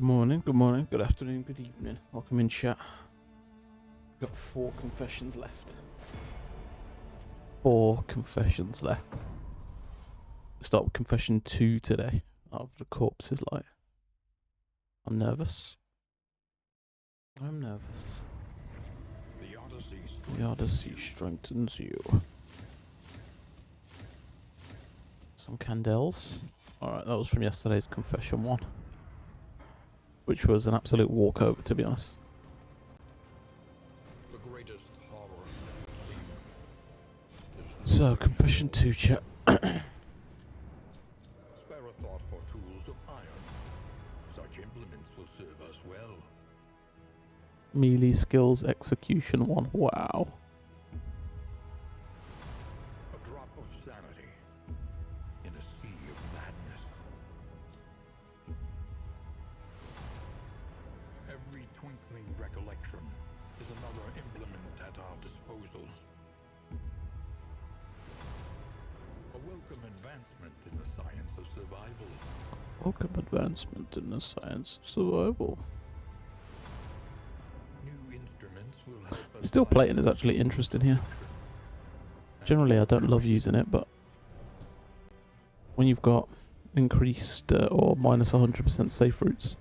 Good morning, good afternoon, good evening. Welcome in, chat. Got 4 confessions left. 4 confessions left. Start with confession 2 today. Of the corpse's light. I'm nervous. The Odyssey strengthens you. Some candles. Alright, that was from yesterday's confession 1. Which was an absolute walkover, to be honest. The greatest horror. So, confession 2, chat. Spare a thought for tools of iron. Such implements will serve us well. Melee skills execution 1. Wow. A drop of sanity in a sea of madness. Every twinkling recollection is another implement at our disposal. A welcome advancement in the science of survival. Welcome advancement in the science of survival. New instruments will help us. Steel plating is actually interesting here. Generally, I don't love using it, but when you've got increased or minus 100% safe routes,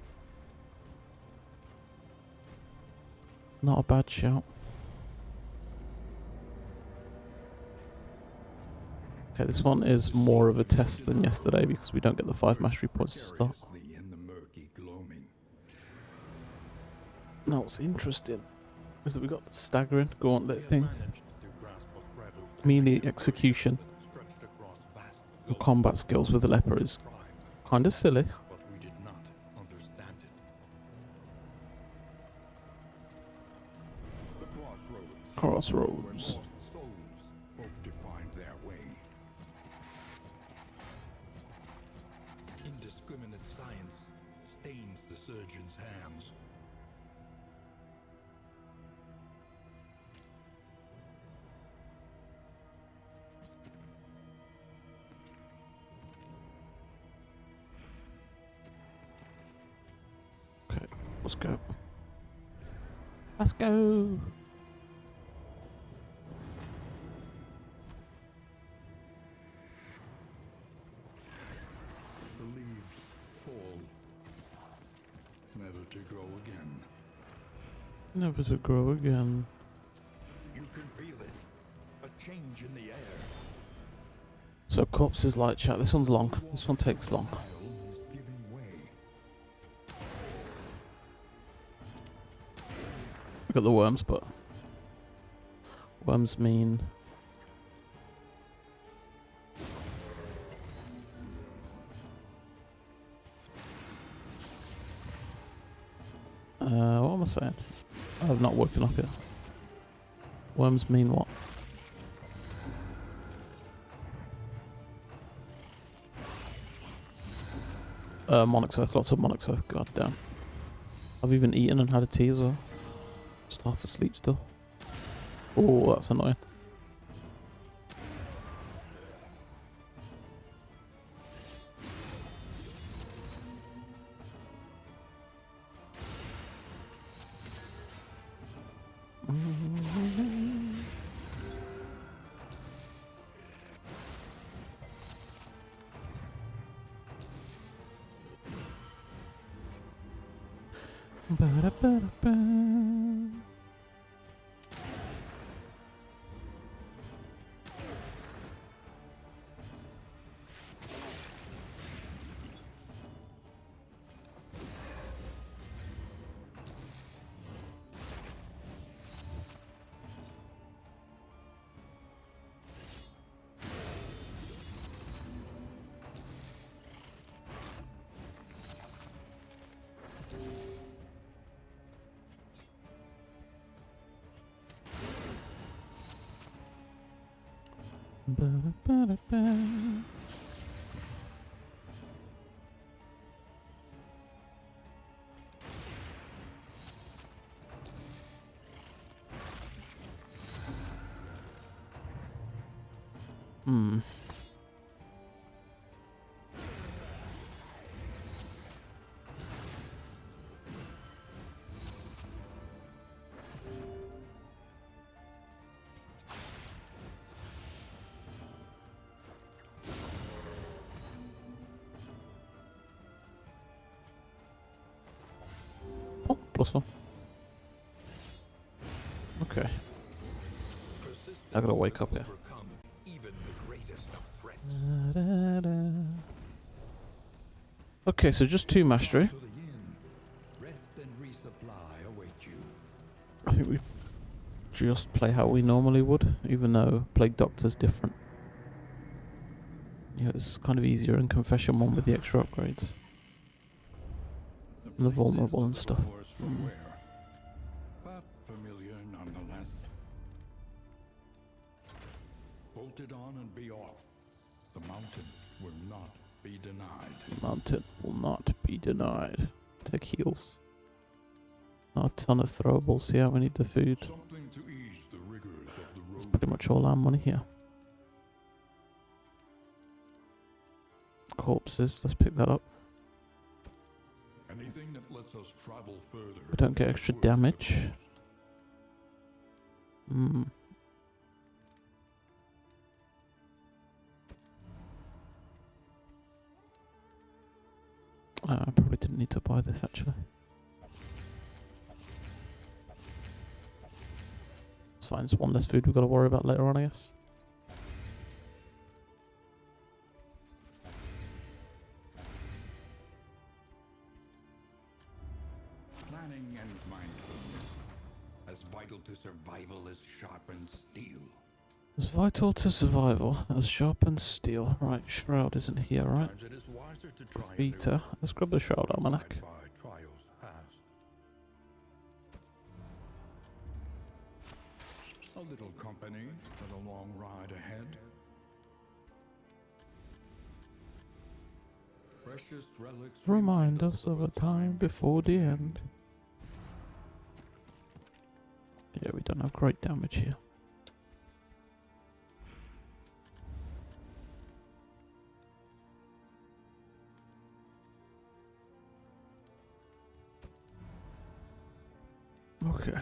not a bad shout. Okay, this one is more of a test than yesterday because we don't get the 5 mastery points to start. In the murky gloaming. Now, what's interesting is that we got the staggering gauntlet thing, melee execution, and combat skills with the leper is kind of silly. But we did not understand it. The Crossroads. where lost souls hope to find their way. Indiscriminate science stains the surgeon's hands. Okay, let's go. Let's go. The leaves fall, never to grow again. Never to grow again. You can feel it, a change in the air. So, corpse's light, chat. This one's long. This one takes long. Pile is giving way. We got the worms, but worms mean what am I saying? I've not woken up yet. Worms mean what? Monarch's Oath, lots of Monarch's Oath, god damn. I've even eaten and had a tea as well. Just half asleep still. Oh, that's annoying. Ba-da-ba-da-ba. Ba-da-ba-da-ba. +1. Okay. I gotta wake up here. Even the greatest of threats. Okay, so just 2 mastery. To the inn. Rest and resupply await you. I think we just play how we normally would, even though Plague Doctor's different. Yeah, it's kind of easier in Confession 1 with the extra upgrades. And the vulnerable and stuff. But familiar nonetheless. Bolted on and be off. The mountain will not be denied. Mountain will not be denied. Take heals. Not a ton of throwables here, we need the food. Something to ease the rigors of the road. That's pretty much all our money here. Corpses, let's pick that up. Anything that lets us travel further. We don't get extra damage. I probably didn't need to buy this actually. It's fine, it's one less food we've got to worry about later on, I guess. Planning and mindfulness, as vital to survival as sharpened steel. As vital to survival as sharpened steel. Right, Shroud isn't here, right? Sometimes it is wiser to try Vita. Let's grab the Shroud Almanac. by trials past. A little company and a long ride ahead. Precious relics Remind us of a time before the end. Yeah, we don't have great damage here. Okay.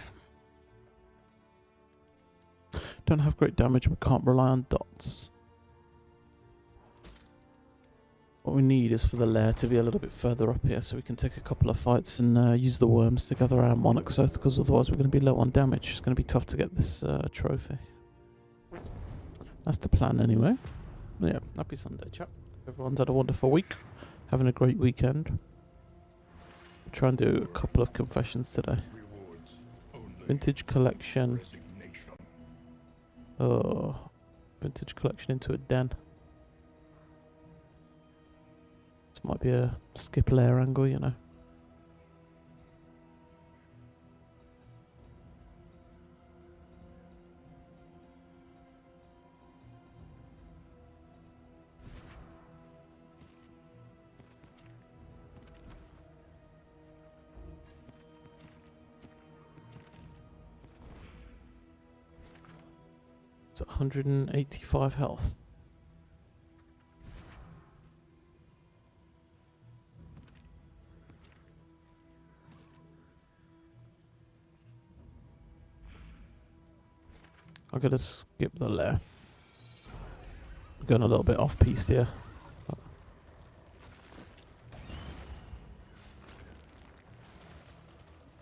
Don't have great damage, but can't rely on dots. What we need is for the lair to be a little bit further up here so we can take a couple of fights and use the worms to gather our Monarch's Oath, because otherwise we're going to be low on damage. It's going to be tough to get this trophy. That's the plan anyway. Yeah, happy Sunday, chap. Everyone's had a wonderful week. Having a great weekend. We'll try and do a couple of confessions today. rewards only Vintage collection. resignation. Oh, vintage collection into a den. This might be a skip layer angle, you know. It's 185 health. I'm gonna skip the lair. I'm going a little bit off piste here.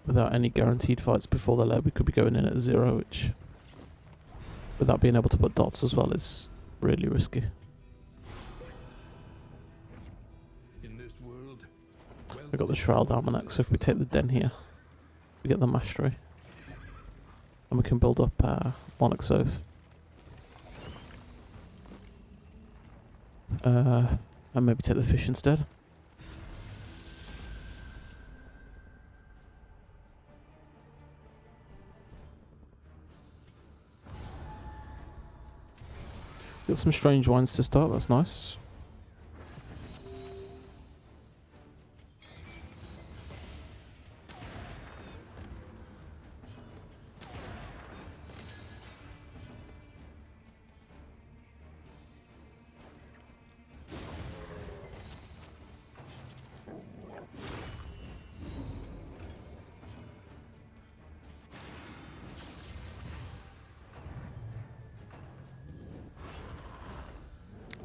Without any guaranteed fights before the lair, we could be going in at 0, which, without being able to put dots as well, is really risky. In this world, We got the Shroud Almanac, so if we take the den here, we get the mastery. And we can build up Monarch's Oath. And maybe take the fish instead. Got some strange wines to start, that's nice.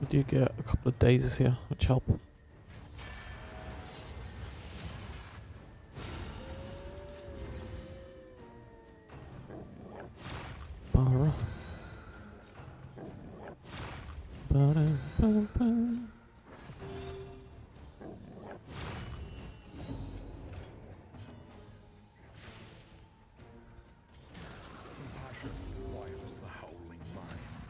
We do get a couple of daisies here, which help. Compassion widens the howling mind.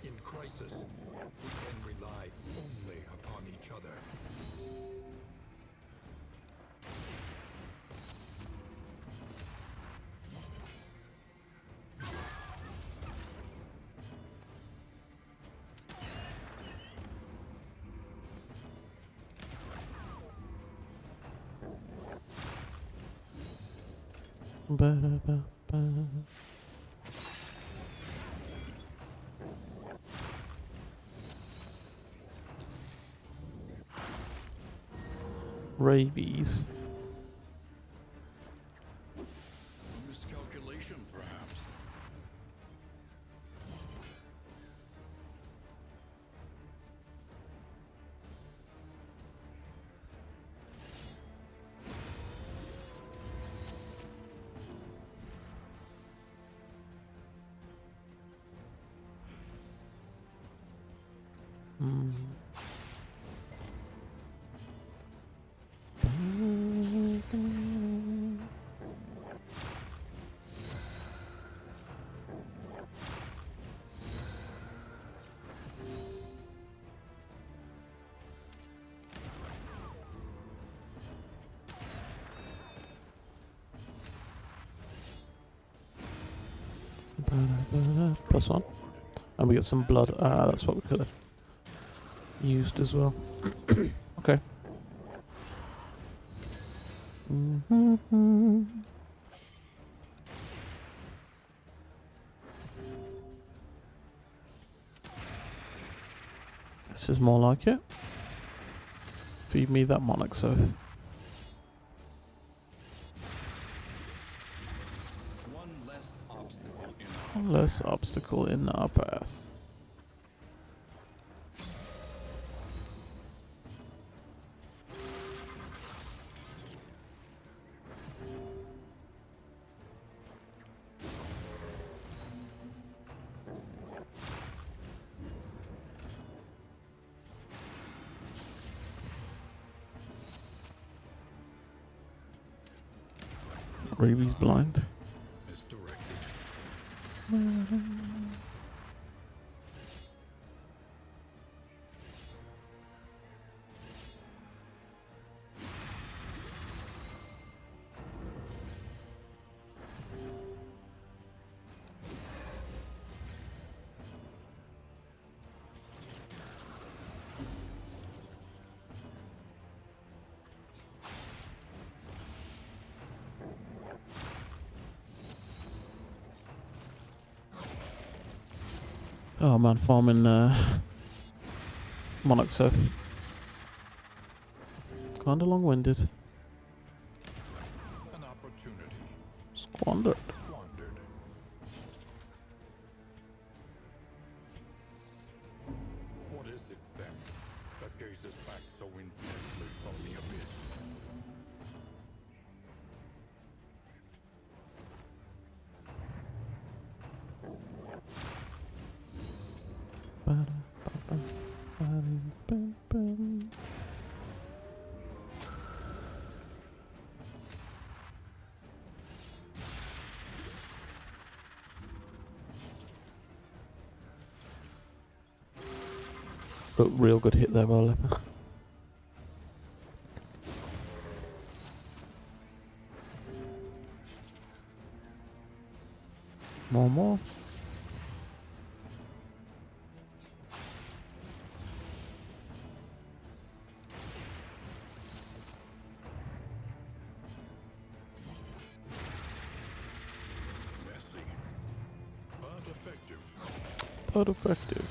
In crisis, we can rely only upon each other. Rabies. A miscalculation, perhaps. +1. And we get some blood. Ah, that's what we could have used as well. Okay. This is more like it. Feed me that Monarch's Oath. One less obstacle in our Less obstacle in our path. Rabies blind. is directed. Oh man, farming Monarch's Oath. Kinda long-winded. An opportunity Squandered. squandered. What is it, then, that gazes back so intently from the abyss? But real good hit there by Leper. More. Messy, but effective. But effective.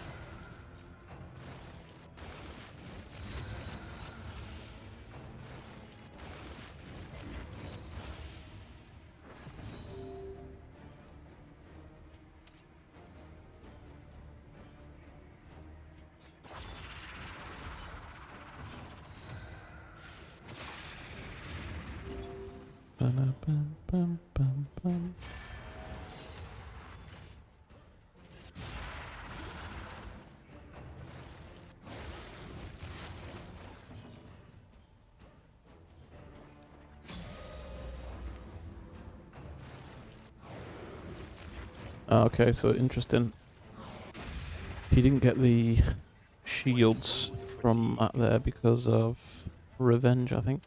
Ba-da-bum-bum-bum-bum. Okay, so interesting. He didn't get the shields from that there because of revenge, I think.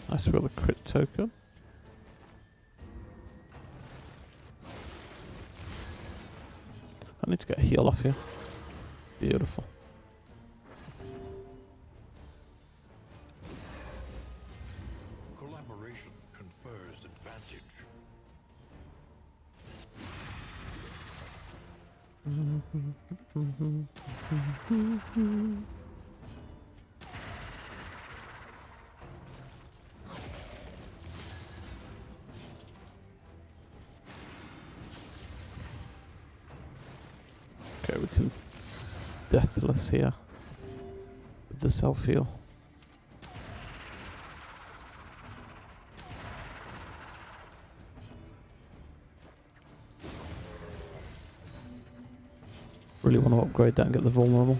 Nice with a crit token. I need to get a heal off here. Beautiful. Collaboration confers advantage. Okay, we can deathless here with the self heal. Really want to upgrade that and get the vulnerable.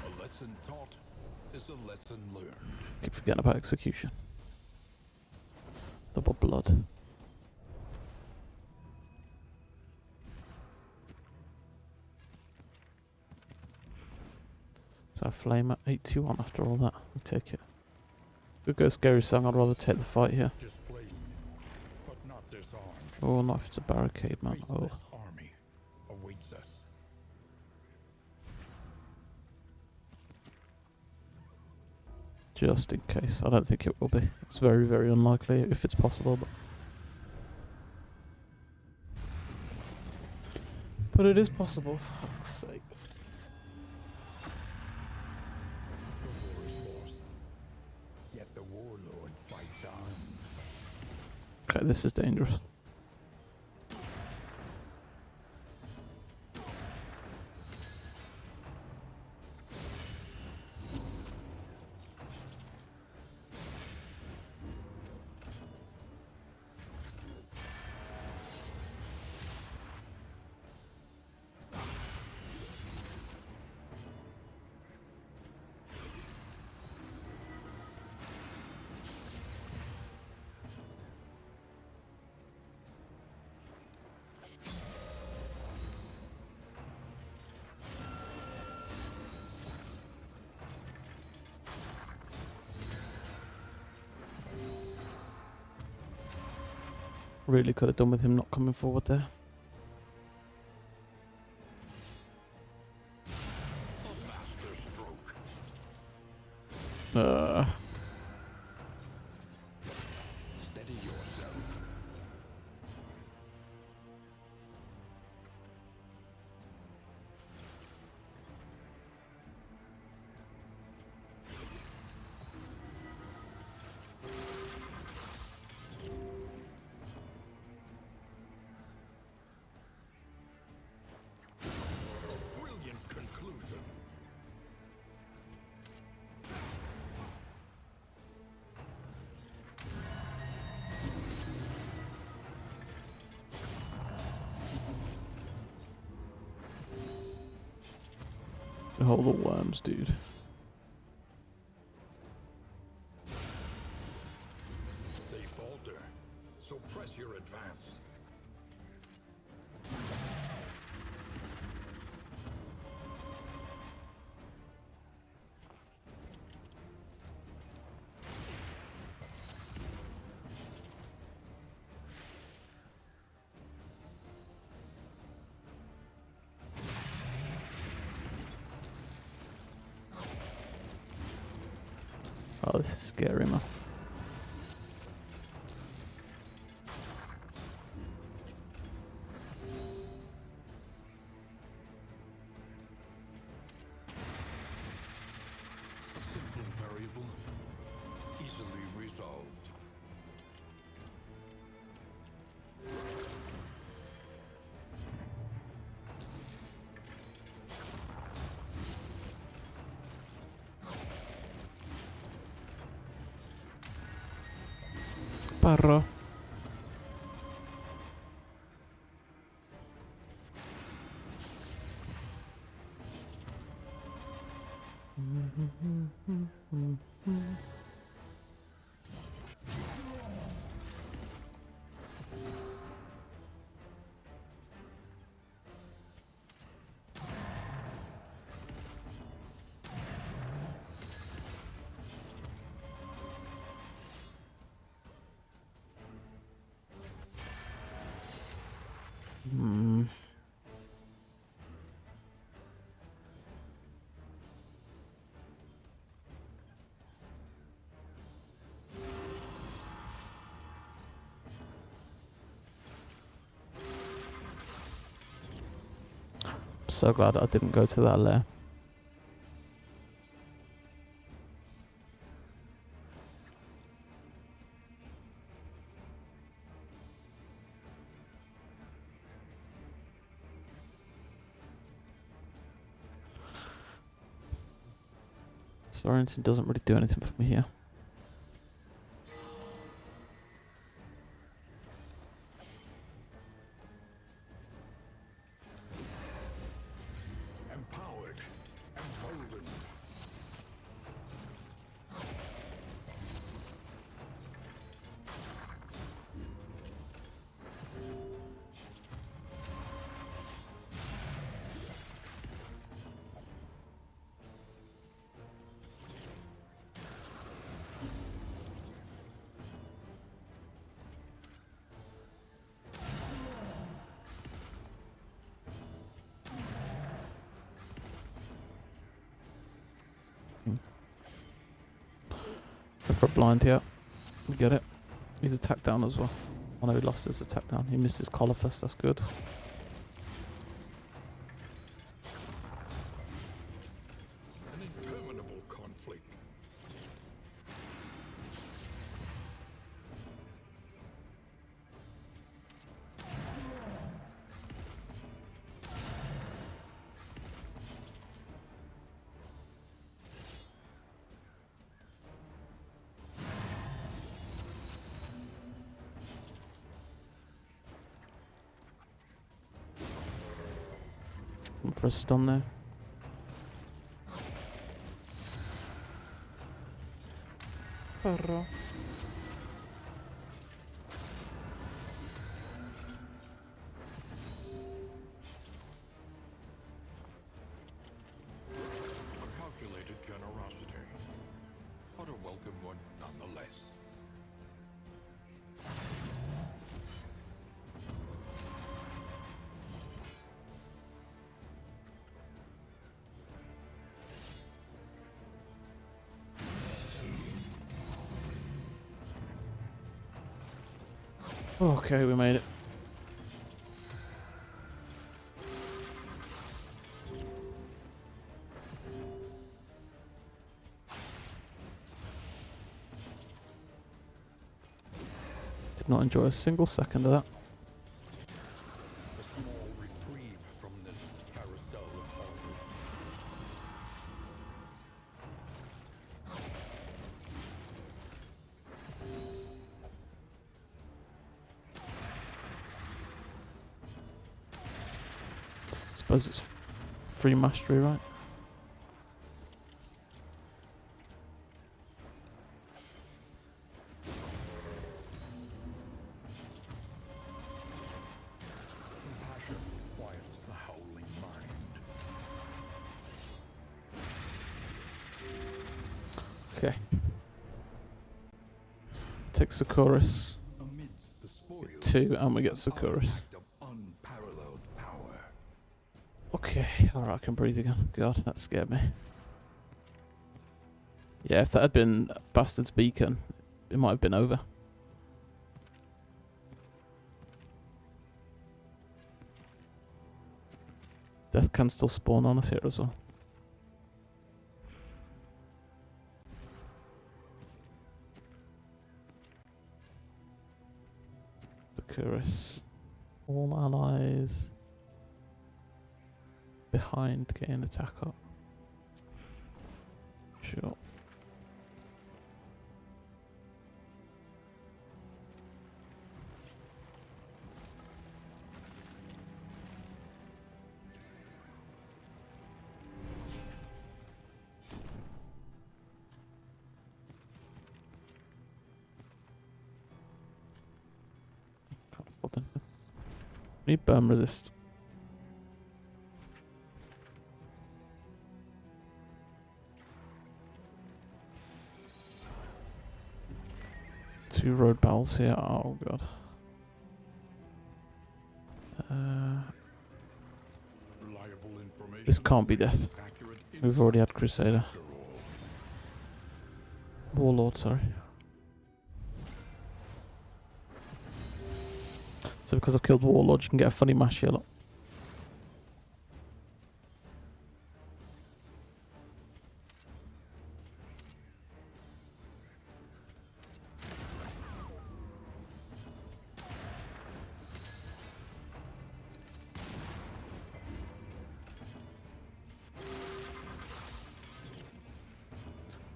A lesson taught is a lesson learned. Keep forgetting about execution. Double blood. So flame at 81 after all that. We'll take it. Good go scary song, I'd rather take the fight here. Displaced, but not disarmed. Oh, not if it's a barricade, man. Oh. Faceless army awaits us. Just in case. I don't think it will be. It's very, very unlikely if it's possible, but it is possible, for fuck's sake. The war is lost, yet the warlord fights on. Okay, this is dangerous. Really could have done with him not coming forward there. A master stroke. Steady yourself. Brilliant conclusion. All the worms, dude. They falter, so press your advance. Oh, this is scary, man. A simple variable, easily resolved. Parro. So glad I didn't go to that lair. Sorensen doesn't really do anything for me here. Empowered, emboldened. Go for a blind here. We get it. He's attacked down as well. I know he lost his attack down. He missed his collar first. That's good. An interminable conflict. Went for a stun there. Parro. A calculated generosity, but a welcome one nonetheless. Okay, we made it. Did not enjoy a single second of that. A small reprieve from this carousel of horror. Suppose it's free mastery, right? Compassion quiets the howling mind. Okay. Take Sakuras. Amidst the spoils, 2 and we get an Sakuras. artifact of unparalleled power. Okay, alright, I can breathe again. God, that scared me. Yeah, if that had been Bastard's Beacon, it might have been over. Death can still spawn on us here as well. Securus. All allies behind getting attack up. Sure. Need burn resist. Two road barrels here. Oh god. This can't be death. We've already had Crusader. Warlord, sorry. So because I've killed Warlord, you can get a funny mash here, look.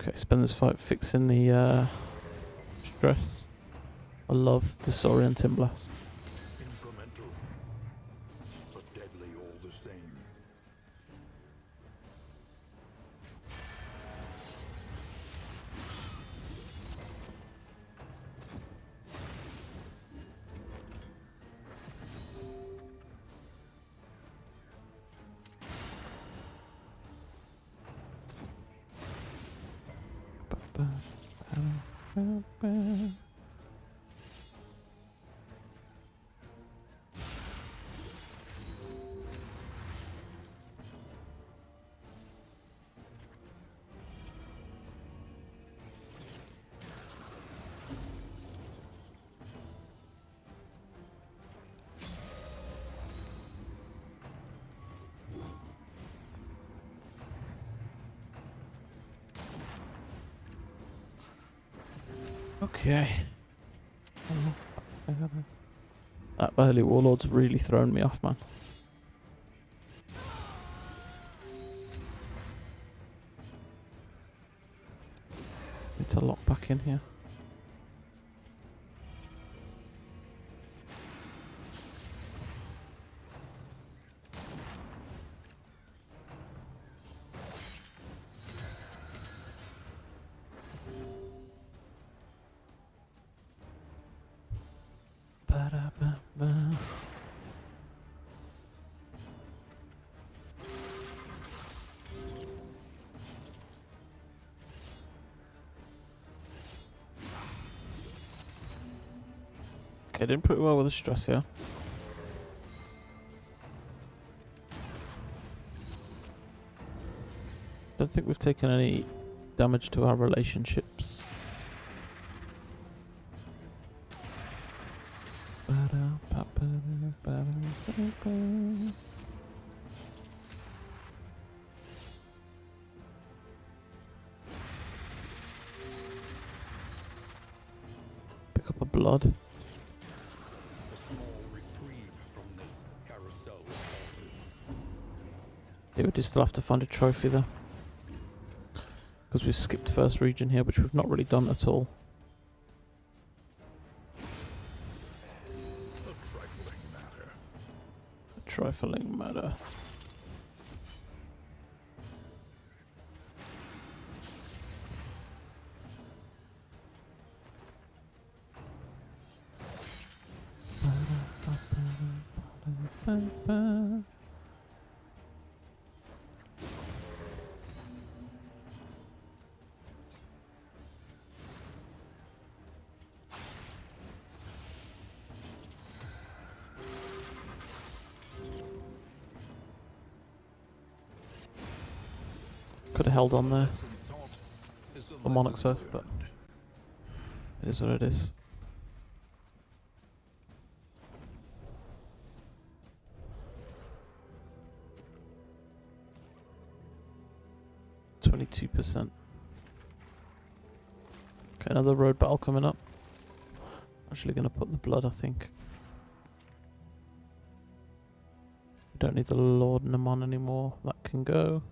Okay, spend this fight fixing the stress. I love disorienting blast. Incremental, but deadly all the same. Okay. That early Warlord's really thrown me off, man. Need to lock back in here. Ba-da-ba-ba. Okay, did pretty well with the stress here. Don't think we've taken any damage to our relationships. Pick up a blood. A small reprieve from this carousel of horses. Yeah, we do still have to find a trophy though. Because we've skipped first region here, which we've not really done at all. A trifling matter. Could have held on there. the Monarch's Oath, but it is what it is. %. Okay, another road battle coming up. Actually going to put the blood, I think. We don't need the Laudanum anymore. That can go.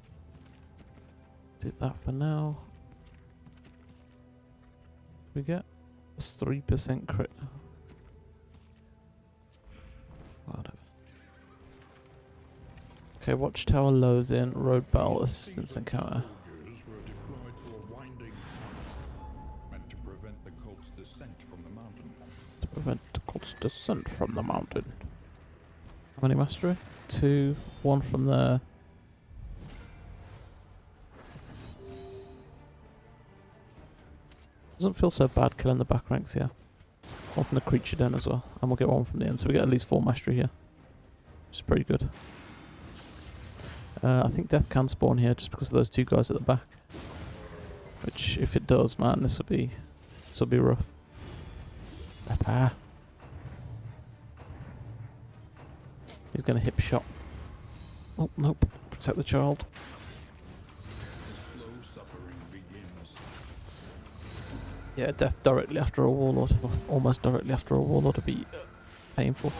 Do that for now. We get plus 3% crit. Whatever. Okay, Watchtower loads-in, road battle assistance encounter. Soldiers were deployed to a winding path meant to prevent the cult's descent from the mountain. To prevent the cult's descent from the mountain. How many mastery? 2, 1 from there. Doesn't feel so bad killing the back ranks here. 1 from the creature den as well. And we'll get 1 from the end, so we get at least 4 mastery here. Which is pretty good. I think death can spawn here just because of those 2 guys at the back. Which, if it does, man, this will be rough. Papa. He's gonna hip shot. Oh nope! Protect the child. Slow suffering begins. Yeah, death directly after a warlord, or almost directly after a warlord, would be painful.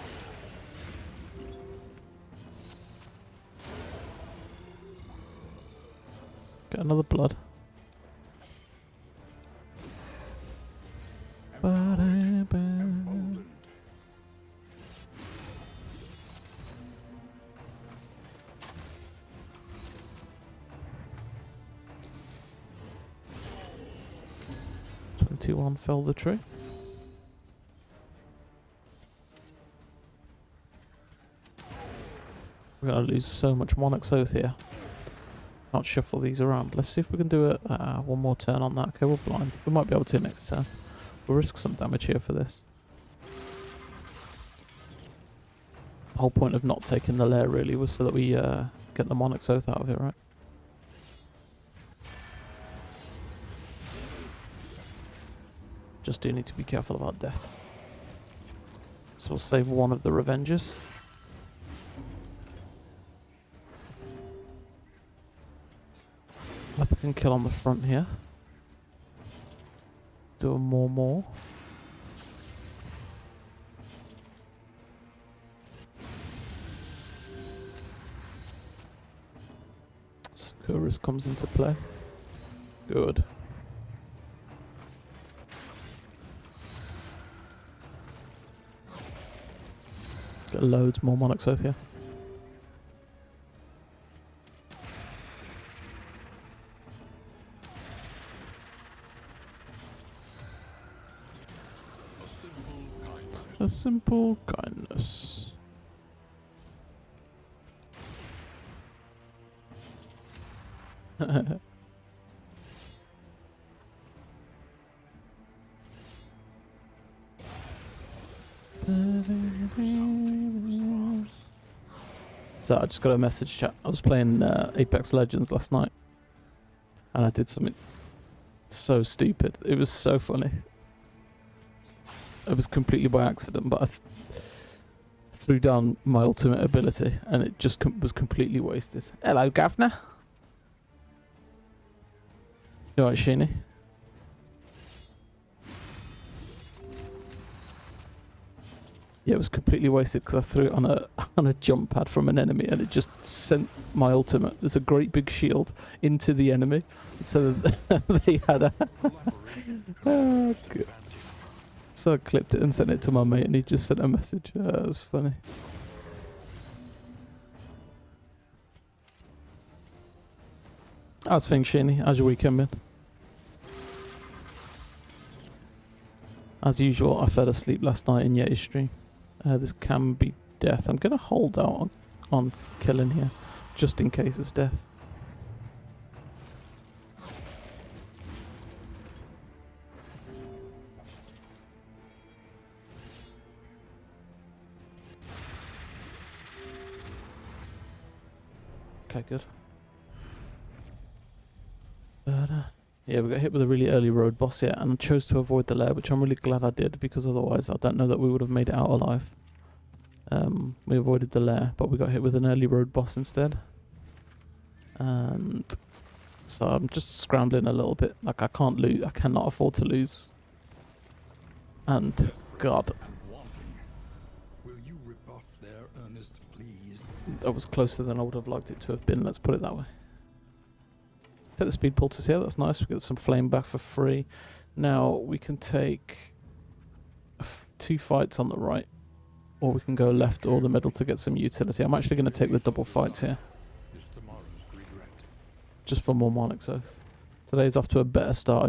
Get another blood. Emboldened. 21 fell the tree. We're gonna lose so much Monarch's Oath here. Can't shuffle these around. Let's see if we can do it one more turn on that. Okay, we're blind. We might be able to next turn. We'll risk some damage here for this. The whole point of not taking the lair really was so that we get the Monarch's Oath out of it, right? Just do need to be careful about death. So we'll save 1 of the Revengers. Leper can kill on the front here. Do a more. Sakuras comes into play. Good. Get loads more Monarch's Oath here. A simple kindness. So I just got a message chat. I was playing Apex Legends last night, and I did something so stupid. It was so funny. It was completely by accident, but I threw down my ultimate ability, and it just was completely wasted. Hello, Governor. You alright, Sheeny? Yeah, it was completely wasted because I threw it on a jump pad from an enemy, and it just sent my ultimate. There's a great big shield into the enemy, so that they had a. Oh, good. So I clipped it and sent it to my mate, and he just sent a message. That was funny. How's things, Sheeny? How's your weekend been? As usual, I fell asleep last night in Yeti's stream. This can be death. I'm going to hold out on killing here, just in case it's death. Okay, good. Yeah, we got hit with a really early road boss here, and I chose to avoid the lair, which I'm really glad I did, because otherwise I don't know that we would have made it out alive. We avoided the lair, but we got hit with an early road boss instead. And so I'm just scrambling a little bit. Like, I can't lose. I cannot afford to lose. And God, Will you rebuff their earnest pleas? that was closer than I would have liked it to have been. Let's put it that way. Take the speed poultice here. That's nice. We get some flame back for free. Now we can take 2 fights on the right, or we can go left or the middle to get some utility. I'm actually going to take the double fights here, just for more Monarch's Oath. Today's off to a better start. I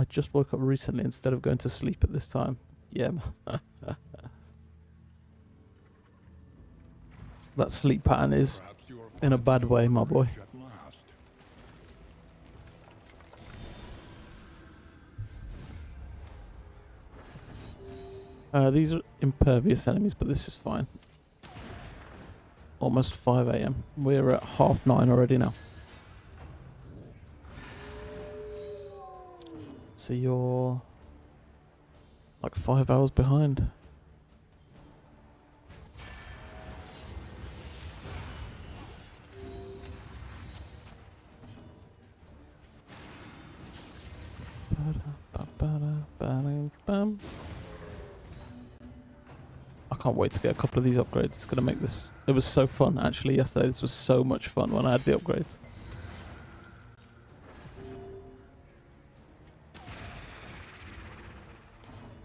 just woke up recently instead of going to sleep at this time. Yeah. That sleep pattern is in a bad way, my boy. These are impervious enemies, but this is fine. Almost 5 AM. We're at 9:30 already now. So you're like 5 hours behind. I can't wait to get a couple of these upgrades. It's going to make this... It was so fun, actually, yesterday. This was so much fun when I had the upgrades.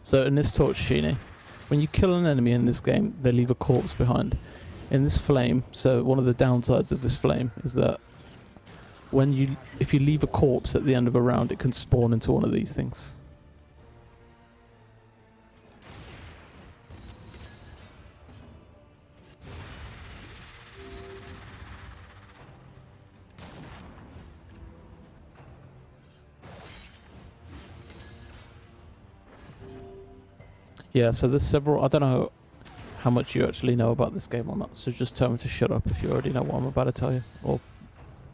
So in this Torch Sheenie, when you kill an enemy in this game, they leave a corpse behind. In this flame, so one of the downsides of this flame is that if you leave a corpse at the end of a round, it can spawn into one of these things. Yeah, so there's several... I don't know how much you actually know about this game or not, so just tell me to shut up if you already know what I'm about to tell you, or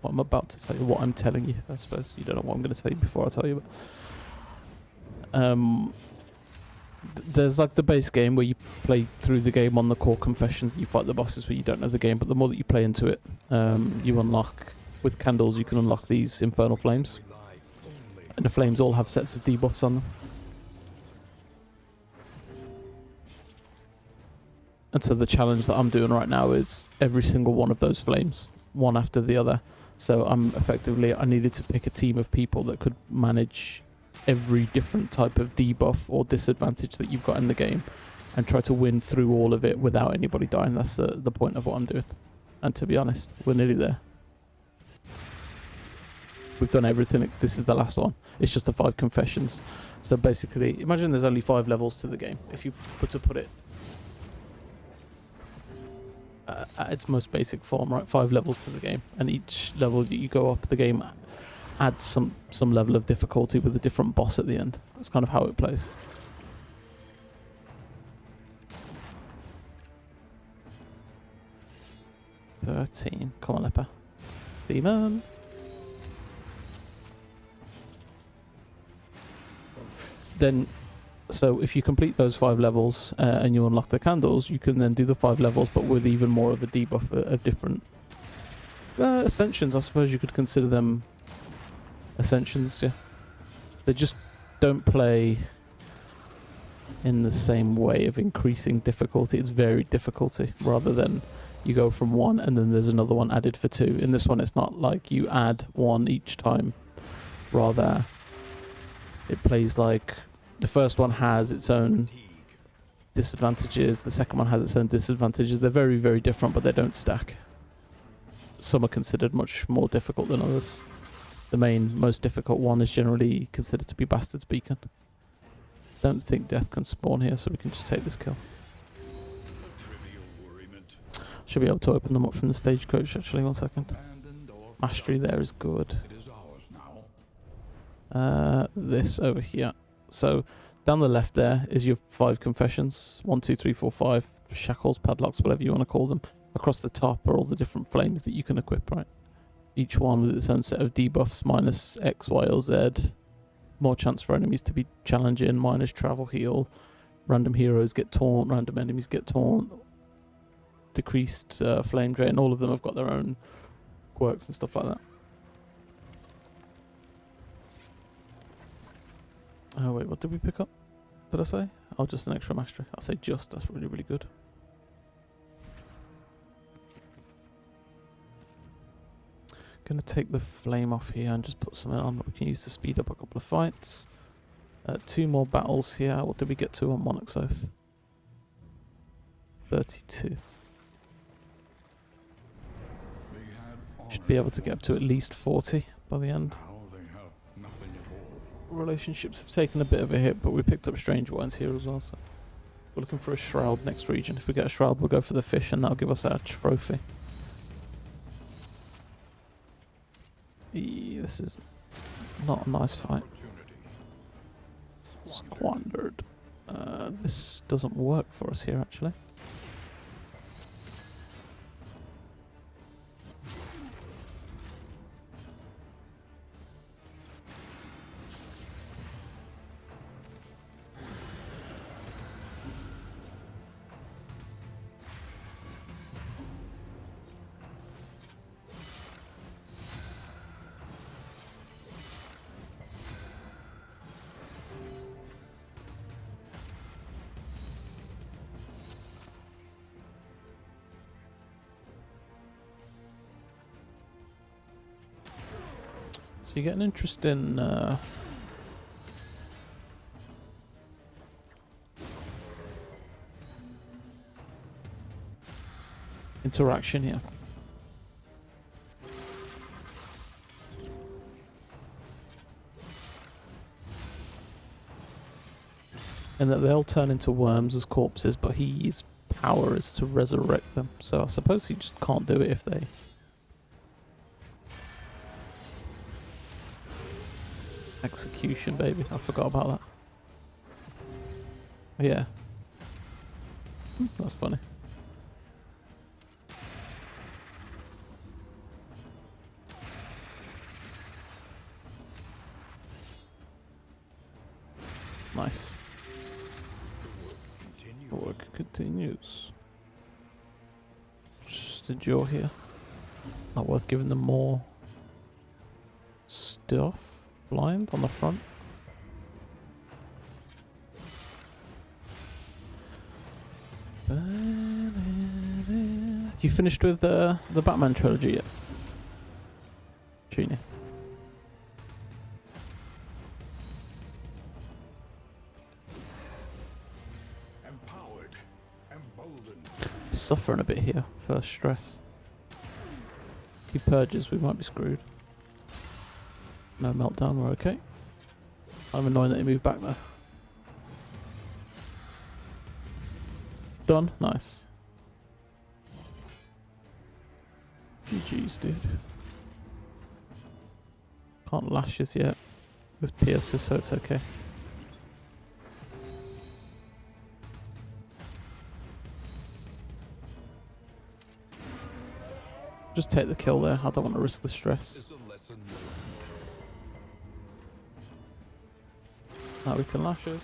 what I'm about to tell you, what I'm telling you, I suppose. You don't know what I'm going to tell you before I tell you, but... there's like the base game where you play through the game on the core confessions and you fight the bosses but you don't know the game, but the more that you play into it, you unlock... With candles, you can unlock these infernal flames. And the flames all have sets of debuffs on them. And so the challenge that I'm doing right now is every single one of those flames, one after the other. So I needed to pick a team of people that could manage every different type of debuff or disadvantage that you've got in the game and try to win through all of it without anybody dying. That's the point of what I'm doing. And to be honest, we're nearly there. We've done everything. This is the last one. It's just the 5 confessions. So basically, imagine there's only 5 levels to the game. If you were to put it at its most basic form, right? 5 levels to the game, and each level that you go up the game adds some level of difficulty with a different boss at the end. That's kind of how it plays. $13. Come on, Leper. Demon. Then, so if you complete those 5 levels and you unlock the candles, you can then do the 5 levels, but with even more of a debuff of different ascensions. I suppose you could consider them ascensions. Yeah, they just don't play in the same way of increasing difficulty. It's varied difficulty rather than you go from 1 and then there's another one added for 2. In this one, it's not like you add 1 each time. Rather, it plays like the first one has its own disadvantages, the second one has its own disadvantages. They're very, very different, but they don't stack. Some are considered much more difficult than others. The most difficult one is generally considered to be Bastard's Beacon. Don't think death can spawn here, so we can just take this kill. Should be able to open them up from the stagecoach, actually. 1 second. Mastery there is good. This over here. So down the left there is your 5 confessions. 1, 2, 3, 4, 5 shackles, padlocks, whatever you want to call them. Across the top are all the different flames that you can equip, right? Each one with its own set of debuffs, minus X, Y, or Z. More chance for enemies to be challenging, minus travel heal. Random heroes get taunt, random enemies get taunt. Decreased flame drain. All of them have got their own quirks and stuff like that. Oh wait, what did we pick up? Did I say? Oh, just an extra mastery. I'll say just, that's really, really good. Gonna take the flame off here and just put something on that we can use to speed up a couple of fights. 2 more battles here. What did we get to on Monarch's Oath? 32. Should be able to get up to at least 40 by the end. Relationships have taken a bit of a hit, but we picked up strange wines here as well, so we're looking for a shroud next region. If we get a shroud, we'll go for the fish, and that'll give us our trophy. This is not a nice fight. Squandered. This doesn't work for us here, actually. So you get an interesting interaction here. And that they'll turn into worms as corpses, but his power is to resurrect them. So I suppose he just can't do it if they... Execution, baby. I forgot about that. Yeah. That's funny. Nice. The work continues. Just a jaw here. Not worth giving them more stuff. Blind on the front. You finished with the Batman trilogy yet? Genie. Empowered, emboldened. Suffering a bit here for stress. If he purges, we might be screwed. No meltdown, we're okay. I'm annoyed that he moved back there. Done? Nice. GG's, dude. Can't lashes yet. This pierces, so it's okay. Just take the kill there. I don't want to risk the stress. Now we can lashes.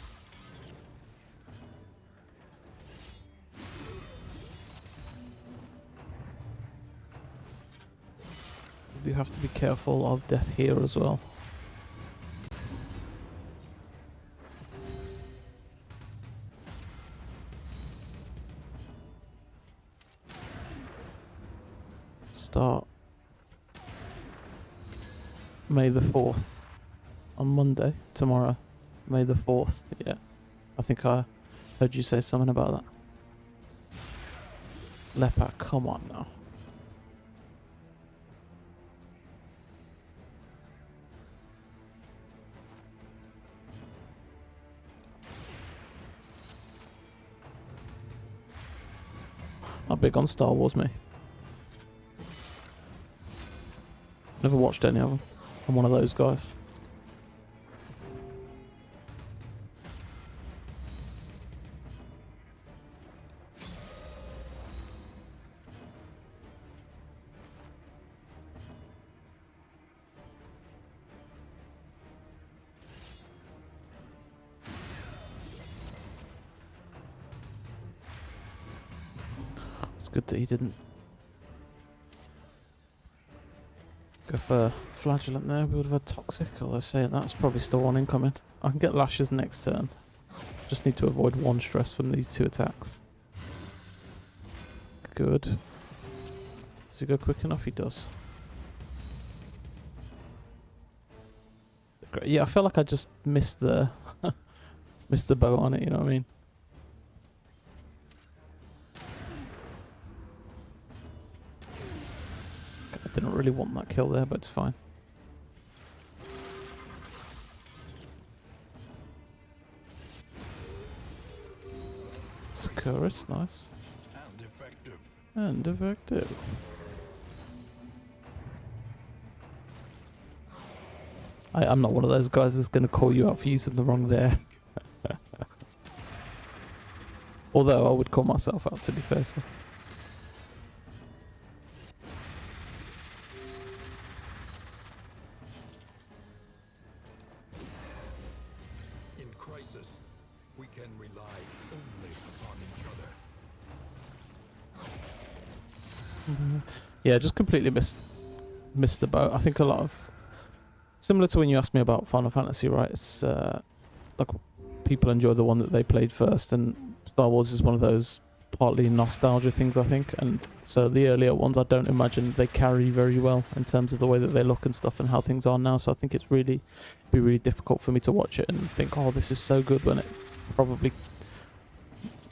We do have to be careful of death here as well. Start May the 4th on Monday, tomorrow. May the 4th, yeah. I think I heard you say something about that. Leper, come on now. Not big on Star Wars, me. Never watched any of them. I'm one of those guys. good that he didn't go for Flagellant there. We would have had Toxic, although saying that's probably still one incoming. I can get Lashes next turn. Just need to avoid one stress from these two attacks. Good. Does he go quick enough? He does. Great. Yeah, I feel like I just missed the missed the boat on it, you know what I mean? I didn't really want that kill there, but it's fine. Securus, nice. And effective. And effective. I'm not one of those guys that's going to call you out for using the wrong there. Although I would call myself out, to be fair. So. In crisis, we can rely only upon each other. Yeah, just completely missed the boat. I think a lot of similar to when you asked me about Final Fantasy, right? It's like people enjoy the one that they played first, and Star Wars is one of those partly nostalgia things, I think. And so the earlier ones, I don't imagine they carry very well in terms of the way that they look and stuff and how things are now. So I think it'd be really difficult for me to watch it and think, oh, this is so good, when it probably,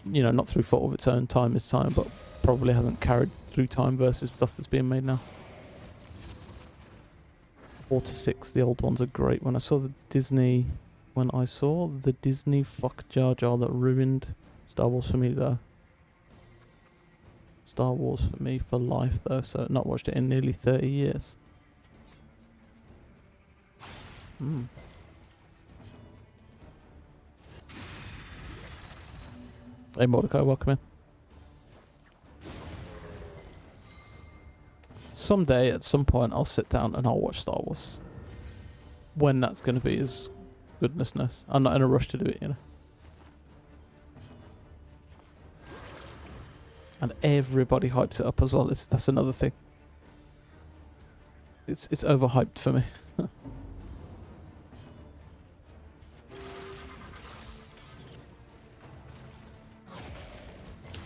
you know, not through fault of its own, time is time, but probably hasn't carried through time versus stuff that's being made now. 4 to 6, the old ones are great. When I saw the Disney fuck Jar Jar that ruined Star Wars for me though. Star Wars for me for life though, so not watched it in nearly 30 years. Hey Mordecai, welcome in. Someday, at some point, I'll sit down and I'll watch Star Wars. When that's going to be is goodness knows. I'm not in a rush to do it, you know. And everybody hypes it up as well. That's another thing. It's overhyped for me.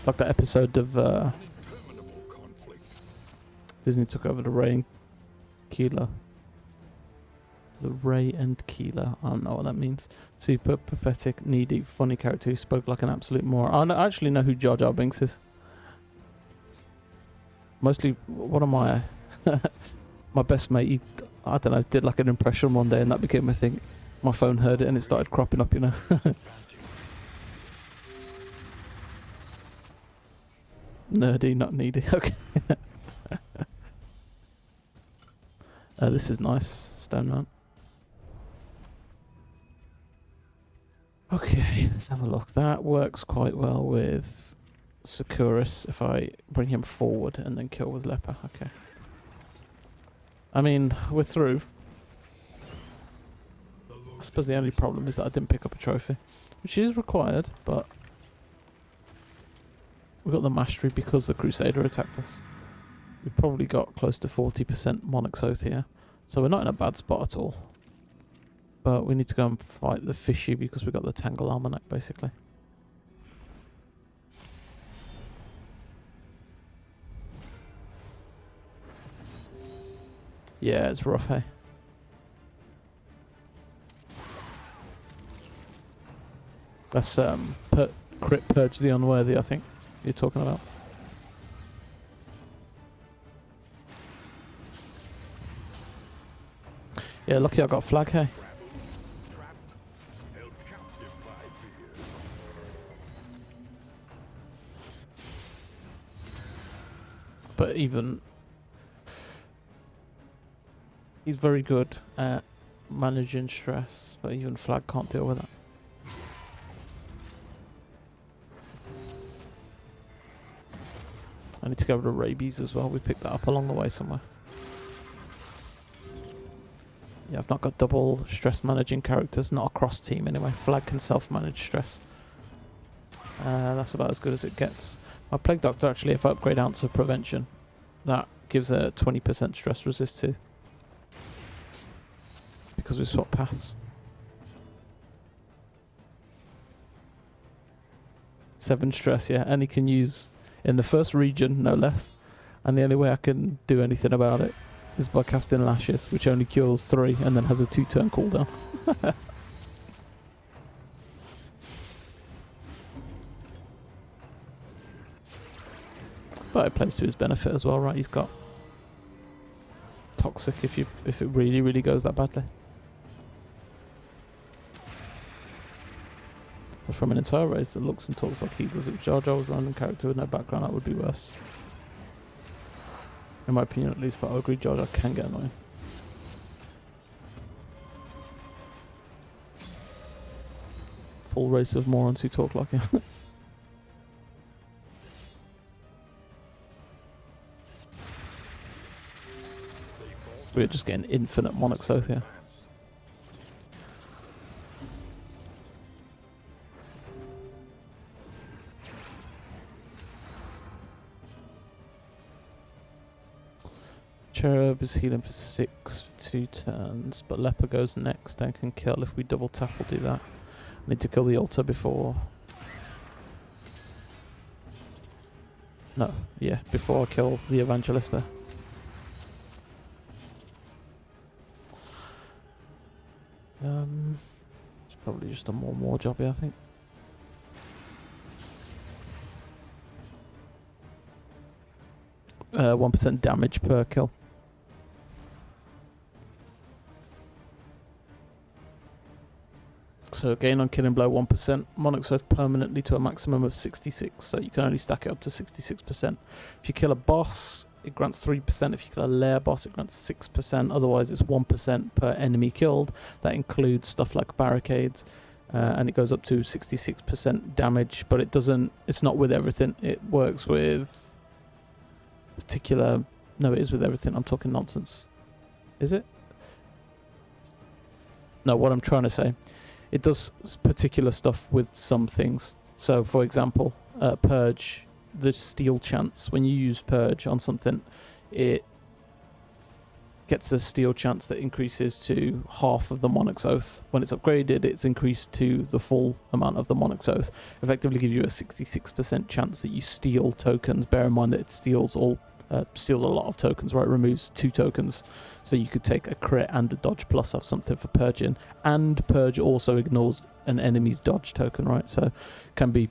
Like that episode of Disney took over the Ray and Keeler. The Ray and Keeler. I don't know what that means. Super pathetic, needy, funny character who spoke like an absolute moron. I actually know who Jar Jar Binks is. Mostly, what am I? My best mate, he, I don't know, did like an impression one day and that became a thing. My phone heard it and it started cropping up, you know. Nerdy, not needy. Okay. This is nice. Stone Mount. Okay, let's have a look. That works quite well with Securus if I bring him forward and then kill with Leper. Okay. I mean, we're through. I suppose the only problem is that I didn't pick up a trophy, which is required, but we got the mastery because the Crusader attacked us. We've probably got close to 40% Monarch's Oath here, so we're not in a bad spot at all. But we need to go and fight the fishy because we got the Tangle Almanac, basically. Yeah, it's rough, hey? That's Crit Purge the Unworthy, I think you're talking about. Yeah, lucky I got a flag, hey? But even... he's very good at managing stress, but even flag can't deal with that. I need to go over to rabies as well. We picked that up along the way somewhere. Yeah, I've not got double stress managing characters, not across team anyway. Flag can self-manage stress. That's about as good as it gets. My Plague Doctor, actually, if I upgrade Ounce of Prevention, that gives a 20% stress resist too. Because we swap paths. 7 stress, yeah, and he can use in the first region, no less. And the only way I can do anything about it is by casting Lashes, which only cures 3 and then has a 2-turn cooldown. But it plays to his benefit as well, right? He's got Toxic if it really, really goes that badly. But from an entire race that looks and talks like he does, if Jar Jar was a random character with no background, that would be worse. In my opinion, at least, but I agree Jar Jar can get annoying. Full race of morons who talk like him. We're just getting infinite Monarch's Oath here. Cherub is healing for 6 for 2 turns, but Leper goes next and can kill if we double tap. We'll do that. I need to kill the altar before. No, yeah, before I kill the Evangelist there. It's probably just a more jobby, I think. Uh, 1% damage per kill. So gain on killing blow 1%. Monarch's Oath permanently to a maximum of 66, so you can only stack it up to 66%. If you kill a boss, it grants 3%. If you kill a lair boss, it grants 6%. Otherwise, it's 1% per enemy killed. That includes stuff like barricades, and it goes up to 66% damage. But it doesn't. It's not with everything. It works with particular. No, it is with everything. I'm talking nonsense. Is it? No, what I'm trying to say. It does particular stuff with some things. So, for example, Purge, the steal chance. When you use Purge on something, it gets a steal chance that increases to half of the Monarch's Oath. When it's upgraded, it's increased to the full amount of the Monarch's Oath. Effectively gives you a 66% chance that you steal tokens. Bear in mind that it steals a lot of tokens, right? Removes 2 tokens. So you could take a crit and a dodge plus off something for purging. And Purge also ignores an enemy's dodge token, right? So can be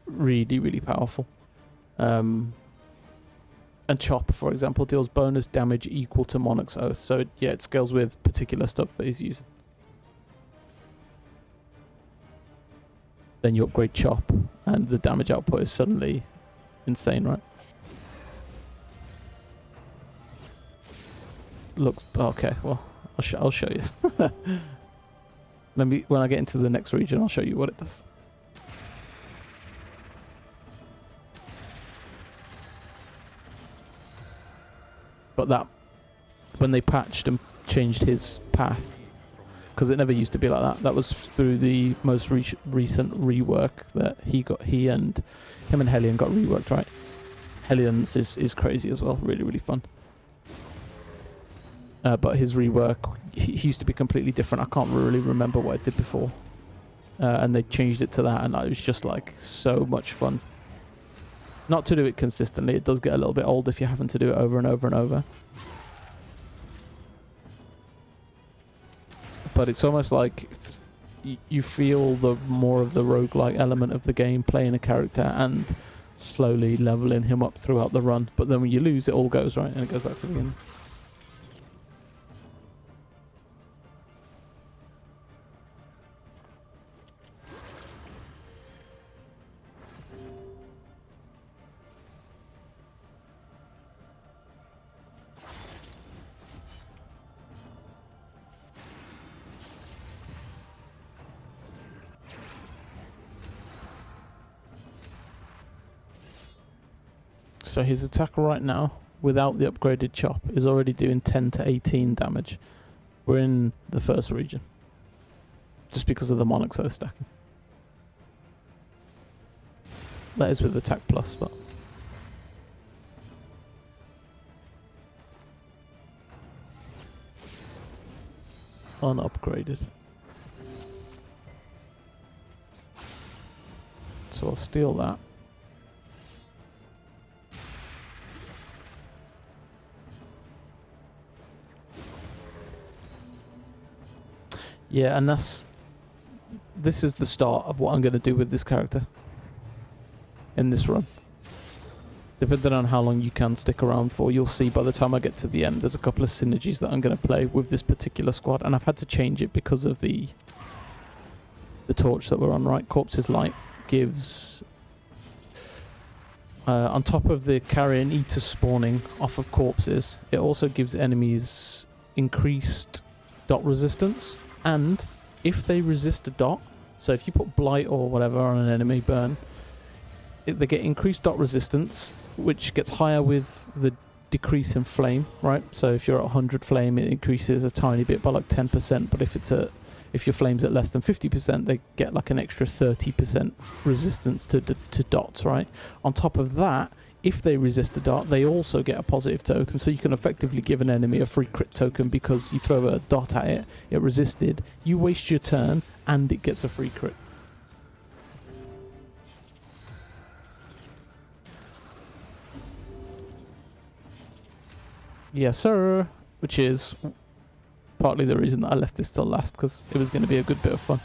really, really powerful. And Chop, for example, deals bonus damage equal to Monarch's Oath. So yeah, it scales with particular stuff that he's using. Then you upgrade Chop and the damage output is suddenly insane, right? Look, okay, well, I'll show you. When I get into the next region, I'll show you what it does. But that, when they patched and changed his path, because it never used to be like that. That was through the most recent rework that he and Hellion got reworked, right? Hellions is crazy as well, really, really fun. But his rework, he used to be completely different. I can't really remember what it did before. And they changed it to that, and it was just like so much fun. Not to do it consistently. It does get a little bit old if you're having to do it over and over and over. But it's almost like you feel the more of the roguelike element of the game, playing a character and slowly leveling him up throughout the run. But then when you lose, it all goes, right? And it goes back to the beginning. So his attack right now, without the upgraded chop, is already doing 10 to 18 damage. We're in the first region. Just because of the Monarch's Oath stacking. That is with attack plus, but unupgraded. So I'll steal that. Yeah, and this is the start of what I'm going to do with this character in this run. Depending on how long you can stick around for, you'll see by the time I get to the end, there's a couple of synergies that I'm going to play with this particular squad, and I've had to change it because of the torch that we're on, right? Corpse's Light gives, on top of the carrion eater spawning off of corpses, it also gives enemies increased dot resistance. And if they resist a dot, so if you put blight or whatever on an enemy burn, they get increased dot resistance, which gets higher with the decrease in flame, right? So if you're at 100 flame, it increases a tiny bit by like 10%, but if your flame's at less than 50%, they get like an extra 30% resistance to dots, right? On top of that, if they resist a dot, they also get a positive token, so you can effectively give an enemy a free crit token because you throw a dot at it, it resisted, you waste your turn, and it gets a free crit. Yes, sir. Which is partly the reason that I left this till last, because it was going to be a good bit of fun.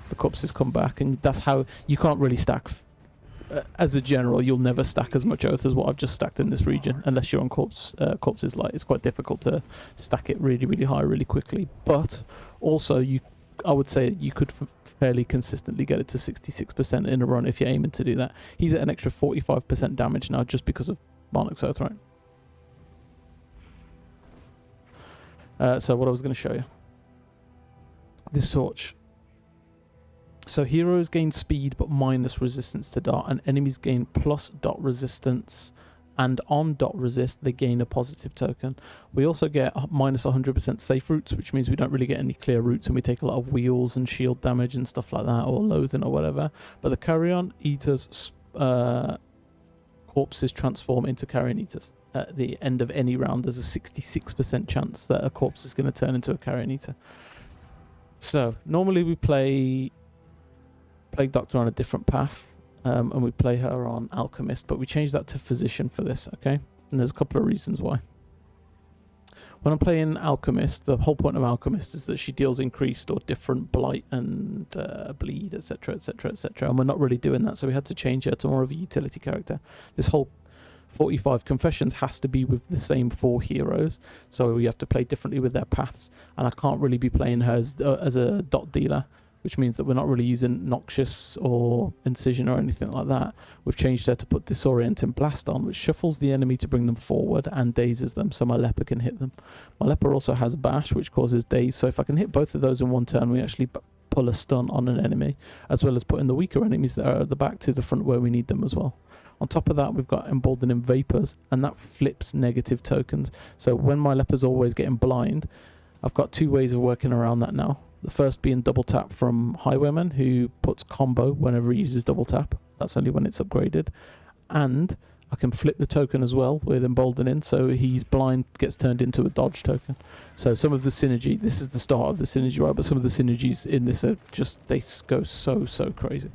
The corpses come back, and that's how you can't really stack. As a general, you'll never stack as much oath as what I've just stacked in this region, unless you're on Corpse's Light. It's quite difficult to stack it really, really high, really quickly. But also, I would say you could fairly consistently get it to 66% in a run if you're aiming to do that. He's at an extra 45% damage now just because of Monarch's Oath, right? So what I was going to show you. This torch. So heroes gain speed but minus resistance to dot, and enemies gain plus dot resistance, and on dot resist they gain a positive token. We also get minus 100% safe routes, which means we don't really get any clear routes, and we take a lot of wheels and shield damage and stuff like that, or loathing or whatever. But the carrion eaters corpses transform into carrion eaters. At the end of any round, there's a 66% chance that a corpse is going to turn into a carrion eater. So normally we play Plague Doctor on a different path, and we play her on Alchemist, but we changed that to Physician for this, okay? And there's a couple of reasons why. When I'm playing Alchemist, the whole point of Alchemist is that she deals increased or different blight and bleed, etc, etc, etc, and we're not really doing that, so we had to change her to more of a utility character. This whole 45 Confessions has to be with the same 4 heroes, so we have to play differently with their paths, and I can't really be playing her as a dot dealer, which means that we're not really using Noxious or Incision or anything like that. We've changed her to put Disorienting Blast on, which shuffles the enemy to bring them forward and dazes them, so my leper can hit them. My leper also has Bash, which causes daze, so if I can hit both of those in one turn, we actually pull a stun on an enemy, as well as putting the weaker enemies that are at the back to the front where we need them as well. On top of that, we've got Emboldening Vapors, and that flips negative tokens. So when my leper's always getting blind, I've got 2 ways of working around that now. The first being double tap from Highwayman, who puts combo whenever he uses double tap. That's only when it's upgraded. And I can flip the token as well with Emboldening, so he's blind, gets turned into a dodge token. So some of the synergy, this is the start of the synergy, right? But some of the synergies in this are just, they go so crazy.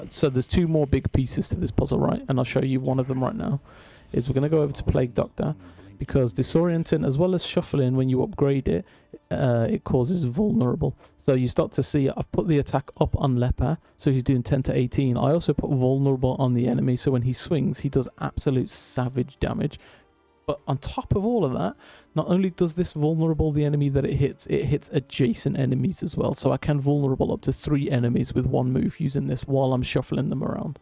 So there's 2 more big pieces to this puzzle, right? And I'll show you one of them right now. Is we're going to go over to Plague Doctor, because Disorienting, as well as Shuffling, when you upgrade it, it causes Vulnerable. So you start to see, I've put the attack up on Leper, so he's doing 10 to 18. I also put Vulnerable on the enemy, so when he swings, he does absolute savage damage. But on top of all of that, not only does this vulnerable the enemy that it hits adjacent enemies as well. So I can vulnerable up to 3 enemies with 1 move using this while I'm shuffling them around.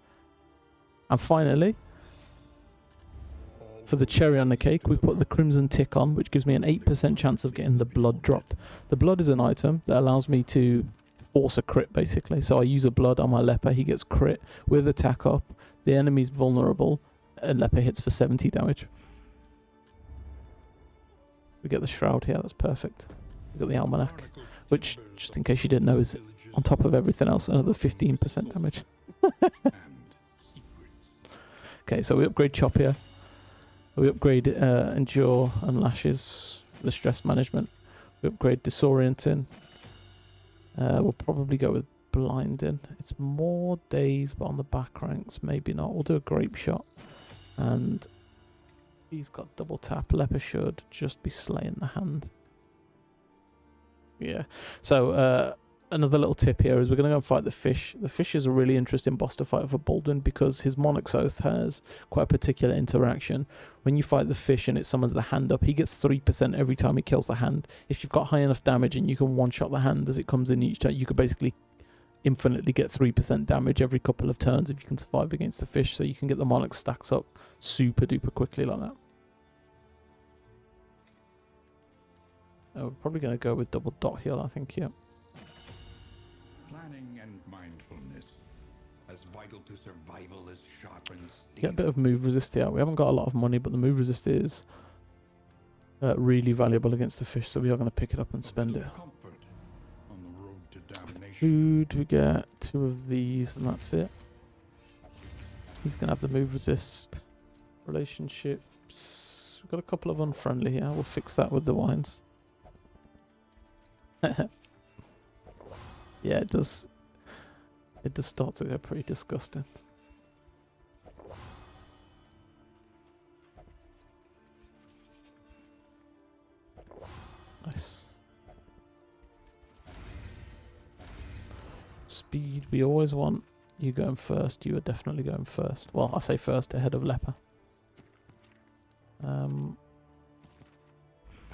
And finally, for the cherry on the cake, we put the Crimson Tick on, which gives me an 8% chance of getting the blood dropped. The blood is an item that allows me to force a crit, basically. So I use a blood on my leper, he gets crit with attack up, the enemy's vulnerable, and leper hits for 70 damage. We get the shroud here, that's perfect. We got the almanac, which, just in case you didn't know, is on top of everything else, another 15% damage. Okay, so we upgrade Chop here. We upgrade Endure and Lashes for the stress management. We upgrade Disorienting. We'll probably go with Blinding. It's more days, but on the back ranks, maybe not. We'll do a Grape Shot. And he's got double tap. Leper should just be slaying the hand. Yeah. So, another little tip here is we're going to go and fight the fish. The fish is a really interesting boss to fight for Baldwin because his Monarch's Oath has quite a particular interaction. When you fight the fish and it summons the hand up, he gets 3% every time he kills the hand. If you've got high enough damage and you can one-shot the hand as it comes in each turn, you could basically infinitely get 3% damage every couple of turns if you can survive against the fish, so you can get the Monarch stacks up super duper quickly like that. We're probably going to go with double dot heal, I think, yeah. Planning and mindfulness, as vital to survival as sharpened steel. Get a bit of move resist here. We haven't got a lot of money, but the move resist is really valuable against the fish, so we are going to pick it up and spend it. Comfort on the road to damnation. Food, we get 2 of these, and that's it. He's going to have the move resist. Relationships. We've got a couple of unfriendly here. We'll fix that with the wines. Yeah, it does start to get pretty disgusting. Nice. Speed, we always want you going first. You are definitely going first. Well, I say first ahead of Leper. Gonna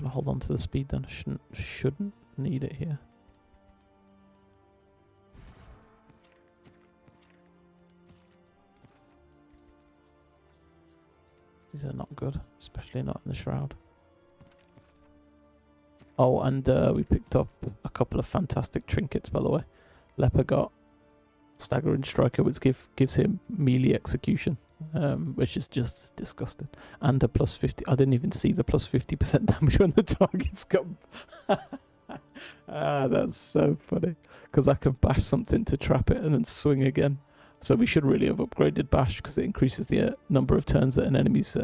hold on to the speed then. Shouldn't need it here. These are not good, especially not in the shroud. Oh, and we picked up a couple of fantastic trinkets, by the way. Leper got Staggering Striker, which gives him melee execution, which is just disgusting. And a plus 50. I didn't even see the plus 50% damage when the target's got. That's so funny. Because I can bash something to trap it and then swing again. So we should really have upgraded Bash because it increases the number of turns that an enemy's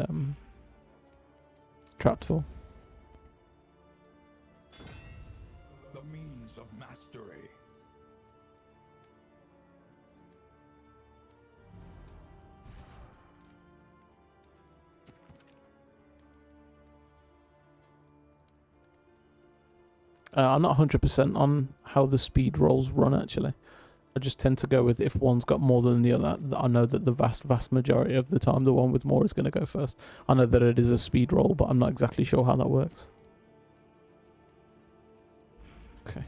trapped for. The means of mastery. I'm not 100% on how the speed rolls run, actually. I just tend to go with if one's got more than the other. I know that the vast majority of the time the one with more is going to go first. I know that it is a speed roll, but I'm not exactly sure how that works. Okay.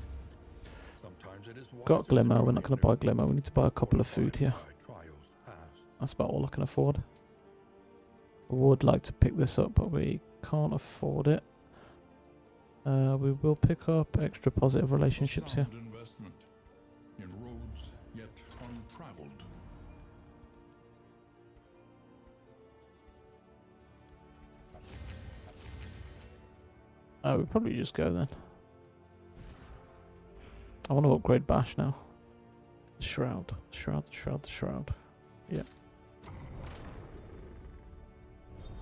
Got Glimmer. We're not going to buy Glimmer. We need to buy a couple of food here. That's about all I can afford. I would like to pick this up, but we can't afford it. We will pick up extra positive relationships here. In roads yet untraveled. We'll probably just go then. I want to upgrade Bash now. The Shroud. The Shroud. Yeah.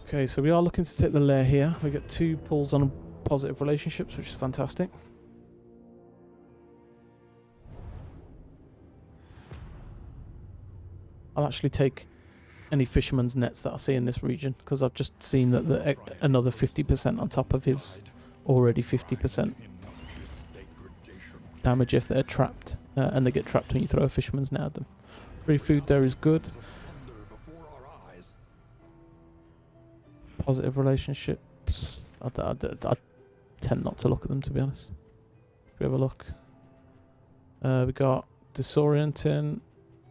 Okay, so we are looking to take the lair here. We get 2 pulls on positive relationships, which is fantastic. I'll actually take any fisherman's nets that I see in this region, because I've just seen that another 50% on top of his already 50% damage if they're trapped, and they get trapped when you throw a fisherman's net at them. Free food there is good. Positive relationships. I tend not to look at them, to be honest. If we have a look. We got Disorienting.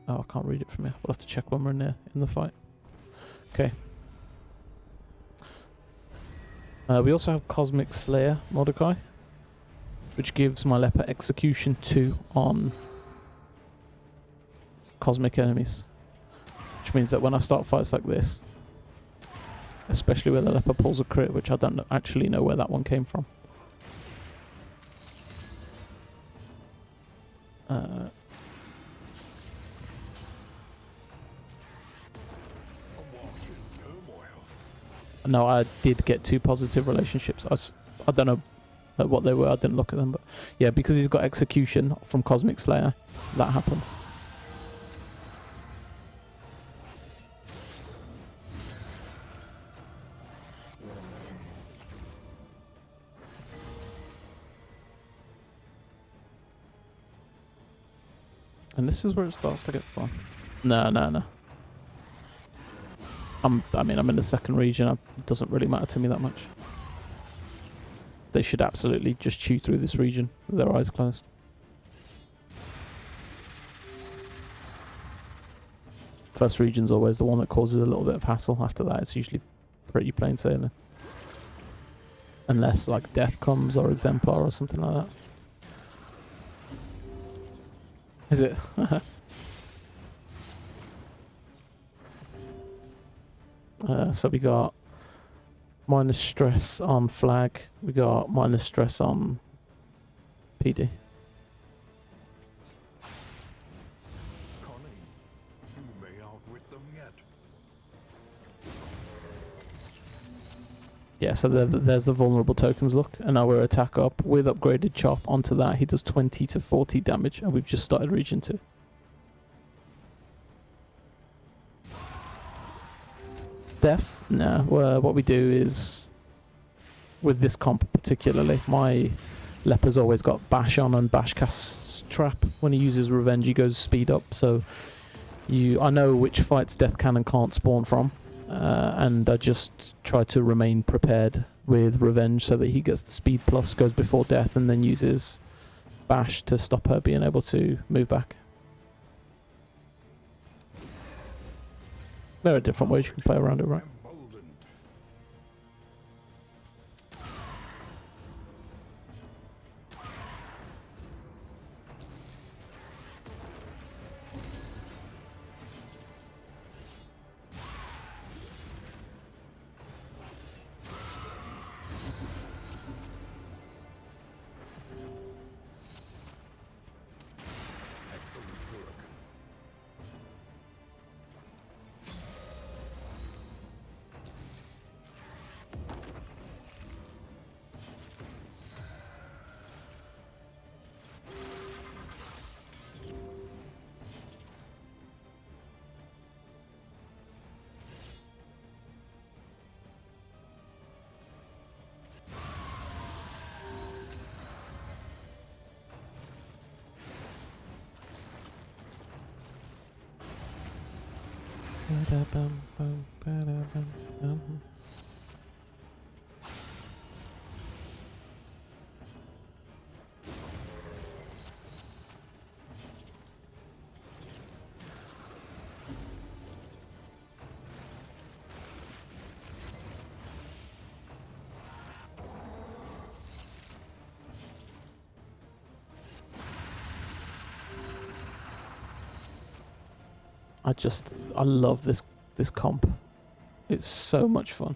Oh, I can't read it from here. We'll have to check when we're in the fight. Okay. We also have Cosmic Slayer Mordecai, which gives my Leper Execution 2 on cosmic enemies. Which means that when I start fights like this, especially where the leper pulls a crit, which I don't actually know where that one came from. No, I did get 2 positive relationships. I don't know what they were. I didn't look at them, but yeah, because he's got execution from Cosmic Slayer, that happens. And this is where it starts to get fun. No. I mean, I'm in the second region. It doesn't really matter to me that much. They should absolutely just chew through this region with their eyes closed. First region's always the one that causes a little bit of hassle. After that, it's usually pretty plain sailing. Unless, like, Death comes or Exemplar or something like that. Is it? So we got minus stress on flag. We got minus stress on PD. Connie, you may outwit them yet. Yeah, so there's the vulnerable tokens look, and now we're attack up with upgraded chop onto that. He does 20 to 40 damage, and we've just started region 2. Death? No. Well, what we do is, with this comp particularly, my leper's always got bash on and bash casts trap. When he uses revenge, he goes speed up. So I know which fights Death can and can't spawn from, and I just try to remain prepared with revenge so that he gets the speed plus, goes before Death, and then uses bash to stop her being able to move back. There are different ways you can play around it, right? Emboldened. Excellent work. I love this comp. It's so much fun.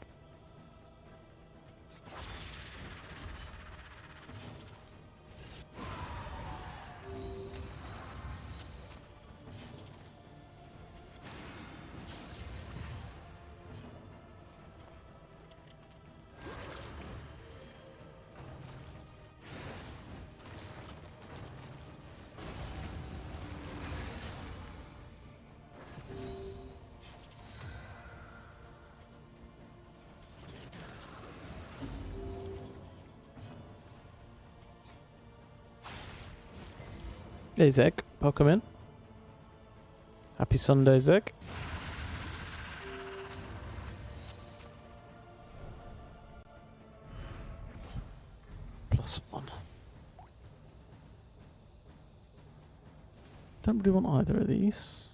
Hey Zeg, welcome in. Happy Sunday, Zeg. +1. Don't really want either of these.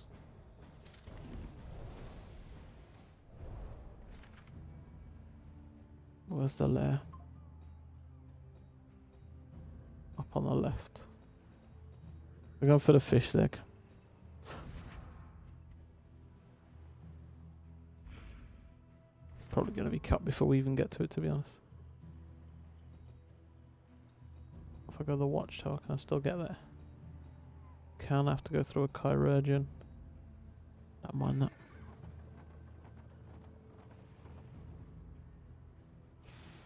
Where's the lair? Up on the left. We're going for the fish, Zeg. Probably going to be cut before we even get to it, to be honest. If I go to the watchtower, can I still get there? Can I have to go through a chirurgeon? Don't mind that.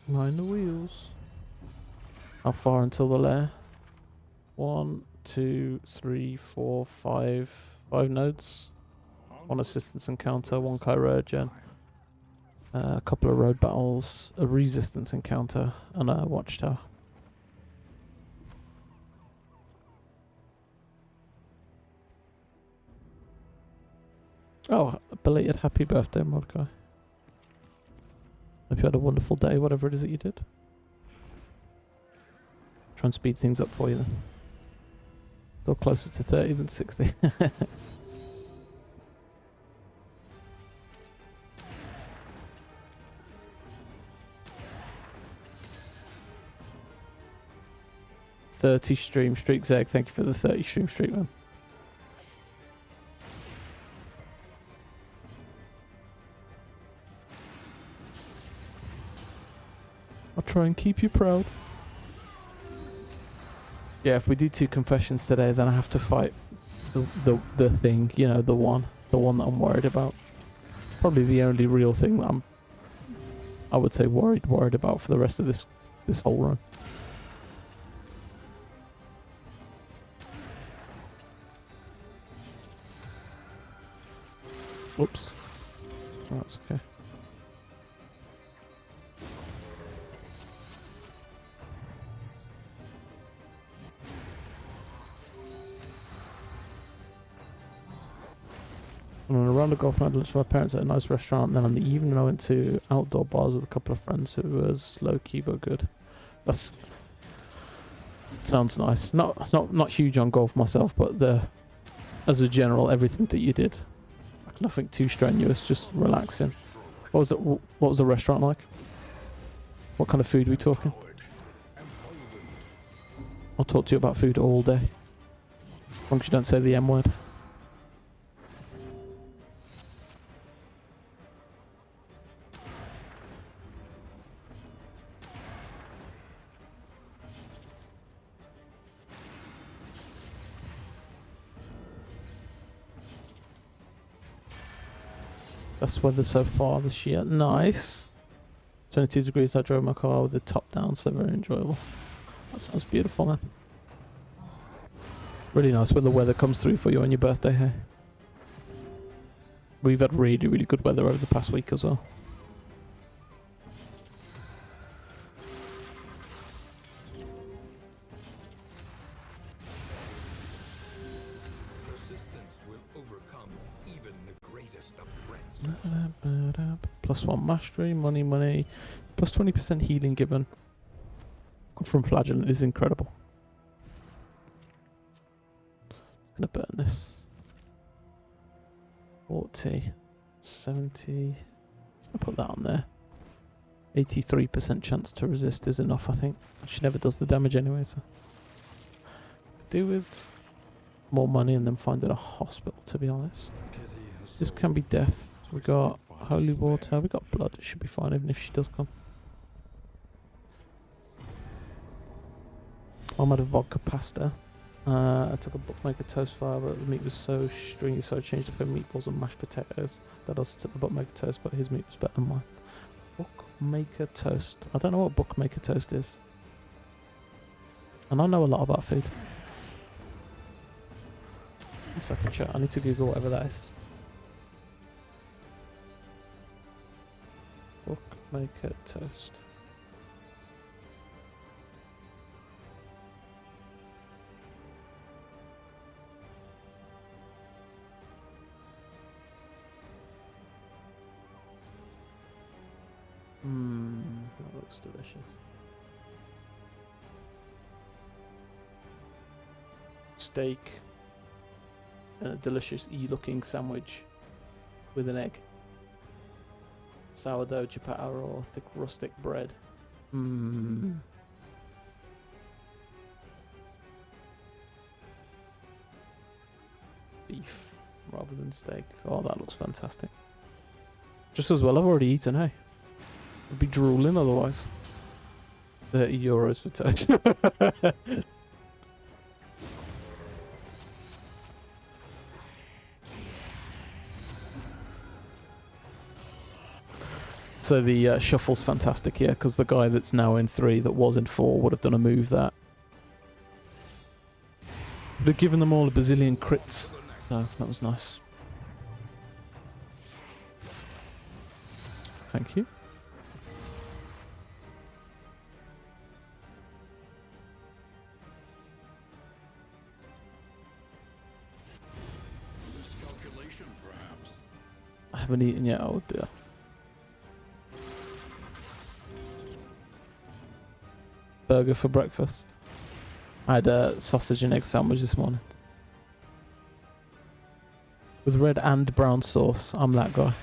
Mind the wheels. How far until the lair? 1, 2, 3, 4, 5. 5 nodes. 1 assistance encounter, 1 chirurgeon. A couple of road battles, a resistance encounter, and a watchtower. Oh, a belated happy birthday, Mordecai. Hope you had a wonderful day, whatever it is that you did. Try and speed things up for you then. Still closer to 30 than 60. $30 stream streak, Zeg. Thank you for the 30 stream streak, man. I'll try and keep you proud. Yeah, if we do 2 confessions today, then I have to fight the thing, you know, the one that I'm worried about. Probably the only real thing that I would say worried about for the rest of this whole run. Whoops. Oh, that's okay. And on a round of golf, I had lunch with my parents at a nice restaurant. And then on the evening, I went to outdoor bars with a couple of friends who was low key but good. That's sounds nice. Not huge on golf myself, but as a general, everything that you did, like nothing too strenuous, just relaxing. What was the restaurant like? What kind of food are we talking? I'll talk to you about food all day, as long as you don't say the M word. Best weather so far this year. Nice. 22 degrees. I drove my car with the top down, so very enjoyable. That sounds beautiful, man. Really nice when the weather comes through for you on your birthday, hey? We've had really, really good weather over the past week as well. +1 mastery, money, plus 20% healing given from flagellant is incredible. Gonna burn this. 40, 70. I'll put that on there. 83% chance to resist is enough, I think. She never does the damage anyway, so. Do with more money and then finding a hospital, to be honest. This can be death. We got holy water, we got blood, it should be fine even if she does come. I'm out of vodka pasta. I took a bookmaker toast file, but the meat was so stringy, so I changed it for meatballs and mashed potatoes. That also took the bookmaker toast, but his meat was better than mine. Bookmaker toast. I don't know what bookmaker toast is. And I know a lot about food. One second, chat. I need to Google whatever that is. Bookmaker toast. That looks delicious. Steak and a delicious looking sandwich with an egg. Sourdough, ciabatta, or thick rustic bread. Beef rather than steak. Oh, that looks fantastic. Just as well, I've already eaten, hey? I'd be drooling otherwise. €30 for touch. So the shuffle's fantastic here, because the guy that's now in 3 that was in 4 would have done a move that would have given them all a bazillion crits. So that was nice. Thank you. Miscalculation, perhaps. I haven't eaten yet, oh dear. Burger for breakfast. I had a sausage and egg sandwich this morning. With red and brown sauce. I'm that guy.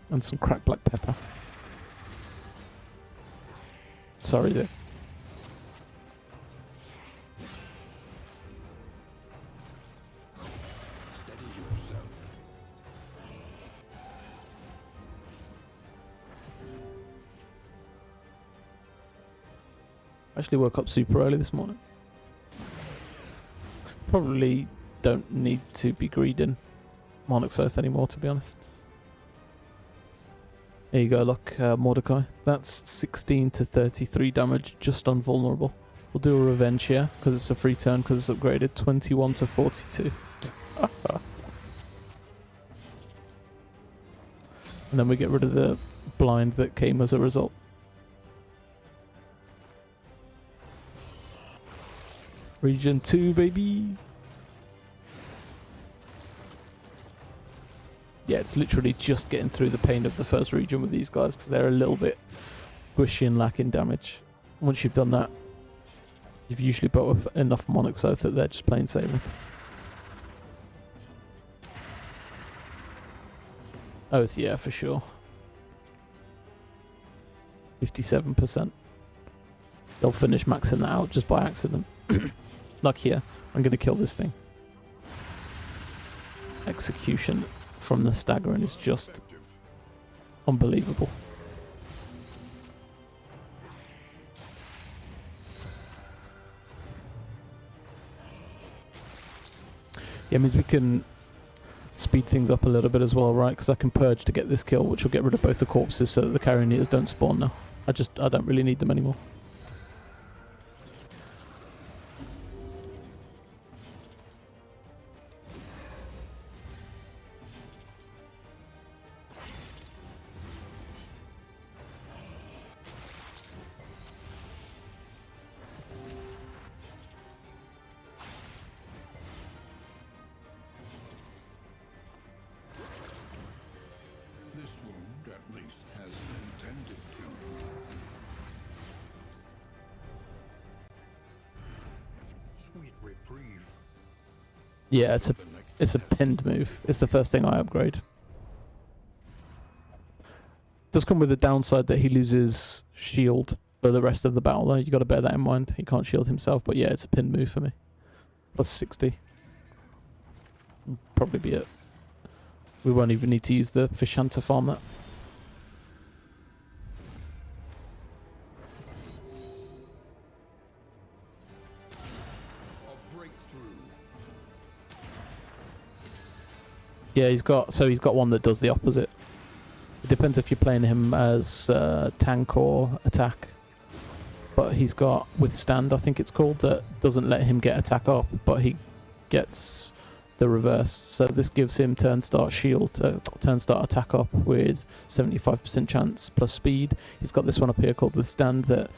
And some cracked black pepper. Sorry, dude. Steady yourself. I actually woke up super early this morning. Probably don't need to be greeding Monarch's Oath anymore, to be honest. There you go, look, Mordecai. That's 16 to 33 damage, just unvulnerable. We'll do a revenge here, because it's a free turn, because it's upgraded. 21 to 42. And then we get rid of the blind that came as a result. Region 2, baby! Yeah, it's literally just getting through the pain of the first region with these guys, because they're a little bit squishy and lacking damage. Once you've done that, you've usually built up enough Monarch's Oath that they're just plain saving. Oath, yeah, for sure. 57%. They'll finish maxing that out just by accident. Like here, I'm going to kill this thing. Execution from the staggering is just unbelievable. Yeah, it means we can speed things up a little bit as well, right? Because I can purge to get this kill, which will get rid of both the corpses so that the carrion eaters don't spawn now. I don't really need them anymore. This wound, at least, has intended to. Sweet reprieve. Yeah, it's a pinned move. It's the first thing I upgrade. Does come with the downside that he loses shield for the rest of the battle though. You got to bear that in mind. He can't shield himself, but yeah, it's a pinned move for me. Plus 60. Probably be it. We won't even need to use the fish hunt to farm that. A breakthrough. Yeah, he's got one that does the opposite. It depends if you're playing him as tank or attack. But he's got withstand, I think it's called, that doesn't let him get attack up, but he gets the reverse. So this gives him turn start shield, turn start attack up with 75% chance plus speed. He's got this one up here called withstand that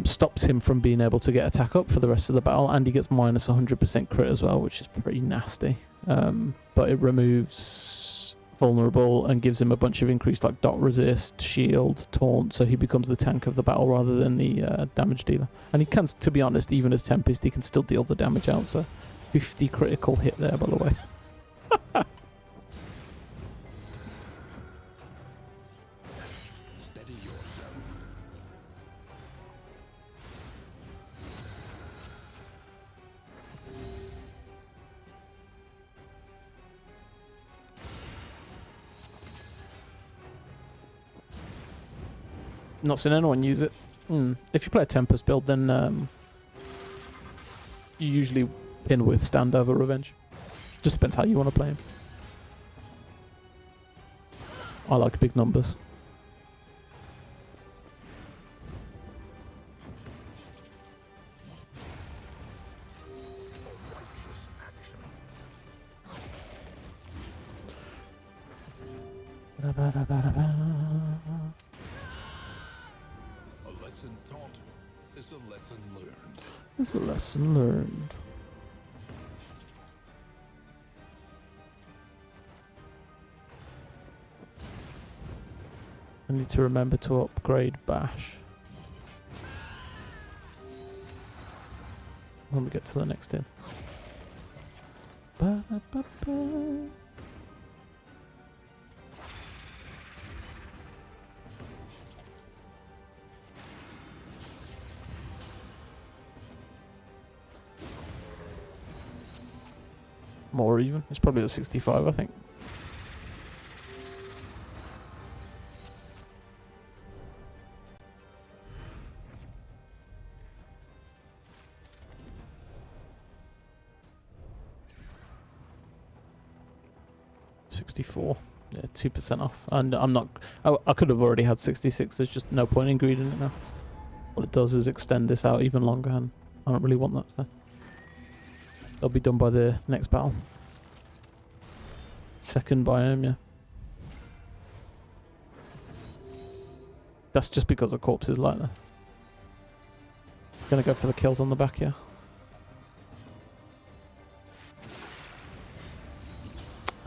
stops him from being able to get attack up for the rest of the battle, and he gets minus 100% crit as well, which is pretty nasty. But it removes vulnerable and gives him a bunch of increased like dot resist, shield, taunt, so he becomes the tank of the battle rather than the damage dealer. And he can, to be honest, even as Tempest, he can still deal the damage out, so 50 critical hit there, by the way. Steady yourself. Not seen anyone use it. If you play a Tempest build, then you usually pin with stand over revenge. Just depends how you want to play him. I like big numbers. A lesson taught is a lesson learned. It's a lesson learned. I need to remember to upgrade Bash when we get to the next inn. Ba-da-ba-ba. More even. It's probably at 65, I think. Yeah, 2% off. And I'm not... I could have already had 66. There's just no point in greeding it now. What it does is extend this out even longer, and I don't really want that, so... They'll be done by the next battle. Second biome, yeah. That's just because the corpse is like that. Gonna go for the kills on the back here.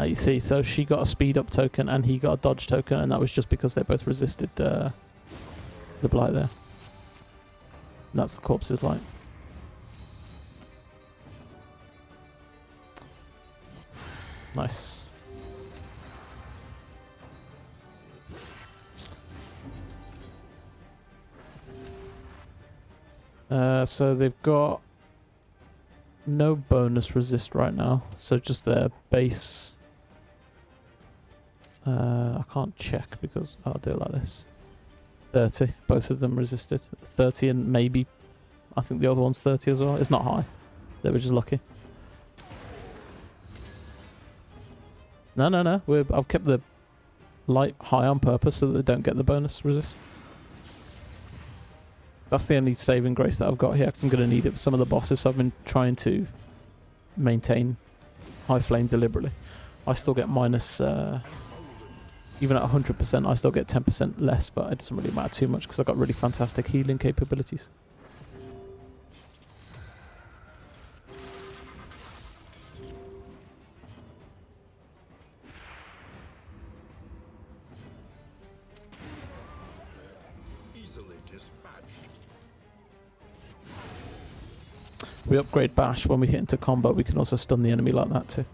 You see, so she got a speed up token and he got a dodge token, and that was just because they both resisted the blight there. And that's the corpse's light. Nice. So they've got no bonus resist right now, so just their base. I can't check because I'll do it like this. 30, both of them resisted. 30 and maybe, I think the other one's 30 as well. It's not high. They were just lucky. No. I've kept the light high on purpose so that they don't get the bonus resist. That's the only saving grace that I've got here, because I'm going to need it for some of the bosses, so I've been trying to maintain high flame deliberately. I still get minus... even at 100%, I still get 10% less, but it doesn't really matter too much because I've got really fantastic healing capabilities. Easily dispatched. We upgrade Bash when we hit into combat, we can also stun the enemy like that too.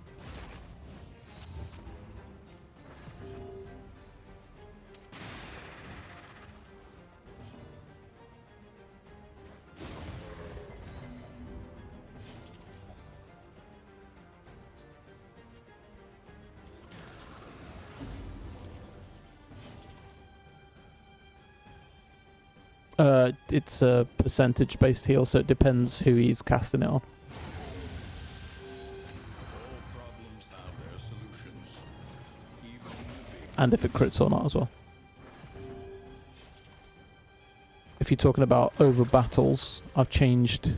It's a percentage-based heal, so it depends who he's casting it on. All problems have their solutions. Even the big And if it crits or not as well. If you're talking about over battles, I've changed...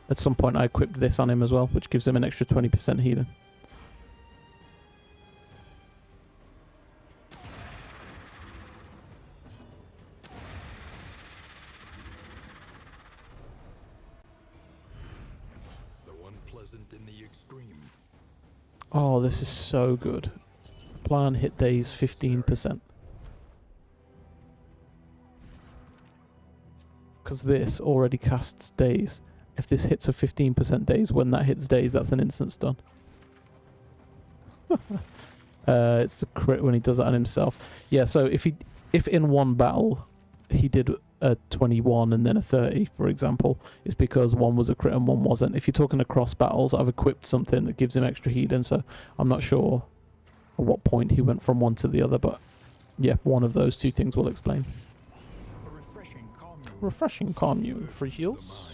At some point I equipped this on him as well, which gives him an extra 20% healing. in the extreme. Oh, this is so good. Apply on hit days 15%. Because this already casts days. If this hits a 15% days, when that hits days, that's an instant stun. It's a crit when he does that on himself. Yeah, so if in one battle he did a 21 and then a 30, for example, it's because one was a crit and one wasn't. If you're talking across battles, I've equipped something that gives him extra healing, so I'm not sure at what point he went from one to the other, but yeah, one of those two things will explain. A Refreshing, calm you. Free heals.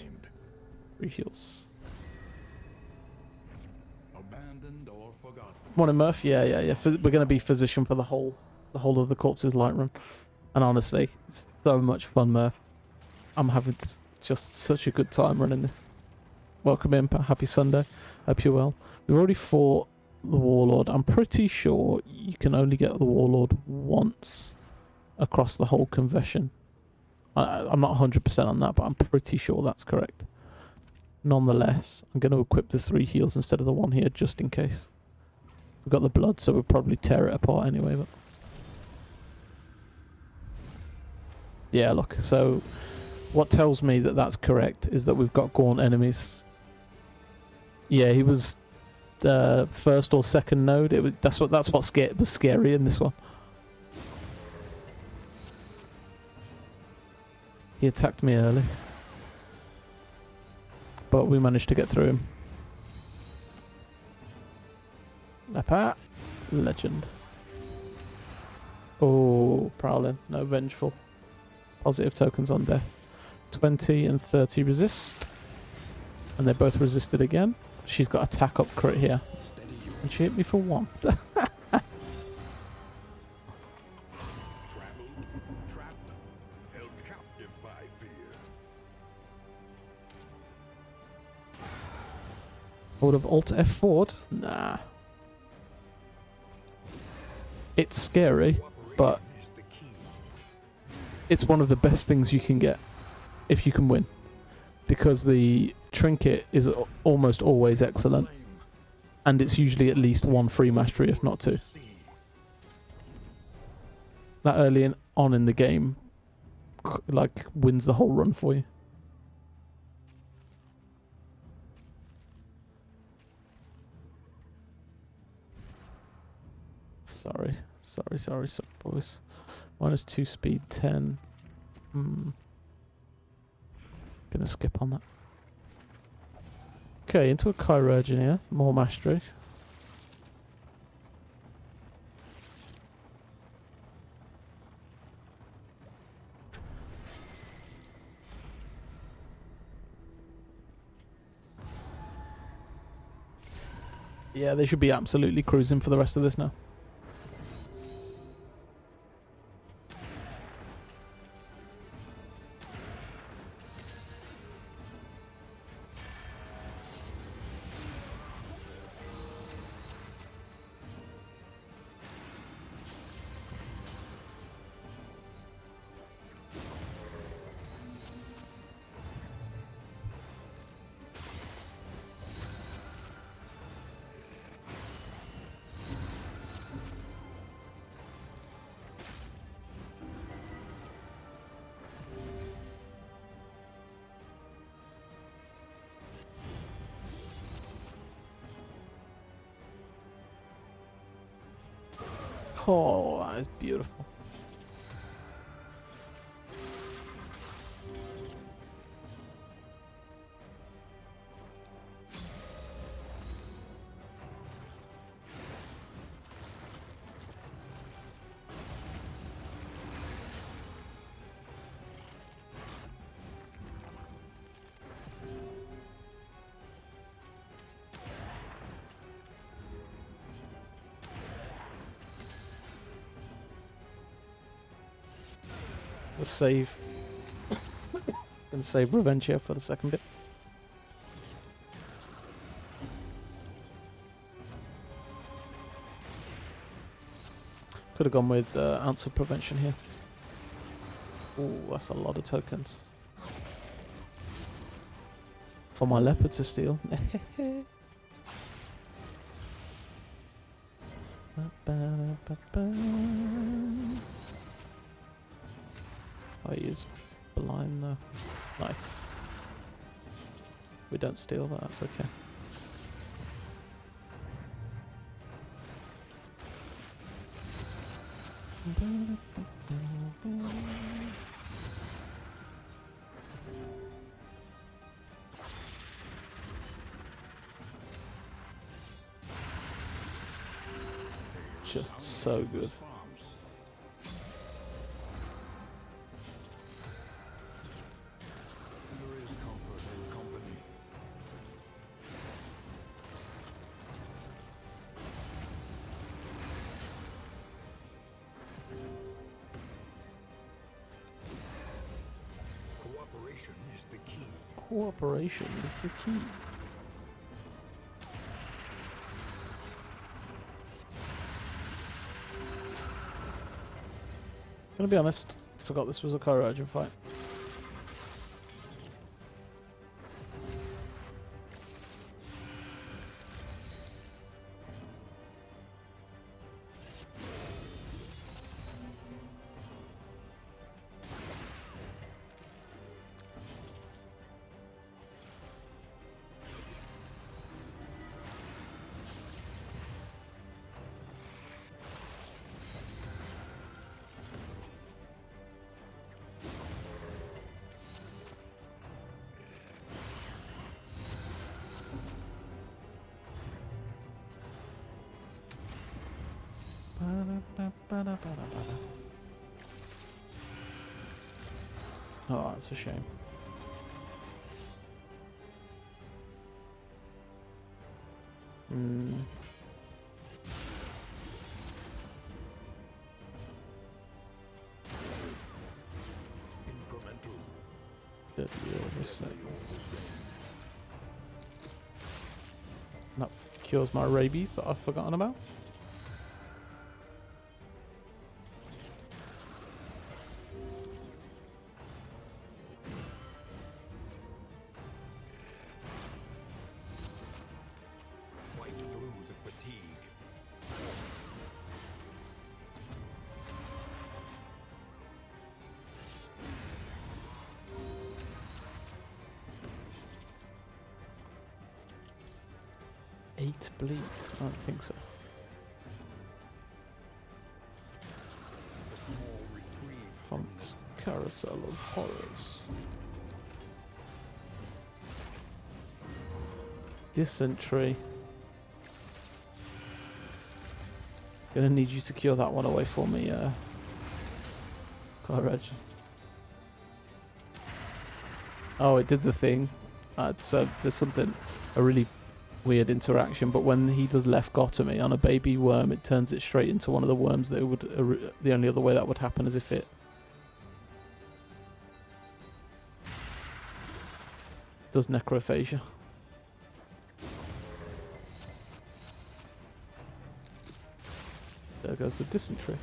Free heals. Abandoned or forgotten. Morning, Murph. Yeah. We're gonna be physician for the whole of the corpses light run. And honestly, it's so much fun, Murph. I'm having just such a good time running this. Welcome in. Happy Sunday. Hope you're well. We've already fought the Warlord. I'm pretty sure you can only get the Warlord once across the whole convention. I'm not 100% on that, but I'm pretty sure that's correct. Nonetheless, I'm going to equip the 3 heals instead of the 1 here, just in case. We've got the blood, so we'll probably tear it apart anyway. But yeah, look. So what tells me that that's correct is that we've got Gaunt enemies. Yeah, he was the first or second node. That's what was scary in this one. He attacked me early, but we managed to get through him. Lepa, legend. Oh, prowling, no vengeful. Positive tokens on death. 20 and 30 resist, and they both resisted again. She's got attack up crit here, and she hit me for 1. I would have Alt F4'd. Nah. It's scary, but it's one of the best things you can get if you can win, because the trinket is almost always excellent, and it's usually at least 1 free mastery, if not 2. That early on in the game, like, wins the whole run for you. Sorry, boys. -2 speed, 10. Gonna skip on that. Okay, into a chirurgeon here. More mastery. Yeah, they should be absolutely cruising for the rest of this now. Oh, that is beautiful. Let's save. Gonna save revenge here for the second bit. Could have gone with ounce of prevention here. Ooh, that's a lot of tokens for my leopard to steal. Oh, he is blind though. Nice. We don't steal that, that's okay. Just so good. Cooperation is the key. Gonna be honest, forgot this was a Kyrogen fight. Oh, that's a shame. Deadly oversight. That cures my rabies that I've forgotten about. Bleed? I don't think so. From this carousel of horrors. Dysentery. Gonna need you to cure that one away for me, Courage. Oh, it did the thing. So there's a really weird interaction, but when he does left-gotomy on a baby worm, it turns it straight into one of the worms that it would... the only other way that would happen is if it does necrophagia. There goes the dysentery.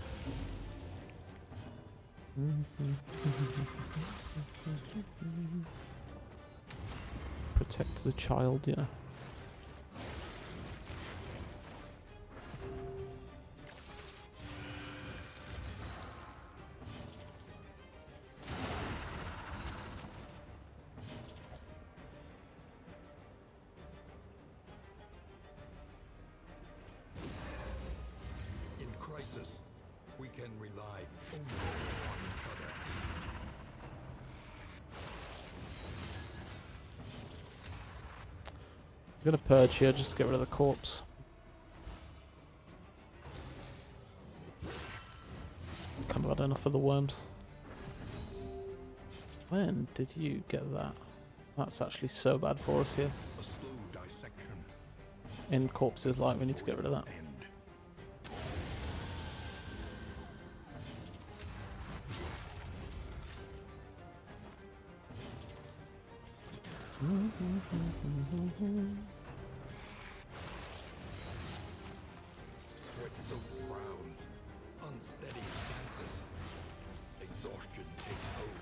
Protect the child, yeah. We can rely only on each other. I'm gonna purge here just to get rid of the corpse. Kind of had enough of the worms. When did you get that? That's actually so bad for us here. A slow dissection. In corpses, like, we need to get rid of that. Sweat-soaked brows, unsteady stances. Exhaustion takes hold.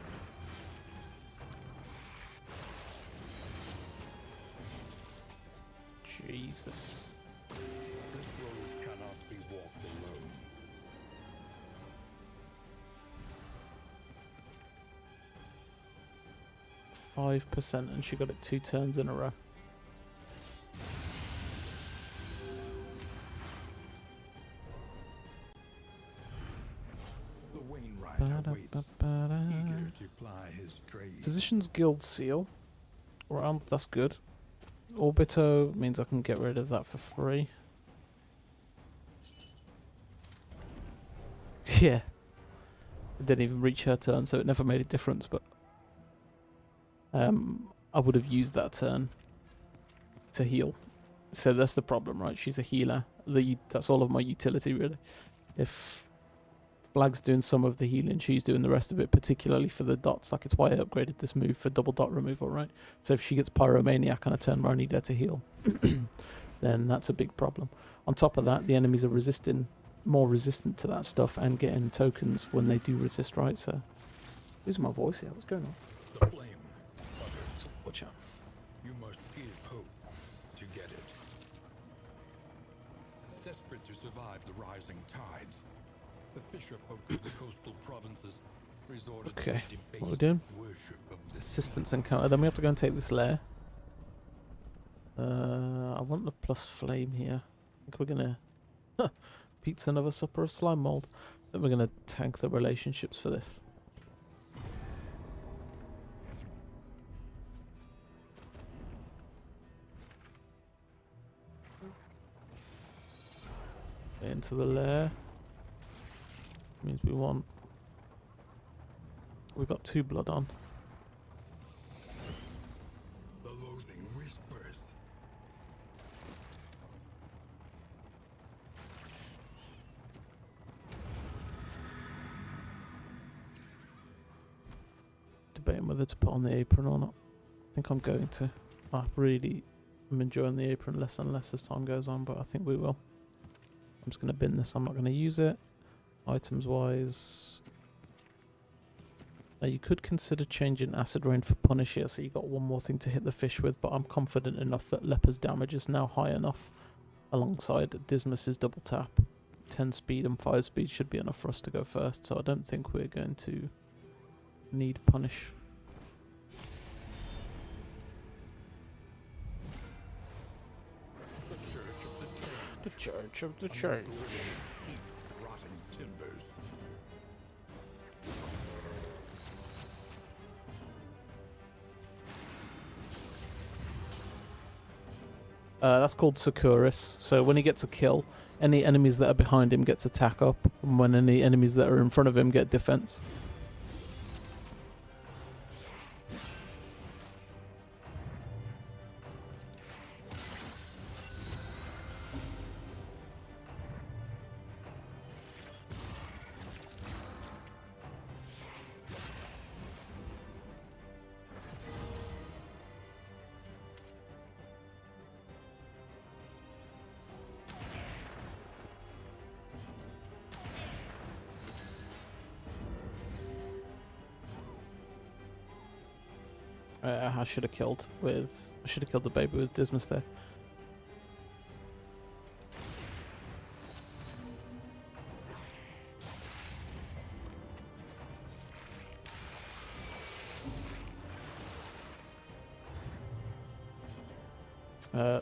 Jesus. This road cannot be walked alone. 5% and she got it 2 turns in a row. The Wainwright awaits, eager to ply his trade. Physician's Guild Seal. Well, that's good. Orbito means I can get rid of that for free. Yeah. It didn't even reach her turn, so it never made a difference, but I would have used that turn to heal. So that's the problem, right? She's a healer. That's all of my utility, really. If Flag's doing some of the healing, she's doing the rest of it, particularly for the dots. Like, it's why I upgraded this move for double dot removal, right? So if she gets Pyromaniac on a turn where I need her to heal, then that's a big problem. On top of that, the enemies are more resistant to that stuff and getting tokens when they do resist, right? So, losing my voice here. What's going on? The flame sputters. Watch out. You must give hope to get it. Desperate to survive the rising tides, the fisher folk of the coastal provinces resorted Okay, to what we're debased doing? worship of the Assistance encounter. Then we have to go and take this lair. I want the plus flame here. I think we're gonna pizza another supper of slime mold. Then we're gonna tank the relationships for this. Into the lair. Means we've got 2 blood on. The loathing whispers. Debating whether to put on the apron or not. I think I'm going to. I'm enjoying the apron less and less as time goes on, but I think we will. I'm just going to bin this. I'm not going to use it. Items wise, now you could consider changing acid rain for punish here, so you got one more thing to hit the fish with, but I'm confident enough that Leper's damage is now high enough alongside Dismas's double tap. 10 speed and 5 speed should be enough for us to go first, so I don't think we're going to need punish. The Church of the Church. Rotting timbers. That's called Sakuris. So when he gets a kill, any enemies that are behind him gets attack up, and when any enemies that are in front of him get defense. I should have killed the baby with Dismas there.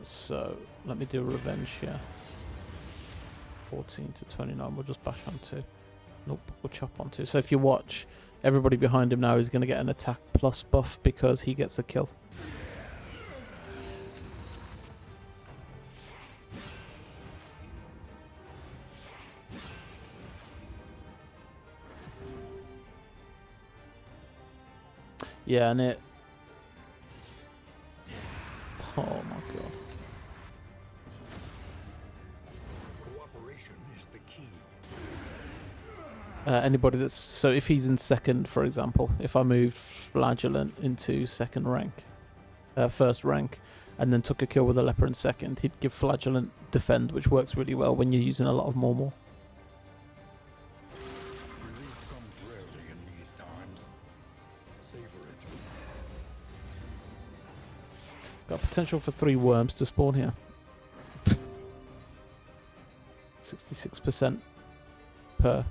So let me do revenge here. 14 to 29. We'll just bash on 2. Nope, we'll chop on 2. So if you watch, everybody behind him now is going to get an attack plus buff because he gets a kill. Yeah, and it... Oh my god. Cooperation is the key. Anybody that's... So if he's in second, for example, if I moved Flagellant into first rank, and then took a kill with a leper in second, he'd give Flagellant defend, which works really well when you're using a lot of Mormor. Relief comes rarely in these times. Savor it. Got potential for 3 worms to spawn here. 66% per.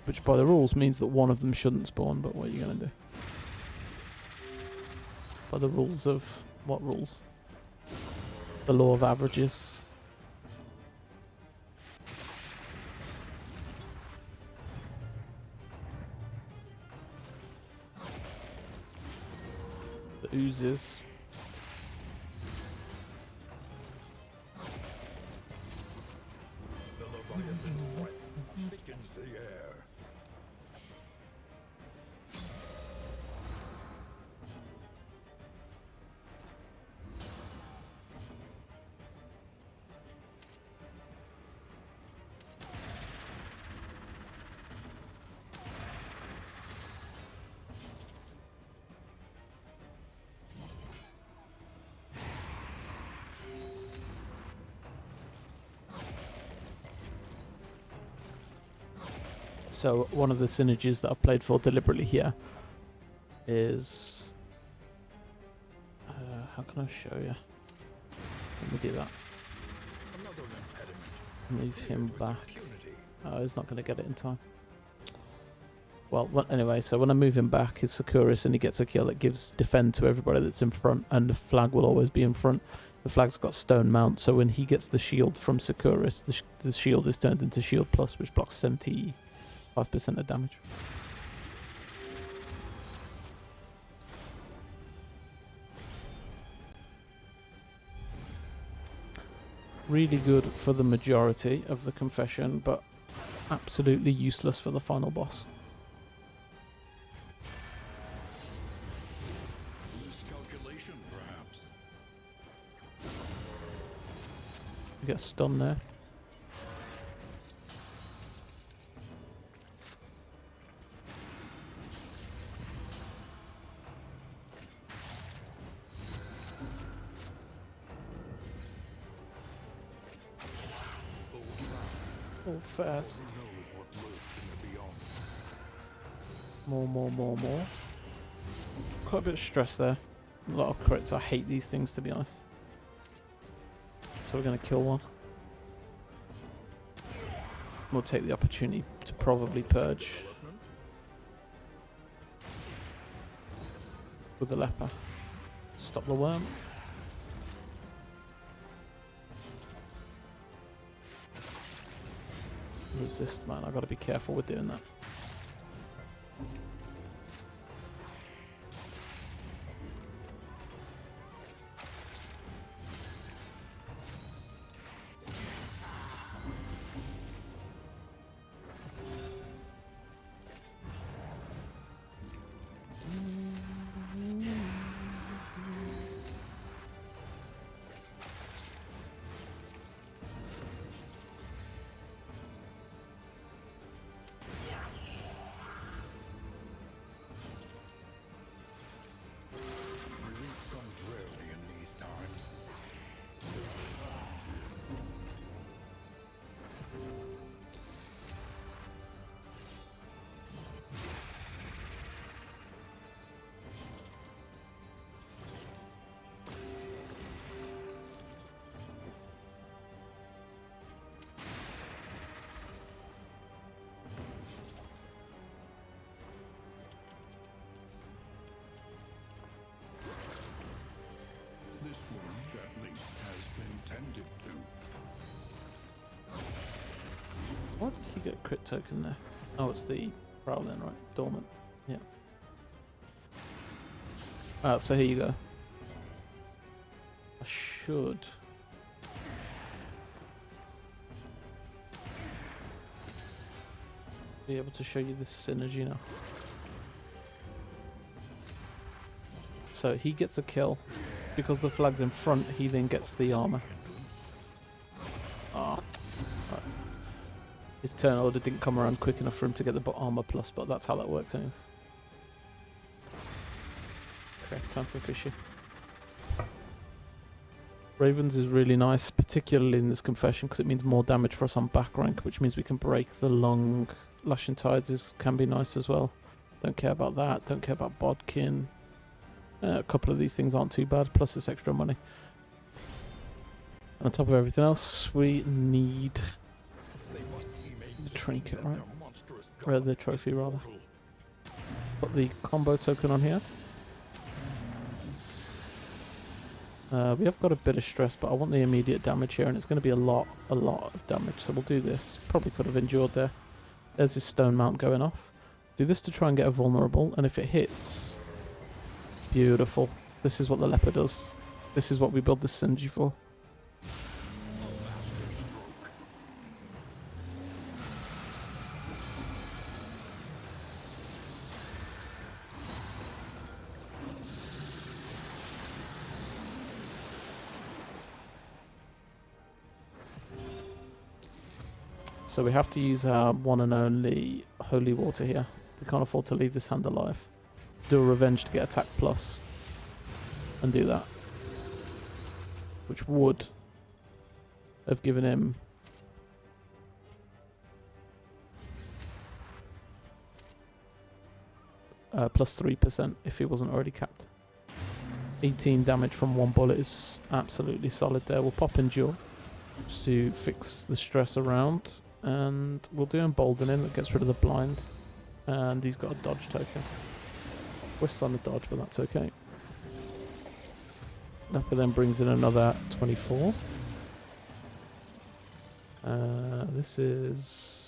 Which by the rules means that one of them shouldn't spawn, but what are you going to do? By the rules of... what rules? The law of averages. The oozes. The Leviathan's breath thickens the air. So one of the synergies that I've played for deliberately here is... how can I show you? Let me do that. Move him back. Oh, he's not going to get it in time. Well, anyway, so when I move him back, his Sakuris, and he gets a kill, it gives defend to everybody that's in front, and the flag will always be in front. The flag's got stone mount, so when he gets the shield from Sakuris, the shield is turned into shield plus, which blocks 75% of damage. Really good for the majority of the confession, but absolutely useless for the final boss. Miscalculation, perhaps. You get stunned there. Oh, fast. More. Quite a bit of stress there. A lot of crits. I hate these things, to be honest. So we're going to kill one. We'll take the opportunity to probably purge with the leper. Stop the worm. Resist, man. I've got to be careful with doing that. This wound, at least, has been tended to. What did you get a crit token there? Oh, it's the Prowling, right? Dormant. Yeah. So here you go. I should... be able to show you the synergy now. So he gets a kill. Because the flag's in front, he then gets the armor. Ah. Right. His turn order didn't come around quick enough for him to get the armor plus, but that's how that works anyway. Okay, time for fishy. Ravens is really nice, particularly in this confession, because it means more damage for us on back rank, which means we can break the long lashing tides. Can be nice as well. Don't care about that. Don't care about bodkin. A couple of these things aren't too bad, plus this extra money. On top of everything else, we need the trinket, right? Or the trophy, rather. Put the combo token on here. We have got a bit of stress, but I want the immediate damage here, and it's going to be a lot of damage, so we'll do this. Probably could have endured there. There's this stone mount going off. Do this to try and get a vulnerable, and if it hits... Beautiful. This is what the leper does. This is what we build this synergy for. So we have to use our one and only holy water here. We can't afford to leave this hand alive. Do a revenge to get attack plus and do that, which would have given him plus 3% if he wasn't already capped. 18 damage from one bullet is absolutely solid there. We'll pop Endure to fix the stress around, and we'll do Emboldening that gets rid of the blind, and he's got a dodge token. Wish on the dodge, but that's okay. Nappa then brings in another 24. This is...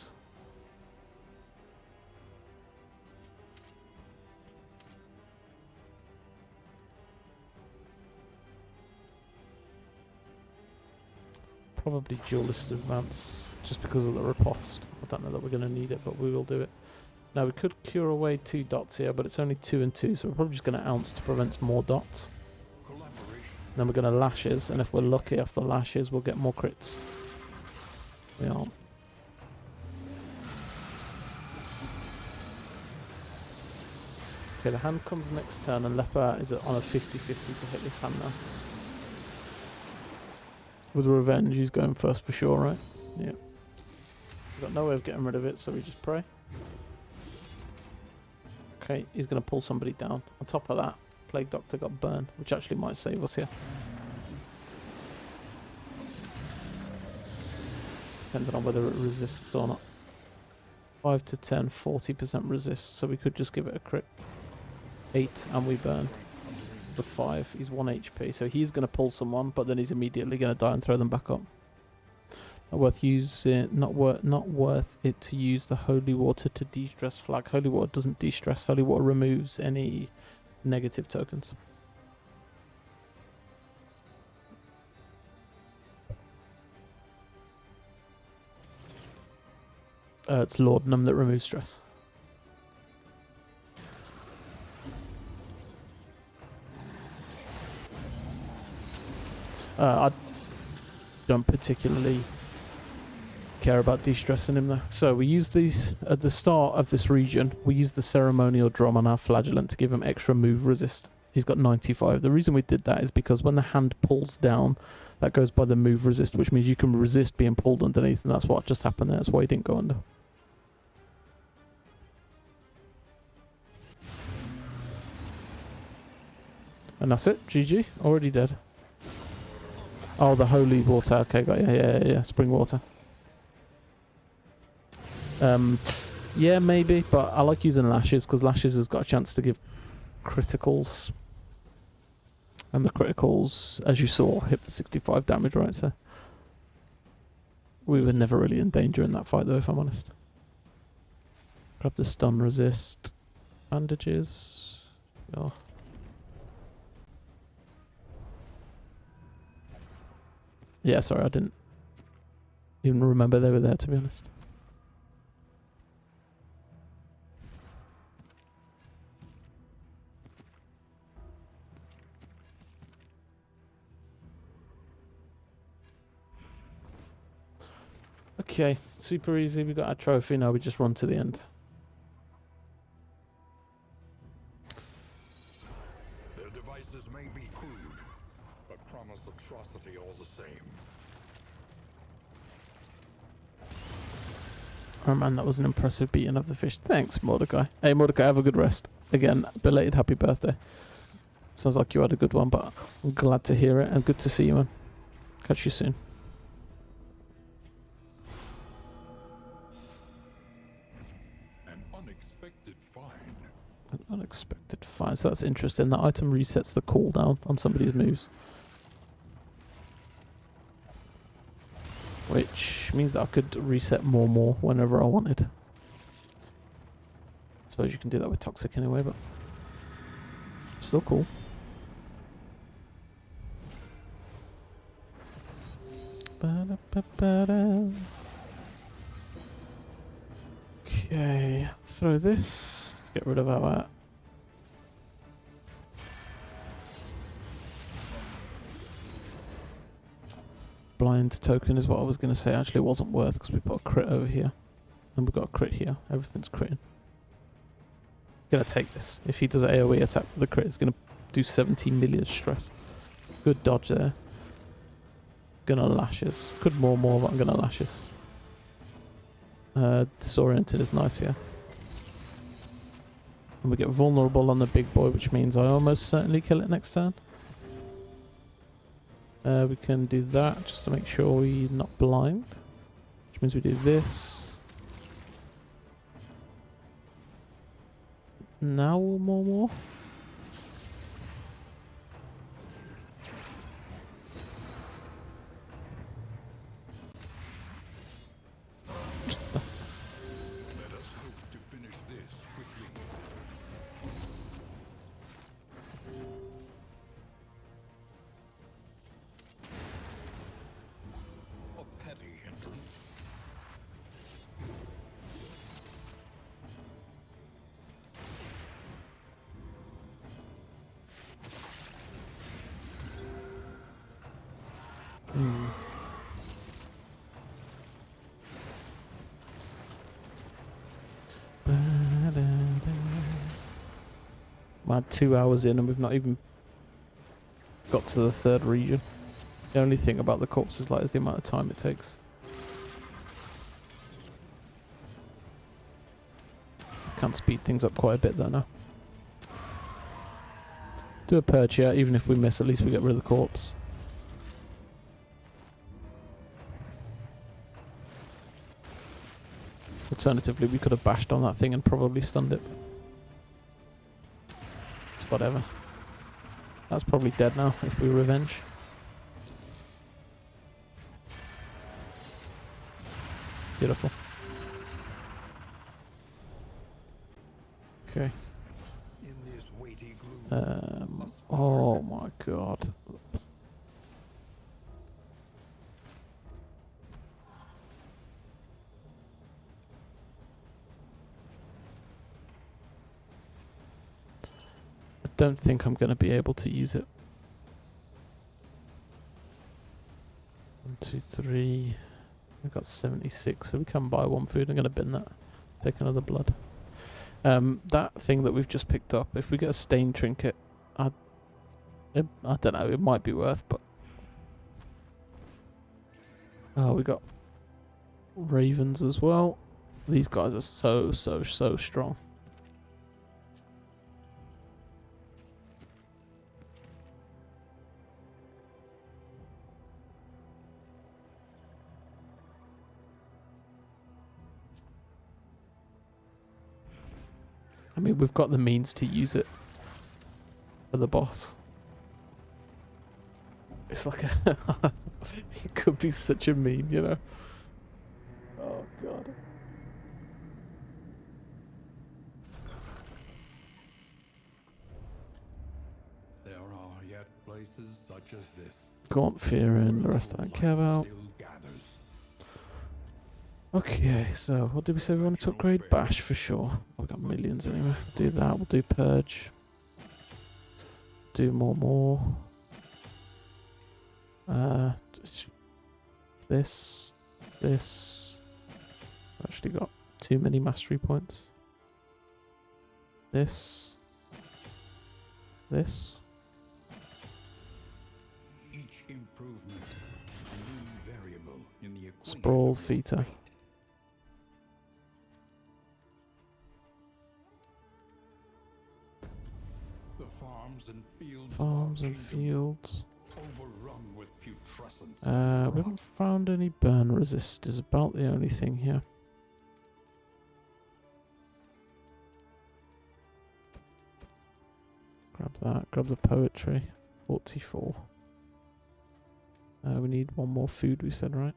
probably Duelist Advance, just because of the riposte. I don't know that we're going to need it, but we will do it. Now, we could cure away 2 dots here, but it's only 2 and 2, so we're probably just going to ounce to prevent more dots. Then we're going to Lashes, and if we're lucky off the Lashes, we'll get more crits. We aren't. Okay, the hand comes next turn, and Leper is on a 50-50 to hit this hand now. With Revenge, he's going first for sure, right? Yeah. We've got no way of getting rid of it, so we just pray. Okay, he's going to pull somebody down. On top of that, Plague Doctor got burned, which actually might save us here. Depending on whether it resists or not. 5 to 10, 40% resist, so we could just give it a crit. 8, and we burn. The 5, he's 1 HP, so he's going to pull someone, but then he's immediately going to die and throw them back up. Not worth it to use the Holy Water to de-stress flag. Holy Water doesn't de-stress. Holy Water removes any negative tokens. It's Laudanum that removes stress. I don't particularly care about de-stressing him though. So we use these at the start of this region. We use the ceremonial drum on our flagellant to give him extra move resist. He's got 95. The reason we did that is because when the hand pulls down, that goes by the move resist, which means you can resist being pulled underneath, and that's what just happened there. That's why he didn't go under. And that's it. GG. Already dead. Oh, the holy water. Okay, got yeah. Spring water. Yeah, maybe, but I like using Lashes because Lashes has got a chance to give criticals. And the criticals, as you saw, hit for 65 damage, right? So we were never really in danger in that fight, though, if I'm honest. Grab the stun resist. Bandages. Oh. Yeah, sorry, I didn't even remember they were there, to be honest. Okay, super easy. We got our trophy. Now we just run to the end. Their devices may be crude, but promise atrocity all the same. Oh man, that was an impressive beating of the fish. Thanks, Mordecai. Hey, Mordecai, have a good rest. Again, belated happy birthday. Sounds like you had a good one, but I'm glad to hear it and good to see you, man. Catch you soon. An unexpected find. An unexpected find. So that's interesting. That item resets the cooldown on somebody's moves. Which means that I could reset more whenever I wanted. I suppose you can do that with Toxic anyway, but still cool. Okay, throw this to get rid of our blind token is what I was going to say. Actually, it wasn't worth because we put a crit over here. And we've got a crit here. Everything's critting. Gonna take this. If he does an AoE attack with the crit, it's going to do 17 million stress. Good dodge there. Gonna Lashes. Could more, but I'm gonna Lashes. Disoriented is nice here. And we get vulnerable on the big boy, which means I almost certainly kill it next turn. We can do that just to make sure we're not blind. Which means we do this. Now more. Let us hope to finish this quickly. A petty hindrance. We're 2 hours in and we've not even got to the third region. The only thing about the corpses light is the amount of time it takes. Can speed things up quite a bit though now. Do a purge here, even if we miss, at least we get rid of the corpse. Alternatively, we could have bashed on that thing and probably stunned it. It's whatever. That's probably dead now if we revenge. Beautiful. Okay. In this weighty gloom, Oh my god. I don't think I'm going to be able to use it. 1, 2, 3. We've got 76, so we can buy one food. I'm going to bin that. Take another blood. That thing that we've just picked up, if we get a stain trinket, I don't know, it might be worth, but... Oh, we got ravens as well. These guys are so strong. I mean, we've got the means to use it for the boss. It's like a... it could be such a meme, you know? Oh, God. there are yet places such as this. Gaunt Fear and the rest I don't care about. Still gathers. Okay, so what did we say we wanted to upgrade? Bash for sure. We've got millions anyway. We'll do that. We'll do Purge. Do more. This. I've actually got too many mastery points. This. Each improvement, a new variable in the equation Sprawl of your Feeder. fate. The Farms and fields. overrun with putrescence. We haven't found any burn resist. Is about the only thing here. Grab that. Grab the poetry. 44. We need one more food, we said, right?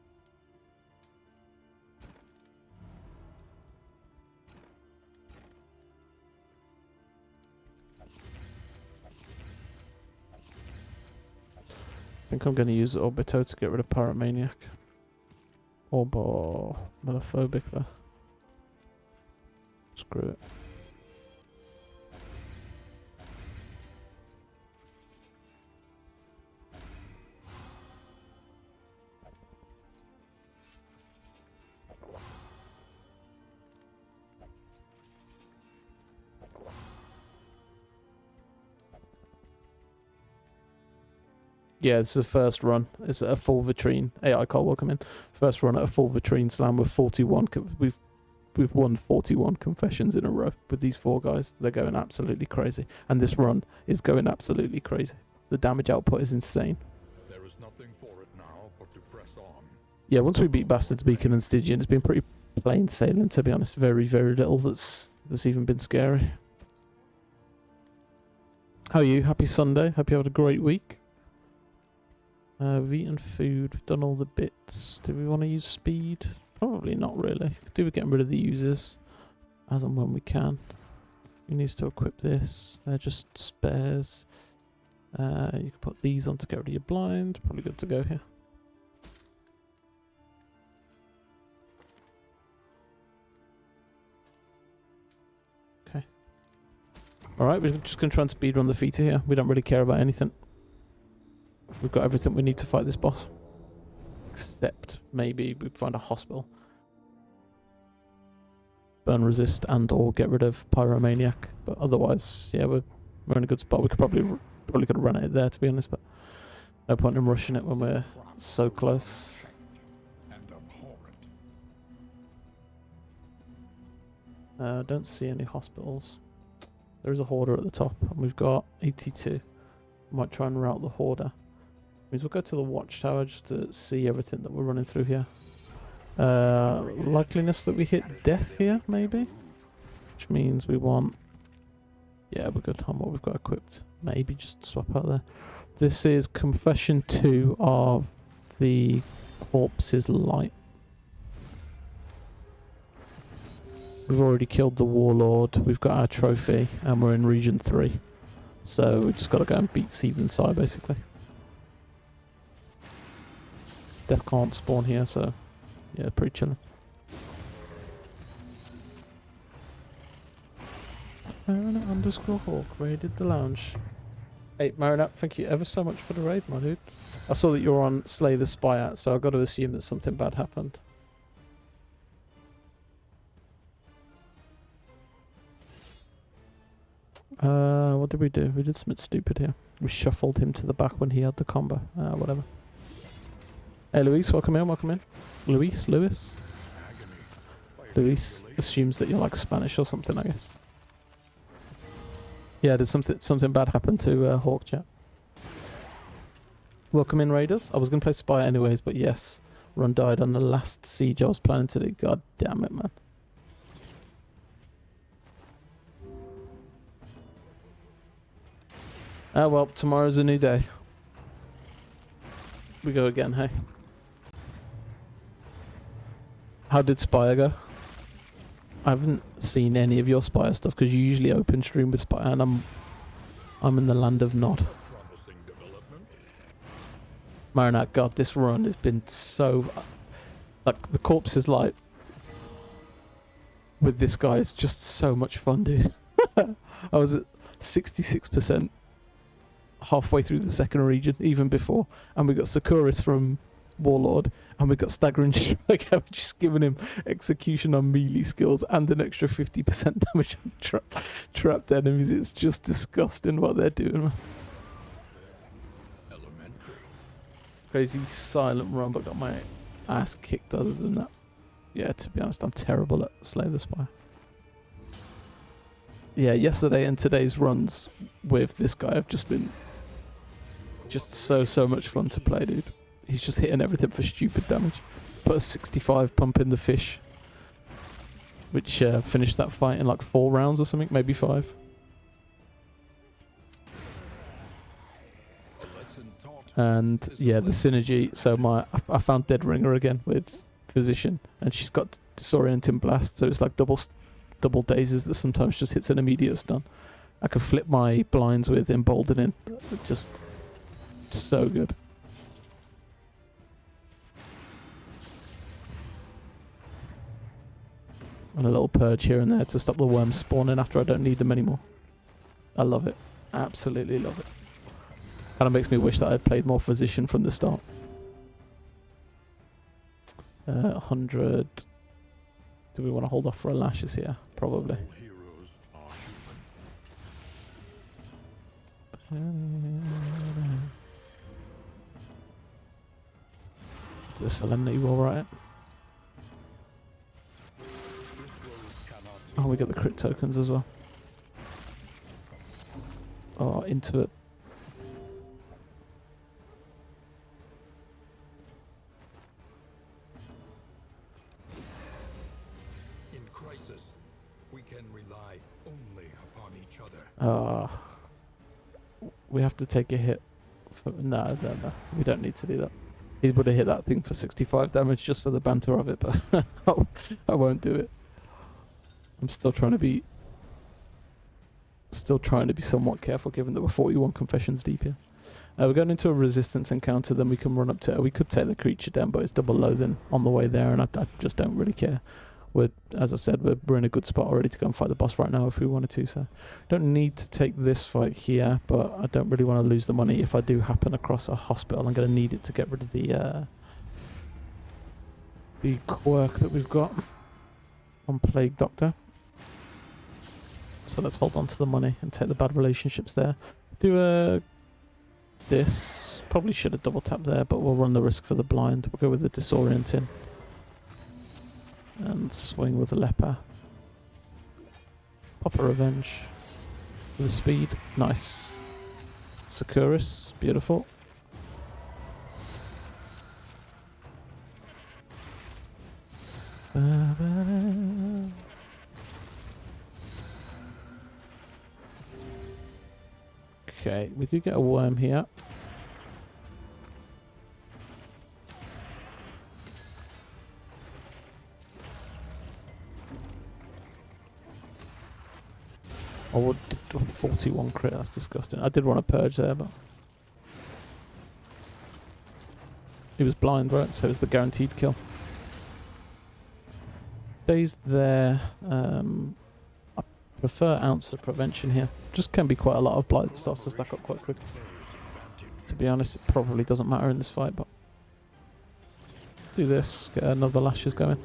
I think I'm going to use Orbito to get rid of Pyromaniac. Orbo. Melophobic there. Screw it. Yeah, this is the first run. It's a full Vitrine. AI call, welcome in. First run at a full Vitrine slam with 41. We've we've won 41 confessions in a row with these 4 guys. They're going absolutely crazy, and this run is going absolutely crazy. The damage output is insane. There is nothing for it now but to press on. Yeah, once we beat Bastards Beacon and Stygian, it's been pretty plain sailing, to be honest. Very, very little that's even been scary. How are you? Happy Sunday. Hope you had a great week. We've eaten food. We've done all the bits. Do we want to use speed? Probably not really. Could do with getting rid of the users as and when we can. We need to equip this. They're just spares. You can put these on to get rid of your blind. Probably good to go here. Okay. Alright, we're just going to try and speedrun the feature here. We don't really care about anything. We've got everything we need to fight this boss. Except maybe we'd find a hospital. Burn resist and or get rid of Pyromaniac. But otherwise, yeah, we're in a good spot. We could probably could have run it there, to be honest, but no point in rushing it when we're so close. Don't see any hospitals. There is a hoarder at the top, and we've got 82. Might try and route the hoarder. Means we'll go to the watchtower just to see everything that we're running through here. Likeliness that we hit death here, maybe? Which means we want... Yeah, we're good on what we've got equipped. Maybe just swap out there. This is Confession 2 of the Corpse's Light. We've already killed the Warlord, we've got our trophy, and we're in Region 3. So we just got to go and beat Seven Sai, basically. Death can't spawn here, so yeah, pretty chilling. Marinette _ Hawk raided the lounge. Hey, Marinette, thank you ever so much for the raid, my dude. I saw that you're on Slay the Spy at, so I've got to assume that something bad happened. What did we do? We did something stupid here. We shuffled him to the back when he had the combo. Whatever. Hey, Luis, welcome in, welcome in. Luis? Luis assumes that you're like Spanish or something, I guess. Yeah, did something bad happen to Hawk Chat? Welcome in, Raiders. I was going to play Spy anyways, but yes. Run died on the last siege I was planning to do. God damn it, man. Well, tomorrow's a new day. We go again, hey? How did Spire go? I haven't seen any of your Spire stuff because you usually open stream with Spire, and I'm in the land of Nod. Marinette, God, this run has been so... Like, the Corpse's Light with this guy is just so much fun, dude. I was at 66% halfway through the second region, even before, and we got Sakuris from Warlord, and we got Staggering Strike. I'm just giving him execution on melee skills and an extra 50% damage on trapped enemies. It's just disgusting what they're doing, man. Crazy silent run, but got my ass kicked other than that. Yeah, to be honest, I'm terrible at Slay the Spire. Yeah, yesterday and today's runs with this guy have just been just so much fun to play, dude. He's just hitting everything for stupid damage. Put a 65 pump in the fish, which finished that fight in like 4 rounds or something, maybe 5. And yeah, the synergy. So I found Dead Ringer again with Physician, and she's got Disorienting Blast, so it's like double dazes that sometimes just hits an immediate stun. I could flip my blinds with Emboldening. Just so good. And a little purge here and there to stop the worms spawning after I don't need them anymore. I love it. Absolutely love it. Kind of makes me wish that I'd played more Physician from the start. 100. Do we want to hold off for a lashes here? Probably. The Solemnity will write it. Oh, we got the crit tokens as well. Oh, into it. In crisis, we can rely only upon each other. We have to take a hit. No, we don't need to do that. He would have hit that thing for 65 damage just for the banter of it, but I won't do it. I'm still trying to be somewhat careful, given that we're 41 confessions deep here. We're going into a resistance encounter, then we can run up to... we could take the creature down, but it's double loathing on the way there, and I just don't really care. As I said, we're in a good spot already to go and fight the boss right now if we wanted to, so... Don't need to take this fight here, but I don't really want to lose the money. If I do happen across a hospital, I'm going to need it to get rid of the quirk that we've got on Plague Doctor. So let's hold on to the money and take the bad relationships there. Do this. Probably should have double tapped there, but we'll run the risk for the blind. We'll go with the disorienting. And swing with the leper. Pop a revenge. With the speed. Nice. Sakuris. Beautiful. Okay, we do get a worm here. Oh, 41 crit, that's disgusting. I did want to purge there, but... He was blind, right? So it's the guaranteed kill. Stays there. I prefer ounce of prevention here. Just can be quite a lot of blight that starts to stack up quite quick. To be honest, it probably doesn't matter in this fight, but... Do this, get another lashes going.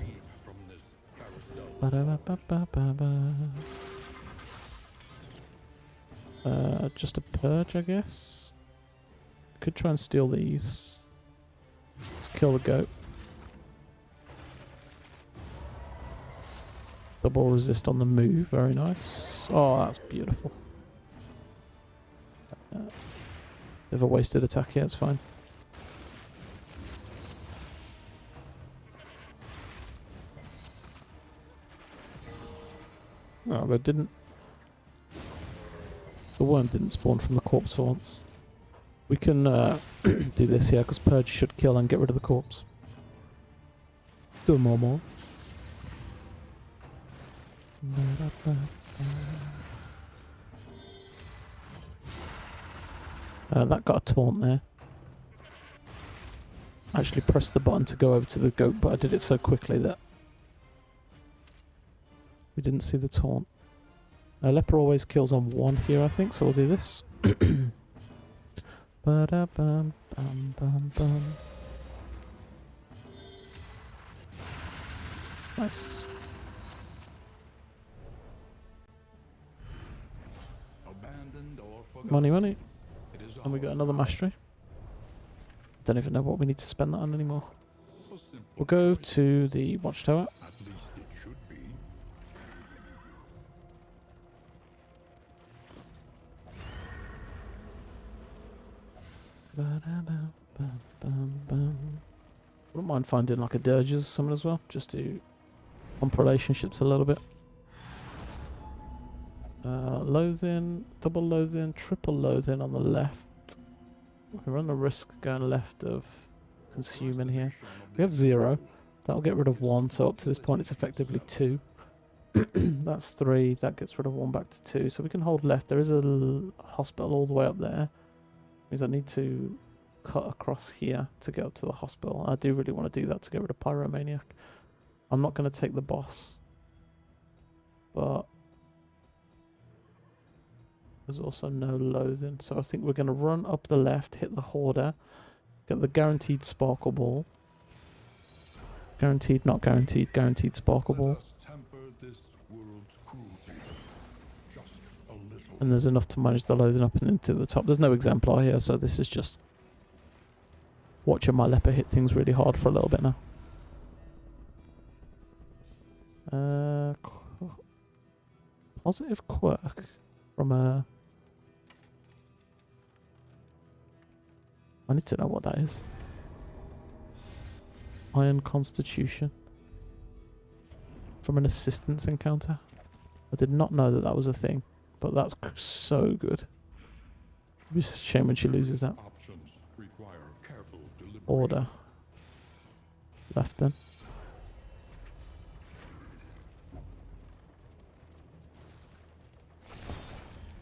Just a purge, I guess. Could try and steal these. Let's kill the goat. Double resist on the move, very nice. Oh, that's beautiful. Bit of a wasted attack here, it's fine. Oh, they didn't. The worm didn't spawn from the corpse for once. We can do this here, because Purge should kill and get rid of the corpse. Do more. That got a taunt there. I actually pressed the button to go over to the goat, but I did it so quickly that we didn't see the taunt. Leper always kills on one here, I think, so we'll do this. Ba-da-bum, bum, bum, bum. Nice. Abandoned or Money. forgotten. And we got another mastery. Don't even know what we need to spend that on anymore. We'll go to the watchtower. At least it should be. Wouldn't mind finding like a dirges or something as well, just to pump relationships a little bit. Loathing, double loathing, triple loathing on the left. We run the risk going left of consuming here. We have 0. That'll get rid of 1, so up to this point it's effectively 2. That's 3. That gets rid of 1 back to 2. So we can hold left. There is a hospital all the way up there. Means I need to cut across here to get up to the hospital. I do really want to do that to get rid of Pyromaniac. I'm not going to take the boss. But there's also no loathing. So I think we're going to run up the left, hit the hoarder, get the guaranteed sparkle ball. Guaranteed, not guaranteed, guaranteed sparkle ball. And there's enough to manage the loading up and into the top. There's no exemplar here, so this is just watching my leper hit things really hard for a little bit now. Positive quirk from a... I need to know what that is. Iron Constitution. From an assistance encounter. I did not know that that was a thing, but that's so good. It'd be a shame when she loses that. Options require careful deliberation. Order. Left then.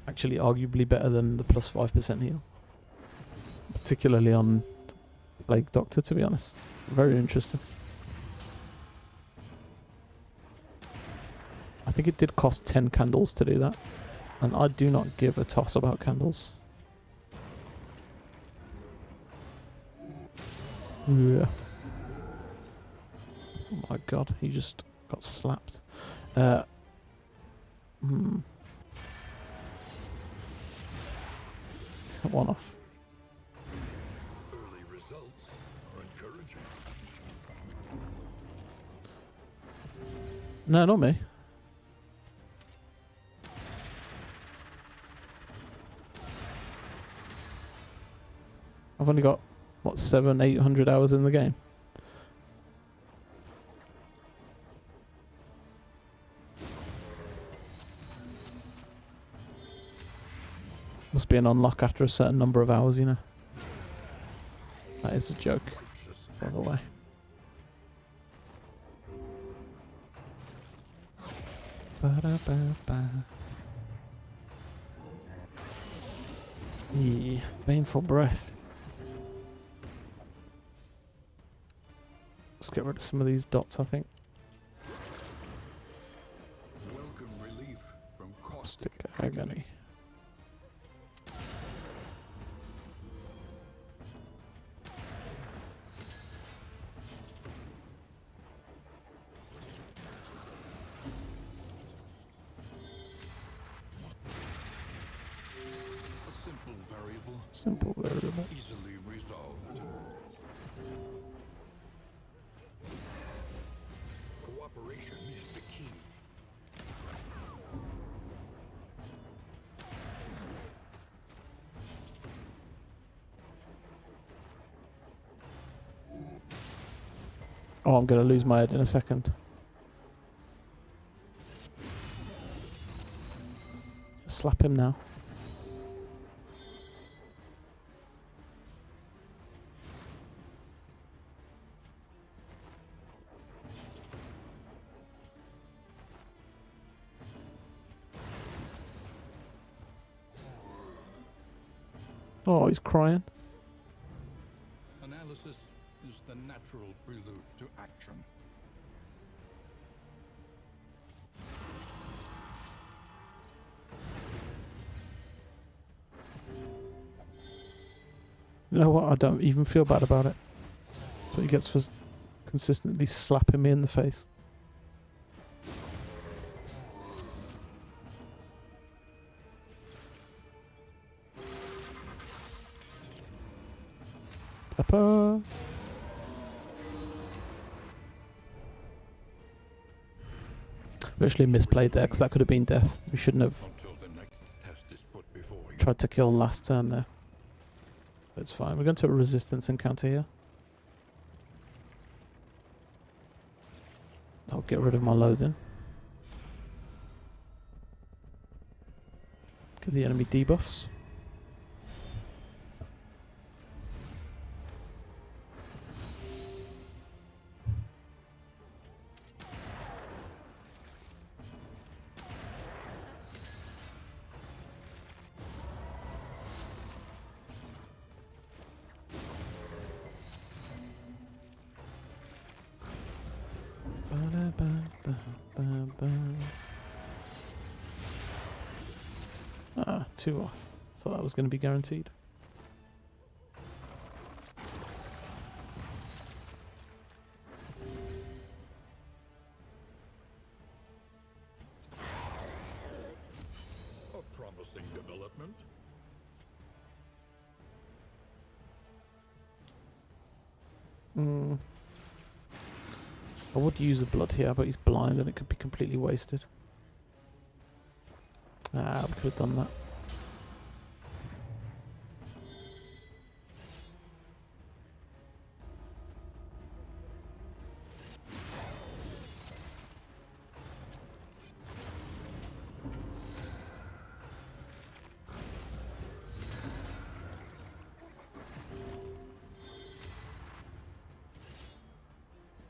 Actually, arguably better than the plus 5% heal. Particularly on Plague Doctor, to be honest. Very interesting. I think it did cost 10 candles to do that. And I do not give a toss about candles. Yeah. Oh my god, he just got slapped. One off. Early results are encouraging. No, not me. I've only got, what, 700-800 hours in the game. Must be an unlock after a certain number of hours, you know. That is a joke, by the way. Ba-da-ba-ba. Yeah, painful breath. Let's get rid of some of these dots, I think. Welcome relief from Caustic agony. A simple variable, Simple variable. easily resolved. Cooperation is the key. Oh, I'm going to lose my head in a second. Slap him now. Oh, he's crying. Analysis is the natural prelude to action. You know what? I don't even feel bad about it. That's what he gets for consistently slapping me in the face. Upper. We actually misplayed there because that could have been death. We shouldn't have Until the next test is put before you. tried to kill last turn there. But it's fine. We're going to a resistance encounter here. I'll get rid of my loathing. Give the enemy debuffs. Ah, 2 off. Thought that was going to be guaranteed. A promising development. I would use a blood here, but he's blind and it could be completely wasted. Ah, we could have done that.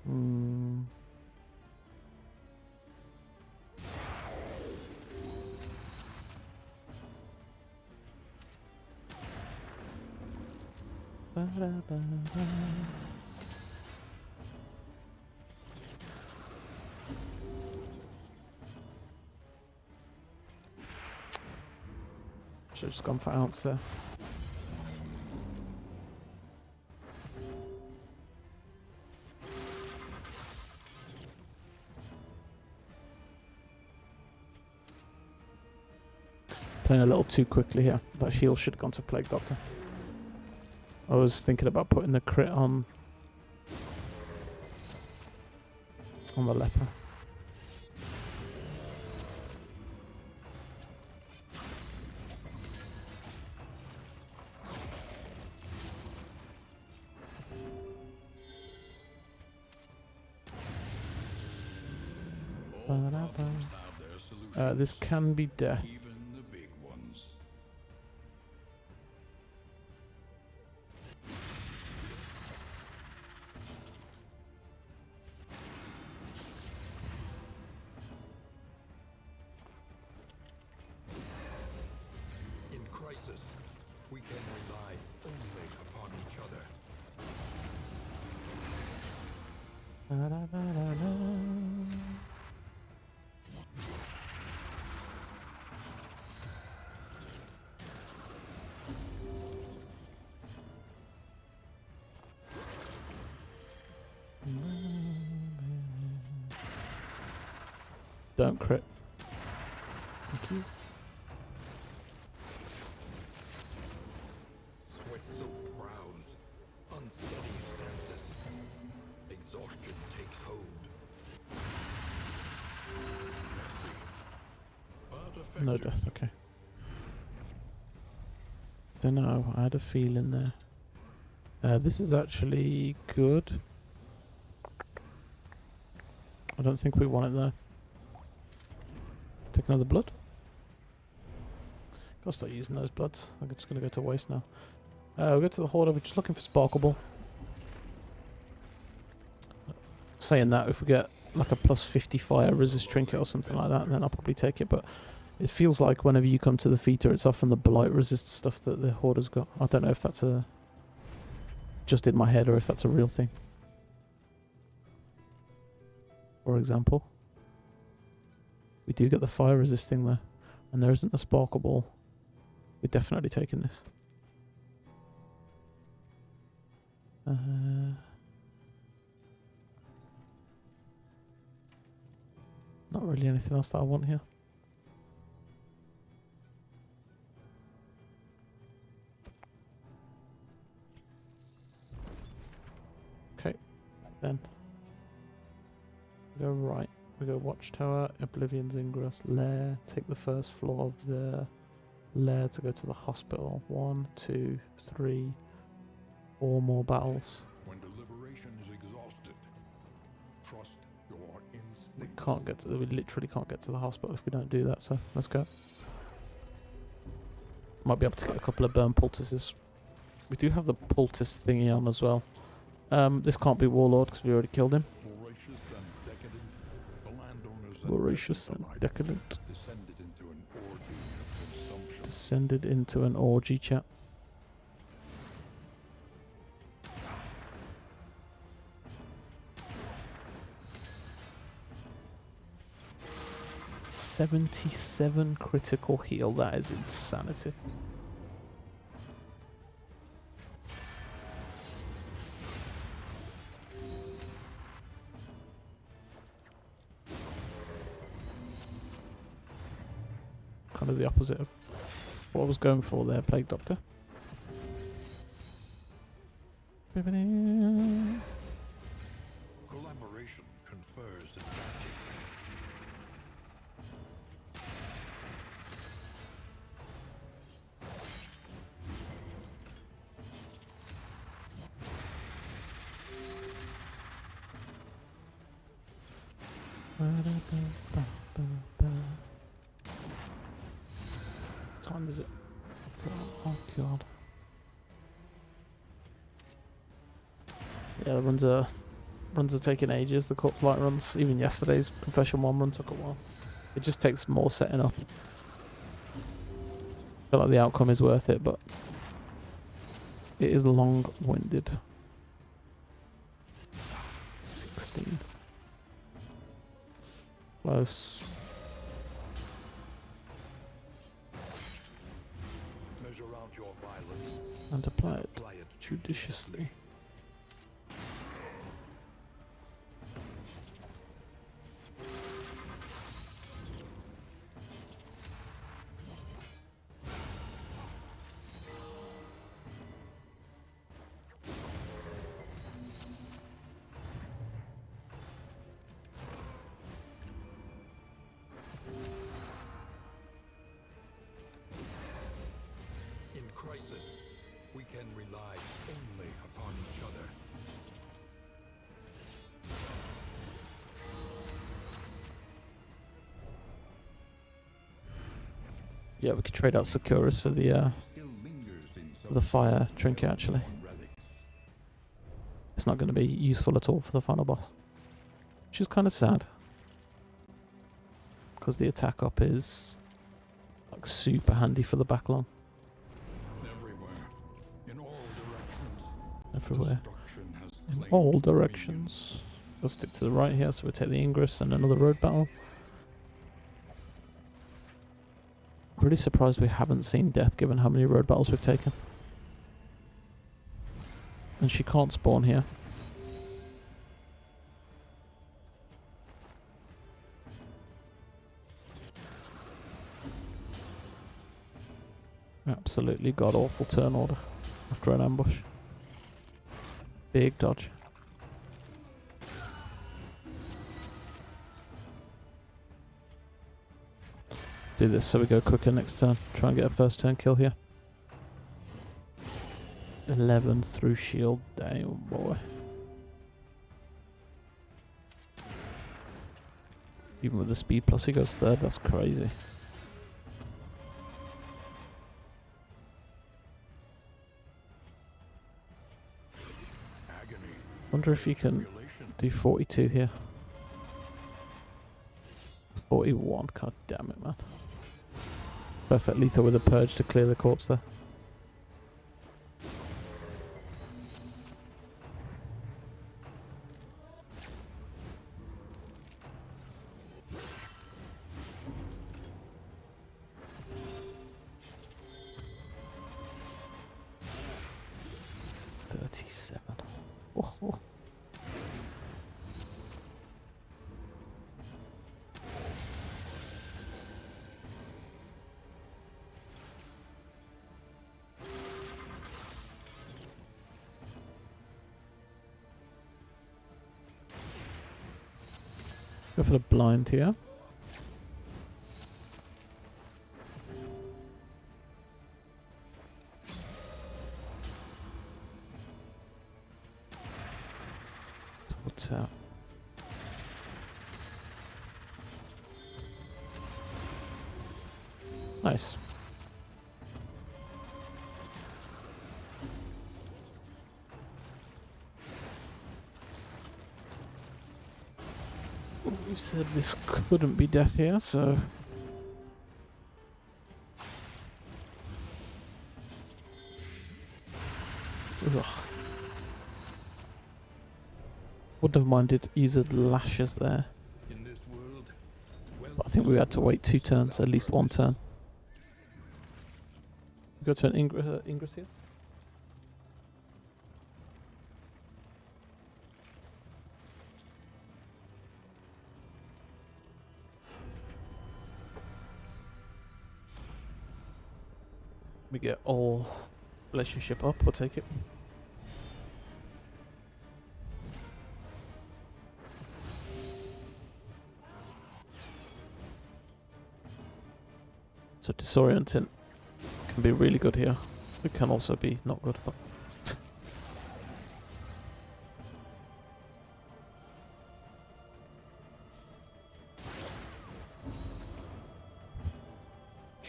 Hmm. Ba-da-ba-da. Should have just gone for ounce there. Playing a little too quickly here. That heal should have gone to Plague Doctor. I was thinking about putting the crit on the leper. All problems have their solutions, This can be death. even the big ones. In crisis, we can rely only upon each other. Ba-da-ba-da-da. Don't crit. Thank you. Sweat-soaked brows, unsteady stances. Exhaustion takes hold. Messy, but effective. No death, okay. Don't know, I had a feeling there. This is actually good. I don't think we want it there. Take another blood. Gotta start using those bloods. I'm just gonna go to waste now. We'll go to the Hoarder. We're just looking for Sparkle Ball. Saying that, if we get like a plus 50 fire resist trinket or something like that, then I'll probably take it. But it feels like whenever you come to the feature, it's often the blight resist stuff that the Hoarder's got. I don't know if that's just in my head or if that's a real thing. For example, we do get the fire resisting there, and there isn't a Sparkle Ball. We're definitely taking this. Not really anything else that I want here. Okay, then. We go right. We go Watchtower, Oblivion's Ingress, Lair. Take the first floor of the Lair to go to the hospital. 1, 2, 3, 4 more battles. When deliberation is exhausted, trust your instincts. We can't get to. We literally can't get to the hospital if we don't do that. So let's go. Might be able to get a couple of burn poultices. We do have the poultice thingy on as well. This can't be Warlord because we already killed him. Voracious and decadent, the landowners and Voracious and peasants alike decadent. descended into an orgy of consumption. Descended into an orgy, chat. $77 critical heal. That is insanity. Kind of the opposite of what I was going for there, Plague Doctor. Collaboration confers advantage. What time is it? Oh god. Yeah, the runs are taking ages. The corpse light runs, even yesterday's confession 1 run took a while. It just takes more setting up. I feel like the outcome is worth it, but it is long-winded. 16. Close. Measure out your violence. And apply it Apply it judiciously. In crisis, we can rely only upon each other. Yeah, we could trade out Securus for the Still lingers in for the fire trinket actually. relics. It's not going to be useful at all for the final boss. Which is kind of sad. Because the attack up is like super handy for the backline. Everywhere, in all directions. Everywhere. Destruction has In claimed all dominion. directions. We'll stick to the right here, so we'll take the Ingress and another road battle. Pretty surprised we haven't seen death given how many road battles we've taken. And she can't spawn here. Absolutely god-awful turn order after an ambush. Big dodge. Do this so we go quicker next turn. Try and get a first turn kill here. 11 through shield. Damn boy. Even with the speed plus he goes third, that's crazy. Agony, Wonder if you can tribulation. do 42 here. 41, god damn it man. Perfect lethal with a purge to clear the corpse there. Oh, oh. Go for the blind here. What's out? Nice. We said this couldn't be death here, so ugh. Wouldn't have minded using lashes there, In this world, but I think we had to wait 2 turns, at least 1 turn. Go to an Ingress here. We get all relationship up, we'll take it. So disorienting can be really good here. It can also be not good, but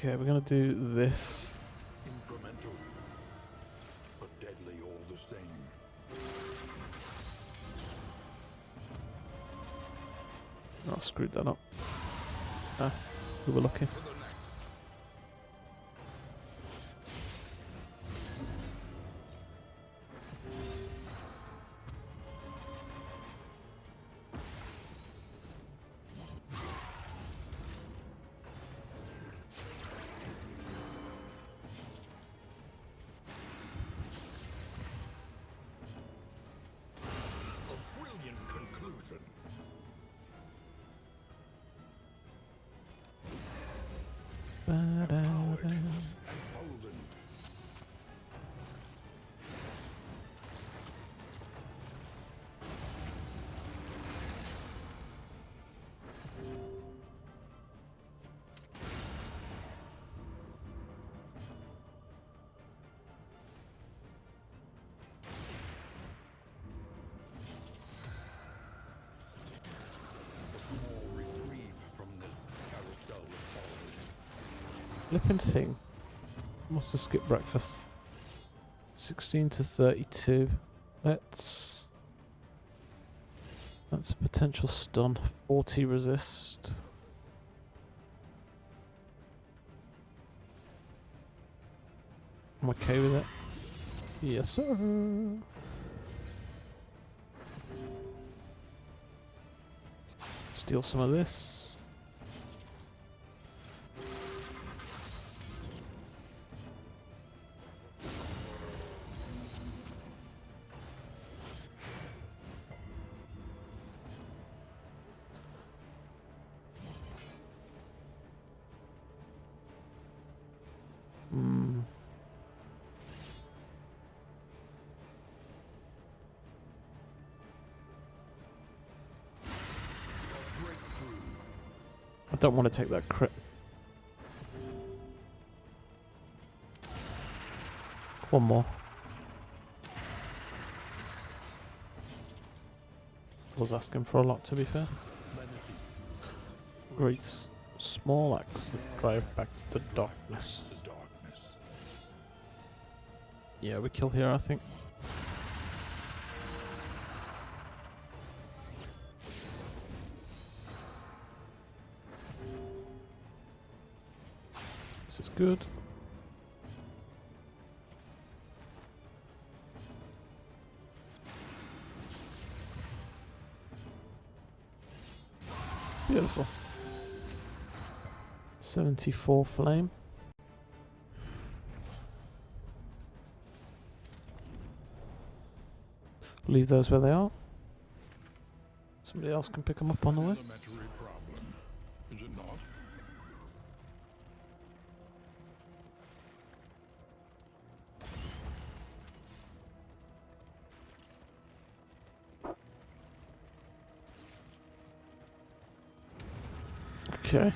Okay, we're gonna do this. Incremental, but deadly all the same. Oh, I screwed that up. Ah, we were lucky. To the next. A brilliant conclusion. Empowered and emboldened. A small reprieve from this carousel of horrors. Flipping thing. Must have skipped breakfast. 16 to 32. That's a potential stun. 40 resist. I'm okay with it. Yes, sir. Steal some of this. Hmm. I don't want to take that crit. One more. I was asking for a lot, to be fair. Great small axe that drive back the darkness. The darkness. Yeah, we kill here, I think. This is good. Beautiful. 74 flame. Leave those where they are. Somebody else can pick them up on the way. Elementary problem, is it not? Okay.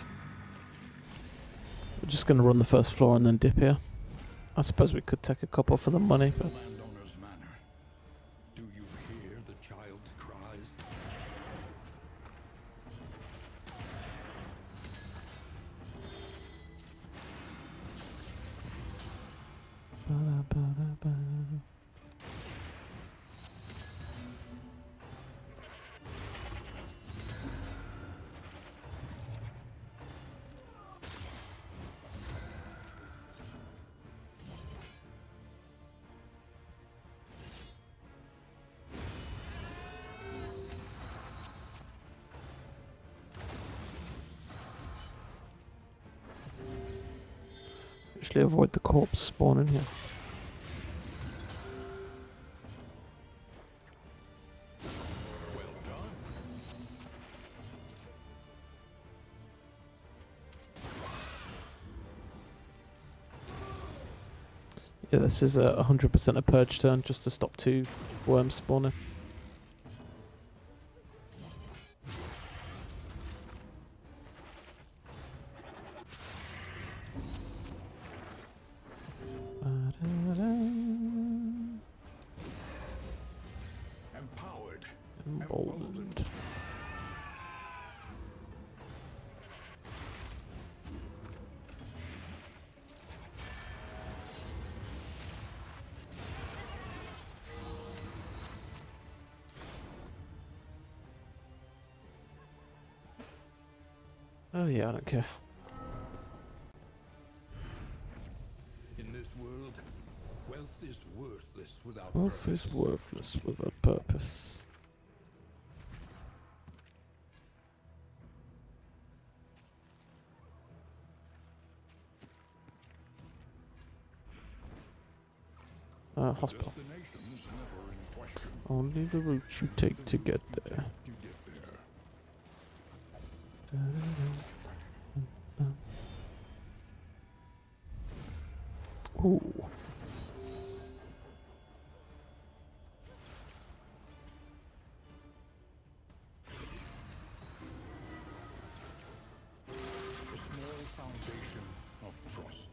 We're just going to run the first floor and then dip here. I suppose we could take a couple for the money, but Landowner's manor. Do you hear the child's cries? actually avoid the corpse spawning here. Well done. Yeah, this is a 100% a purge turn just to stop 2 worms spawning. Empowered. Emboldened. Oh yeah, I don't care. In this world, wealth is worthless without Wealth purpose. is worthless without purpose. Hospital. Destination's never in question. Only the route you take to get there. You get there. Ooh. A small foundation of trust.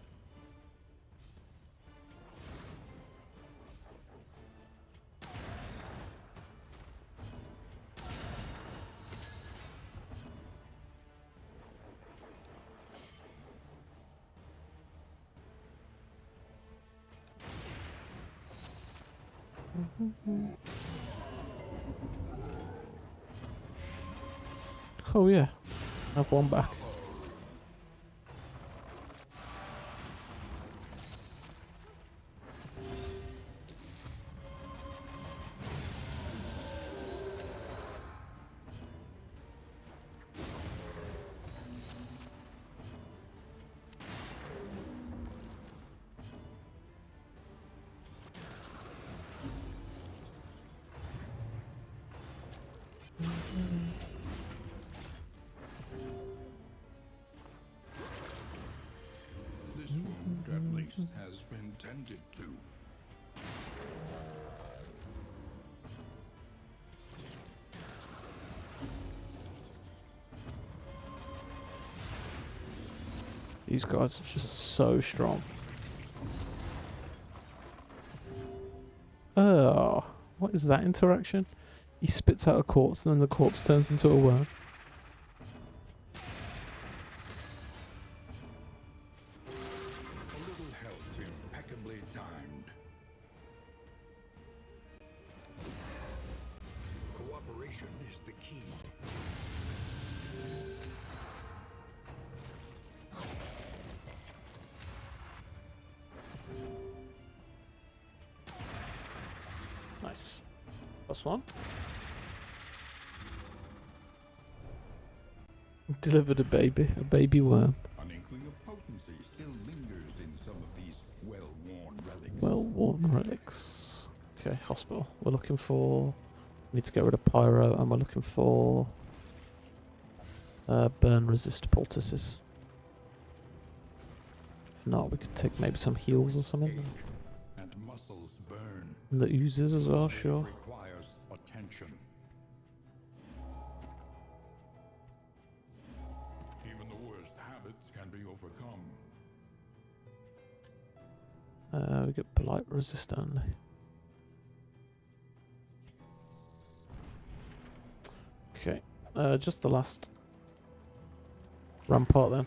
Oh yeah, have one back. This wound, at least, has been tended to. These guys are just so strong. Oh, what is that interaction? He spits out a corpse and then the corpse turns into a worm. A little health impeccably timed. Cooperation is the key. Nice. Plus one. Delivered a baby worm. An inkling of potency still lingers in some of these well-worn relics. Well-worn relics. Okay, hospital. We're looking for... We need to get rid of pyro and we're looking for... burn resist poultices. If not, we could take maybe some heals or something. Ache and muscles burn. And the oozes as well, sure. Requires attention. Even the worst habits can be overcome. We get polite resist only. Okay, just the last rampart then.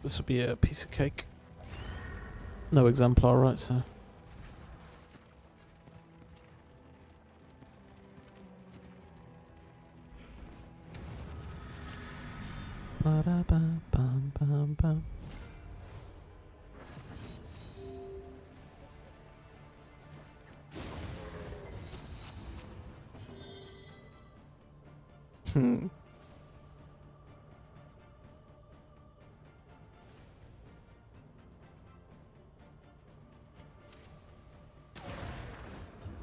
This will be a piece of cake. No exemplar, right, so... Ba-da-bam-bam-bam-bam.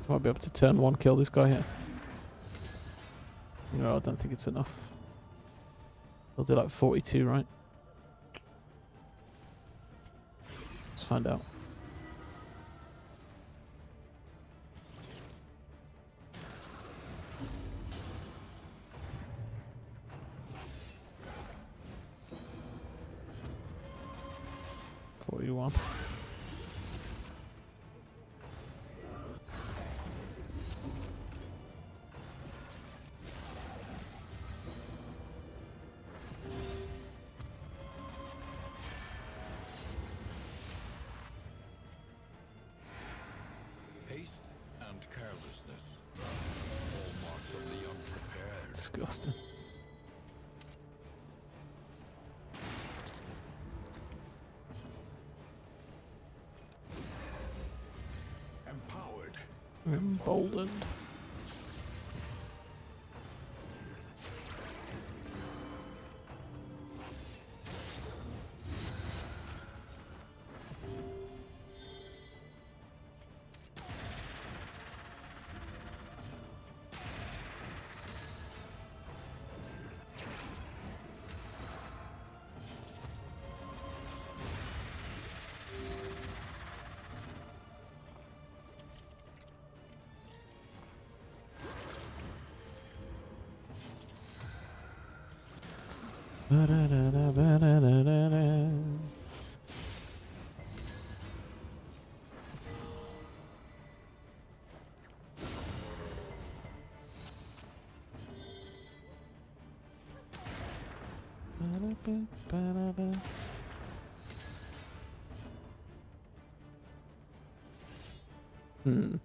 Might be able to turn one, kill this guy here. No, I don't think it's enough. We'll do like 42, right? Let's find out. $41. Haste and carelessness. Hallmarks of the unprepared. Disgusting. Emboldened. Ba-da-da-da-ba-da-da-da-da. Ba-da-ba-ba-da-ba. Hmm.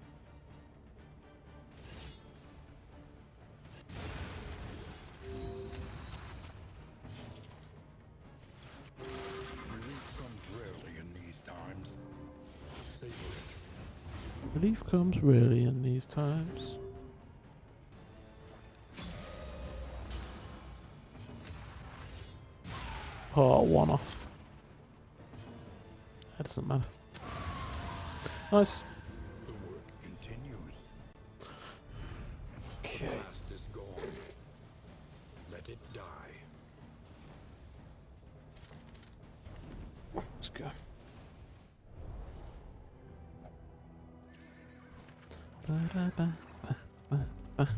Relief comes rarely in these times. Savor it. Relief comes rarely in these times. Oh, one off. That doesn't matter. Nice. The work continues. Okay. The past is gone. Let it die. Let's go. Ba-da-ba-ba-ba-ba.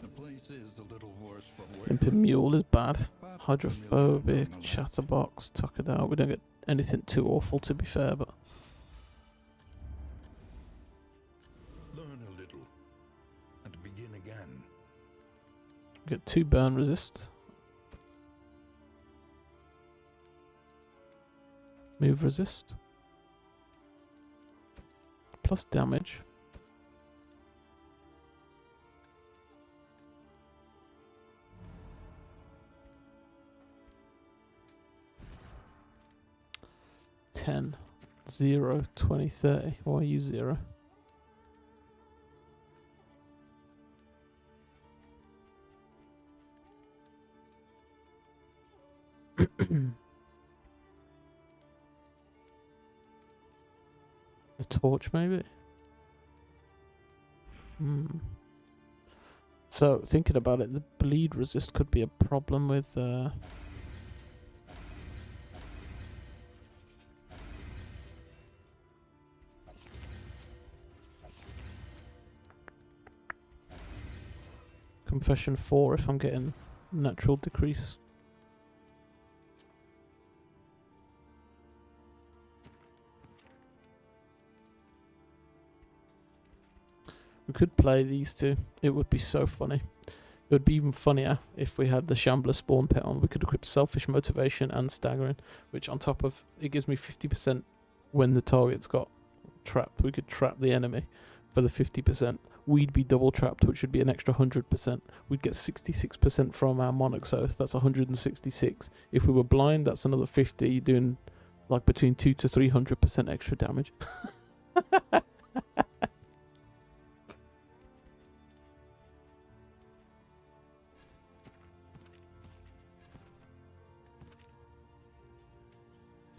The place is a little worse from where Limping Mule is bad. but Hydrophobic, nonetheless. Chatterbox, Tuckered Out. We don't get anything too awful, to be fair, but Learn a little and begin again. we get 2 burn resist. Move resist. Plus damage. Ten, 0, 20, 30. Why use 0? The torch, maybe? So, thinking about it, the bleed resist could be a problem with... Confession 4 if I'm getting natural decrease. We could play these two. It would be so funny. It would be even funnier if we had the Shambler spawn pit on. We could equip Selfish Motivation and Staggering, which on top of it gives me 50% when the target's got trapped. We could trap the enemy for the 50%. We'd be double trapped, which would be an extra 100%. We'd get 66% from our Monarch's Oath. That's 166. If we were blind, that's another 50, doing like between 200 to 300% extra damage.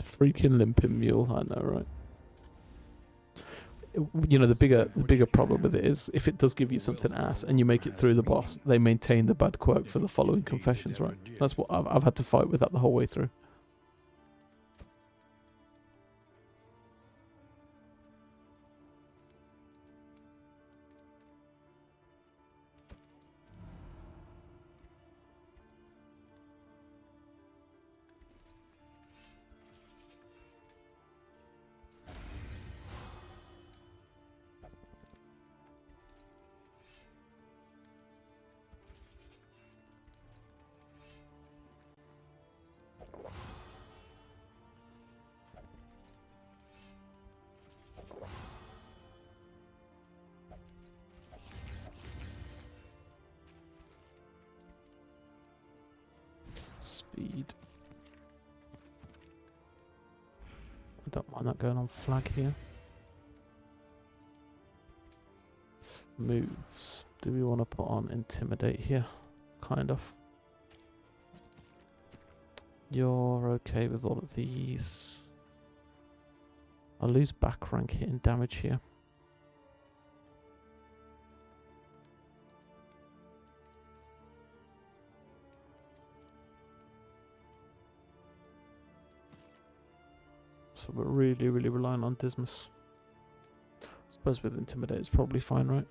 Freaking limping mule, I know, right? You know, the bigger problem with it is if it does give you something ass and you make it through the boss, they maintain the bad quirk for the following confessions, right? That's what I've had to fight with that the whole way through. speed. I don't mind that going on flag here. Moves. Do we want to put on intimidate here? Kind of. You're okay with all of these. I'll lose back rank hitting damage here. So we're really relying on Dismas. I suppose with intimidate it's probably fine, right?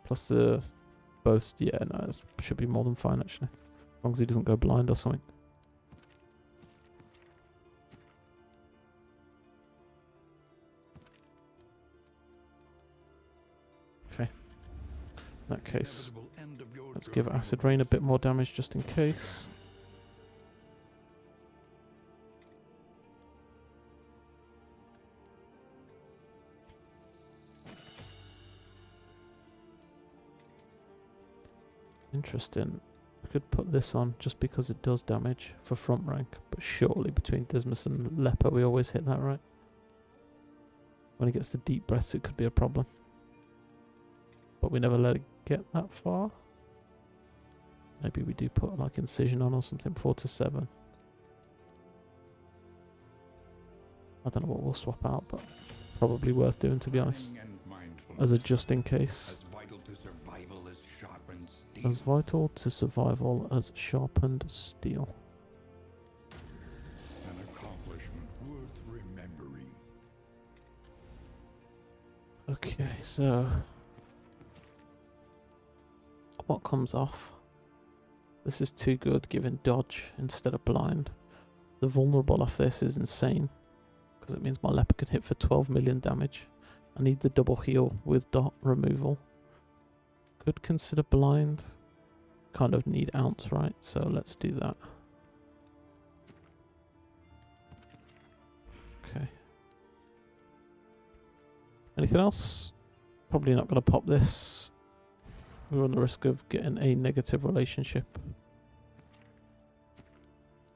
Plus the both, yeah, no, it should be more than fine actually. As long as he doesn't go blind or something. Okay. In that case, let's give Acid Rain a bit more damage just in case. Interesting. We could put this on just because it does damage for front rank, but surely between Dismas and Leper we always hit that, right? When he gets the deep breaths it could be a problem. But we never let it get that far. Maybe we do put like Incision on or something, 4 to 7. I don't know what we'll swap out, but probably worth doing to be honest. As a just in case. As vital to survival as sharpened steel. An accomplishment worth remembering. Okay, so what comes off? This is too good, giving dodge instead of blind. The vulnerable off this is insane, because it means my leper can hit for 12 million damage. I need the double heal with dot removal. Could consider blind. Kind of need ounce, right? So let's do that. Okay. Anything else? Probably not going to pop this. We run the risk of getting a negative relationship.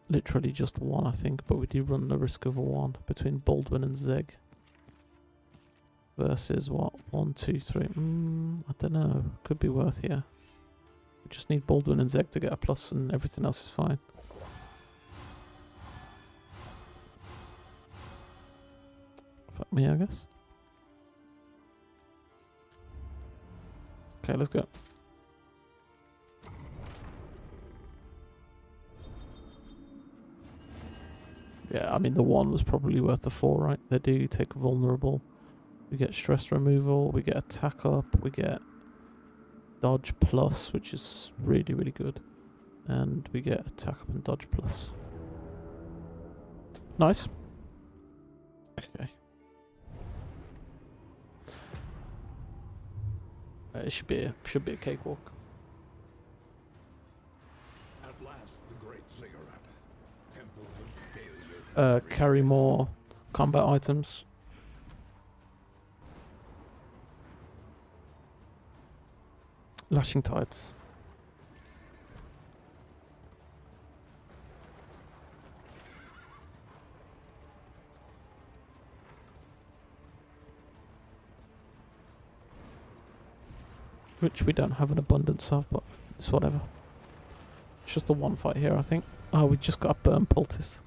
Literally just one, I think, but we do run the risk of a 1 between Baldwin and Zeg. Versus what? 1, 2, 3. I don't know. Could be worth, yeah. We just need Baldwin and Zeg to get a plus and everything else is fine. Fuck me, I guess. Okay, let's go. Yeah, I mean the 1 was probably worth the 4, right? They do take vulnerable. We get stress removal, we get attack up, we get dodge plus, which is really good. And we get attack up and dodge plus. Nice. Okay. It should be a cakewalk. At last, the great cigarette. Temple of failure. Carry more combat items. Lashing Tides. Which we don't have an abundance of, but it's whatever. It's just the one fight here, I think. Oh, we just got a burn poultice.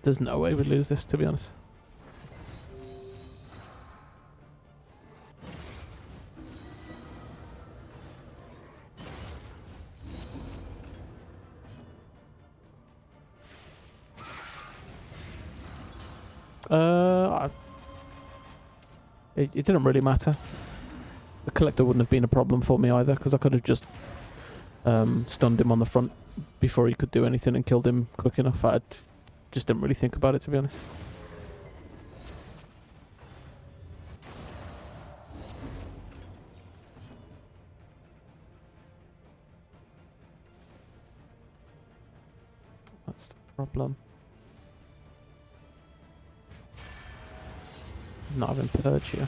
There's no way we lose this, to be honest. It didn't really matter. The collector wouldn't have been a problem for me either, because I could have just stunned him on the front before he could do anything and killed him quick enough. I just didn't really think about it, to be honest. That's the problem. Not having purge here.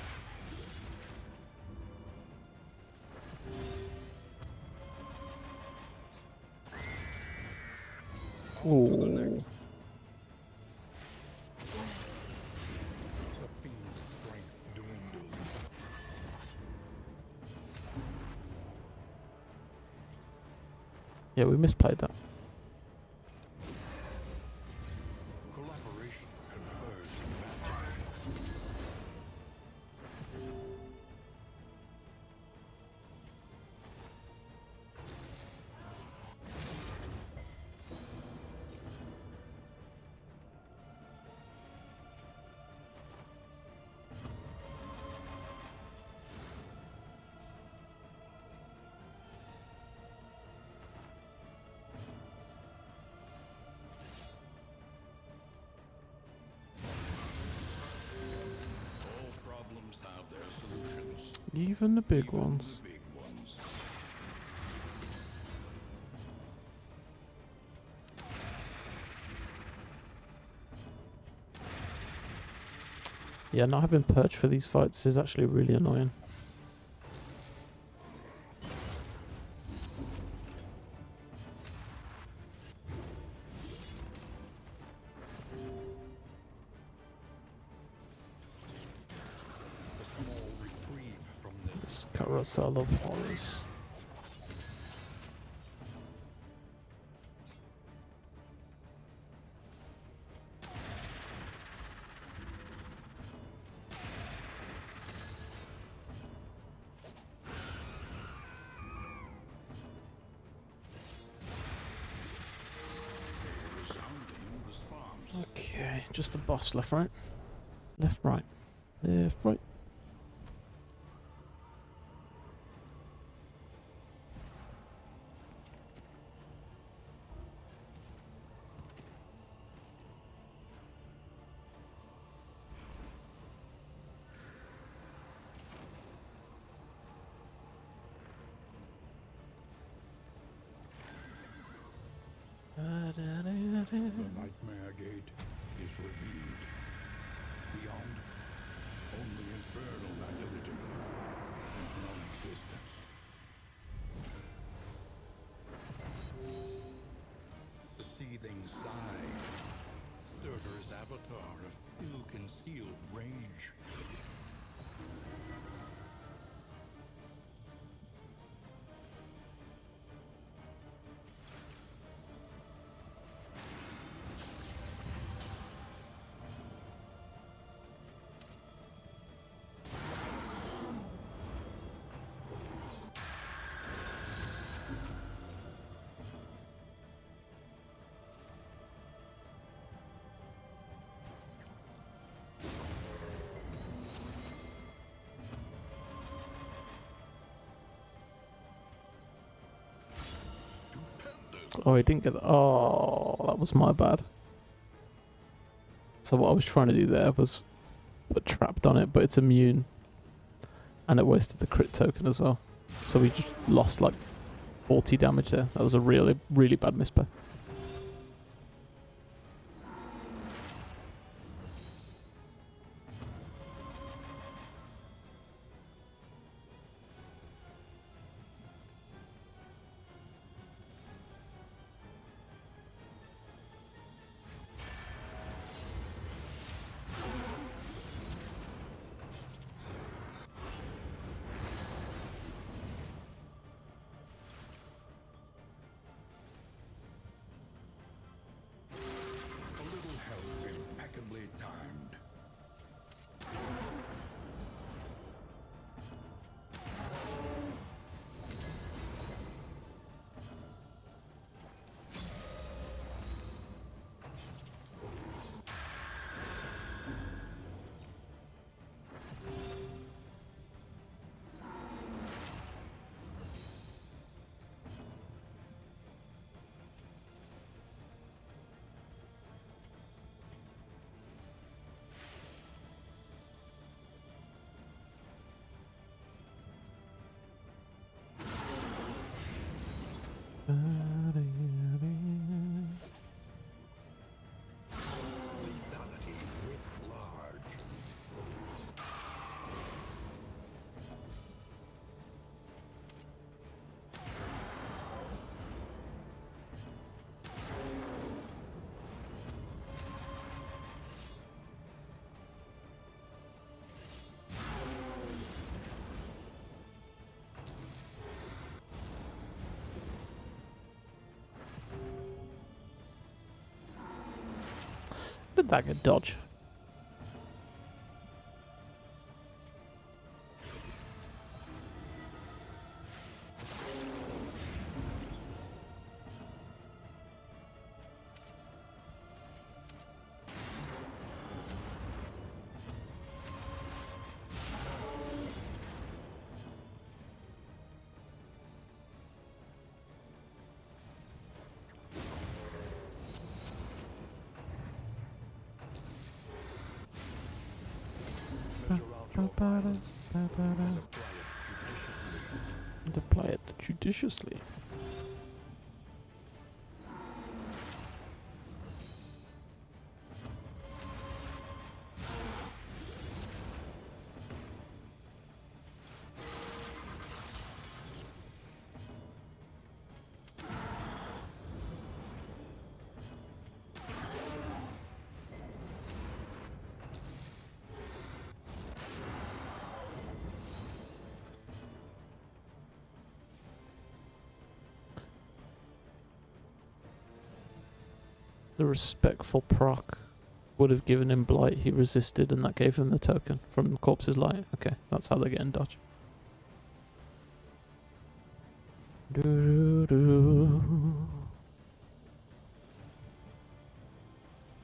Ooh. The fiend's strength dwindles. Yeah, we misplayed that. Collaboration confers advantage. All problems have their solutions. Even the big Even ones. the big ones. Yeah, not having perch for these fights is actually really annoying. A small reprieve from this. This carousel of horrors. A resounding response. Okay, just a boss left, right? Left, right. Left, right. The Nightmare Gate is revealed. Beyond, only infernal validity and non-existence. The seething sigh. Sturder's avatar of ill-concealed rage. Stupendous. Oh, I didn't get that. Oh, that was my bad. So what I was trying to do there was put trapped on it, but it's immune. And it wasted the crit token as well. So we just lost like 40 damage there. That was a really, really bad misplay. Did that get dodge? And apply it judiciously. The respectful proc would have given him blight. He resisted, and that gave him the token from the corpse's light. Okay, that's how they're getting dodge.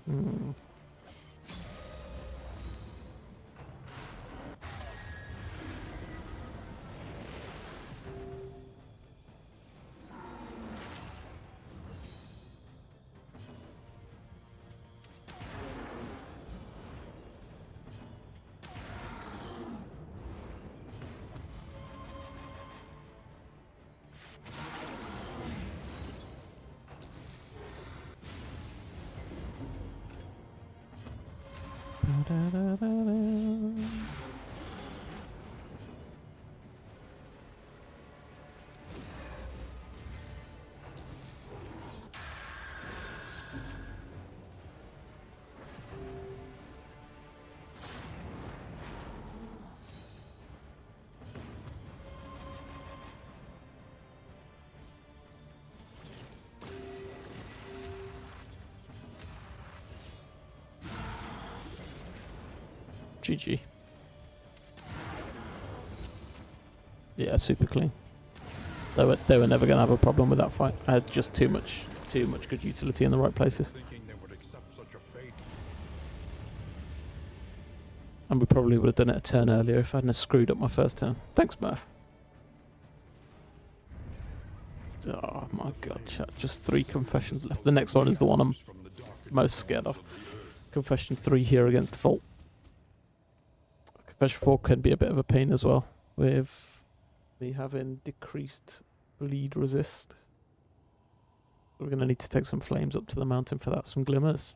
Hmm. GG. Yeah, super clean. They were never going to have a problem with that fight. I had just too much good utility in the right places. Thinking they would accept such a fate. And we probably would have done it a turn earlier if I hadn't screwed up my first turn. Thanks, Murph. Oh my god, chat. Just 3 confessions left. The next one is the one I'm most scared of. Confession 3 here against Fault. Confession 4 can be a bit of a pain as well, with me having decreased bleed resist. We're going to need to take some flames up to the mountain for that, some glimmers.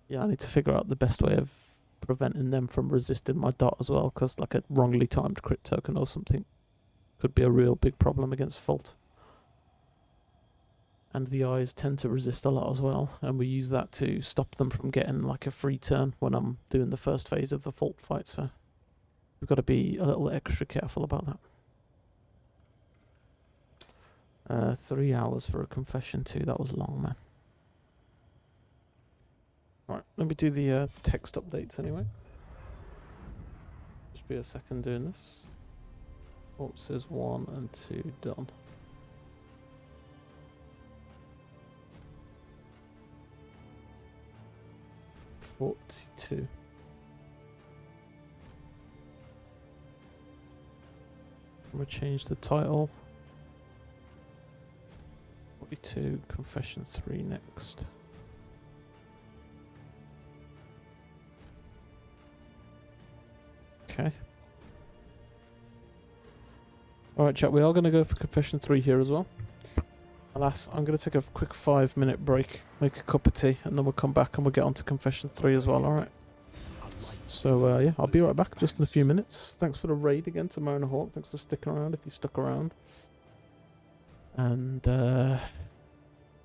Yeah, I need to figure out the best way of preventing them from resisting my dot as well, because like a wrongly timed crit token or something could be a real big problem against Fault. And the eyes tend to resist a lot as well, and we use that to stop them from getting like a free turn when I'm doing the first phase of the Fault fight, so we've got to be a little extra careful about that. 3 hours for a confession 2, that was long, man. Alright, let me do the text updates anyway. Just be a second doing this. Corpses 1 and 2 done. $42. I'm gonna change the title. 42, confession 3 next. Okay. Alright, chat, we are going to go for confession 3 here as well. Alas, I'm going to take a quick 5-minute break, make a cup of tea, and then we'll come back and we'll get on to confession 3 as well, alright? So, yeah, I'll be right back just in a few minutes. Thanks for the raid again to Mona Hawk. Thanks for sticking around if you stuck around. And,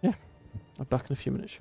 yeah, I'm back in a few minutes.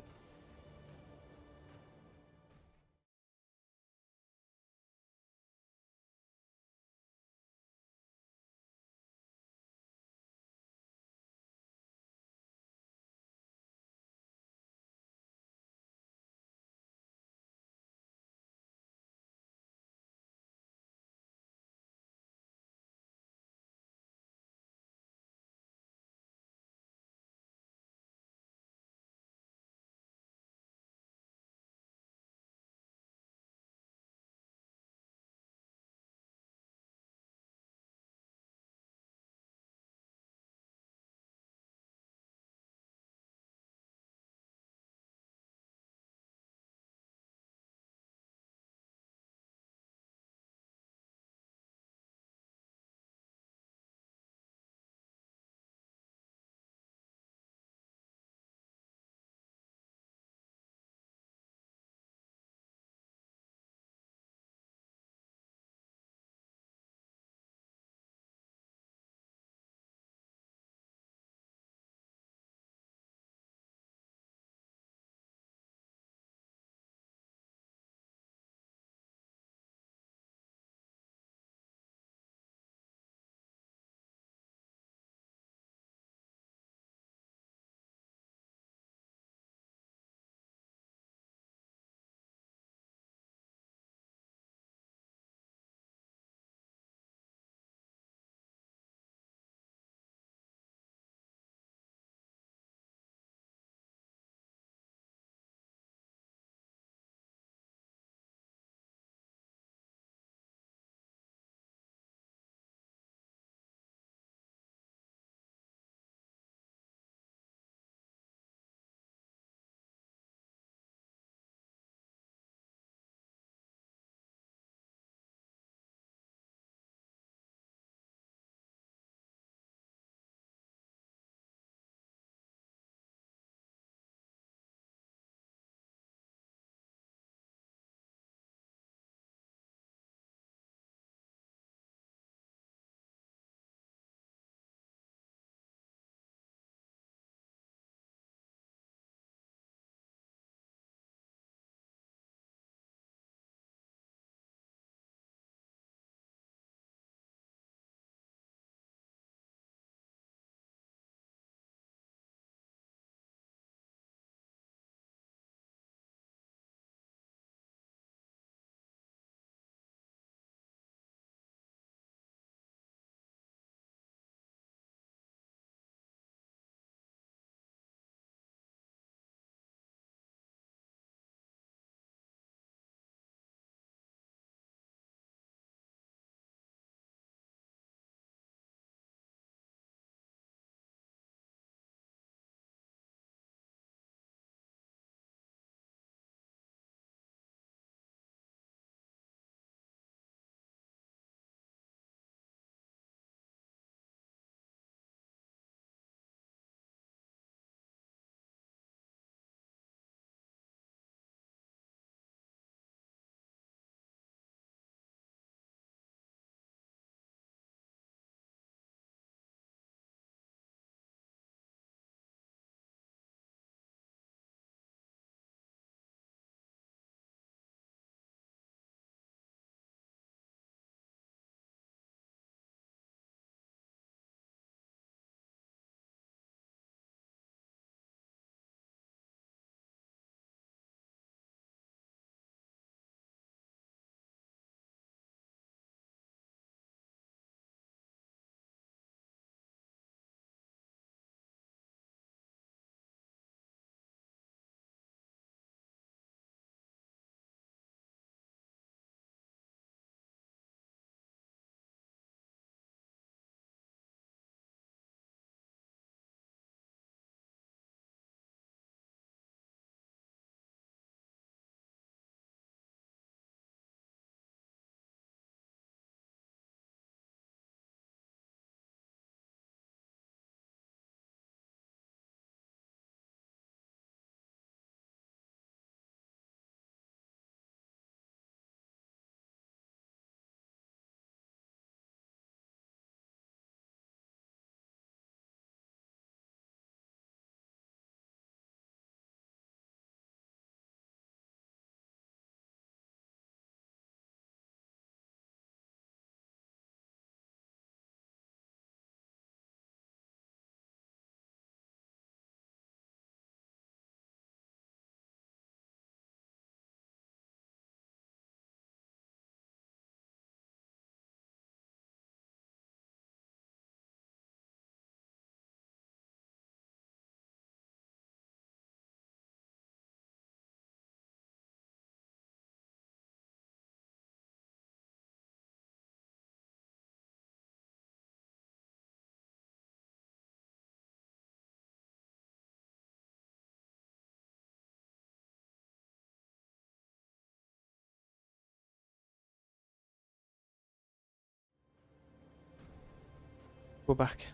We're back.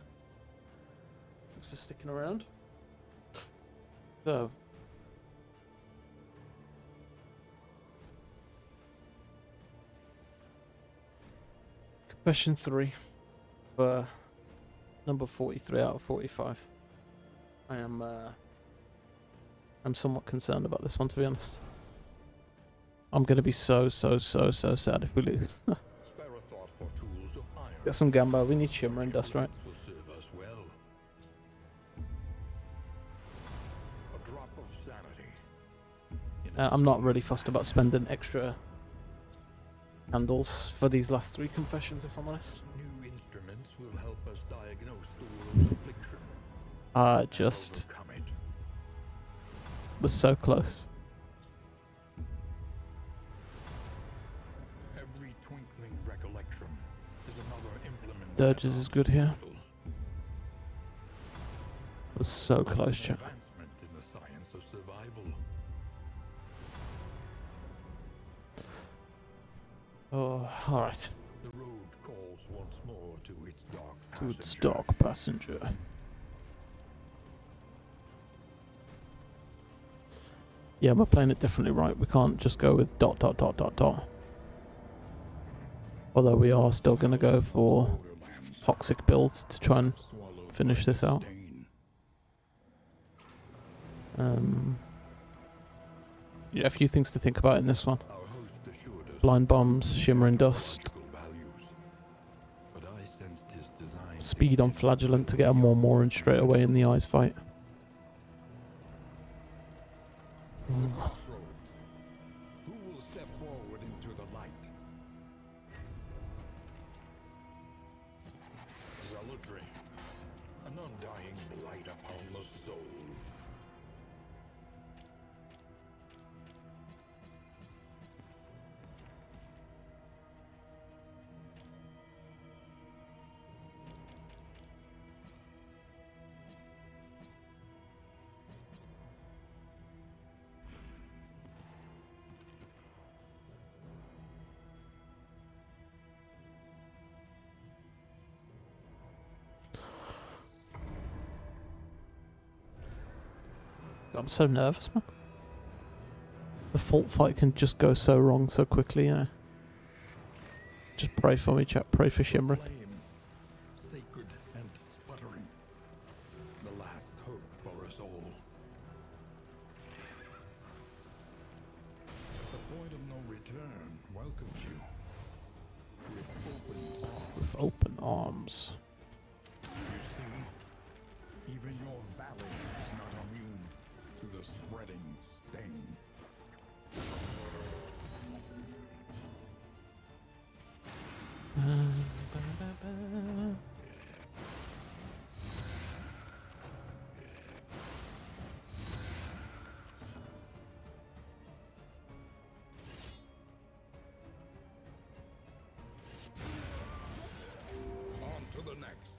Thanks for sticking around. So, question 3 for number 43 out of 45. I'm somewhat concerned about this one, to be honest. I'm gonna be so sad if we lose. Spare a thought for tools of iron. Get some Gamba. We need Shimmer and Dust, right? Will serve us well. A drop of sanity. I'm not really fussed about spending extra candles for these last 3 confessions, if I'm honest. New instruments will help us diagnose the world's affliction. I just Overcome it. was so close. Every twinkling recollection is another implement. Dirges is good here. Was so close, chat. Advancement in the science of survival. Oh, alright. The road calls once more to its dark To its passenger. dark passenger. Yeah, we're playing it differently, right? We can't just go with ... Although we are still going to go for Borderlands toxic build to try and swallowed finish by this out. disdain. Yeah, a few things to think about in this one. Our host assured us Blind bombs, shimmering dust, logical values, but I sensed his design speed on flagellant to get a more and straight away in the eyes fight. crossroads. Who will step forward into the light? Zealotry, an undying blight upon the soul. I'm so nervous, man. The fault fight can just go so wrong so quickly, you know. Just pray for me, chat. Pray for Shimmer. Flame, sacred and sputtering. The last hope for us all. The point of no return welcomes you. With open arms. With open arms. You see, even your valley is not immune to the spreading stain. On to the next.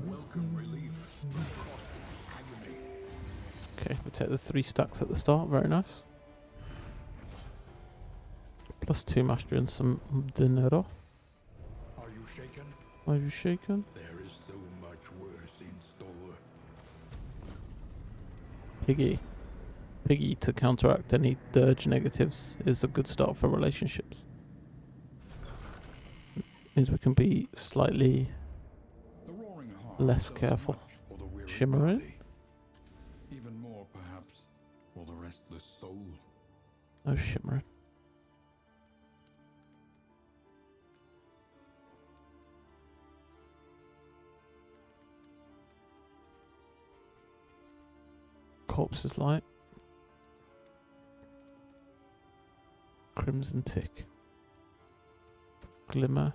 Welcome relief from caustic agony. Okay, we take the 3 stacks at the start. Very nice. Plus 2 mastery and some dinero. Are you shaken? Are you shaken? There is so much worse in store. Piggy. Piggy to counteract any dirge negatives is a good start for relationships. Means we can be slightly The roaring heart less does careful. much for the weary Shimmer in. body. Even more, perhaps, for the restless soul. Oh, shimmering. Corpse's Light. Crimson Tick. Glimmer.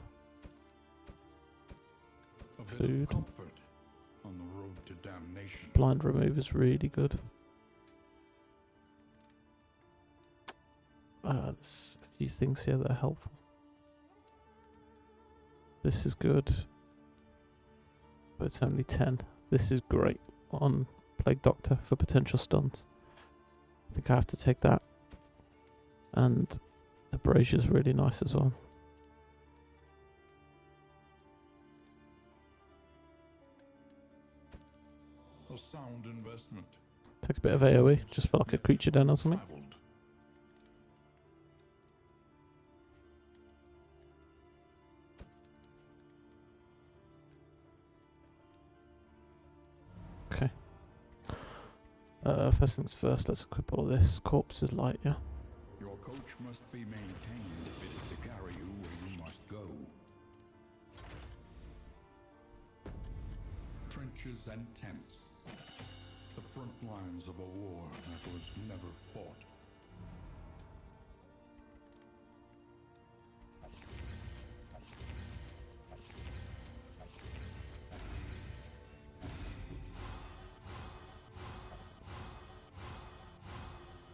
A bit Food. of comfort on the road to damnation. Blind Remove is really good. There's a few things here that are helpful. This is good, but it's only 10. This is great on Plague Doctor for potential stuns. I think I have to take that. And the Brazier's really nice as well. A sound investment. Take a bit of AoE, just for like a creature down or something. Rivaled. Okay. First things first, let's equip all of this. Corpse's Light, yeah. Your coach must be maintained if it is to carry you where you must go. Trenches and tents. The front lines of a war that was never fought.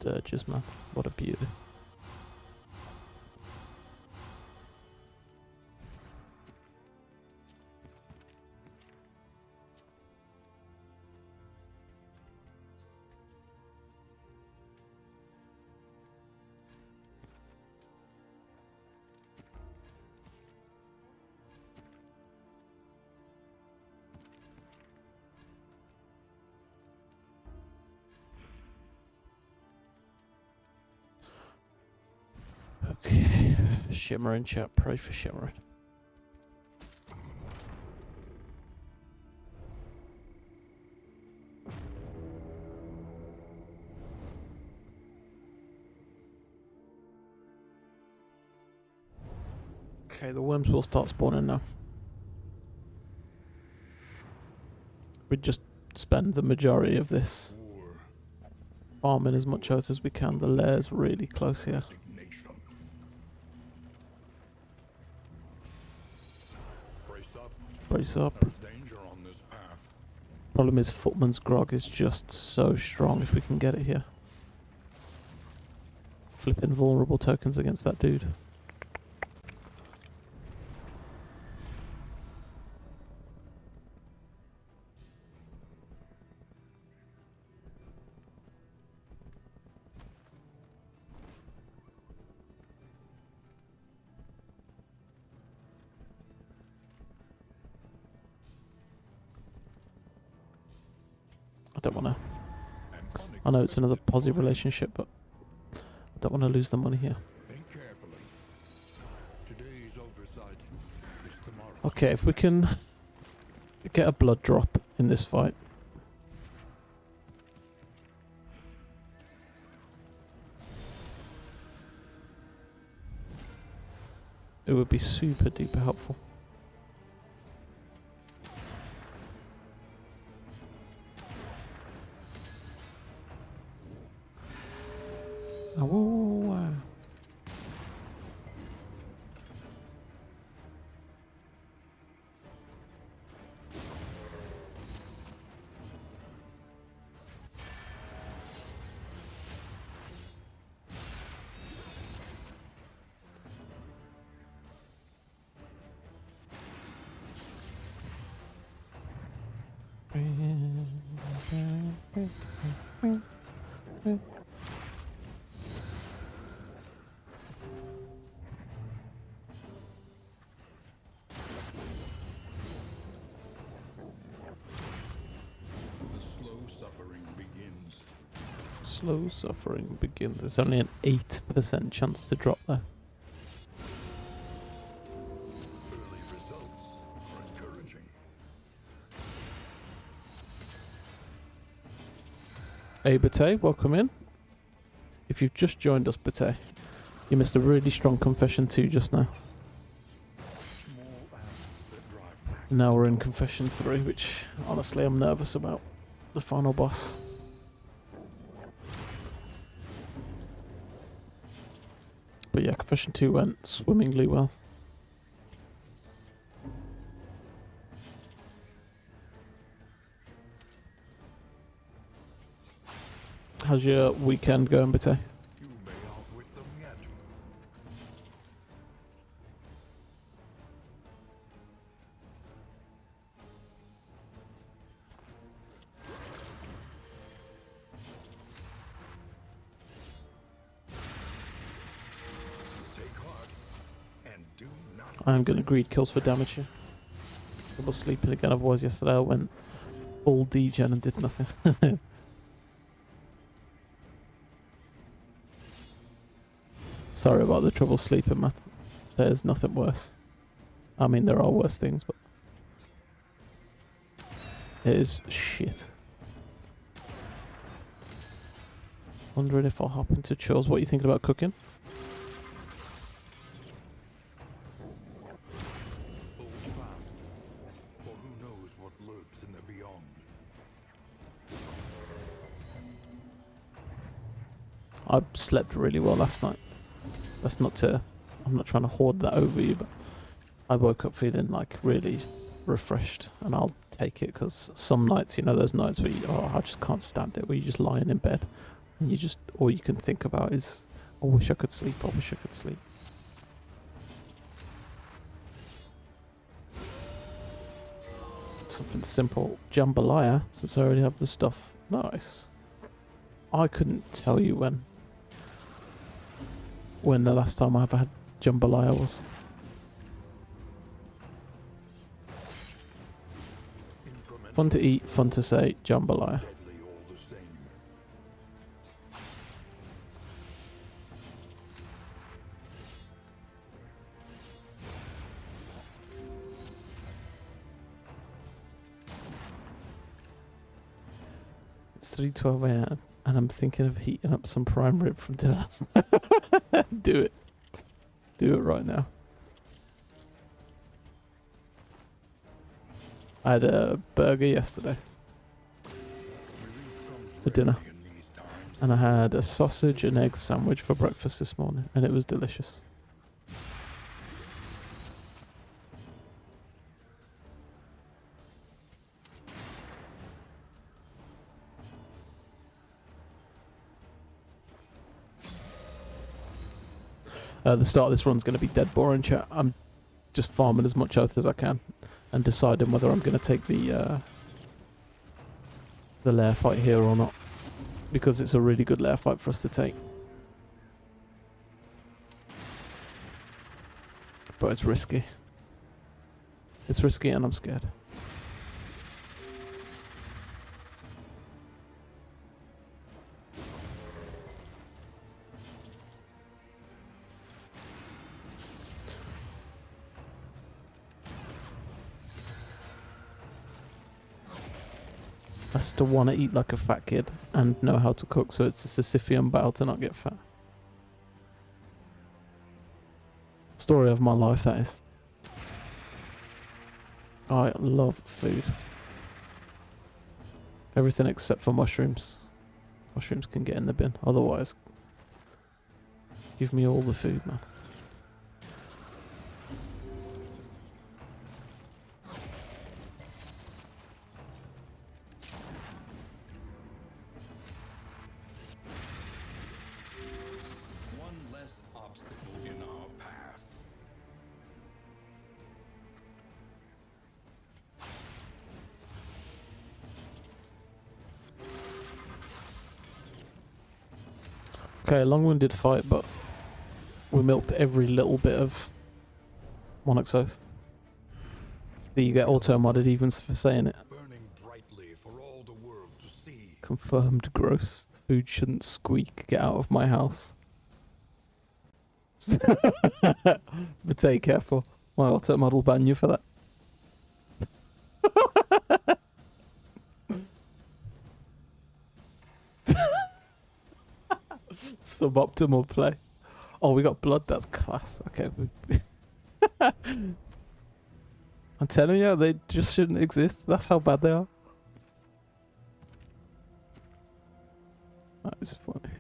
Dirges, man. What a beauty. Okay, Shimmering chat, pray for Shimmering. Okay, the worms will start spawning now. We just spend the majority of this farming as much earth as we can. The lair's really close here. Resignation. Brace up. Brace up. There's danger on this path. Problem is Footman's Grog is just so strong if we can get it here. Flipping vulnerable tokens against that dude. I don't want to. I know it's another positive relationship, but I don't want to lose the money here. Think carefully. Today's oversight is tomorrow. Okay, if we can get a blood drop in this fight. It would be super duper helpful. Oh, The slow suffering begins. slow suffering begins. It's only an 8% chance to drop there. Early results are encouraging. Hey Bate, welcome in. If you've just joined us, Bate, you missed a really strong confession 2 just now. Small acts that drive back. Now we're in confession 3, which honestly I'm nervous about. The final boss. But yeah, Confession 2 went swimmingly well. How's your weekend going, Bate? You may outwit them yet. Take heart and do not. I'm going to greed kills for damage here. Double sleeping again, otherwise yesterday I went full degen and did nothing. Sorry about the trouble sleeping, man. There's nothing worse. I mean, there are worse things, but it is shit. Wondering if I'll hop into chores. What are you thinking about cooking? Hold fast, for who knows what lurks in the beyond. I slept really well last night. That's not to... I'm not trying to hoard that over you, but I woke up feeling like really refreshed, and I'll take it, because some nights, you know, those nights where you, oh, I just can't stand it, where you're just lying in bed and you just, all you can think about is, I wish I could sleep, I wish I could sleep. Something simple. Jambalaya, since I already have the stuff. Nice. I couldn't tell you when the last time I ever had jambalaya was. Fun to eat, fun to say, jambalaya. Deadly all the same. It's 3:12 a.m. and I'm thinking of heating up some prime rib from dinner last night. Do it. Do it right now. I had a burger yesterday for dinner, In these times, and I had a sausage and egg sandwich for breakfast this morning, and it was delicious. The start of this run's going to be dead boring, chat. I'm just farming as much oath as I can and deciding whether I'm going to take the lair fight here or not, because it's a really good lair fight for us to take. But it's risky. It's risky and I'm scared. I still want to eat like a fat kid and know how to cook, so it's a Sisyphean battle to not get fat. Story of my life, that is. I love food. Everything except for mushrooms. Mushrooms can get in the bin, otherwise give me all the food, man. one less obstacle in our path. Okay, long-winded fight, but we milked every little bit of Monarch's Oath. You get auto-modded even for saying it. Burning brightly for all the world to see. Confirmed gross. Food shouldn't squeak. Get out of my house. But take careful. My auto-mod will ban you for that. Suboptimal play. Oh, we got blood. That's class. Okay. I'm telling you, they just shouldn't exist. That's how bad they are. That is funny.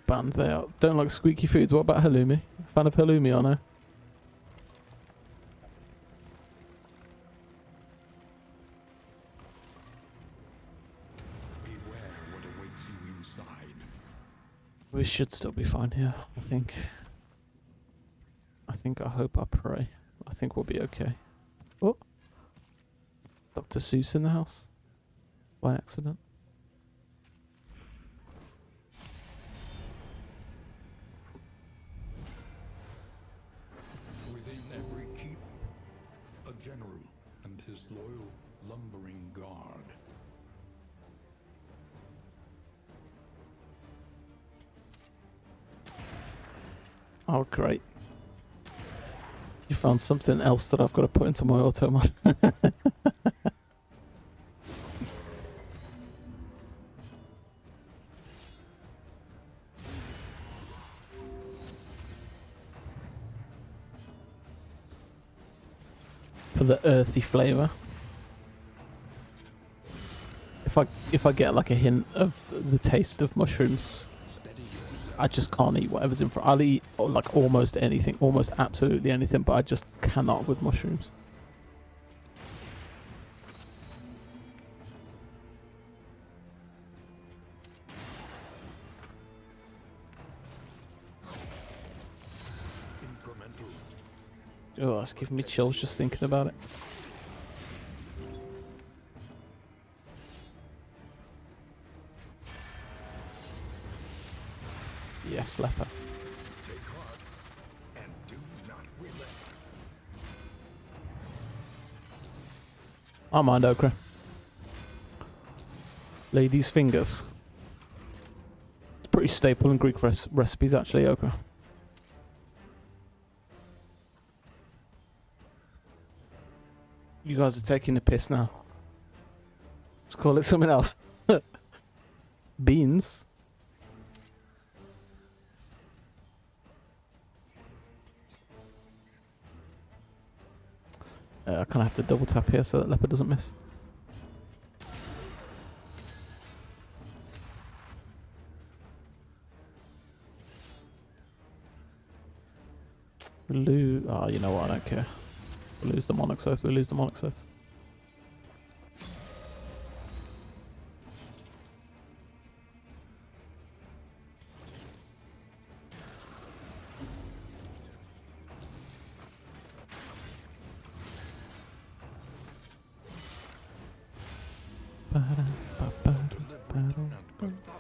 band they are. Don't like squeaky foods. What about halloumi? Fan of halloumi, I know. Beware what awaits you inside. We should still be fine here, I think. I hope, I pray. I think we'll be okay. Oh! Dr. Seuss in the house. By accident. Within every keep, a general and his loyal, lumbering guard. Oh, great. You found something else that I've got to put into my auto mod. For the earthy flavour. If I get like a hint of the taste of mushrooms, I just can't eat whatever's in front. I'll eat like almost anything, almost absolutely anything, but I just cannot with mushrooms. Oh, it's giving me chills just thinking about it. Yes, leper. Take heart and do not relent. I mind okra. Lady's fingers. It's pretty staple in Greek recipes, actually, okra. You guys are taking the piss now. Let's call it something else. Beans. I kind of have to double tap here so that leopard doesn't miss. Oh, you know what? I don't care. We'll lose the Monarch's Oath. We'll lose the Monarch's Oath.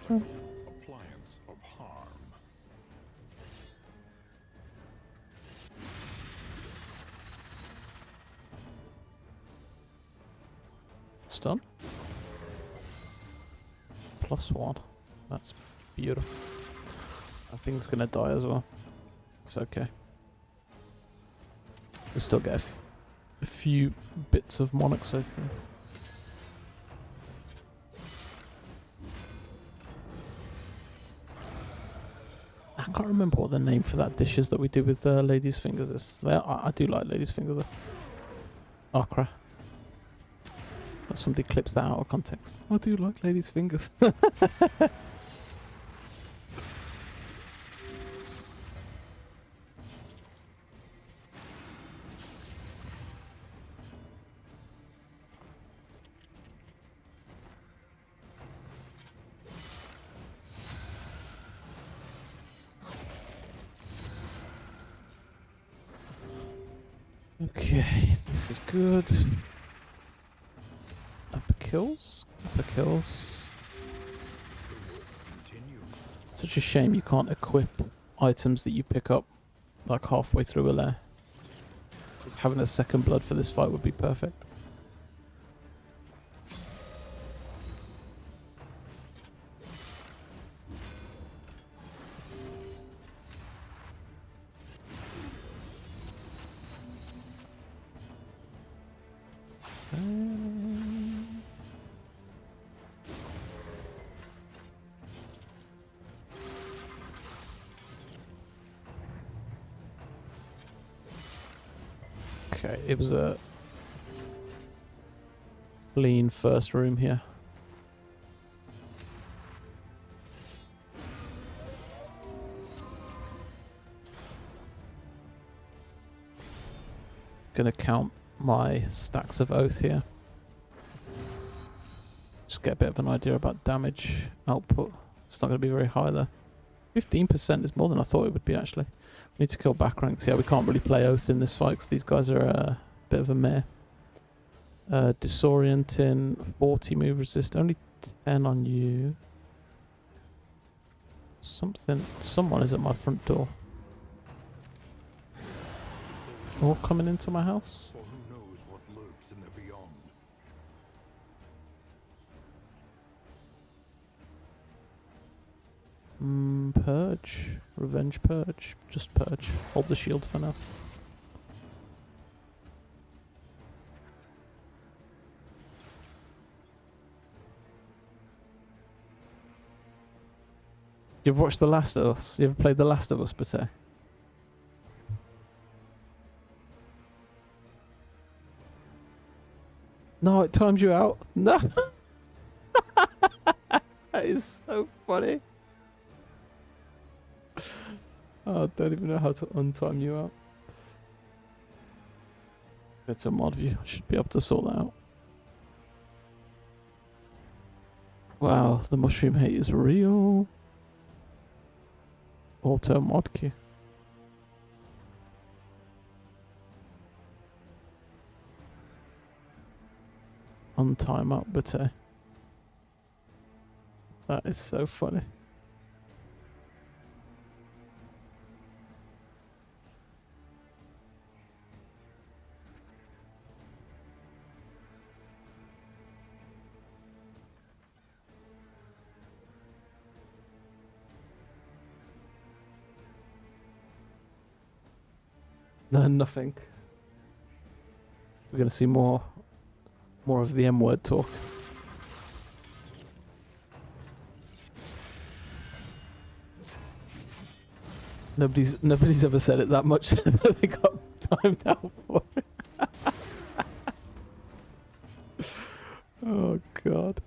Appliance of harm. Stun. +1. That's beautiful. I think it's gonna die as well. It's okay. We still get a few bits of Monarch's Oath here. I can't remember what the name for that dish is that we do with lady's fingers is. I do like lady's fingers though. Okra. Somebody clips that out of context. I do like lady's fingers. Okay, this is good. Upper kills. Upper kills. Such a shame you can't equip items that you pick up like halfway through a lair. Just having a second blood for this fight would be perfect. Okay, it was a clean first room here. gonna count my stacks of oath here. Just get a bit of an idea about damage output. It's not gonna be very high though. 15% is more than I thought it would be actually. We need to kill back ranks. Yeah, we can't really play oath in this fight because these guys are a bit of a mare. Disorienting, 40 move resist, only 10 on you. Someone is at my front door. Or coming into my house. For who knows what lurks in the beyond. Purge. Revenge purge. Just purge. Hold the shield for now. You ever watched The Last of Us? You ever played The Last of Us, Bate? No, it times you out. No. That is so funny. Oh, I don't even know how to untime you out. Go to a mod view. I should be able to sort that out. Wow, the mushroom hate is real. Auto mod queue. Untime up, but that is so funny. No, nothing. We're gonna see more of the M word talk. Nobody's ever said it that much that they got timed out for it. Oh god.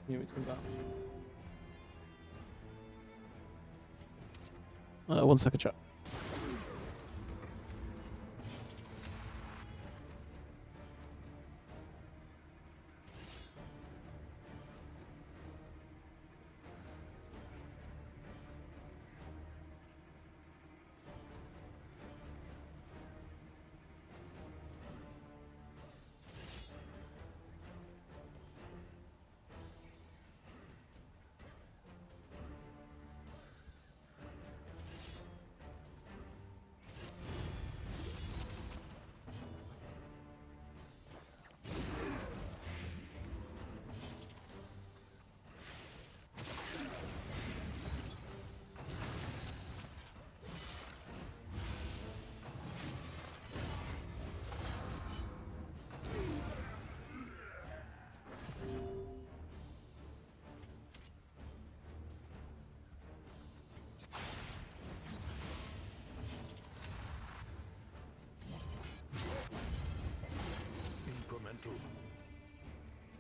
You want me to come back? 1 second, chat.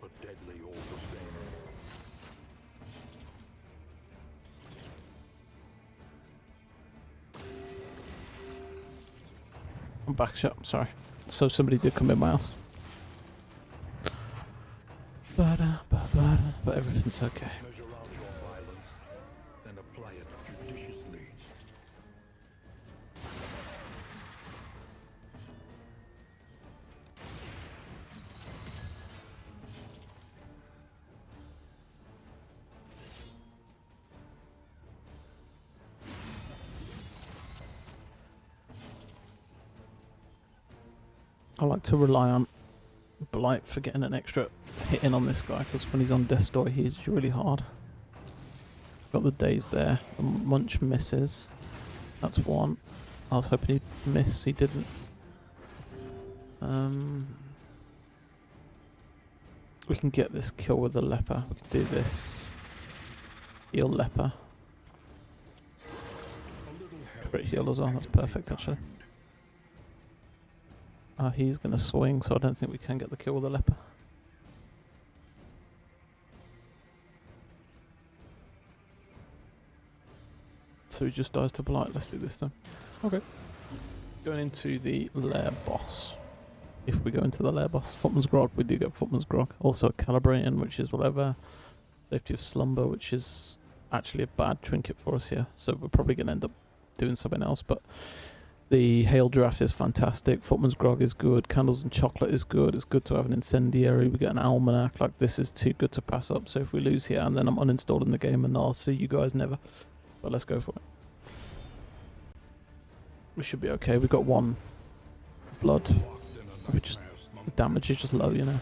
But deadly all the same. I'm back, shut. Sorry. So somebody did come in my house. But everything's okay. Measure out your violence and apply it judiciously. I like to rely on Blight for getting an extra hit in on this guy, because when he's on Death's Door he's really hard. Got the days there. The Munch misses. That's one. I was hoping he'd miss, he didn't. We can get this kill with the leper. We can do this. Heal leper. Crit heal as well. That's perfect actually. He's going to swing, so I don't think we can get the kill with the leper. So he just dies to blight. Let's do this then. Okay. Going into the lair boss. If we go into the lair boss, Footman's Grog, we do get Footman's Grog. Also a Calibrating, which is whatever. Safety of Slumber, which is actually a bad trinket for us here. So we're probably going to end up doing something else. But the Hail Draft is fantastic. Footman's Grog is good. Candles and Chocolate is good. It's good to have an Incendiary. We get an Almanac. Like, this is too good to pass up. So if we lose here, and then I'm uninstalling the game, and I'll see you guys never. But let's go for it. We should be okay. We've got 1 blood. We just, the damage is just low, you know.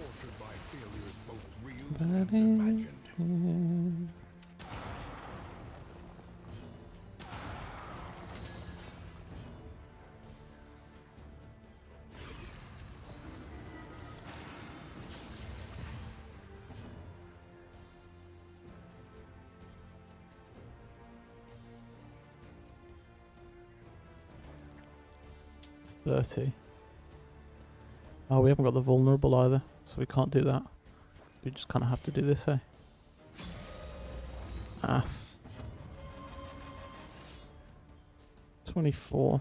Oh, we haven't got the vulnerable either, so we can't do that. We just kind of have to do this, eh? Ass. 24.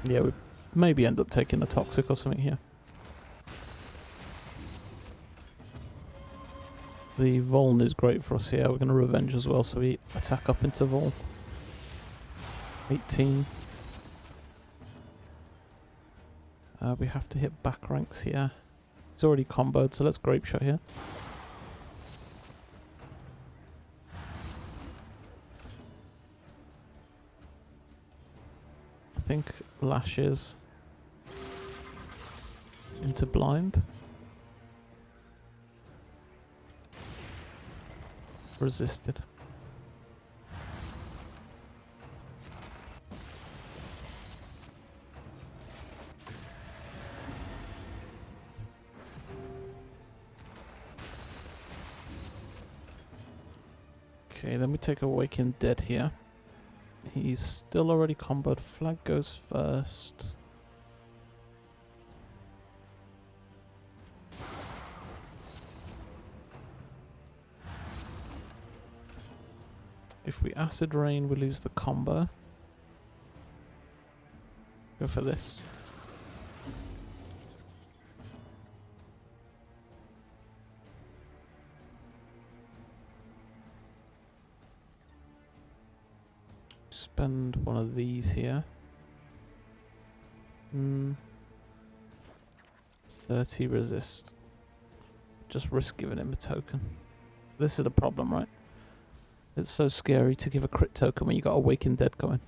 Yeah, we maybe end up taking a toxic or something here. The Vuln is great for us here. We're going to revenge as well, so we attack up into Vuln. 18. We have to hit back ranks here. It's already comboed, so let's grape shot here. I think lashes into blind. Resisted. Okay, then we take Awakened Dead here. He's still already comboed. Flag goes first. If we Acid Rain, we lose the combo. Go for this. Spend one of these here. 30 resist. Just risk giving him a token. This is the problem, right? It's so scary to give a crit token when you got Awakened Dead going.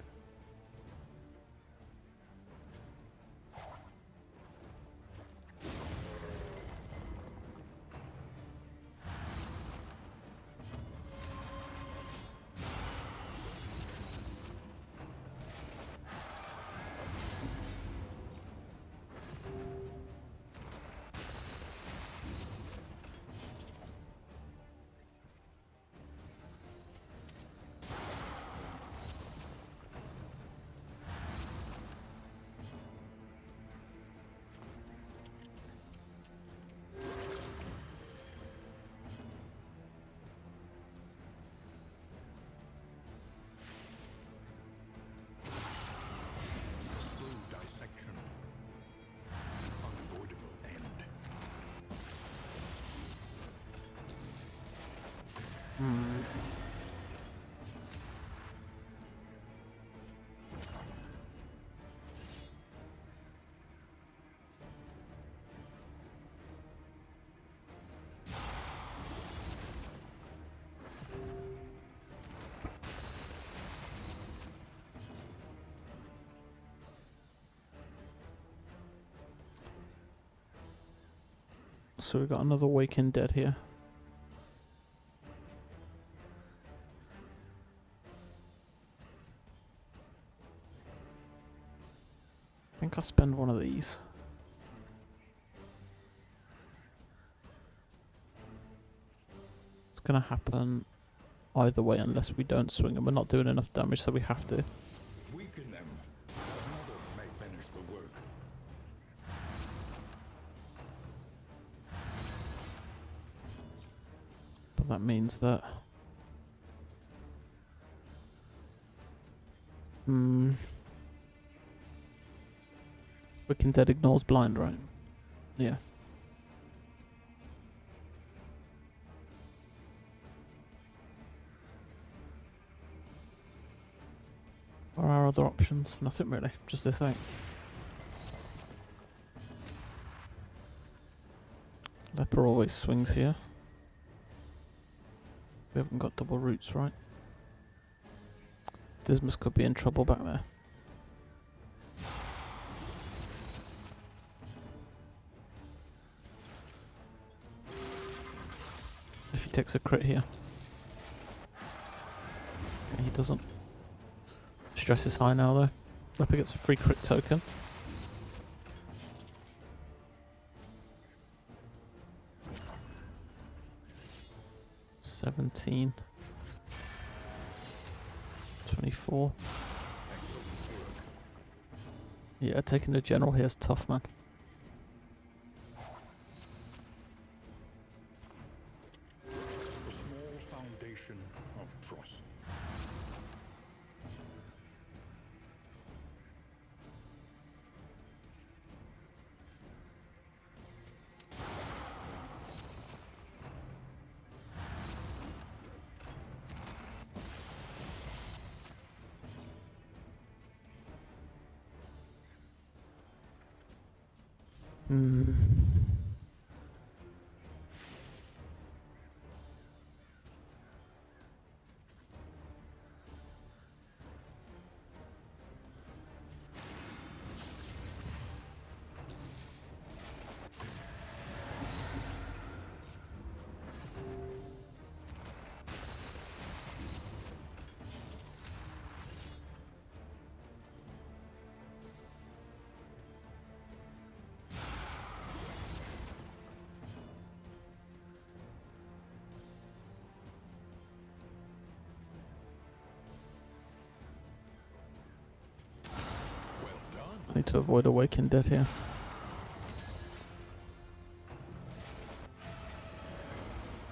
So we've got another Awakened Dead here. think I'll spend one of these. It's gonna happen either way unless we don't swing, and we're not doing enough damage, so we have to. Weaken them. Another may finish the work. But that means that... Wicked Dead ignores blind, right? Yeah. What are our other options? Nothing really, just this eight. Leper always swings here. We haven't got double roots, right? Dismas could be in trouble back there. If he takes a crit here. Okay, he doesn't. Stress is high now though. Leper gets a free crit token. $17. 24. Yeah, taking the general here is tough, man. A small foundation of trust. I need to avoid Awakened Dead here.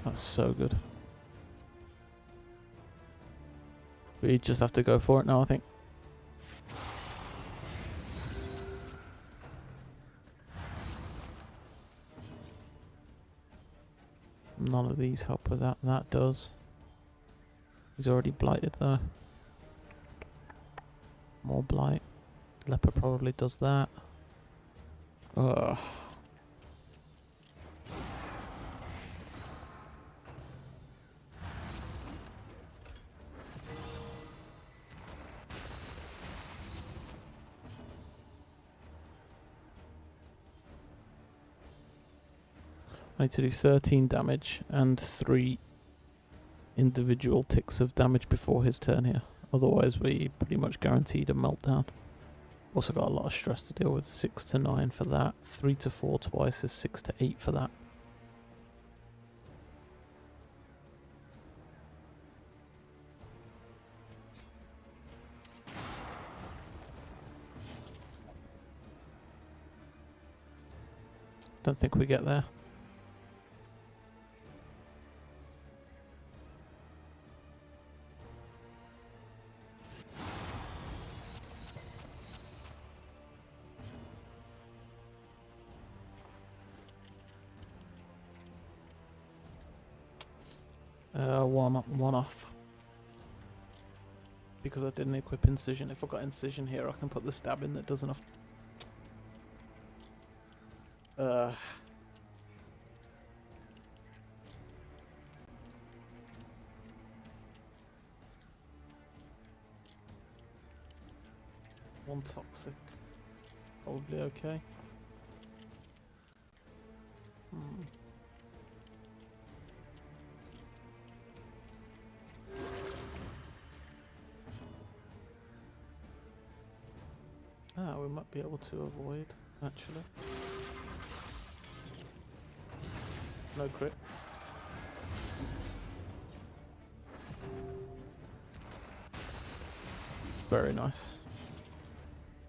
That's so good. We just have to go for it now, I think. None of these help with that. That does. He's already blighted though. More blight. Leper probably does that. Ugh. I need to do 13 damage and 3 individual ticks of damage before his turn here. Otherwise we pretty much guaranteed a meltdown. Also got a lot of stress to deal with. 6 to 9 for that. 3 to 4 twice is 6 to 8 for that. Don't think we get there. One off. Because I didn't equip Incision. If I got Incision here, I can put the stab in that does enough. One toxic. Probably okay. Ah, we might be able to avoid, actually. No crit. Very nice.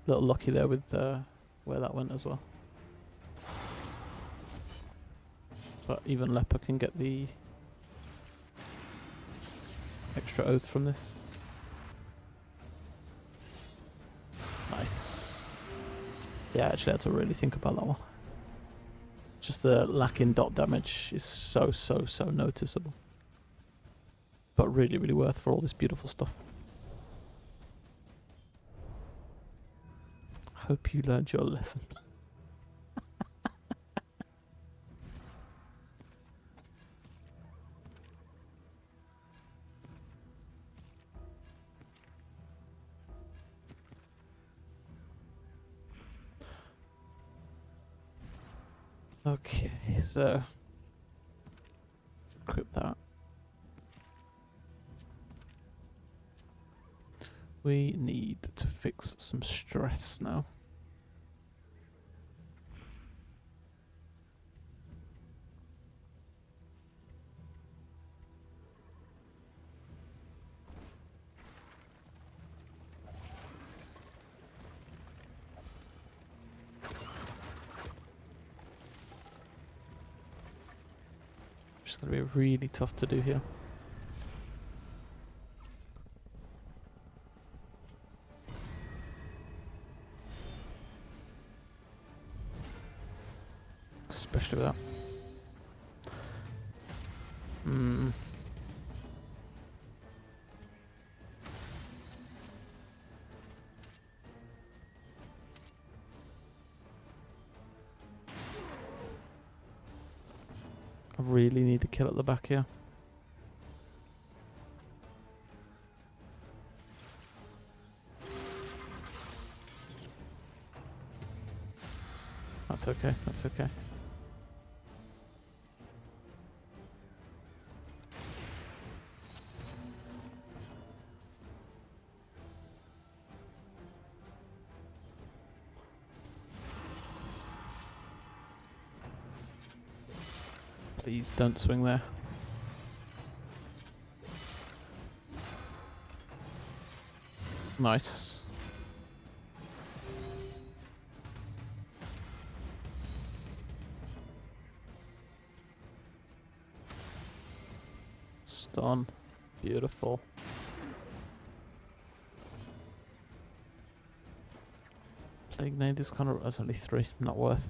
Little lucky there with where that went as well. But even Leper can get the extra oath from this. Nice. Yeah, actually I had to really think about that one. Just the lack in dot damage is so noticeable. But really, really worth for all this beautiful stuff. Hope you learned your lesson. Okay, so equip that. We need to fix some stress now. It's going to be really tough to do here. Especially with that. I really need to kill at the back here. That's okay, that's okay. Please don't swing there. Nice. Stun. Beautiful. Plague Nade is kind of... That's only 3. Not worth.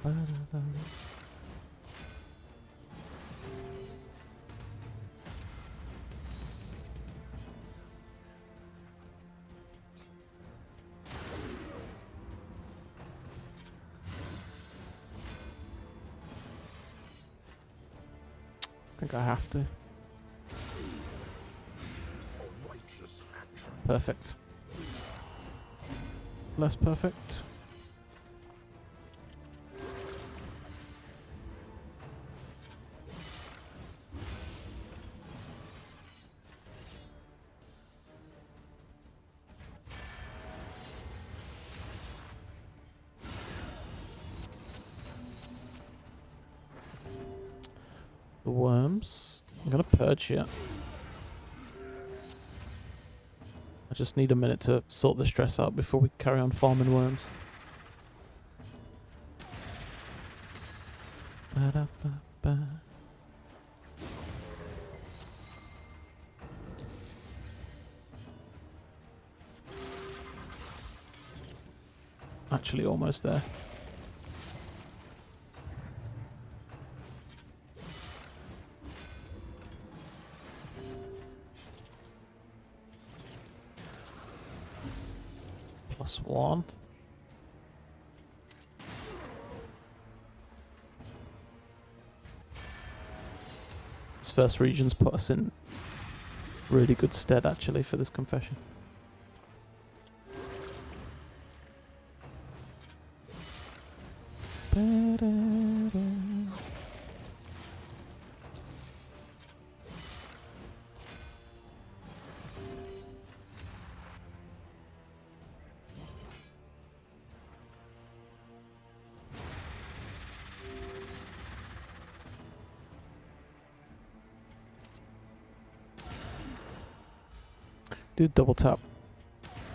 I think I have to. Perfect. Less perfect. The worms. I'm gonna purge here. I just need a minute to sort the stress out before we carry on farming worms. Ba-da-ba-ba. Actually, almost there. +1. first region's put us in really good stead, actually, for this confession. Do double tap,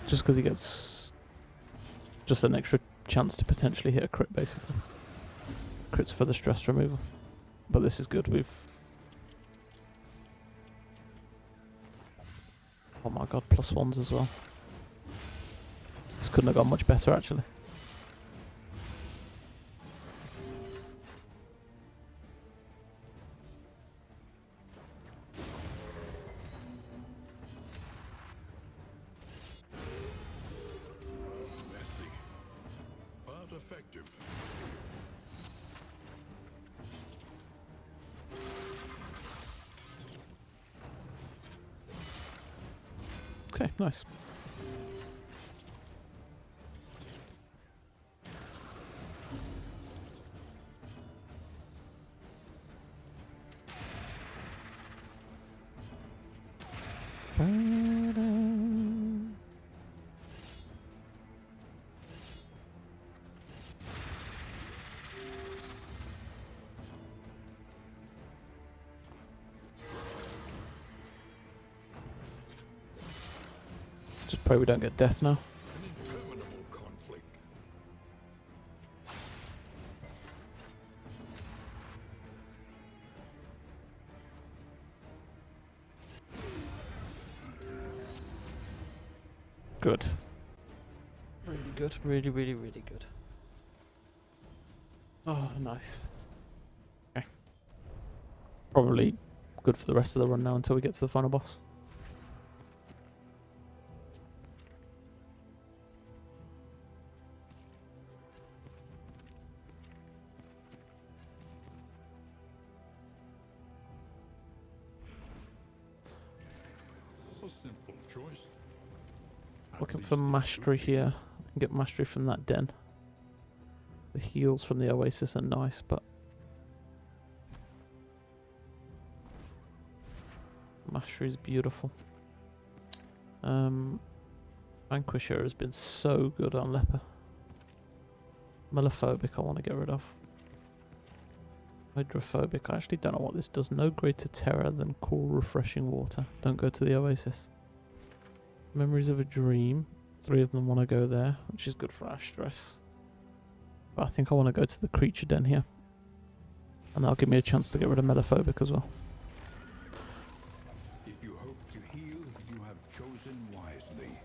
just because he gets just an extra chance to potentially hit a crit, basically. Crits for the stress removal. But this is good, oh my god, +1s as well. This couldn't have gone much better, actually. Messy, but effective. Okay, nice. Just pray we don't get death now. An interminable conflict. Good. Really good. Really, really, really good. Oh, nice. Okay. Probably good for the rest of the run now until we get to the final boss. A simple choice. At Looking least for it should mastery be. here. I can get mastery from that den. The heals from the oasis are nice, but mastery is beautiful. Vanquisher has been so good on Leper. Melophobic I want to get rid of. Hydrophobic, I actually don't know what this does. No greater terror than cool, refreshing water. Don't go to the oasis. Memories of a dream. 3 of them want to go there, which is good for our stress. But I think I want to go to the creature den here. And that'll give me a chance to get rid of Melophobic as well. If you hope to heal, you have chosen wisely.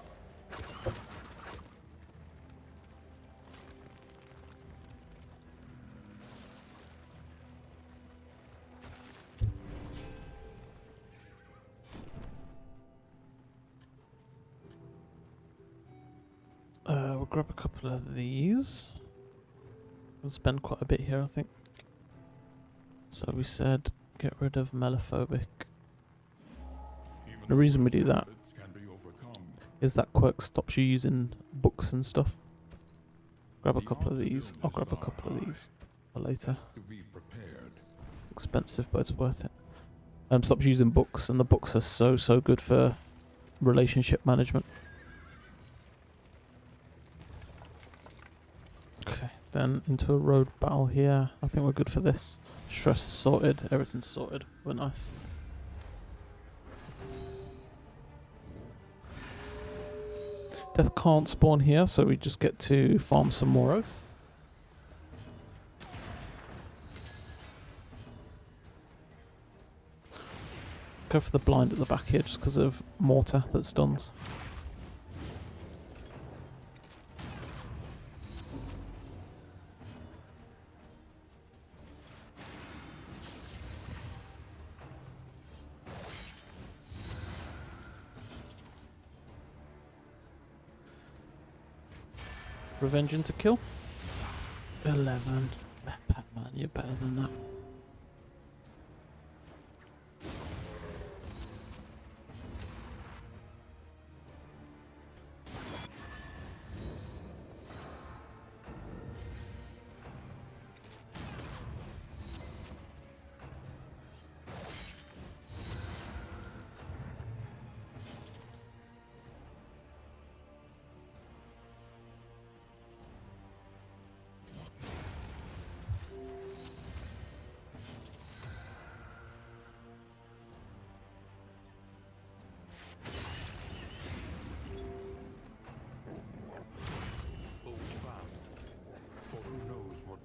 We'll grab a couple of these. We'll spend quite a bit here, I think. So we said get rid of Melophobic. Even The reason we do worst that habits can be overcome. is that quirk stops you using books and stuff. Grab a The couple of odds of these. I'll grab a illness couple are of these for later. Best to be prepared. It's expensive, but it's worth it. Stops using books, and the books are so good for relationship management. Okay, then into a road battle here. I think we're good for this. Stress is sorted, everything's sorted. We're nice. Death can't spawn here, so we just get to farm some more oath. Go for the blind at the back here just because of mortar that stuns. Revenge into kill. 11. Pac-Man, you're better than that.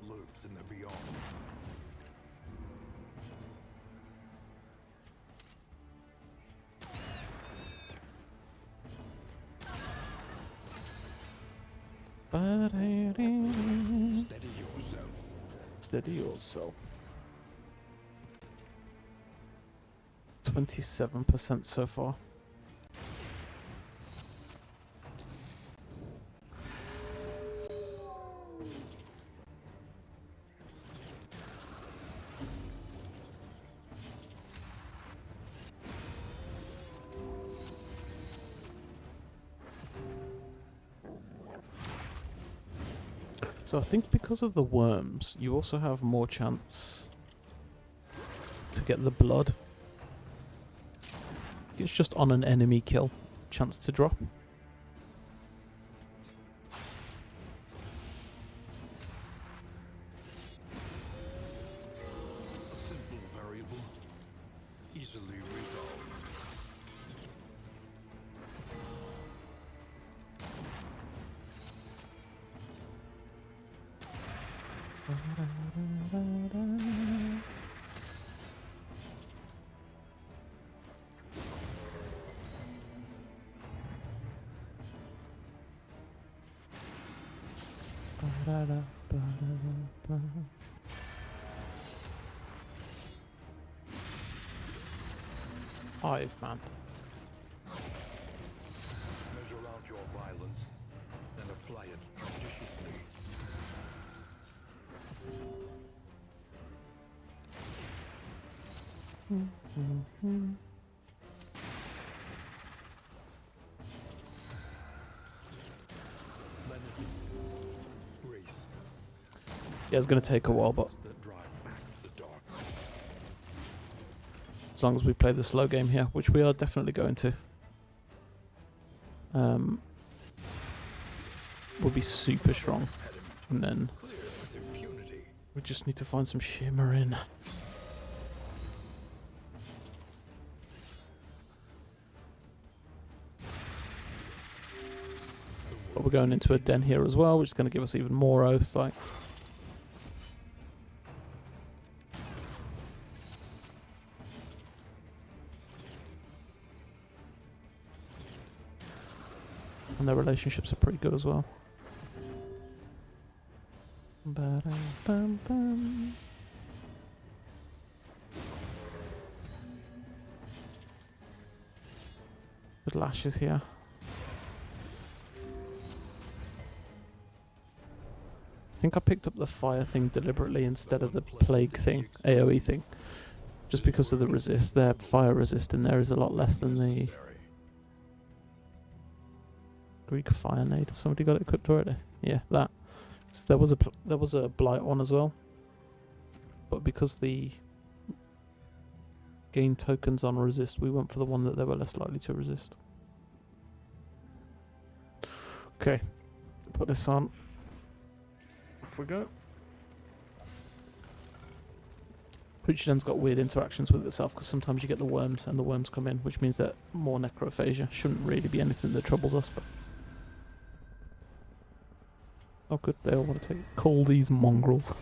what lurks in the beyond. Steady yourself. Steady yourself. 27% so far. So I think because of the worms, you also have more chance to get the blood. It's just on an enemy kill, chance to drop. A simple variable, easily resolved. Hive, man. Measure out your violence and apply it judiciously. Lenity, grace, Yeah, it's going to take a while, but that drive back the dark. as long as we play the slow game here, which we are definitely going to, we'll be super strong. And then Clear with impunity. we just need to find some shimmer in. But we're going into a den here as well, which is going to give us even more oath, like. And their relationships are pretty good as well. Ba-dum-bum-bum. Good lashes here. I think I picked up the fire thing deliberately instead of the plague thing, AoE thing. Just because of the resist. Their fire resist in there is a lot less than the Necessary. Greek fire nade. Has somebody got it equipped already? Yeah, that. There was a blight one as well, but because the gain tokens on resist, we went for the one that they were less likely to resist. Okay, put this on. Off we go. Preacher Den's got weird interactions with itself because sometimes you get the worms and the worms come in, which means that more necrophagia shouldn't really be anything that troubles us, but. Oh good, they all want to call these mongrels.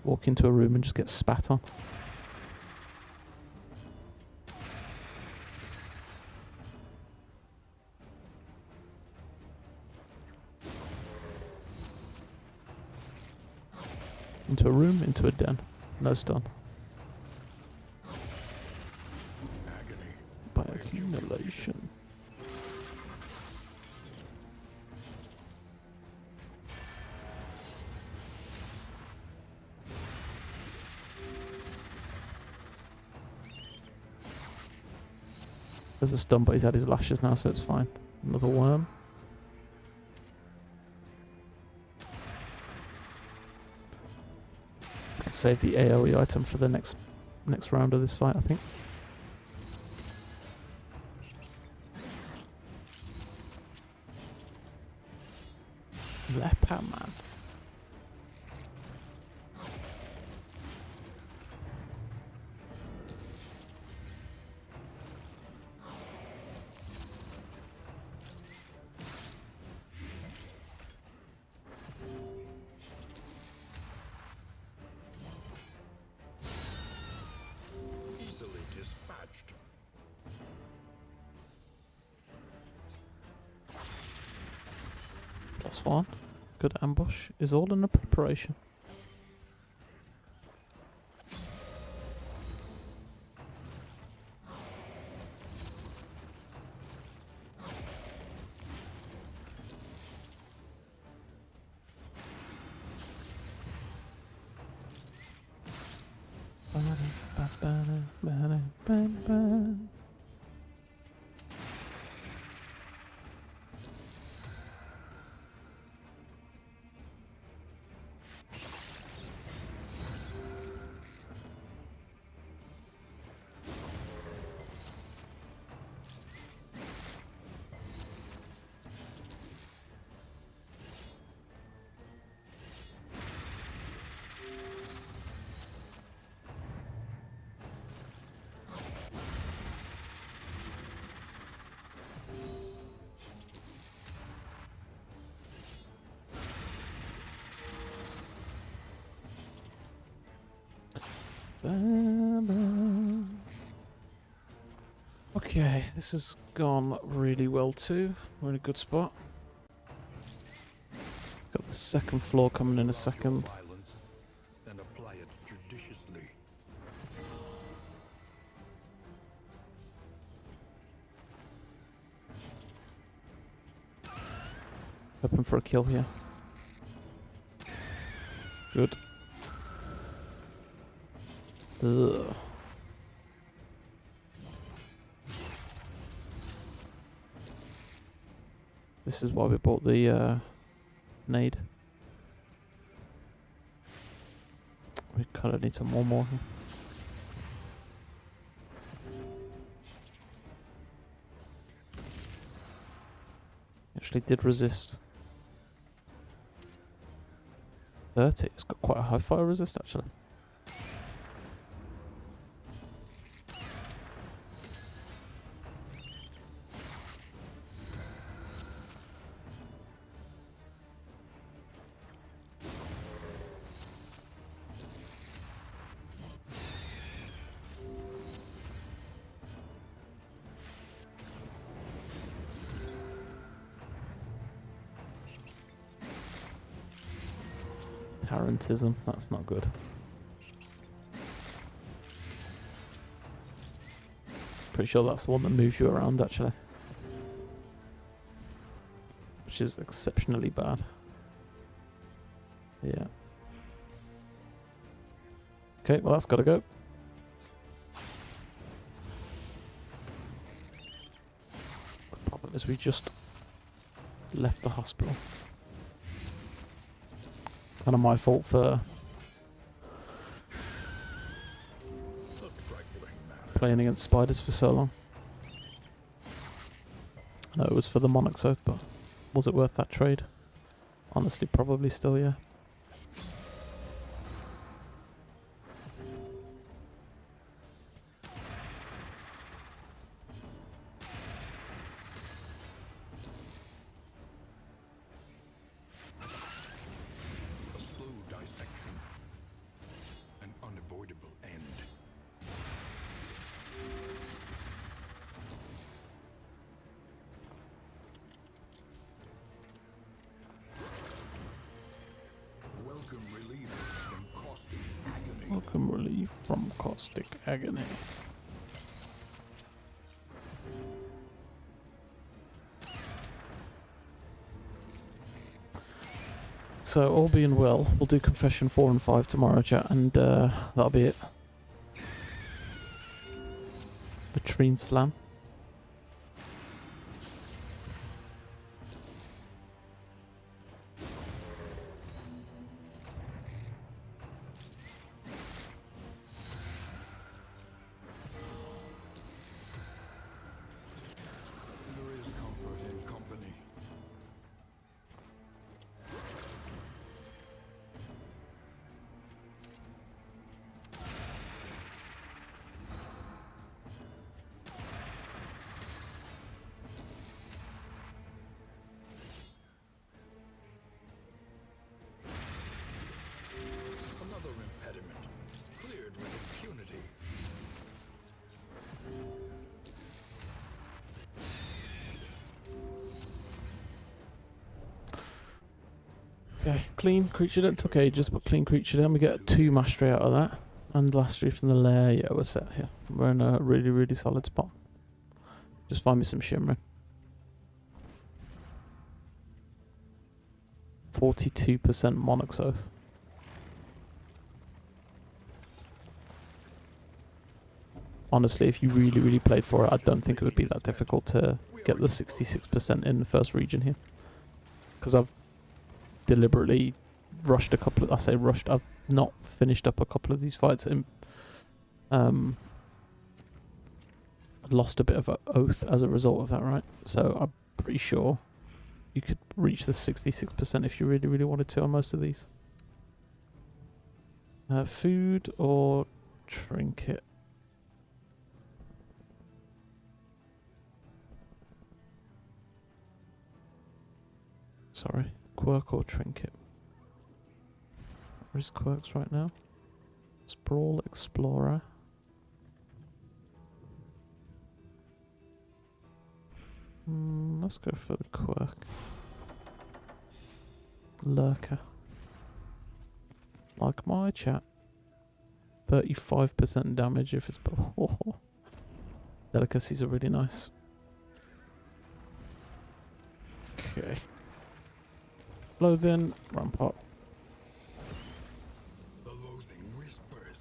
Walk into a room and just get spat on. Into a room, into a den. No stun. Agony. By accumulation. There's a stun, but he's had his lashes now, so it's fine. Another worm. I could save the AoE item for the next round of this fight, I think. Leper man. That's one. Good ambush is all in the preparation. Okay, this has gone really well too. We're in a good spot. Got the second floor coming in a second. Violence, and apply it judiciously. Hoping for a kill here. Good. Ugh. This is why we bought the nade. We kind of need some more here. Actually did resist. 30. It's got quite a high fire resist actually. Tarantism, that's not good. Pretty sure that's the one that moves you around actually. Which is exceptionally bad. Yeah. Okay, well that's gotta go. The problem is we just left the hospital. Kind of my fault for playing against spiders for so long. I know it was for the Monarch's Oath, but was it worth that trade? Honestly, probably still, yeah. Welcome relief from caustic agony. So, all being well, we'll do Confession 4 and 5 tomorrow, chat, and that'll be it. Vitrine Slam. Okay, clean creature den took ages, but clean creature den. We get 2 mastery out of that. And mastery from the lair. Yeah, we're set here. We're in a really, really solid spot. Just find me some shimmering. 42% Monarch's Oath. Honestly, if you really, really played for it, I don't think it would be that difficult to get the 66% in the first region here. Because I've deliberately rushed a couple of... I say rushed, I've not finished up a couple of these fights and lost a bit of an oath as a result of that, right? So I'm pretty sure you could reach the 66% if you really, really wanted to on most of these. Food or trinket? Sorry, quirk or trinket? Where's quirks right now? Sprawl Explorer. Let's go for the quirk. Lurker. Like my chat. 35% damage if it's... Oh. Delicacies are really nice. Okay. Loathing, Rampart. The loathing whispers.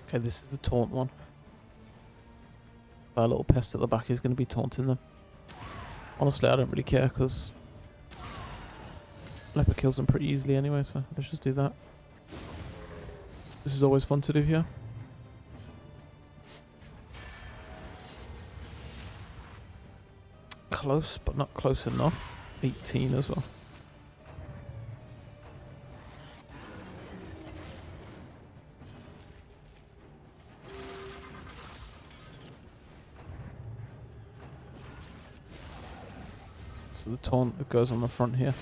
Okay, this is the taunt one. So that little pest at the back is going to be taunting them. Honestly, I don't really care because leper kills them pretty easily anyway, so let's just do that. This is always fun to do here. Close, but not close enough. 18 as well. So the taunt that goes on the front here.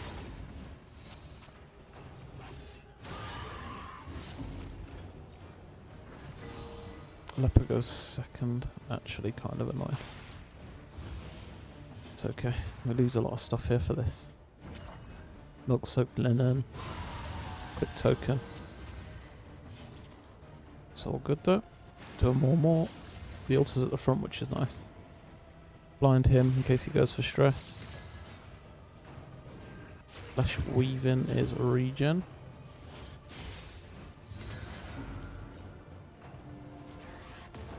Leper goes second, actually kind of annoying. It's okay, we lose a lot of stuff here for this. Milk soaked linen, quick token. It's all good though. Do more. The altar's at the front, which is nice. Blind him in case he goes for stress. Flesh weaving is regen.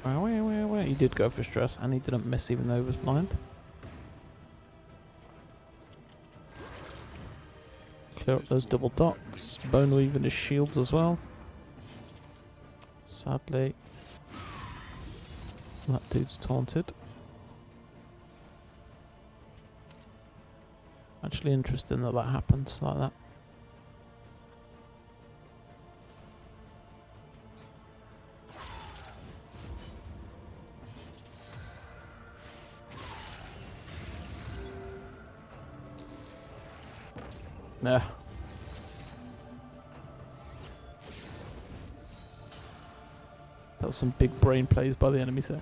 Wait. He did go for stress and he didn't miss even though he was blind. Clear up those double dots. Bone weaving his shields as well. Sadly, that dude's taunted. Actually interesting that that happened like that. Nah. That was some big brain plays by the enemies there.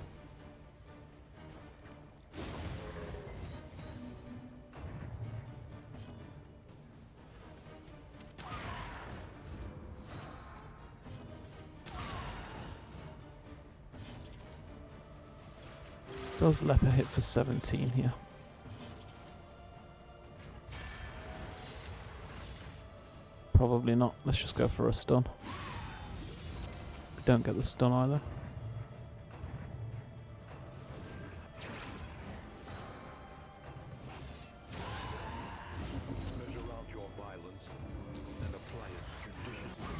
Does Leper hit for 17 here? Probably not. Let's just go for a stun. We don't get the stun either. Measure out your violence and apply it judiciously.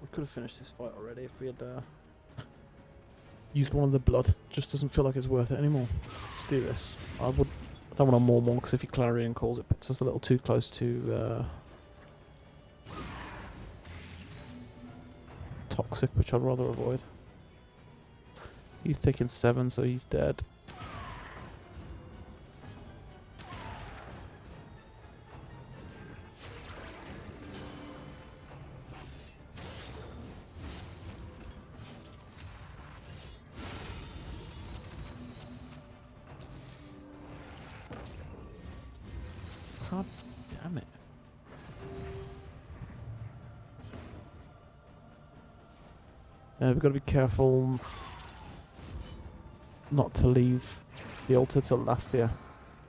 We could have finished this fight already if we had used one of the blood. Just doesn't feel like it's worth it anymore. Let's do this. I don't want to more because if he Clarion calls, it puts us a little too close to toxic, which I'd rather avoid. He's taking 7, so he's dead. God damn it. We've got to be careful not to leave the altar till last here.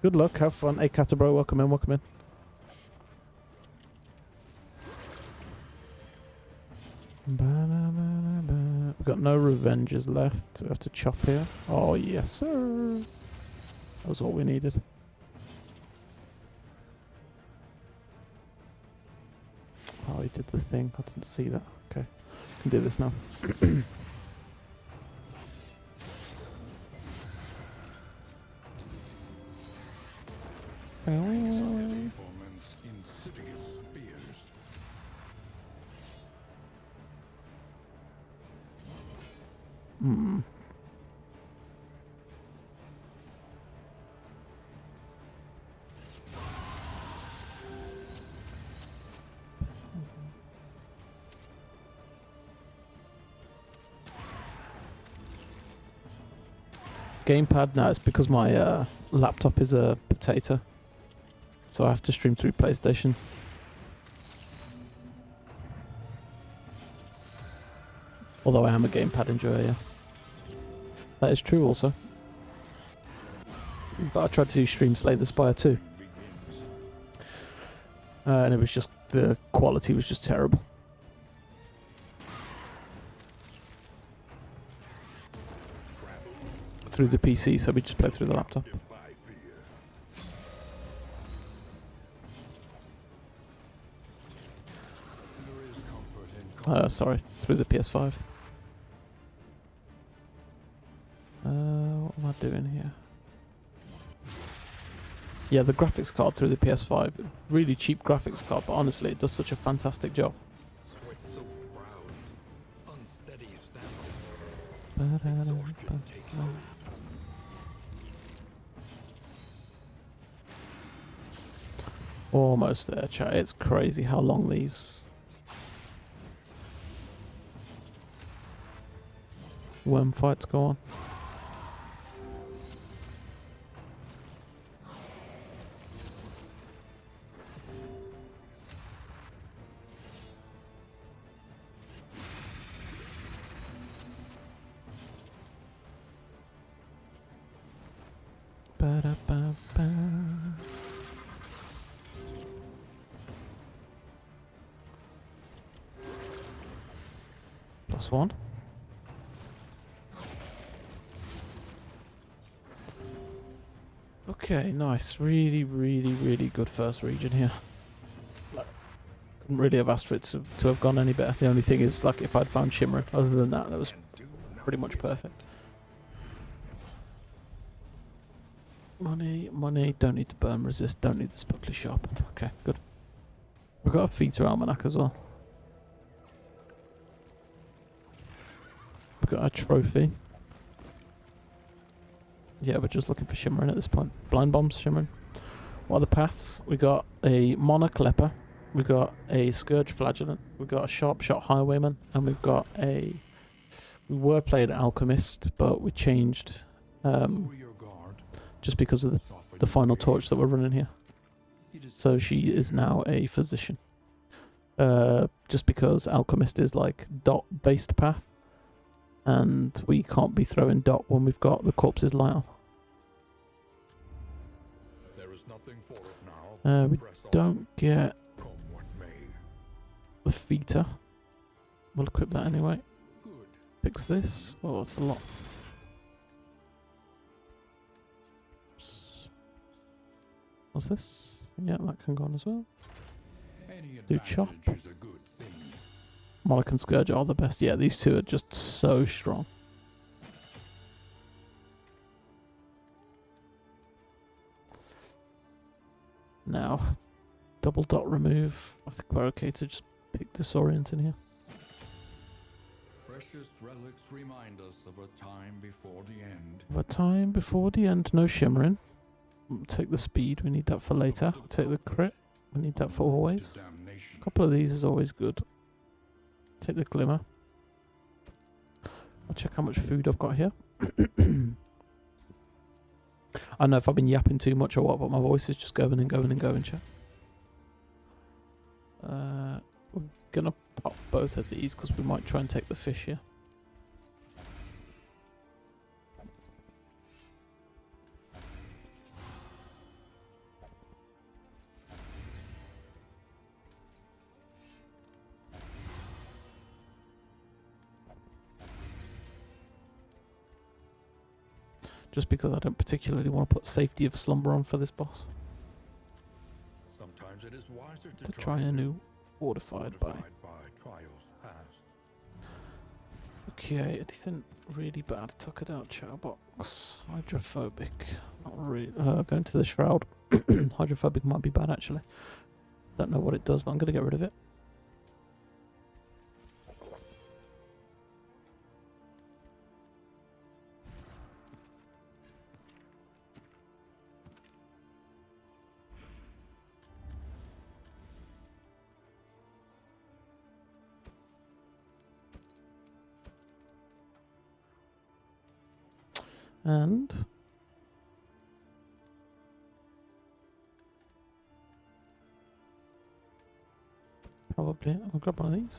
Good luck, have fun. Hey, Catabro, welcome in, welcome in. We've got no revenges left. We have to chop here. Oh, yes, sir. That was all we needed. Oh, he did the thing. I didn't see that. Okay. Can do this now. Hmm. Gamepad? No, it's because my laptop is a potato. So I have to stream through PlayStation. Although I am a gamepad enjoyer, yeah. That is true also. But I tried to stream Slay the Spire too. And it was just, the quality was just terrible. Through the PC, so we just play through the laptop. Sorry, through the PS5. What am I doing here? Yeah, the graphics card through the PS5. Really cheap graphics card, but honestly, it does such a fantastic job. Almost there, chat. It's crazy how long these worm fights go on. Ba-da-ba-ba. +1. Okay, nice. Really, really, really good first region here. Couldn't really have asked for it to have gone any better. The only thing is, like, if I'd found Shimmering. Other than that, that was pretty much perfect. Money, money. Don't need to burn resist. Don't need the Spuckly Sharpen. Okay, good. We've got a Feature Almanac as well. We've got a trophy. Yeah, we're just looking for Shimmering at this point. Blind Bombs, Shimmering. What are the paths? We got a Monarch Leper. We got a Scourge Flagellant. We got a Sharp Shot Highwayman. And we've got a... We were playing Alchemist, but we changed... just because of the final torch that we're running here. So she is now a Physician. Just because Alchemist is like dot-based path. And we can't be throwing dot when we've got the corpses light on. We don't get the Feeder. We'll equip that anyway. Fix this. Oh, it's a lot. What's this? Yeah, that can go on as well. Do chop. Monarch and Scourge are the best. Yeah, these two are just so strong. Now, double dot remove. I think we're okay to just pick Disorient in here. precious relics remind us of a time before the end. The time before the end, no shimmering. Take the speed, we need that for later. Take the crit, we need that for always. A couple of these is always good. Take the glimmer. I'll check how much food I've got here. I don't know if I've been yapping too much or what, but my voice is just going and going and going, chat. We're gonna pop both of these because we might try and take the fish here. Just because I don't particularly want to put safety of slumber on for this boss. Sometimes it is wiser To try a new fortified by. trials past. Okay, anything really bad? Tuck it out, chatterbox. Hydrophobic. Not really. Going to the shroud. Hydrophobic might be bad actually. Don't know what it does, but I'm going to get rid of it. And probably I'll grab one of these.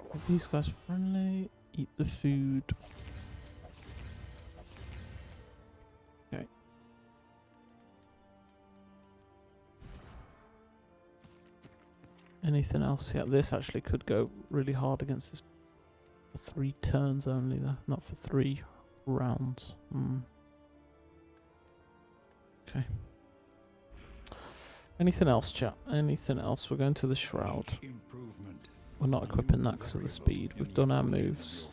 Are these guys friendly? Eat the food. Okay. Anything else? Yeah, this actually could go really hard against this. 3 turns only though, not for 3 rounds. Okay. Anything else, chat? Anything else? We're going to the shroud. We're not equipping that because of the speed. We've done our moves.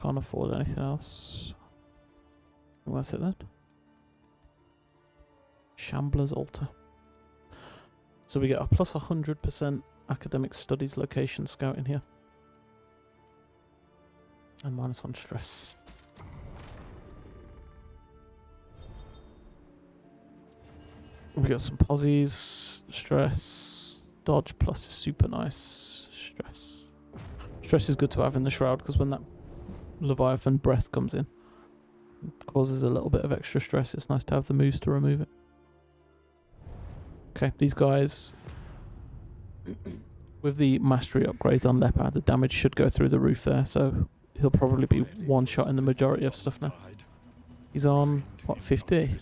Can't afford anything else. Well, that's it then. Shambler's Altar. So we get a plus 100% academic studies location scouting here. And -1 stress. We got some posies, stress, dodge plus is super nice, stress. Stress is good to have in the shroud because when that Leviathan breath comes in, it causes a little bit of extra stress. It's nice to have the moves to remove it. Okay, these guys, with the mastery upgrades on Leper, the damage should go through the roof there, so he'll probably be one shot in the majority of stuff now. He's on, what, 50?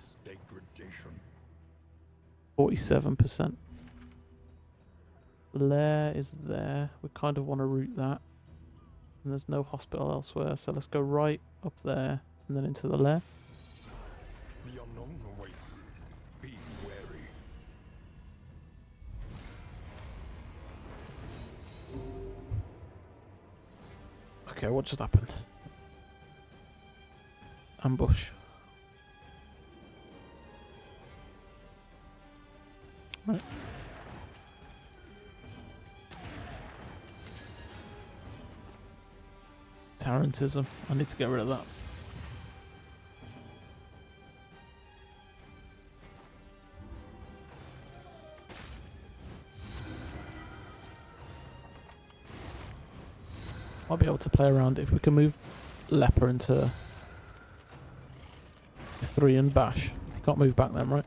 47%. Lair is there. We kind of want to route that. And there's no hospital elsewhere, so let's go right up there and then into the lair. The unknown awaits. Be wary. Okay, what just happened? Ambush. Right. Tarantism. I need to get rid of that. I'll be able to play around if we can move Leper into 3 and bash. You can't move back then, right?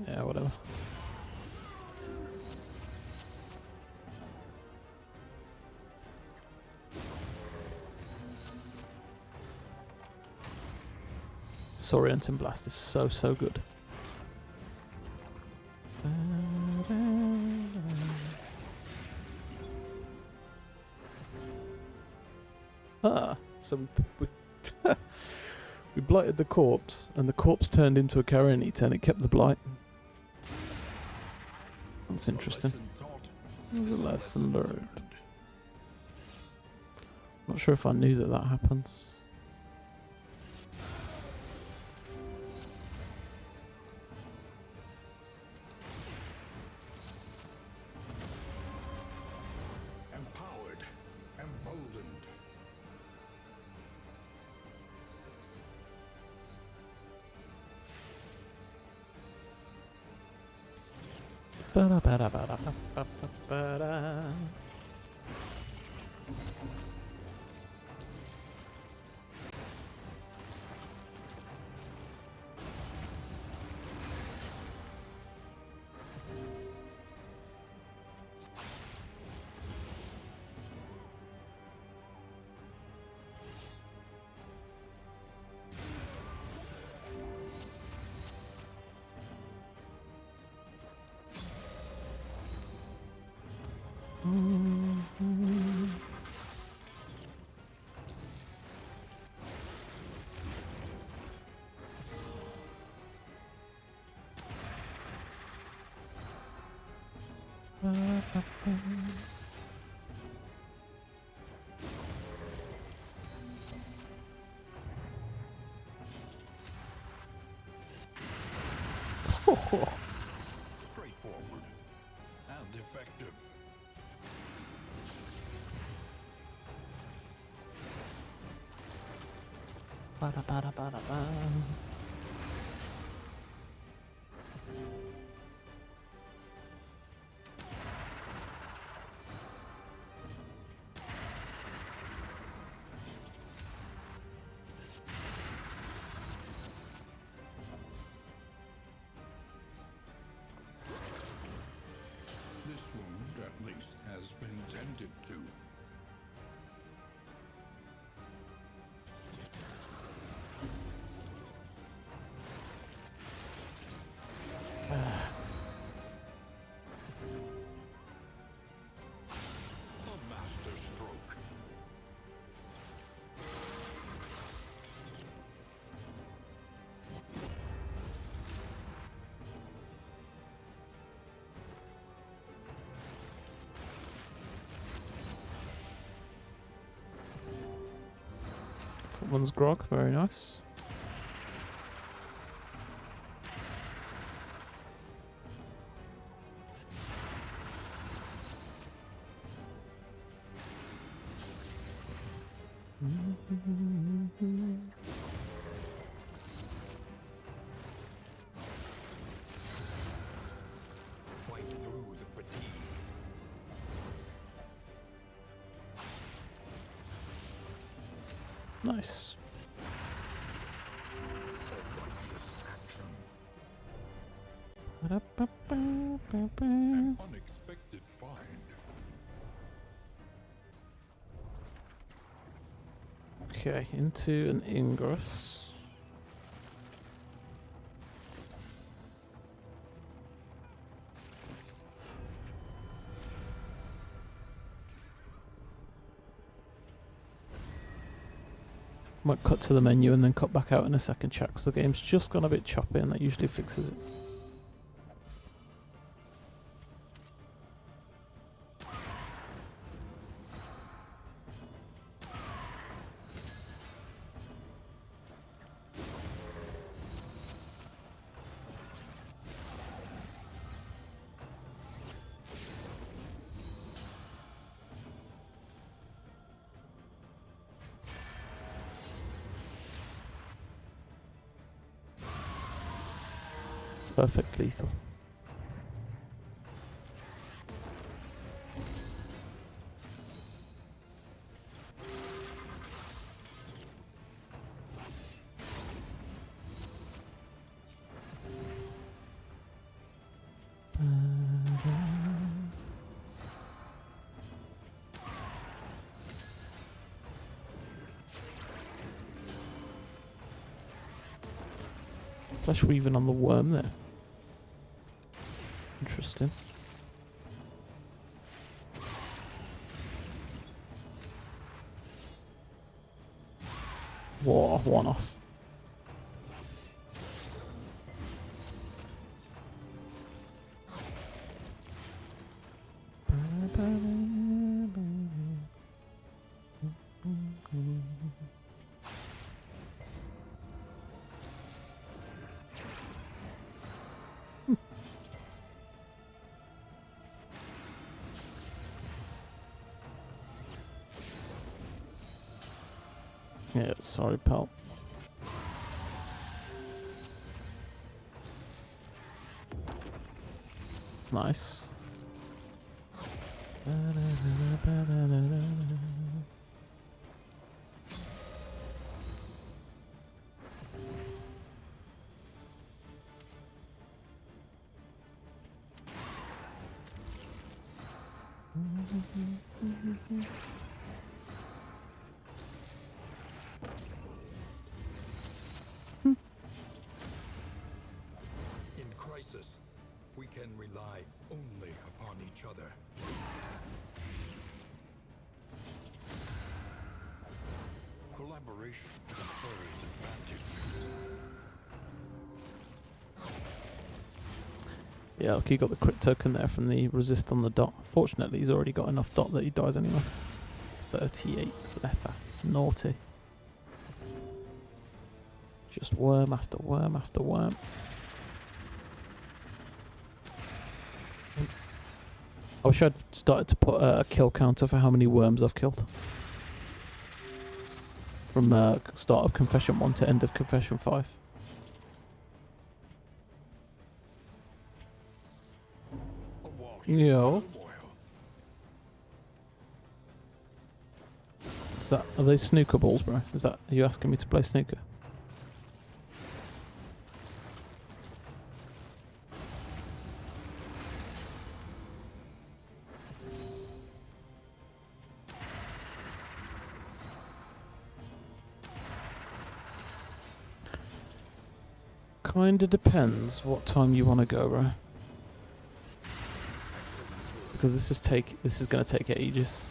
Yeah, whatever. Disorienting Blast is so good. So we, we blighted the corpse, and the corpse turned into a carrion eater, and it kept the blight. That's interesting. There's a lesson learned. Not sure if I knew that that happens. Empowered, emboldened. Ba-da-ba-da-ba-da-ba-ba-ba-da. Straightforward and effective. Ba-da-ba-da-ba-da-ba. This wound, at least, has been tended to. A master stroke. Footman's grog, very nice. Fight through the fatigue. Nice. A righteous action. Ba-da-ba-ba-ba-ba. An unexpected find. Okay, into an ingress. Might cut to the menu and then cut back out in a second chat because the game's just gone a bit choppy and that usually fixes it. Perfect lethal. Flesh weaving on the worm there. Interesting. Whoa, one off. Yeah, sorry, pal. Nice. In crisis, we can rely only upon each other. Collaboration confers advantage. Yeah, look, he got the crit token there from the resist on the dot. Fortunately, he's already got enough dot that he dies anyway. 38 leper. Naughty. Just worm after worm after worm. I wish I'd started to put a kill counter for how many worms I've killed. From start of Confession 1 to end of Confession 5. Yo. Is that, are they snooker balls, bro? Is that, are you asking me to play snooker? Kinda depends what time you want to go, bro. Because this is gonna take ages.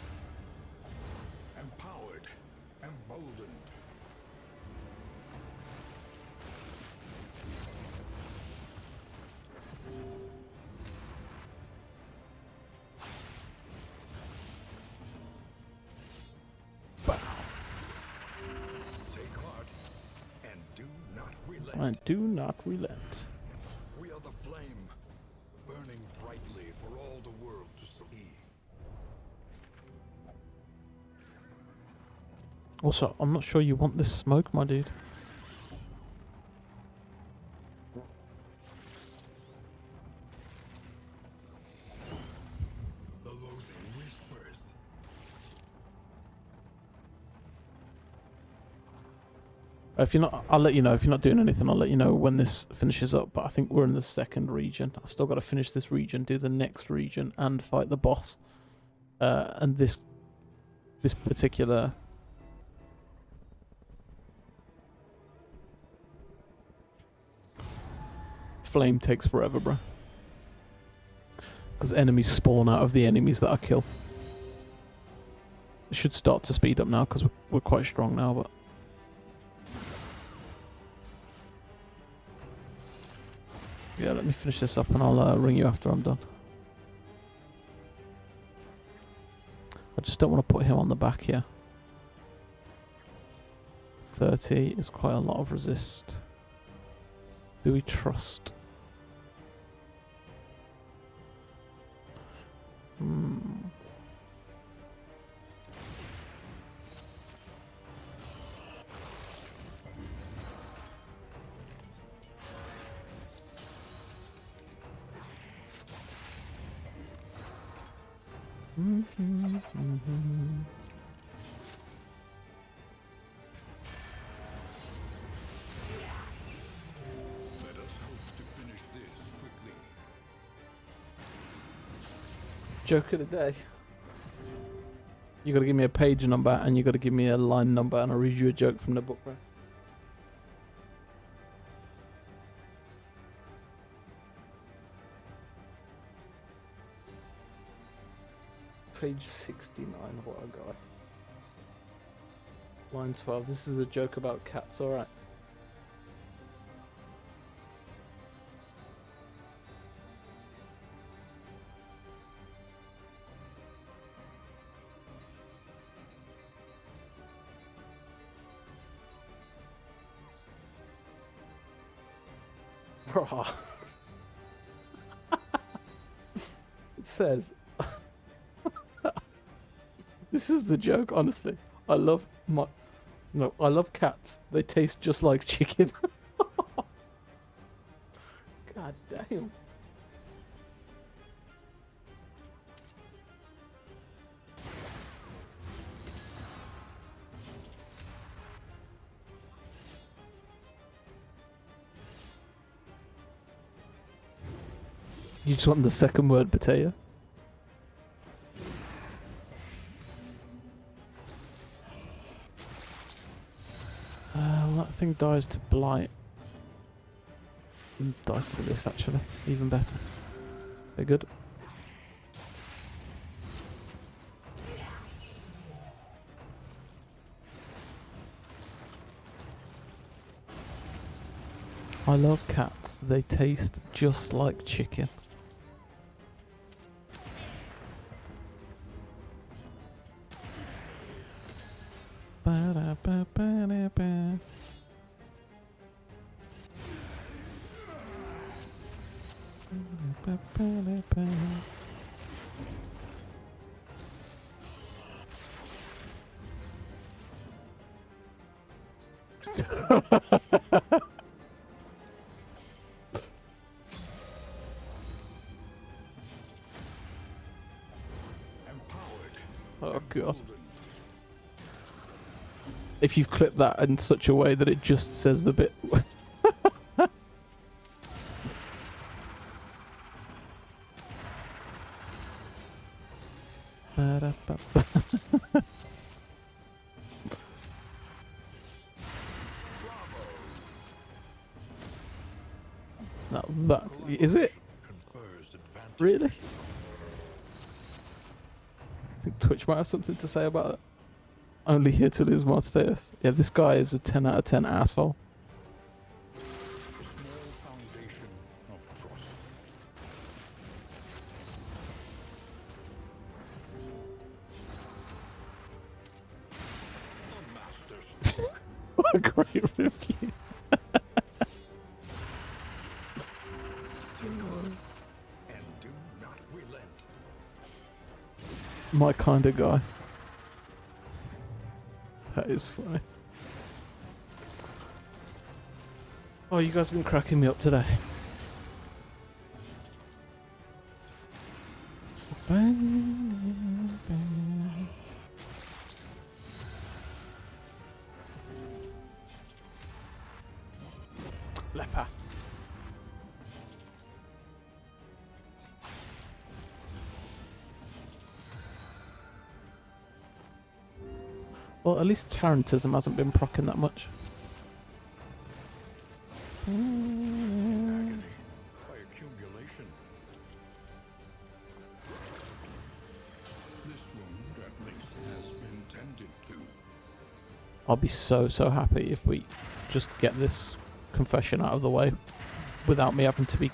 Empowered, emboldened. Wow. Take heart and do not relent. And do not relent. We are the flame, burning brightly for all the world to see. Also, I'm not sure you want this smoke, my dude. The loathing whispers. If you're not, I'll let you know. If you're not doing anything, I'll let you know when this finishes up. But I think we're in the second region. I've still got to finish this region, do the next region, and fight the boss. And this particular flame takes forever, bro. Because enemies spawn out of the enemies that I kill. It should start to speed up now because we're quite strong now, but. Yeah, let me finish this up and I'll ring you after I'm done. I just don't want to put him on the back here. 30 is quite a lot of resist. Do we trust? Let us hope to finish this quickly. Joke of the day. You gotta give me a page number and you gotta give me a line number and I'll read you a joke from the book, bro. Page 69, what I got. Line 12. This is a joke about cats, alright. Bruh. It says... This is the joke, honestly. I love my... No, I love cats. They taste just like chicken. God damn. You just want the second word, Batea? Well, that thing dies to blight. Dies to this, actually. Even better. They're good. I love cats. They taste just like chicken. Ba-da-ba-ba-da-ba. Ba-da-ba-ba-da-ba. Oh god. If you've clipped that in such a way that it just says the bit. Now that is it. Really? I think Twitch might have something to say about it. Only here to lose mod status. Yeah, this guy is a 10 out of 10 asshole. What a great review. My kind of guy. That is funny. Oh, you guys have been cracking me up today. Leper. Well, at least Tarantism hasn't been proccing that much. Agony by accumulation. This wound at least has been tended to. I'll be so happy if we just get this confession out of the way without me having to be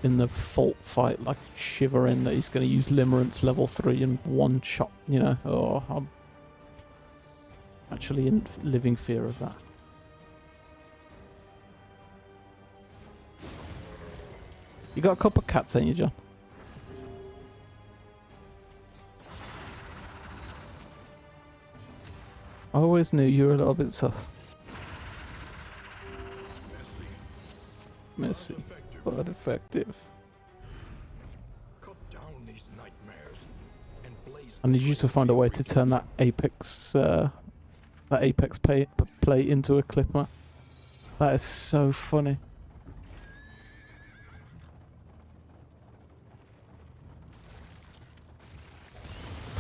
in the fault fight, like shivering that he's going to use Limerence level 3 and one shot, you know. Oh, I'm actually in living fear of that. You got a couple of cats, ain't you, John? I always knew you were a little bit sus. Messy, but effective. Cut down these nightmares and blaze. I need you to find a way to turn that Apex play into a clipper. That is so funny.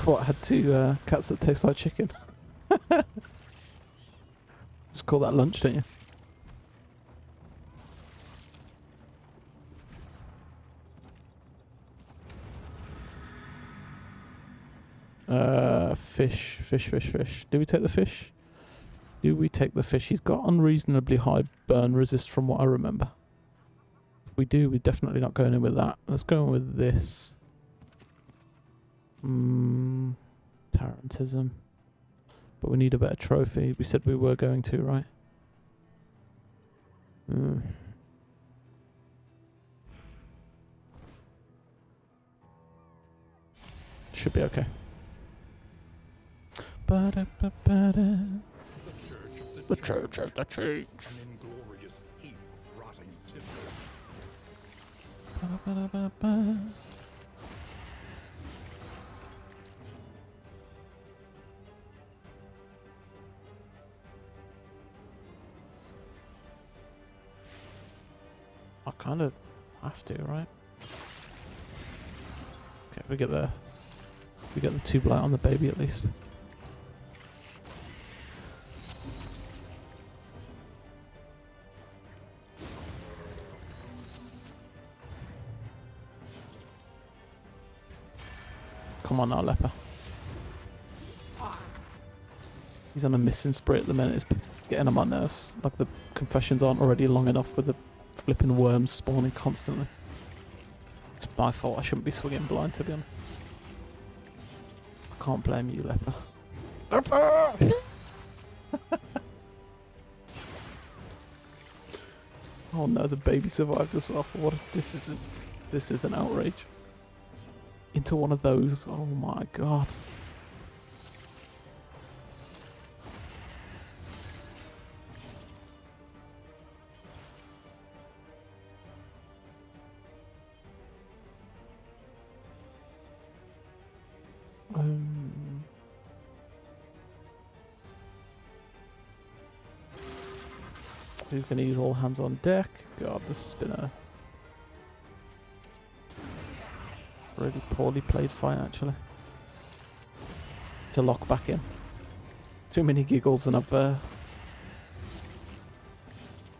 What, had two cats that taste like chicken? Just call that lunch, don't you? Fish, fish, fish, fish. Do we take the fish? Do we take the fish? He's got unreasonably high burn resist from what I remember. If we do, we're definitely not going in with that. Let's go in with this. Tarantism. But we need a better trophy. We said we were going to, right? Should be okay. The Church of the Change. An inglorious heap of rotting timber. I kind of have to, right? Okay, we get the 2 blight on the baby at least. Come on now, leper. He's on a missing spree at the minute. It's getting on my nerves. Like the confessions aren't already long enough with the flipping worms spawning constantly. It's my fault. I shouldn't be swinging blind, to be honest. I can't blame you, leper. Leper! Oh no, the baby survived as well. What? This is an outrage. Into one of those. Oh my god. Who's going to use all hands on deck? God, this has been a really poorly played fight, actually. To lock back in. Too many giggles and I've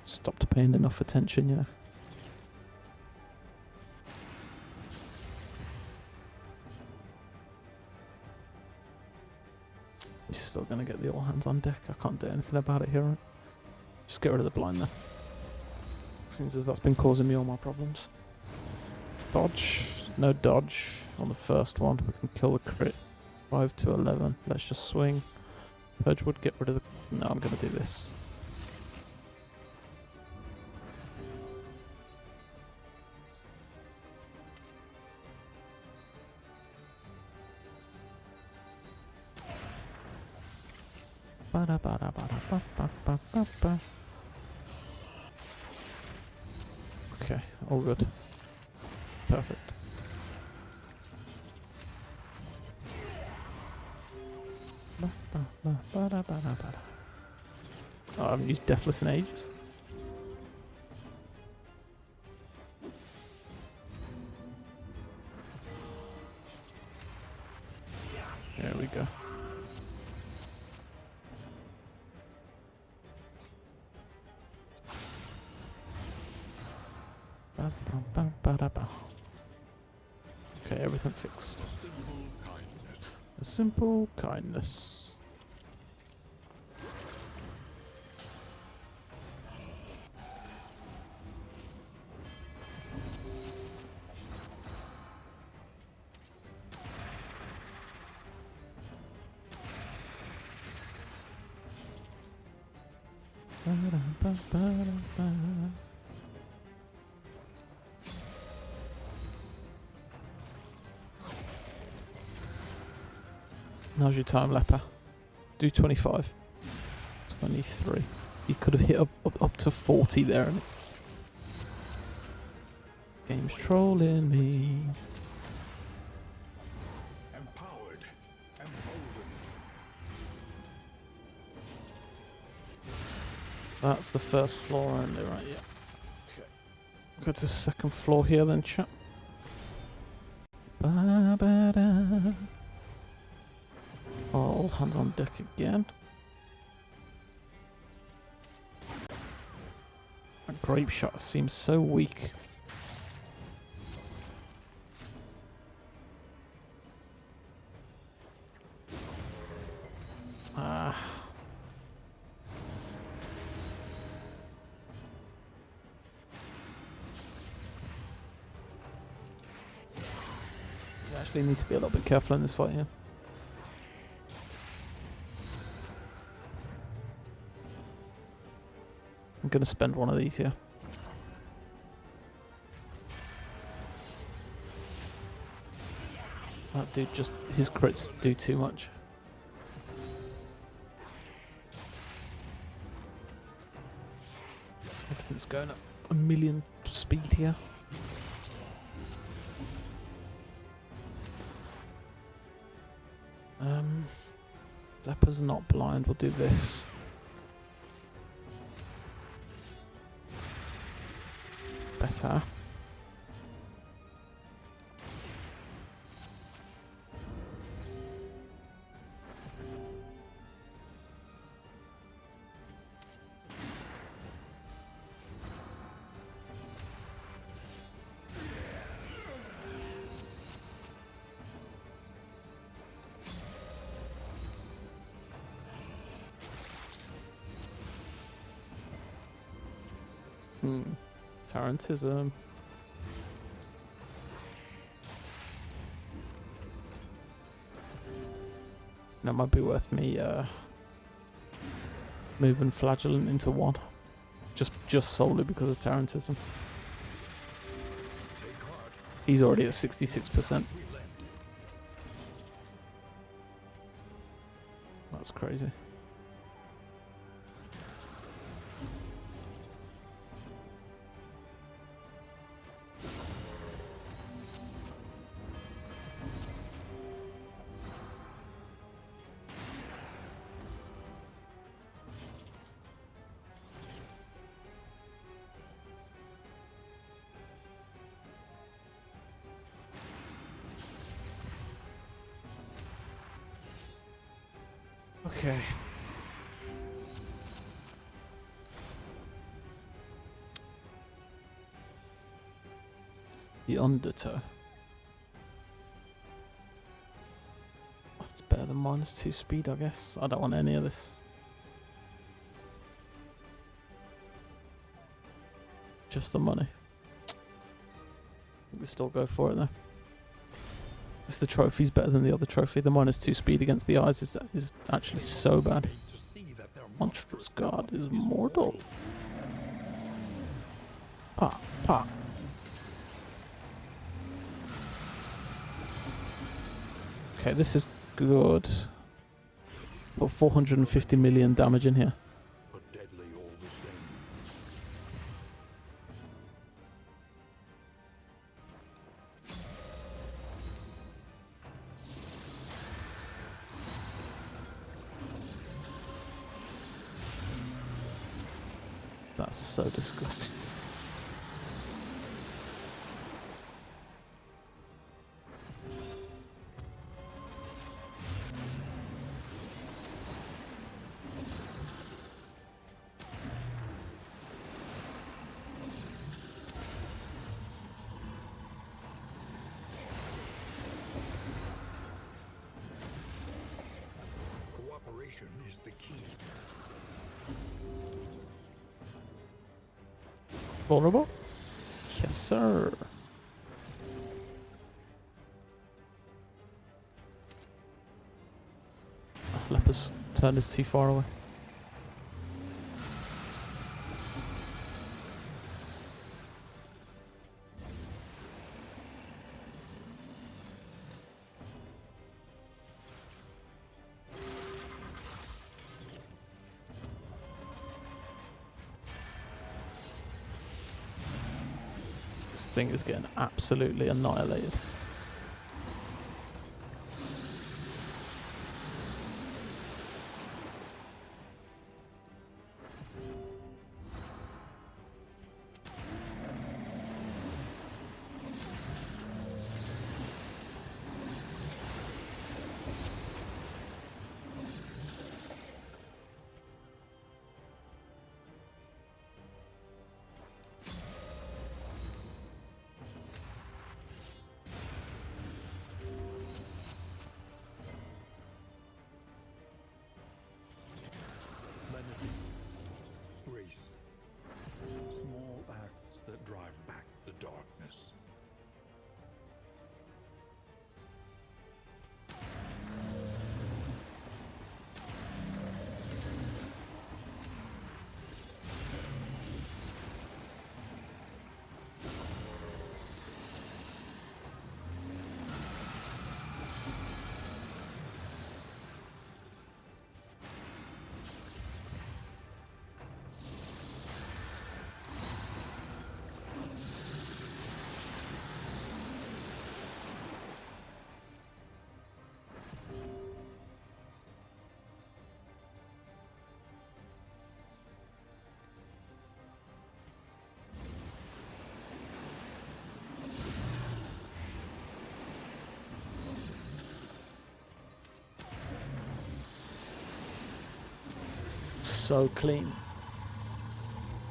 stopped paying enough attention, you know. He's still going to get the all hands on deck. I can't do anything about it here, right? Just get rid of the blind there. Seems as that's been causing me all my problems. Dodge. No dodge on the first one. We can kill the crit. 5 to 11. Let's just swing. Purge would get rid of the... No, I'm going to do this. Okay, all good. Perfect. Oh, I haven't used Deathless in ages. There we go. Okay, everything fixed. A simple kindness. Now's your time, leper. Do 25. 23. You could have hit up to 40 there. And game's trolling me. Empowered, emboldened. That's the first floor only, right? Yeah. Okay. Go to the second floor here then, chap. Ba-ba-da. All hands on deck again. That grape shot seems so weak. Actually need to be a little bit careful in this fight here. I'm going to spend one of these here. That dude just, his crits do too much. Everything's going up a million speed here. Leper's not blind, we'll do this. Better. Tarantism. That might be worth me moving Flagellant into one. Just solely because of Tarantism. He's already at 66%. That's crazy. Okay. The Undertow. It's better than -2 speed, I guess. I don't want any of this. Just the money. We still go for it though. It's the trophy's better than the other trophy. The -2 speed against the eyes is actually so bad. Monstrous God is mortal. Pop, pop. Okay, this is good. Got 450 million damage in here. That's so disgusting. Cooperation is the key. Vulnerable? Yes, sir. Leper's turn is too far away. This thing is getting absolutely annihilated. so clean.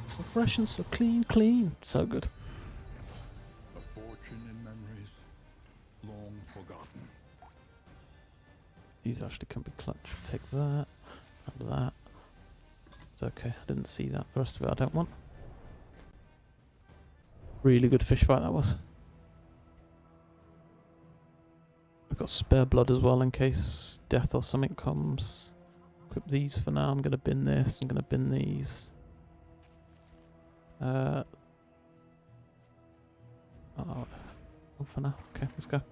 So fresh and so clean, clean. So good. A fortune in memories long forgotten. These actually can be clutch. Take that. And that. It's okay. I didn't see that. The rest of it I don't want. Really good fish fight that was. I've got spare blood as well in case death or something comes. Equip these for now. I'm going to bin this. I'm going to bin these. Oh, for now. Okay, let's go.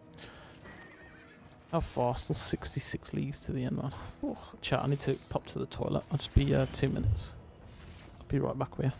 How far? Still 66 leagues to the end, man. Oh, chat, I need to pop to the toilet. I'll just be 2 minutes. I'll be right back with you.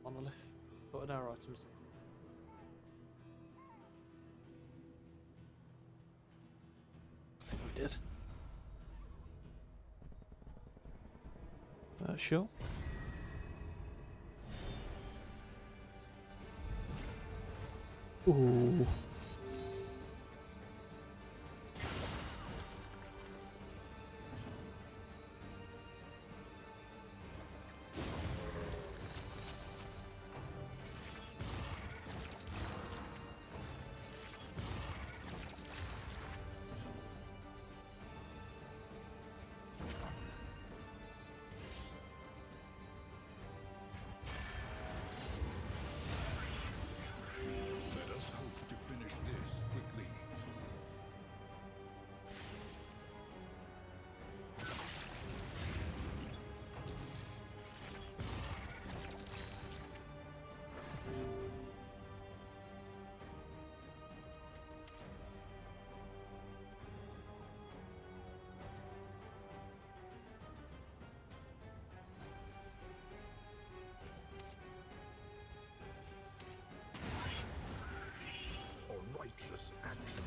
Monolith. Put our items in. I think we did. Sure. Ooh. Let us hope to finish this quickly. A righteous action.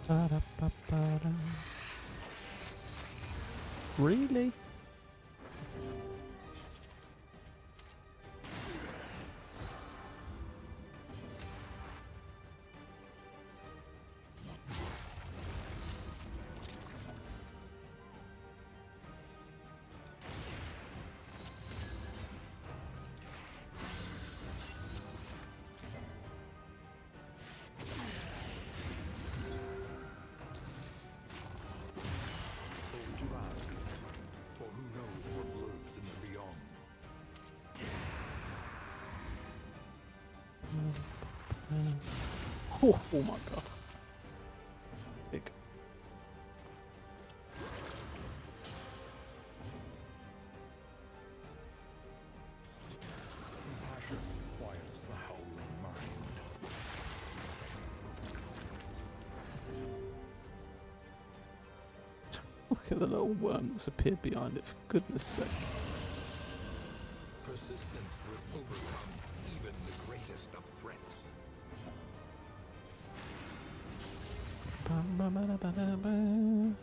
Ba-da-ba-ba-da. Really? Hold your eyes, for who knows what lurks in the beyond. Oh my god. Big. Look at the little worm that's appeared behind it, for goodness sake. Persistence will overcome even the greatest of threats. Ba-ba-ba-da-ba-da-ba.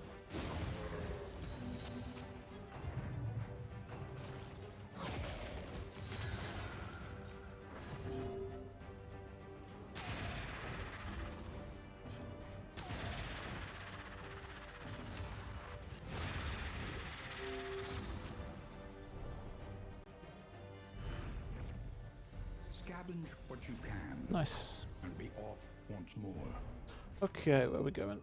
Scavenge what you can Nice. and be off once more. Okay, where are we going?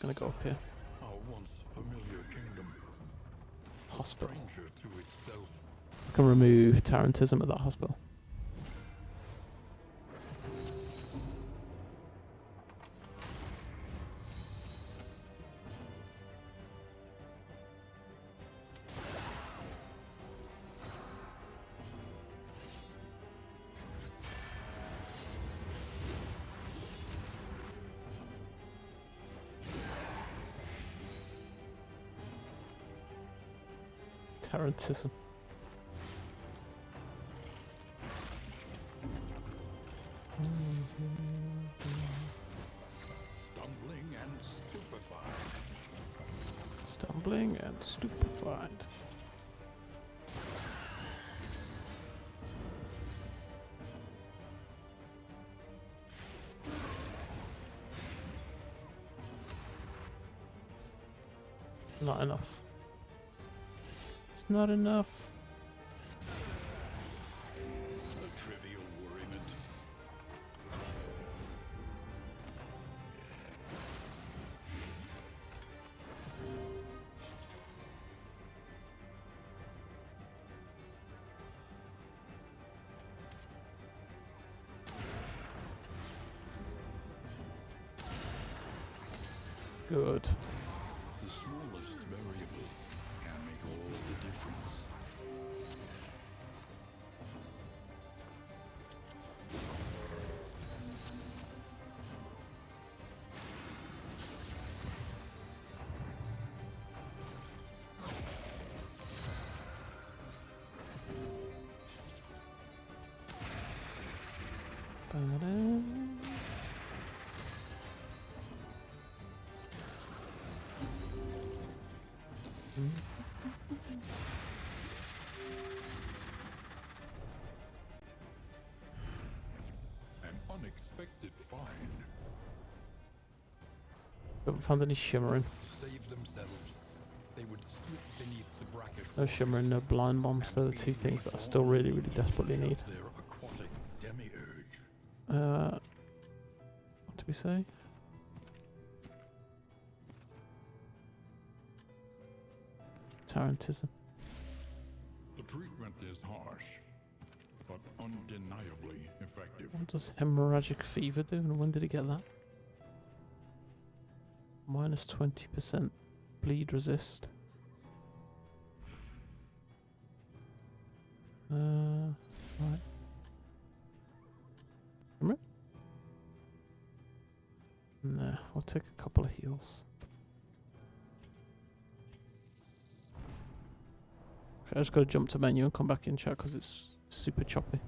Gonna go up here. Our once familiar kingdom, Hospital. stranger to itself. I can remove Tarantism at that hospital. Tarantism. Stumbling and stupefied. Stumbling and stupefied. Not enough. It's not enough. A trivial worriment. Good. The smallest variable can make all the difference. Ba-da. An unexpected find. Haven't found any shimmering. Save themselves. They would slip beneath the brackish No shimmering, no blind bombs. They're the two things that I still really, really desperately need. their aquatic demiurge. What did we say? Tarantism. The treatment is harsh, but undeniably effective. What does hemorrhagic fever do, and when did he get that? Minus 20% bleed resist. Right. Remember? Nah, I'll take a couple of heals. Okay, I just gotta jump to menu and come back in chat because it's super choppy.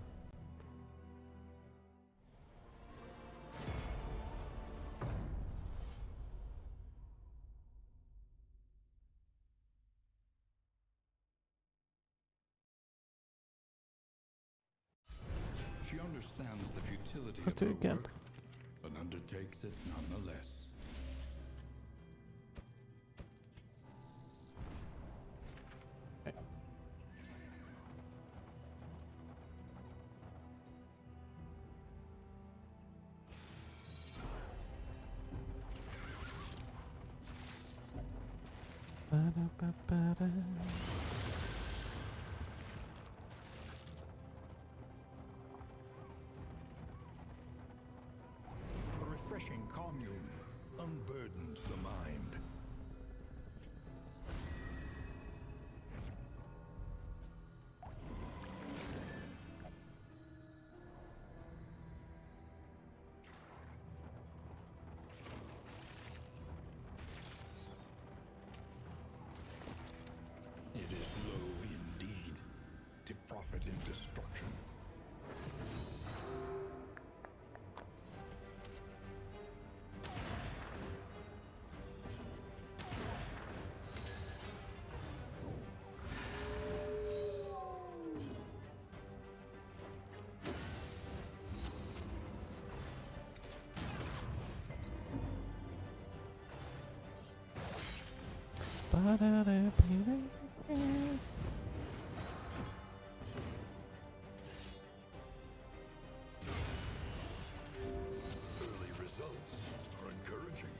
She understands the futility Let's of do her it again. work, but undertakes it nonetheless. Okay. Ba-da-ba-ba-da. A refreshing commune unburdens the mind. ultimate in destruction. Early results are encouraging.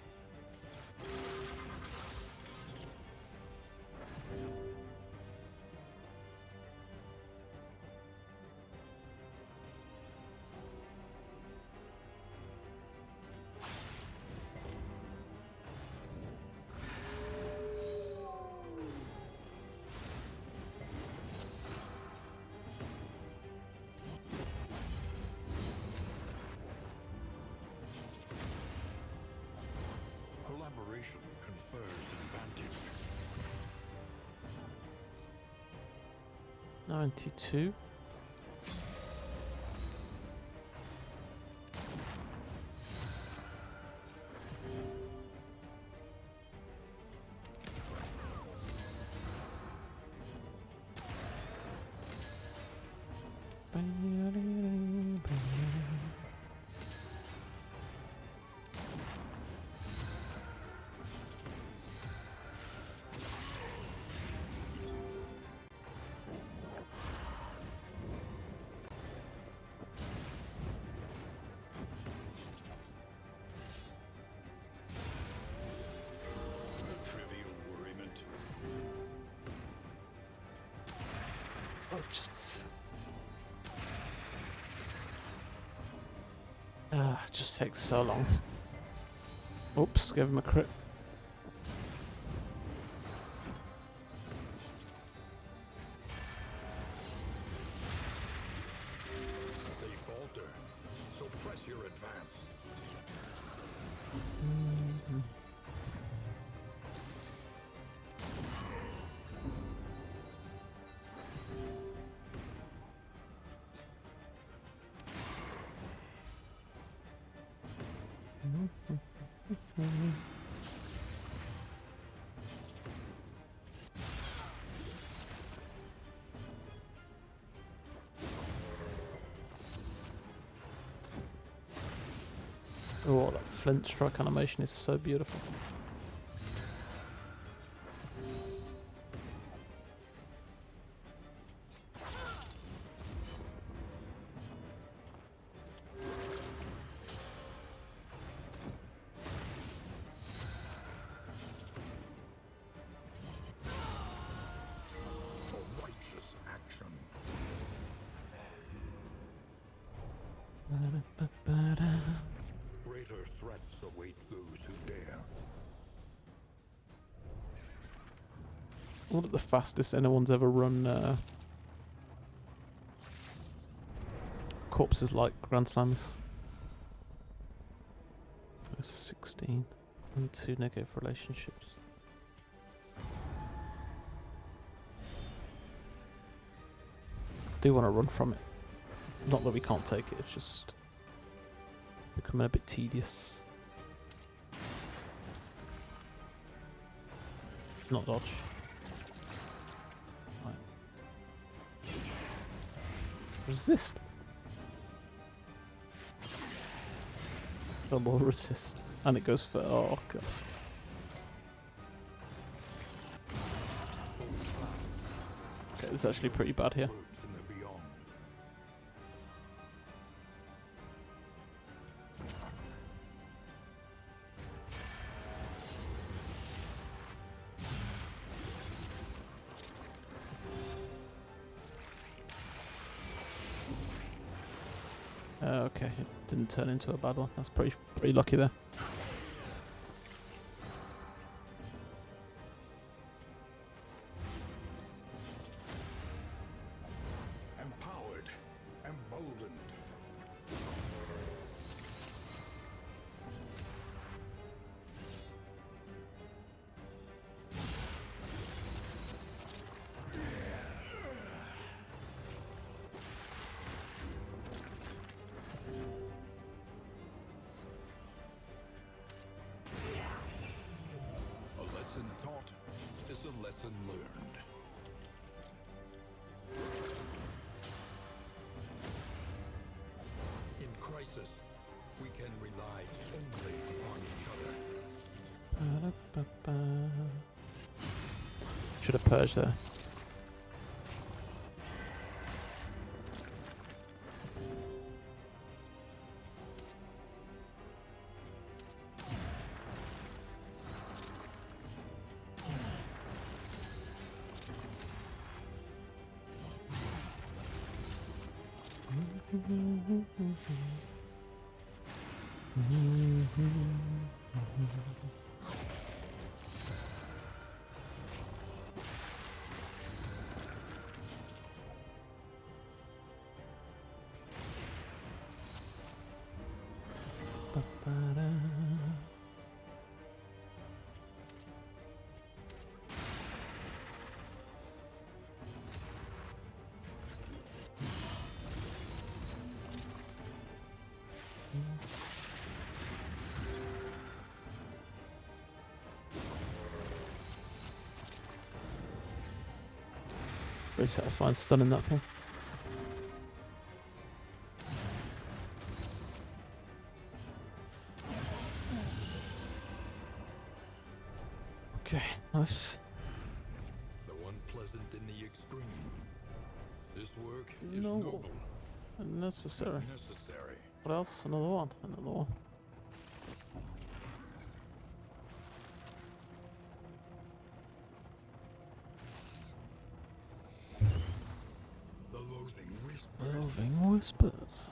Collaboration confers advantage. 92. Trivial worriment. Oh, just takes so long. Oops, gave him a crit. They falter, so press your advance. Oh, that flint strike animation is so beautiful. A righteous action. Greater threats await those who dare. What at the fastest anyone's ever run corpses like Grand Slam is? 16 and 2 negative relationships. Do want to run from it. Not that we can't take it, it's just becoming a bit tedious. Not dodge. Right. Resist. Double resist. And it goes for... oh god. Okay, it's actually pretty bad here. Works in the beyond. Okay, it didn't turn into a bad one. That's pretty lucky there. Empowered, emboldened. should have purged there. Very satisfying stunning that thing. Okay, nice. The one pleasant in the extreme. This work is No. noble, Unnecessary. necessary. What else? Another one. Another one. The loathing whispers. Roving whispers.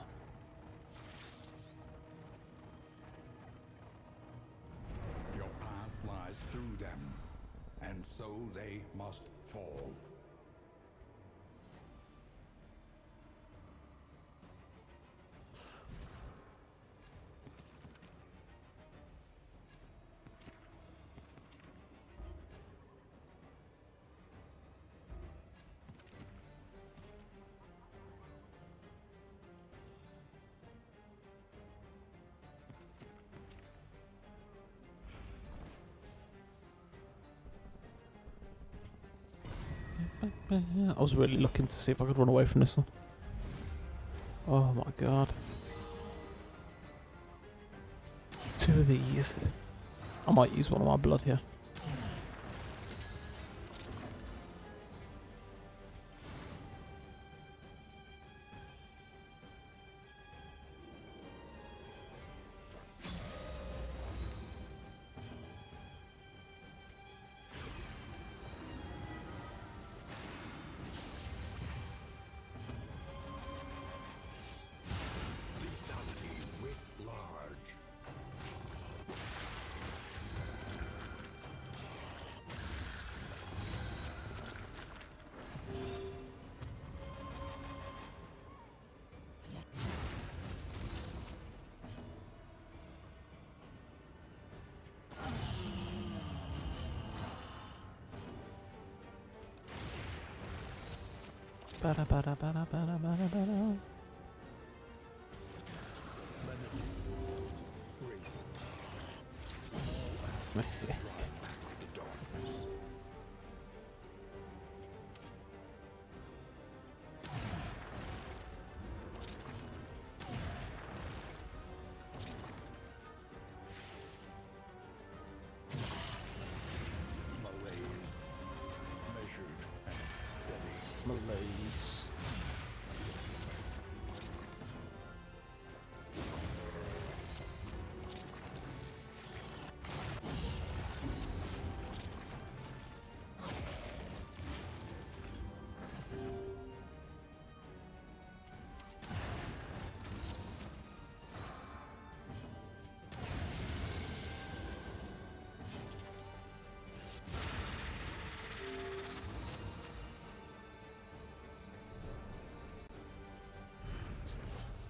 Your path lies through them, and so they must fall. I was really looking to see if I could run away from this one. Oh my god. 2 of these. I might use one of my blood here. Vitality writ large. Bada bada bada bada bada bada. Malaise. Measured and steady. Malaise.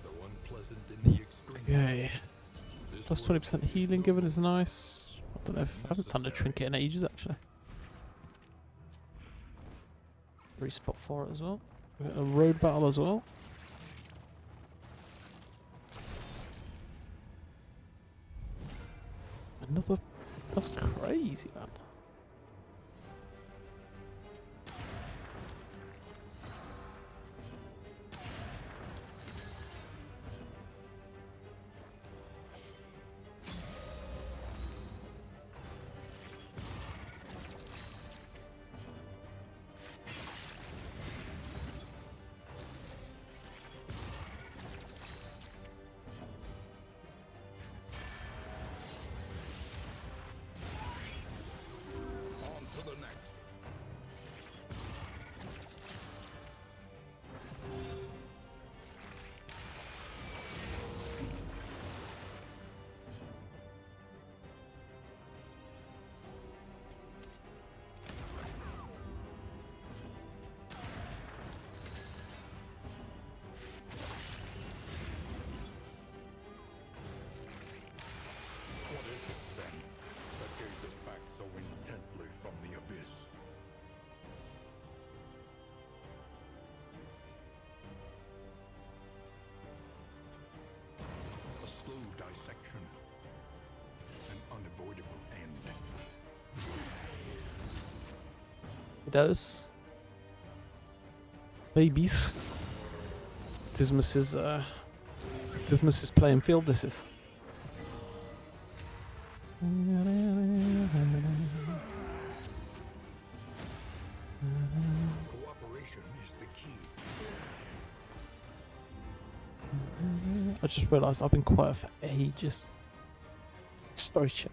The one pleasant in the extreme. Okay. This Plus work 20% is healing given noble, is nice. I don't know if I haven't done a necessary. trinket in ages actually. Respot for it as well. We got a road battle as well. Another. That's crazy, man. Kiddos. Babies. Dismas is playing field, this is. Cooperation is the key. I just realised I've been quiet for ages. Sorry, chat.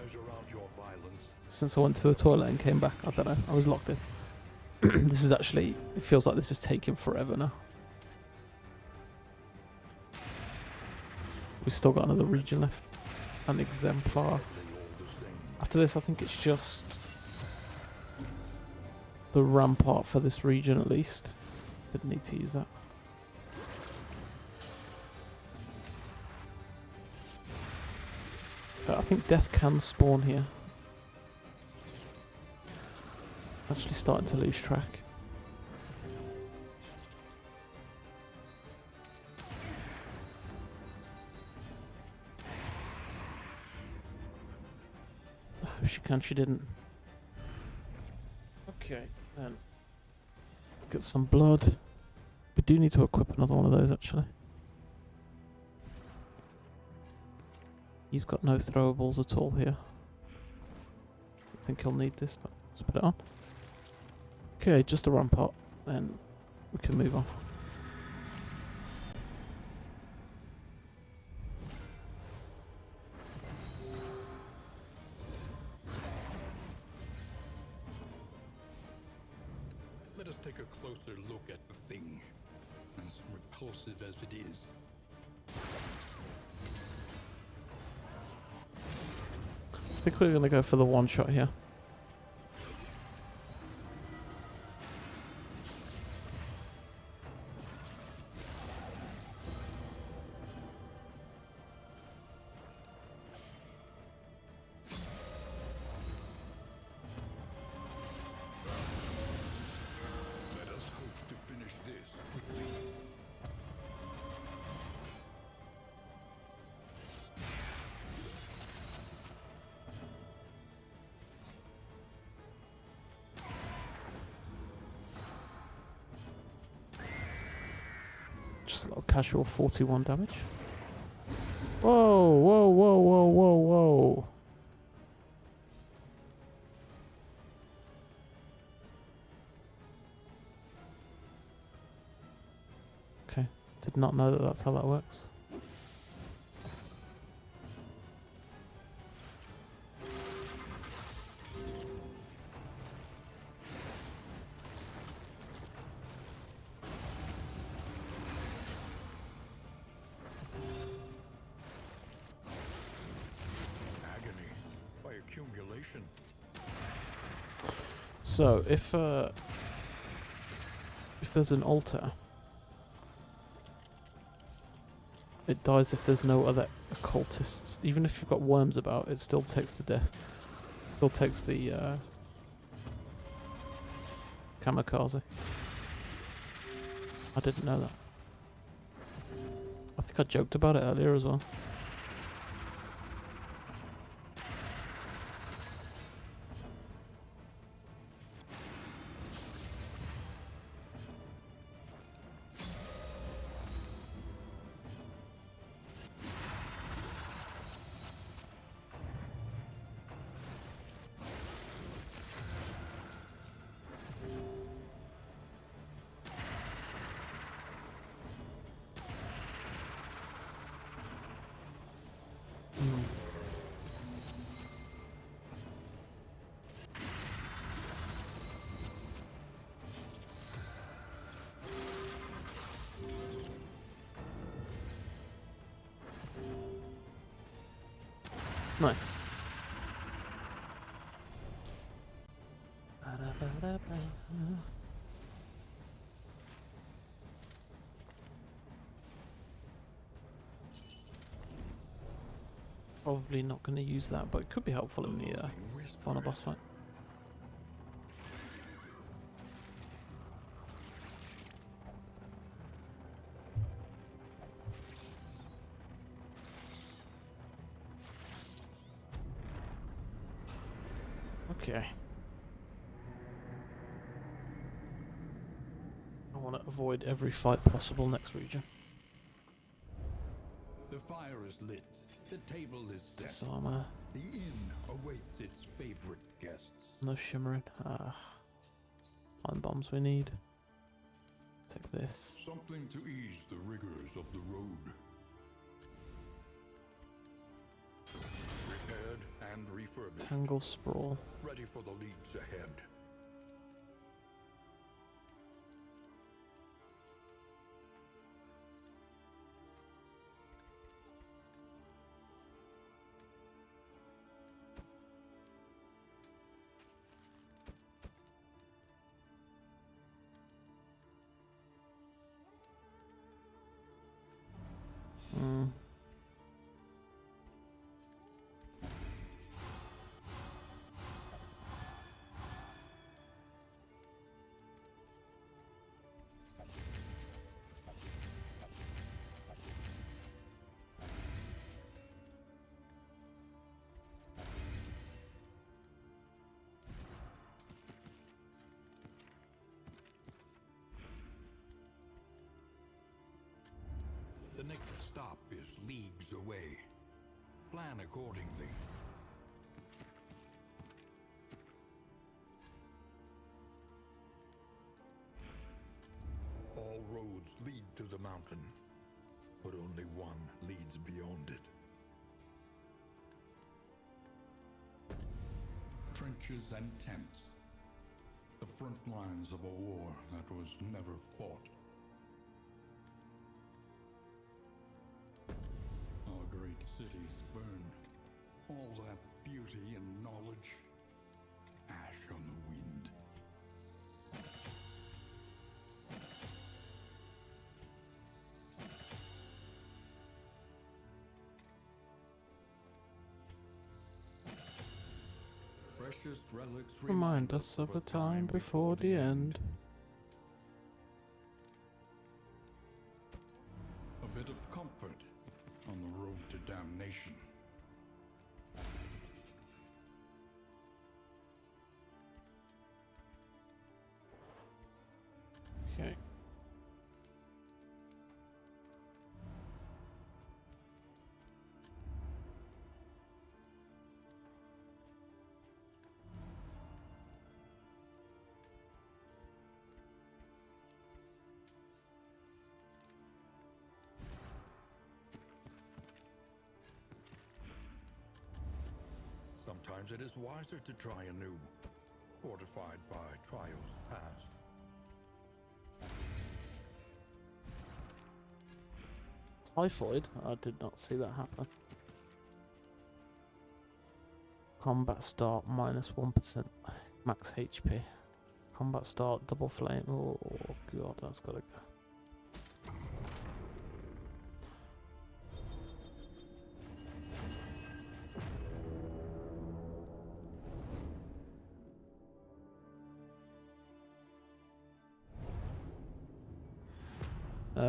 Measure out your violence. Since I went to the toilet and came back, I don't know, I was locked in. This is actually, it feels like this is taking forever now. We've still got another region left. An exemplar. After this, I think it's just the rampart for this region at least. Didn't need to use that. I think death can spawn here. Actually starting to lose track. Oh, she can, she didn't. Okay, then. Get some blood. We do need to equip another one of those actually. He's got no throwables at all here. I think he'll need this, but let's put it on. Okay, just a rampart, then we can move on. Let us take a closer look at the thing, as repulsive as it is. I think we're going to go for the one shot here. Let us hope to finish this quickly. Just a little casual 41 damage. Whoa, whoa, whoa, whoa, whoa, whoa. Okay, did not know that that's how that works. Agony by accumulation. So if there's an altar, it dies if there's no other occultists. Even if you've got worms about, it still takes the death. It still takes the kamikaze. I didn't know that. I think I joked about it earlier as well. Nice. Probably not going to use that, but it could be helpful in the final boss fight. Okay. want to avoid every fight possible next region. The fire is lit. The table is set. Disarmor. The inn awaits its favorite guests. No shimmering. Time bombs we need. Take this. Something to ease the rigors of the road. Repaired and refurbished. Tangle Sprawl. Ready for the leagues ahead. The next stop is leagues away. Plan accordingly. All roads lead to the mountain, but only one leads beyond it. Trenches and tents. The front lines of a war that was never fought. Our great cities burn. All that beauty and knowledge, ash on the wind. Precious relics Remind us of a time before the end. A bit of comfort on the road to damnation. Okay. Sometimes it is wiser to try anew, fortified by trials past. Typhoid? I did not see that happen. Combat start -1%. Max HP. Combat start double flame. Oh god, that's gotta go.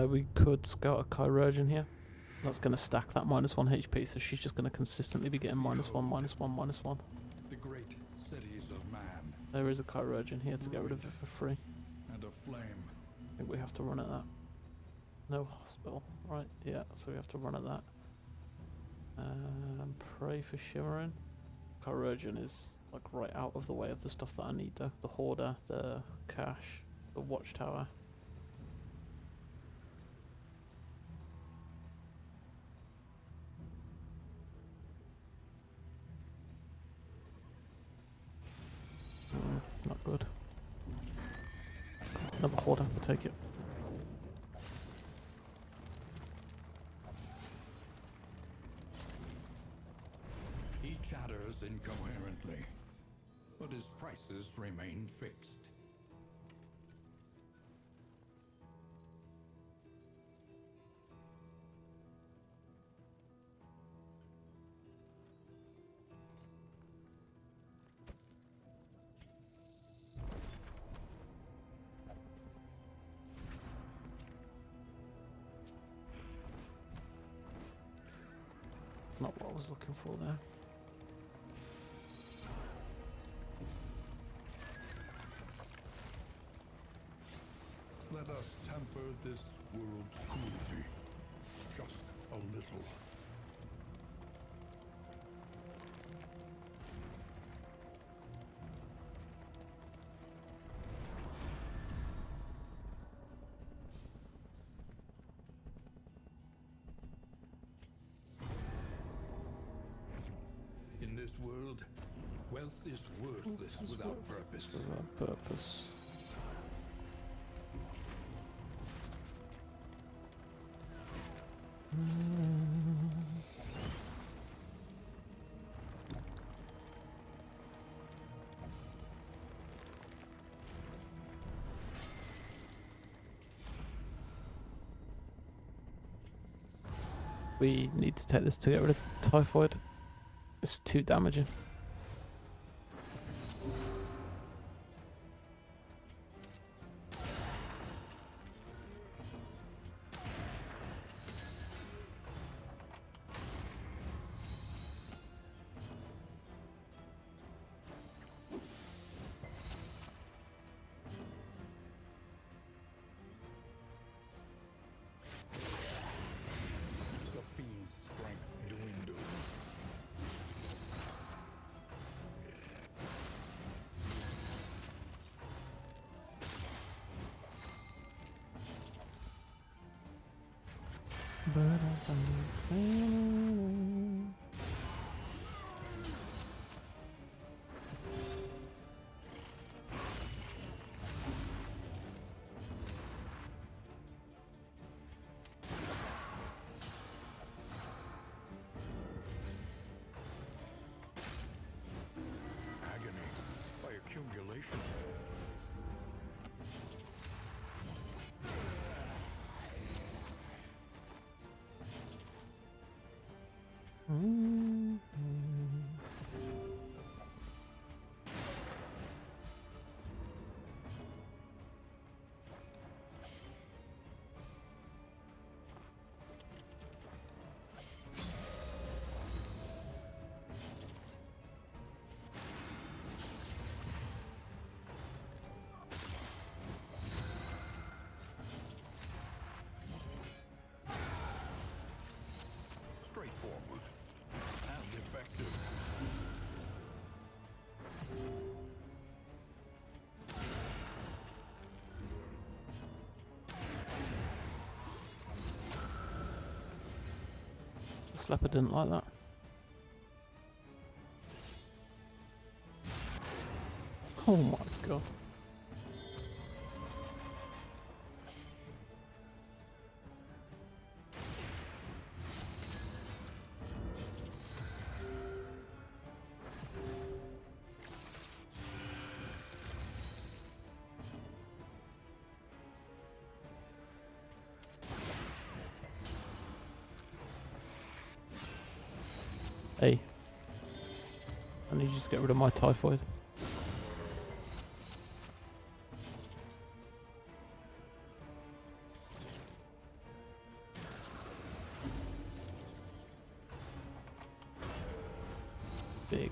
We could scout a chirurgeon here. That's going to stack that -1 HP, so she's just going to consistently be getting -1, -1, -1. The great cities of man. There is a chirurgeon here to get rid of it for free. And a flame. I think we have to run at that. No hospital, right? Yeah, so we have to run at that. Pray for shimmering. Chirurgeon is like right out of the way of the stuff that I need though. The hoarder, the cache, the watchtower. Not good. Another hoarder, we'll take it. He chatters incoherently, but his prices remain fixed. Not what I was looking for there. let us temper this world's cruelty. Just a little. In this world, wealth is worthless without purpose. Without purpose. We need to take this to get rid of typhoid. It's too damaging. The fiend's strength dwindles. Agony by accumulation. Straightforward and effective. Slapper didn't like that. Oh my god. Hey, I need you to get rid of my typhoid. Big.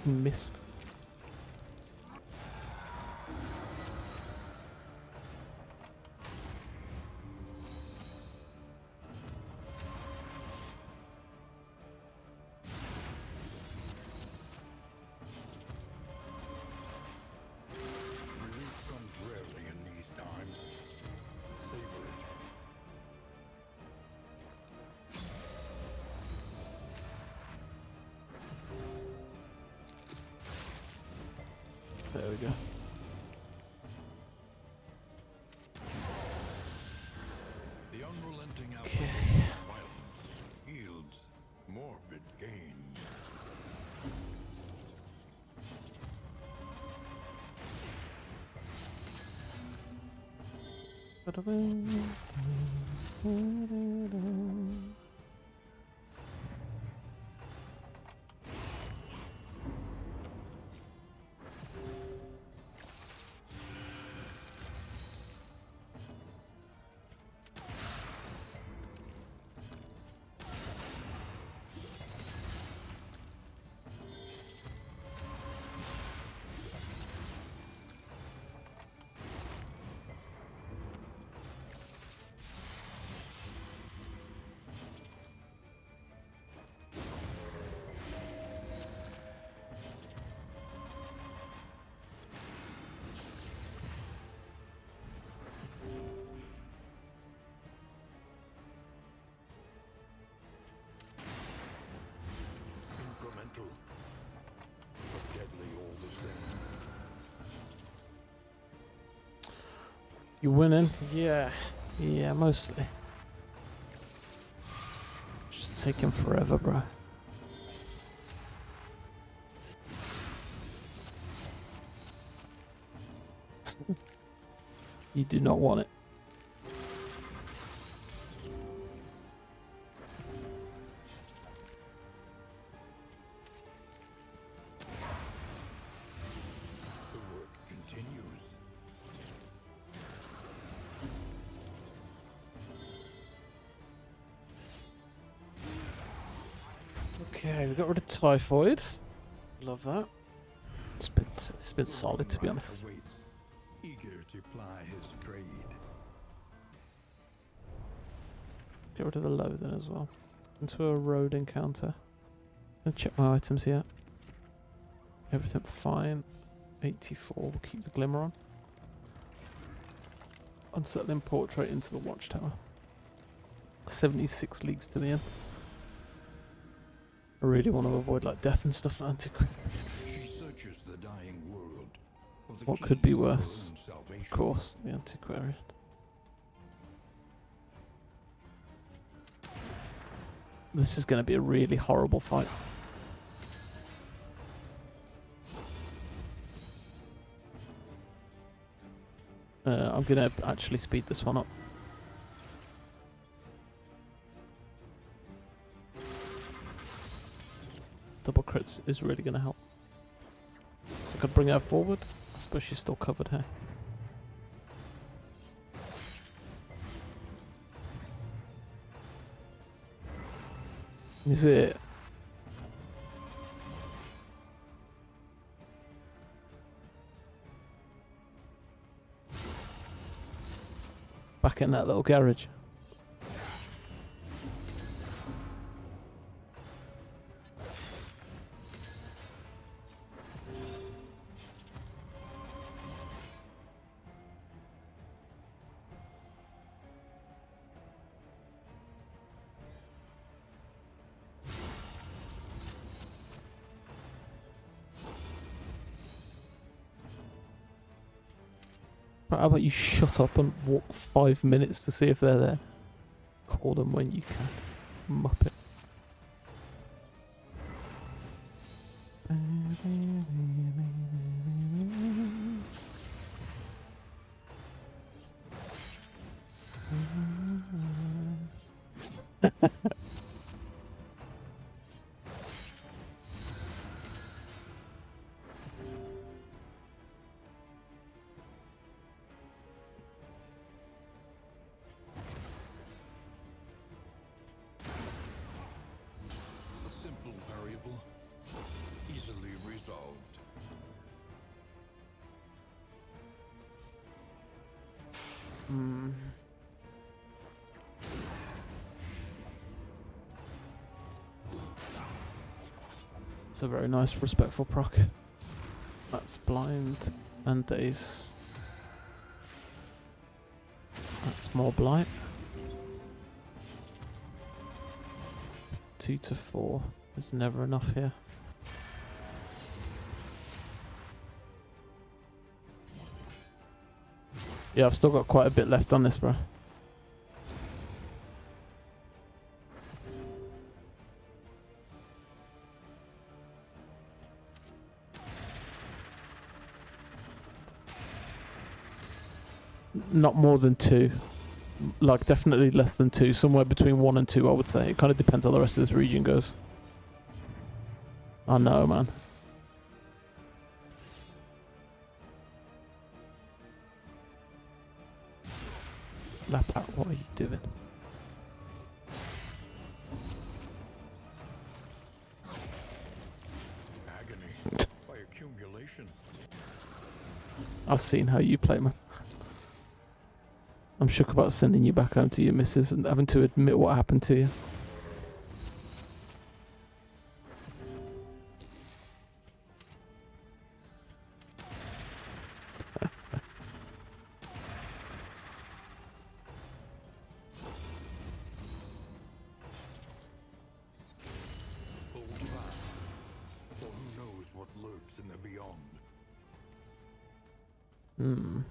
Missed. Relief comes rarely in these times. Savor it. There we go. The unrelenting outlook Okay. of violence yields morbid gains. You winning? Yeah. Yeah, mostly. Just taking forever, bro. You do not want it. The work continues. Okay, we got rid of typhoid. Love that. It's been solid, to be Lone honest. Rider waits, eager to ply his trade. Get rid of the loathing as well. Into a road encounter. Gonna check my items here. Everything fine. 84. We'll keep the glimmer on. Unsettling portrait into the watchtower. 76 leagues to the end. I really want to avoid like death and stuff like antiquarian. She searches the dying world for the What could be keys to her worse? own salvation. Of course, the antiquarian. This is going to be a really horrible fight. I'm going to actually speed this one up. Double crits is really going to help. If I could bring her forward, I suppose she's still covered here. Is it? Back in that little garage. Right, how about you shut up and walk 5 minutes to see if they're there? Call them when you can. Muppet. A simple variable, easily resolved. Hmm. It's a very nice, respectful proc. That's blind and daze. That's more blight. 2 to 4. There's never enough here. Yeah, I've still got quite a bit left on this, bro. Not more than 2. Like, definitely less than 2. Somewhere between 1 and 2, I would say. It kind of depends how the rest of this region goes. I know, man. Lap out, what are you doing? Agony by accumulation. I've seen how you play, man. I'm shook about sending you back home to your missus and having to admit what happened to you. Hold fast, for who knows what lurks in the beyond. Hmm.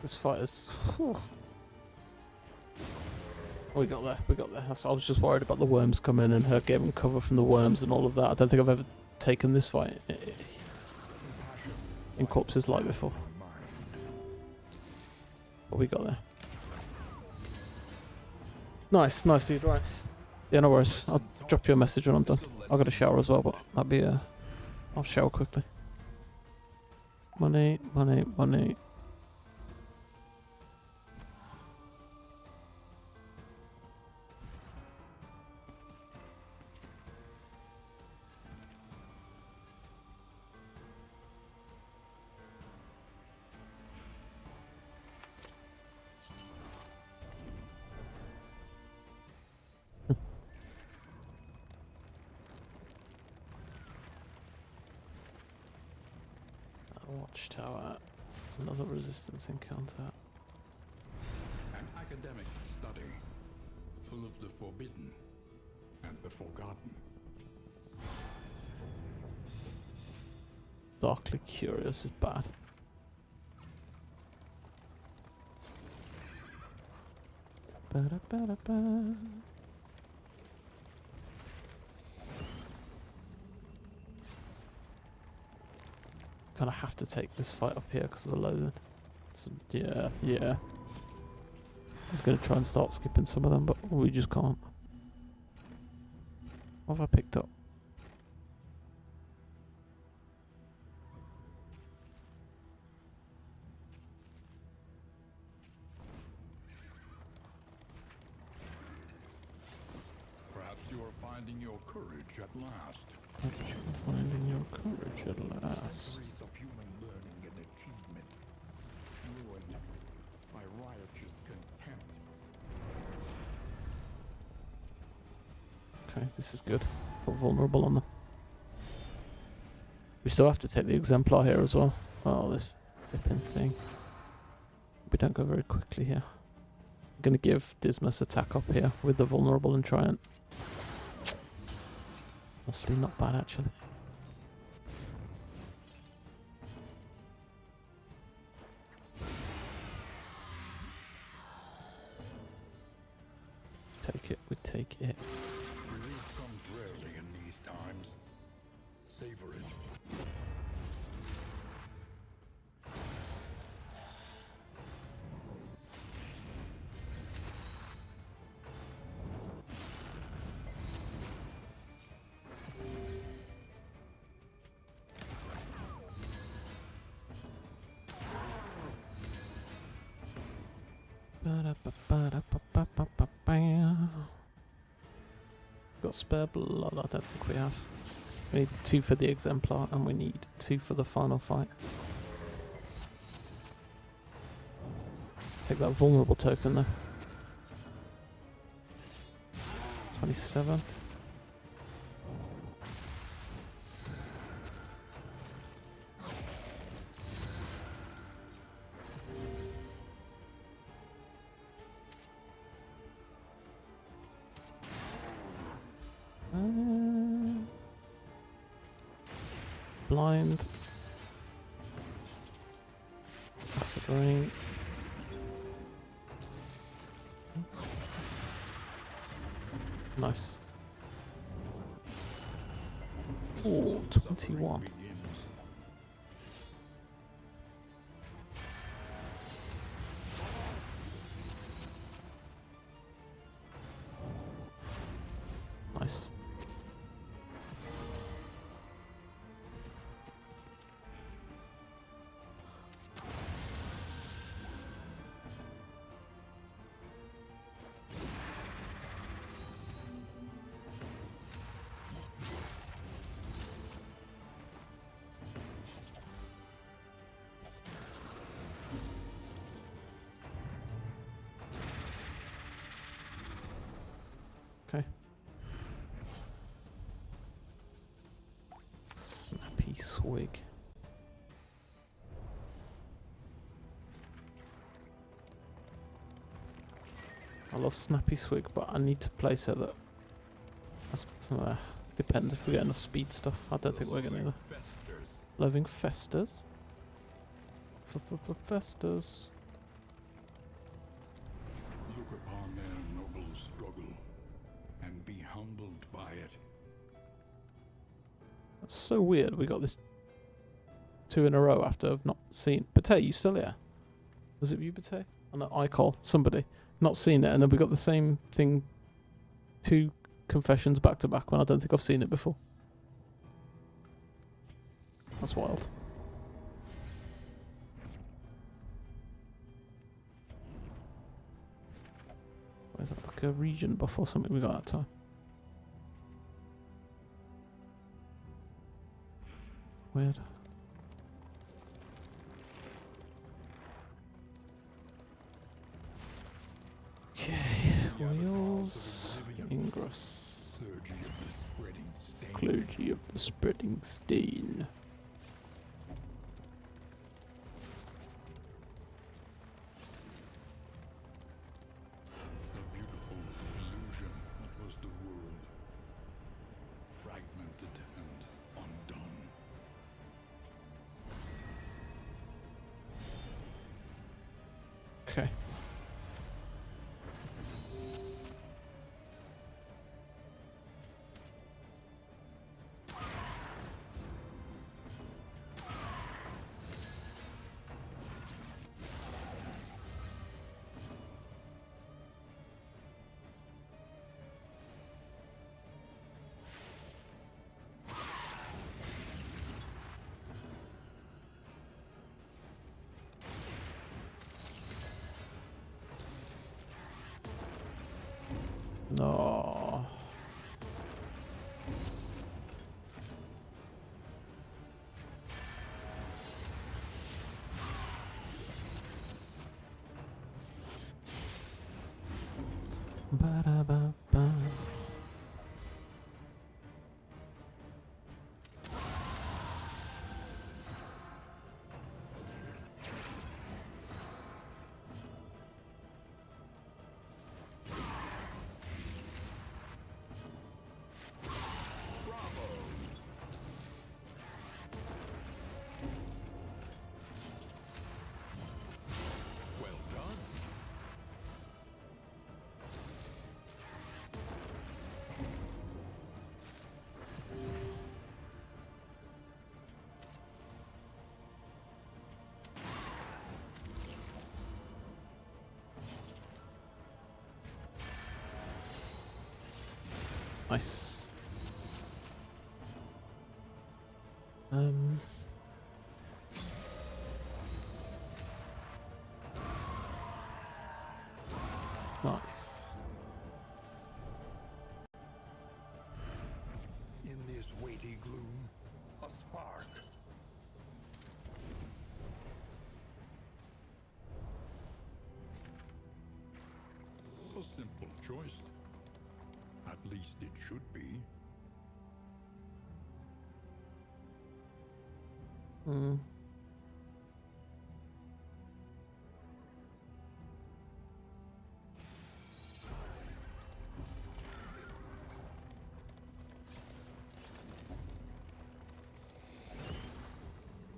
This fight is... Whew. We got there, we got there. I was just worried about the worms coming and her getting cover from the worms and all of that. I don't think I've ever taken this fight in Corpse's Light before. But we got there. Nice, nice dude, right. Yeah, no worries. I'll drop you a message when I'm done. I've got a shower as well, but that'll be I'll shower quickly. Money, money, money. Watchtower. Another resistance encounter. An academic study, full of the forbidden and the forgotten. Darkly curious is bad. Ba-da-ba-da-ba. Kind of have to take this fight up here because of the loading. So, yeah, yeah. I was going to try and start skipping some of them, but we just can't. What have I picked up? Perhaps you are finding your courage at last. Perhaps you are finding your courage at last. Centuries of human learning and achievement, ruined by riotous contempt. Okay, this is good. Put vulnerable on them. We still have to take the exemplar here as well. Oh, this flipping thing. We don't go very quickly here. I'm going to give Dismas attack up here with the vulnerable and try and... Mostly not bad, actually. Take it, we take it. Relief comes rarely in these times. Savor it. Got spare blood? I don't think we have. We need 2 for the exemplar and we need 2 for the final fight. Take that vulnerable token though. 27. Blind. Acid rain. Nice. Ooh, 21. Nice. Okay. Snappy swig. I love snappy swig, but I need to place it that. That's, depends if we get enough speed stuff. I don't think we're gonna. Loving festers. Festers. on their noble struggle and be humbled by it. That's so weird. We got this 2 in a row after I've not seen. Bate, you still here? Was it you, Bate? Oh, no, I call somebody. Not seen it, and then we got the same thing. 2 confessions back to back when I don't think I've seen it before. That's wild. Is that like a region buff or something we got that time? Weird. Okay, wheels, ingress, clergy of the spreading stain. The beautiful illusion that was the world, fragmented and undone. Okay. No. Ba-da-ba-ba. Well done. Nice. Nice. In this weighty gloom, a spark. A simple choice. At least it should be. Hmm.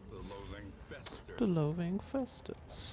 The loathing festers. The loathing festers.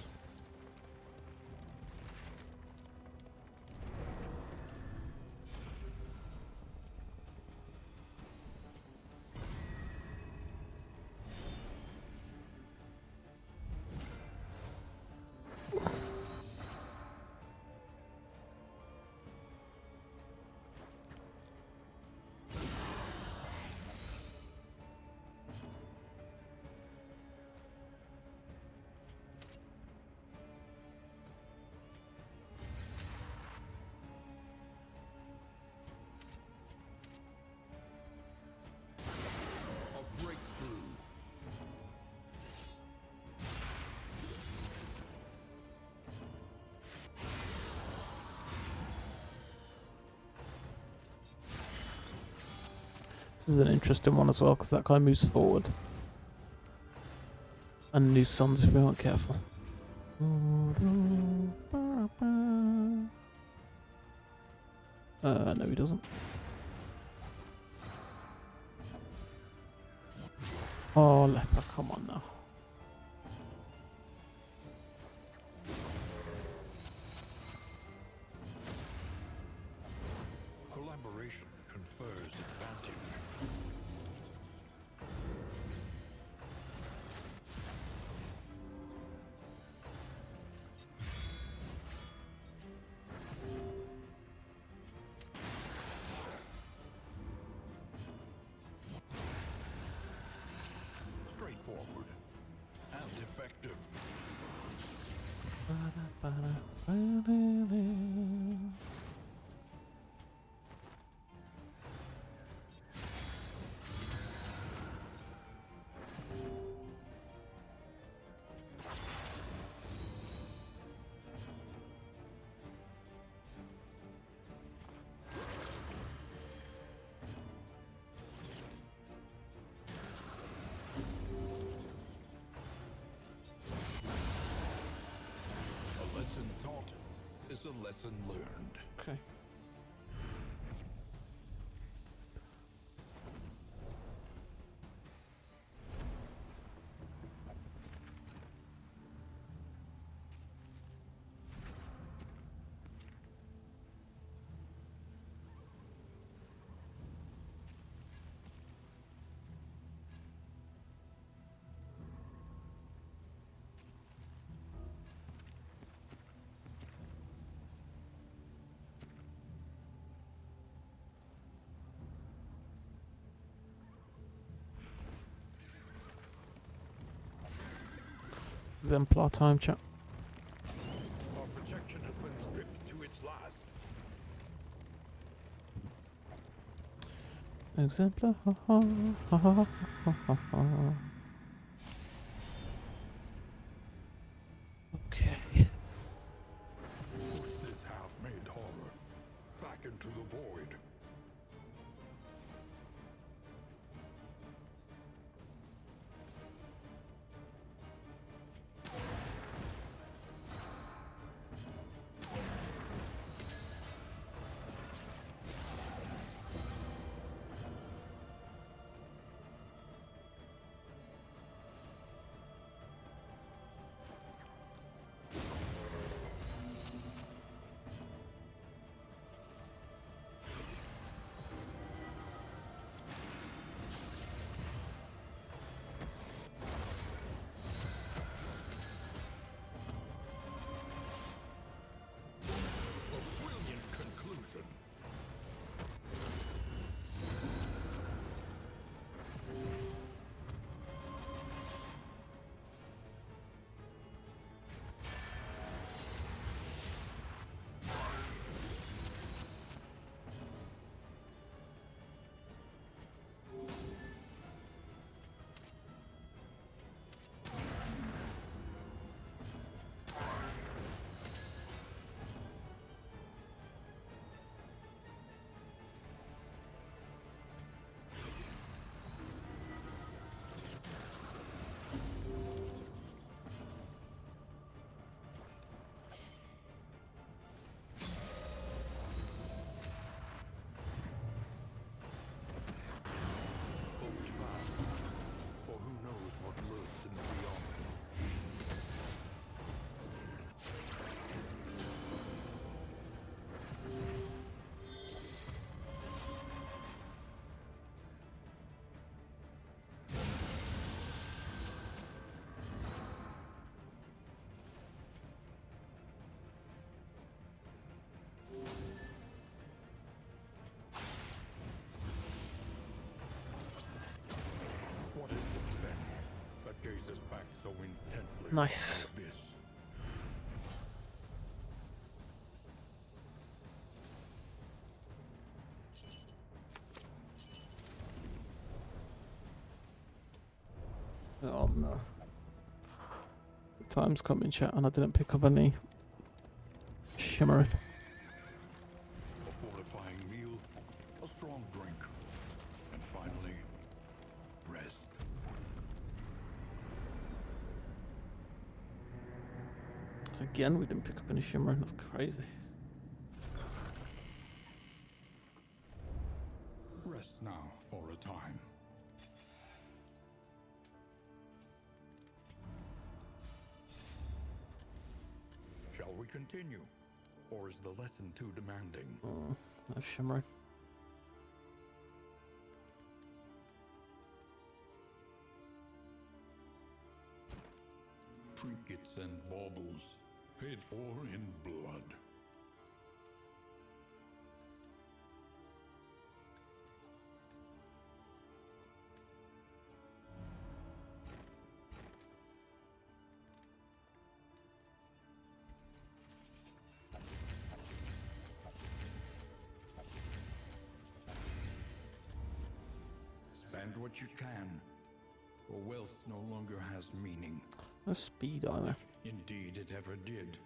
A breakthrough. This is an interesting one as well because that guy moves forward. And new suns if we aren't careful. No he doesn't. Oh, leper, come on now. straightforward and effective. A lesson taught is a lesson learned. Okay. Exemplar time, chat. Our protection has been stripped to its last. Exemplar. Ha, ha, ha, ha, ha, ha, ha. Okay. Push this half-made horror back into the void. A brilliant conclusion. Hold fast, for who knows what lurks in the beyond. What is this then that gazes back so intently Nice. from the abyss? Oh no. The time's coming, chat, and I didn't pick up any shimmering. A fortifying meal, a strong drink, and finally, rest. Again, we didn't pick up any shimmering. That's crazy. Rest now for a time. Shall we continue? Or is the lesson too demanding? No shimmering. Trinkets and baubles, paid for in blood. Spend what you can, or wealth no longer has meaning. No speed either. Indeed, it ever did.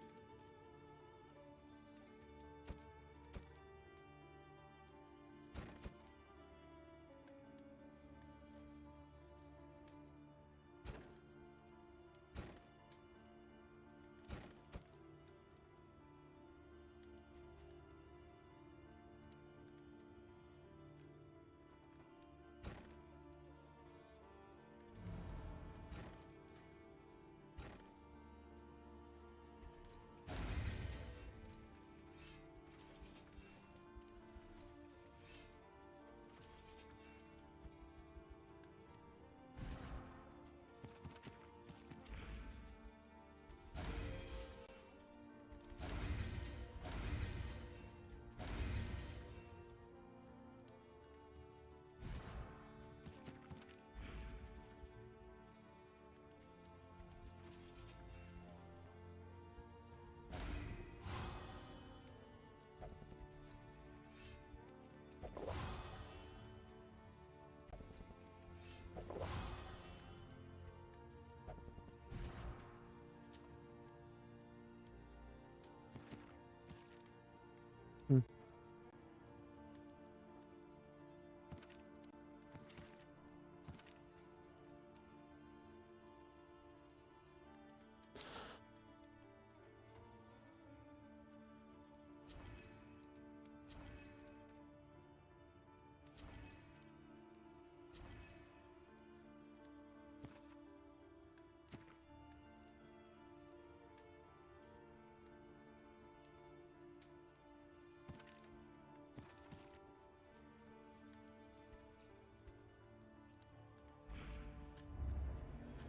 Hmm.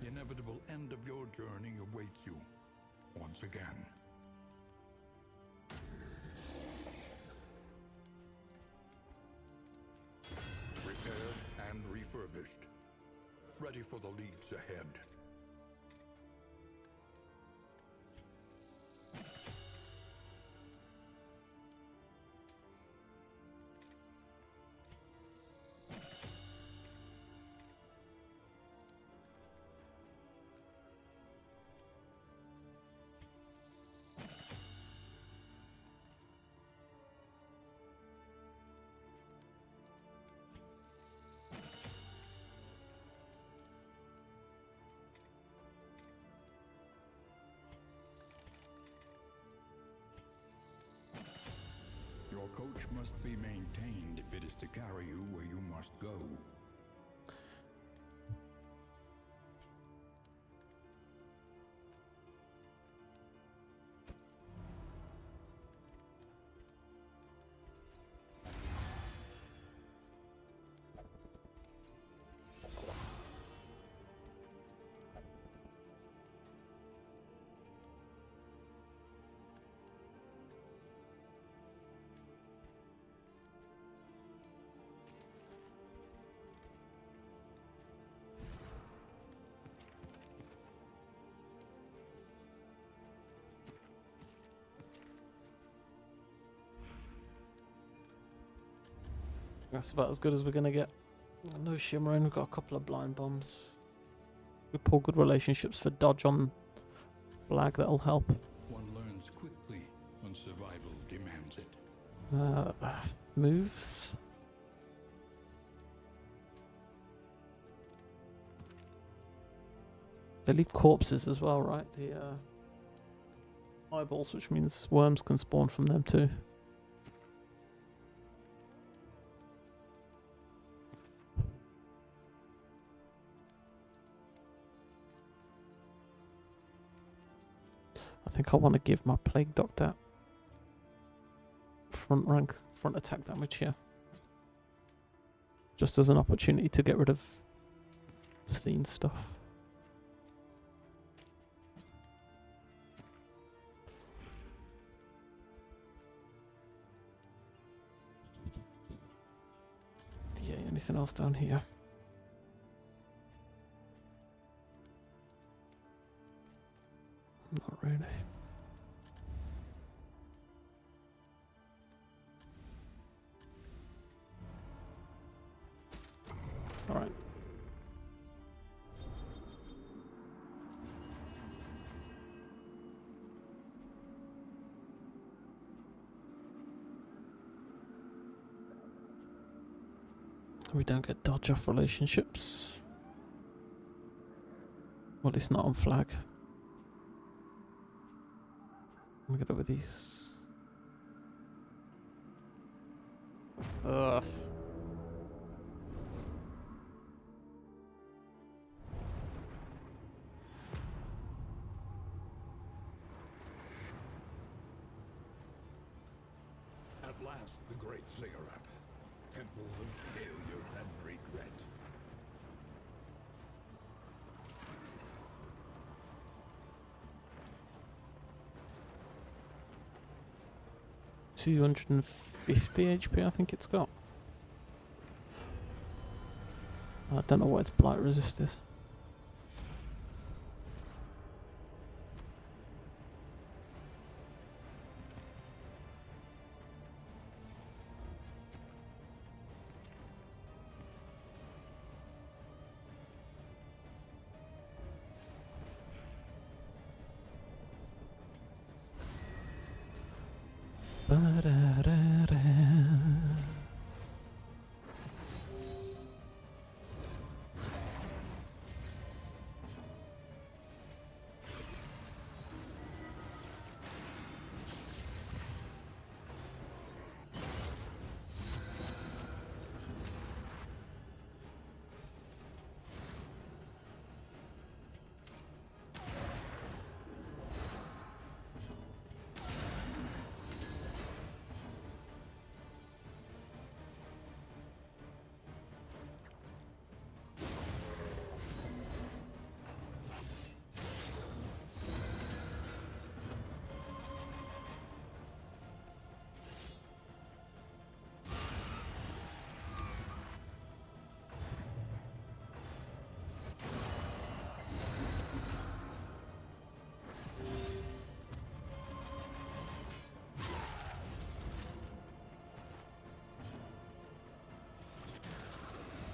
The inevitable end of your journey awaits you, once again. Repaired and refurbished. Ready for the leads ahead. Your coach must be maintained if it is to carry you where you must go. That's about as good as we're gonna get. No shimmering. We've got a couple of blind bombs. We pull good relationships for dodge on flag. That'll help. One learns quickly when survival demands it. Moves. They leave corpses as well, right? The eyeballs, which means worms can spawn from them too. I think I want to give my plague doctor front attack damage here, just as an opportunity to get rid of scene stuff. Yeah, anything else down here? Not really. Alright. We don't get dodge off relationships. Well, at least not on flag. We get over these. Ugh. At last, the great cigarette. Temple of failure and regret. $250 HP, I think it's got. I don't know what its blight resist is. Ba-da-da-da.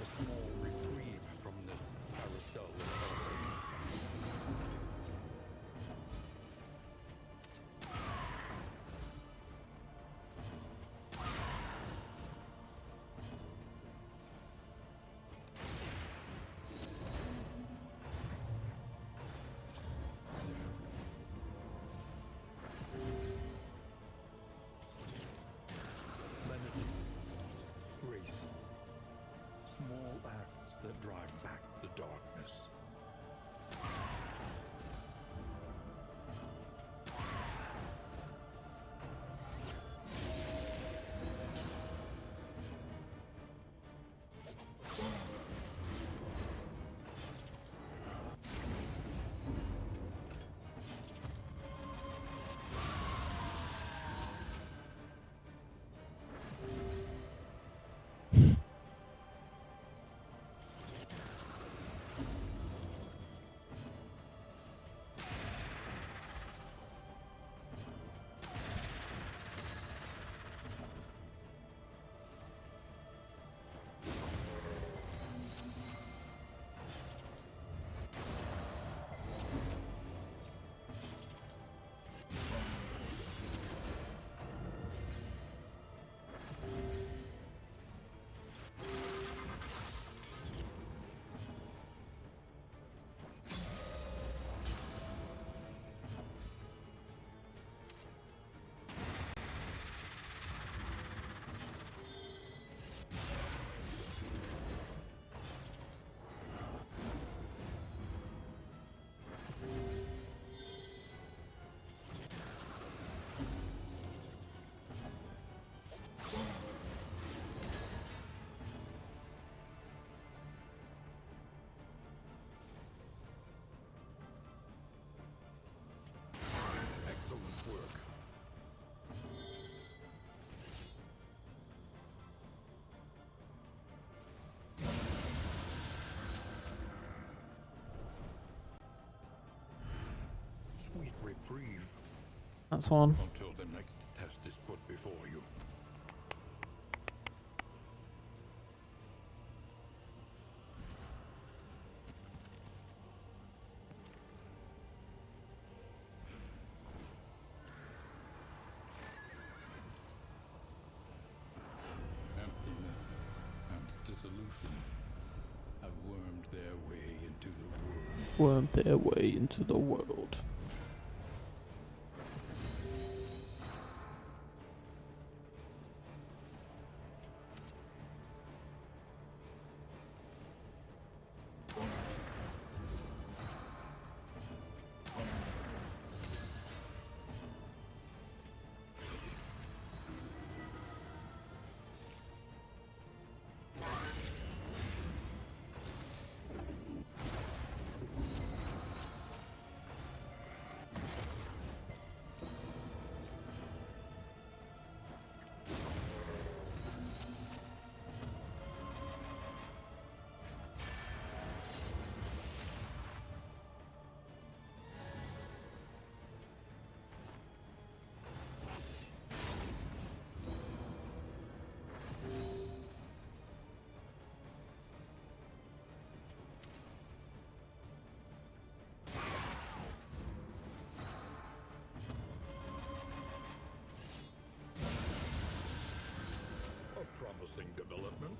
A small reprieve from this carousel of horror. Lenity, grace, small acts that drive back the darkness. Excellent work. Sweet reprieve That's one. until the next test is put before you. Emptiness and dissolution. worm their way into the world. A promising development.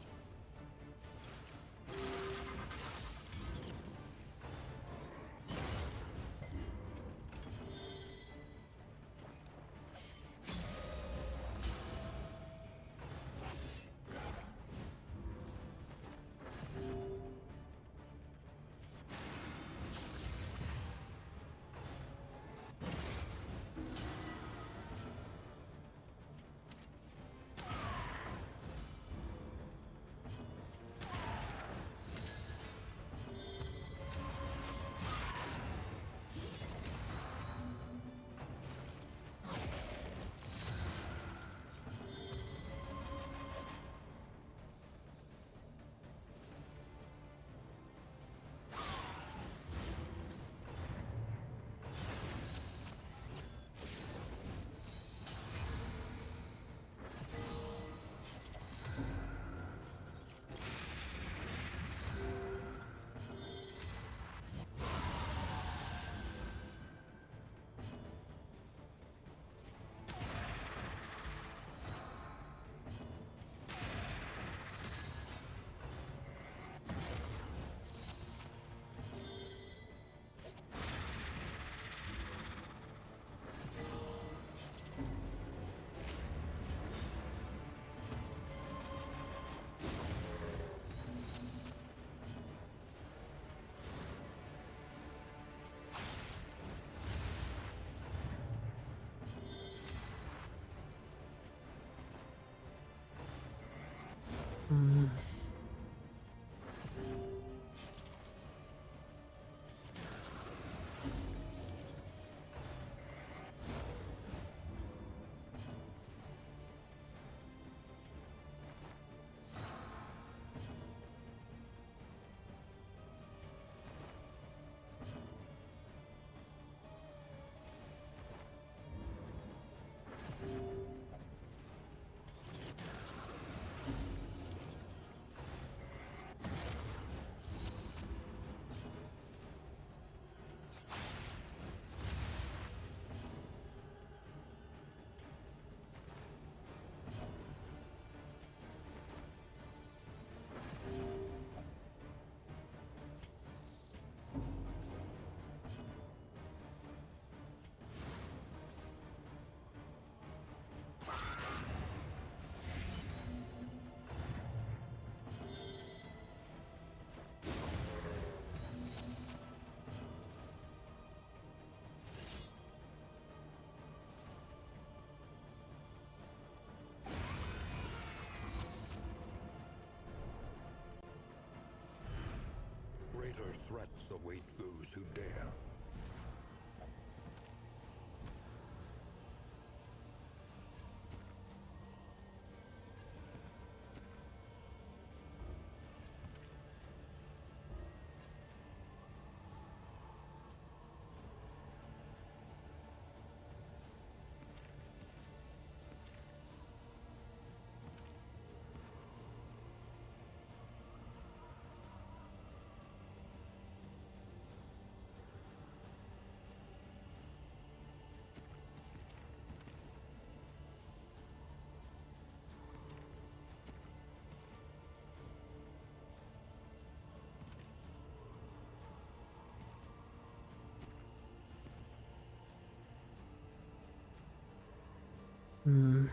Greater threats await those who dare. Hmm.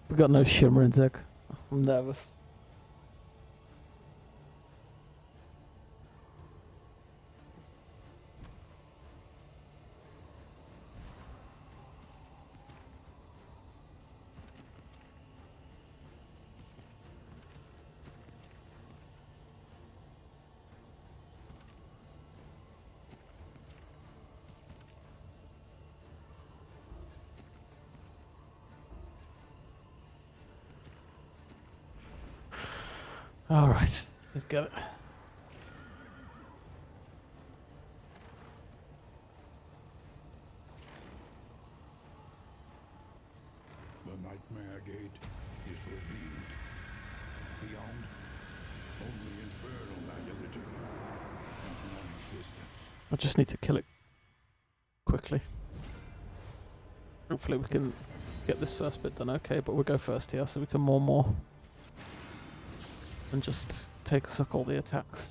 We got no shimmer in Zek. I'm nervous. All right, let's get it. The Nightmare Gate is revealed. Beyond, only infernal nihility and non-existence. I just need to kill it quickly. Hopefully we can get this first bit done okay, but we'll go first here so we can more and just take suck all the attacks.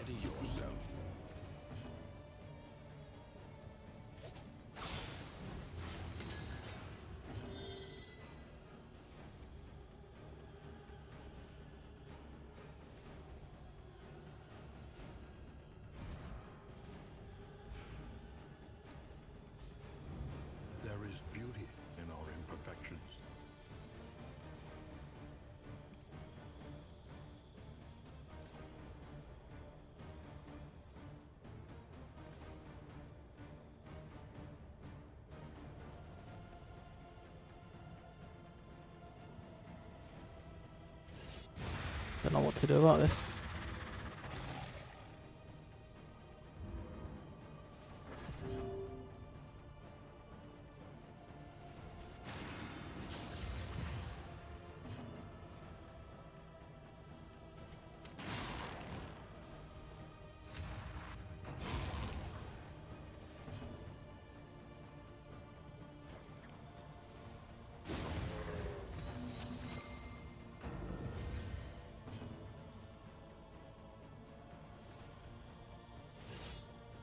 Steady yourself. There is beauty in our imperfections. Don't know what to do about this.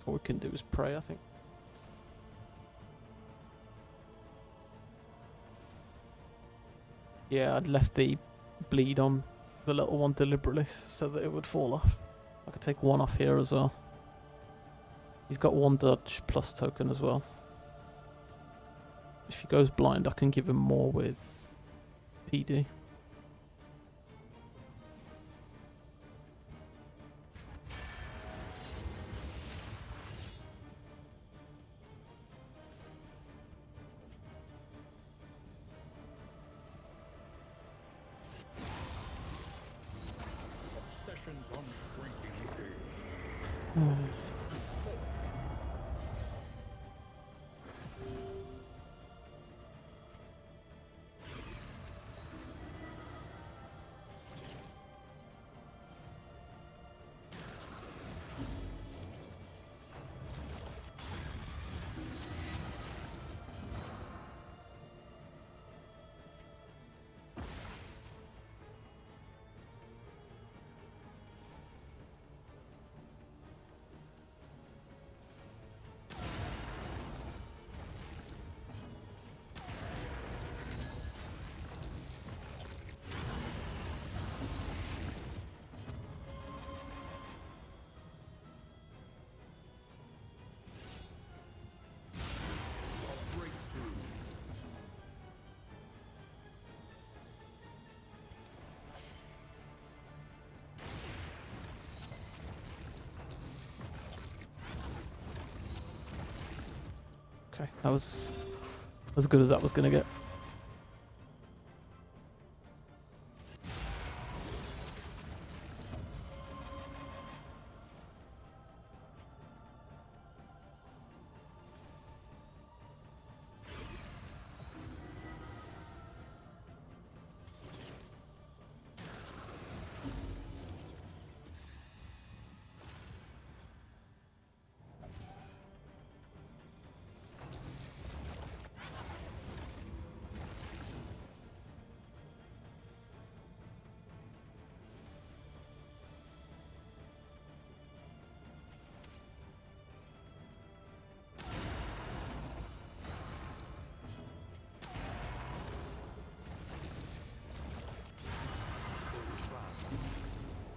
All we can do is pray, I think. Yeah, I'd left the bleed on the little one deliberately so that it would fall off. I could take one off here as well. He's got one dodge plus token as well. If he goes blind, I can give him more with PD. Obsessions on shrinking days. Okay, that was as good as that was going to get.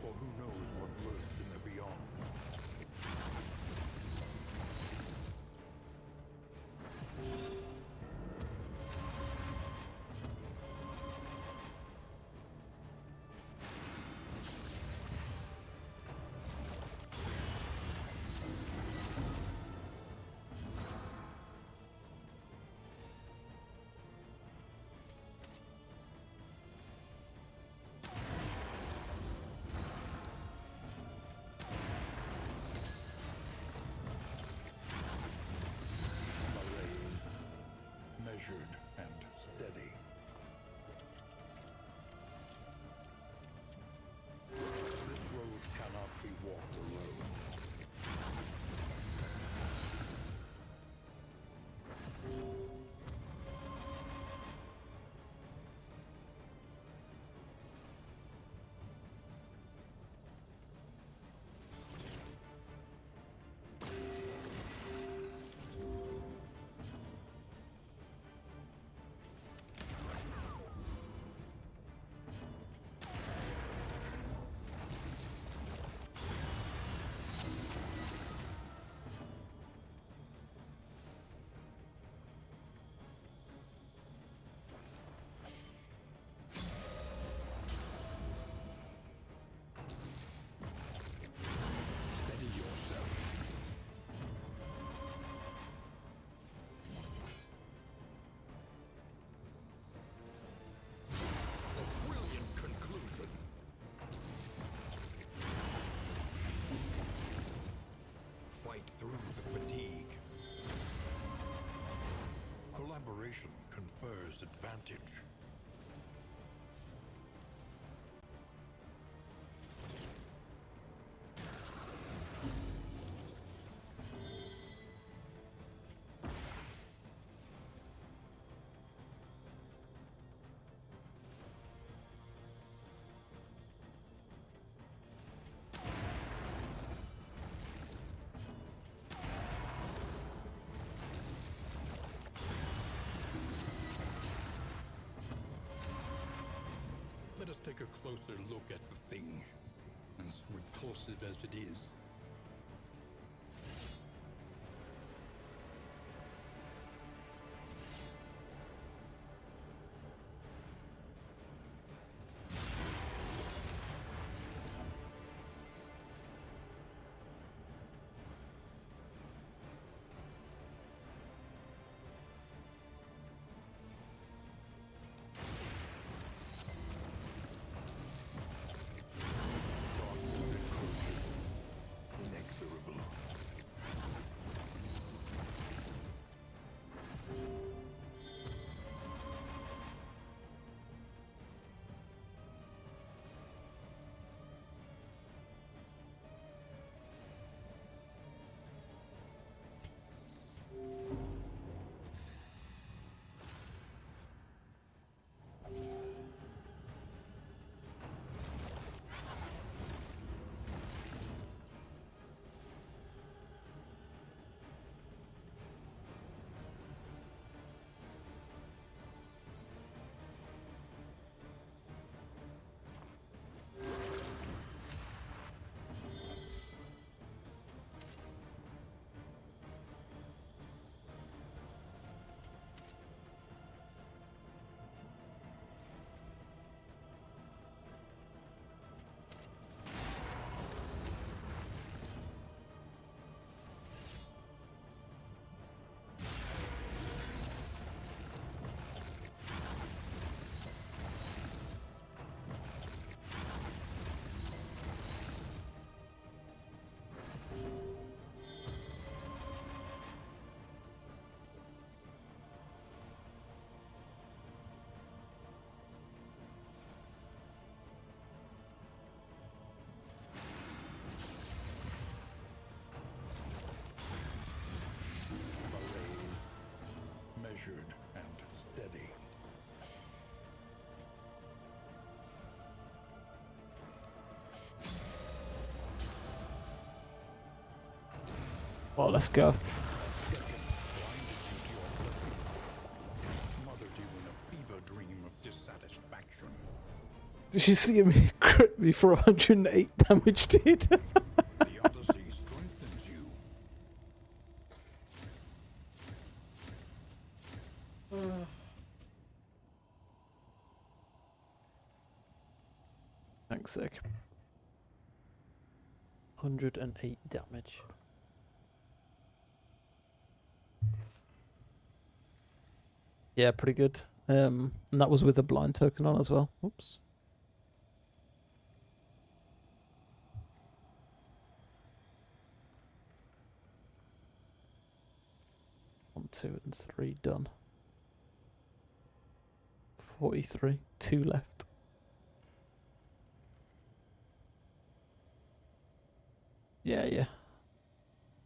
For who knows what lurks in the beyond. Measured and steady. This road cannot be walked alone. through the fatigue. Collaboration confers advantage. Let us take a closer look at the thing, as repulsive as it is. Inexorable. Measured and steady. Well, let's go. Second, blinded you to your blessing. Smothered you in a fever dream of dissatisfaction. Did you see him crit me for 108 damage, dude? The Odyssey strengthens you. Thanks, Sick. 108 damage. Yeah, pretty good. And that was with a blind token on as well. Oops. 1, 2, and 3 done. 43. 2 left. Yeah.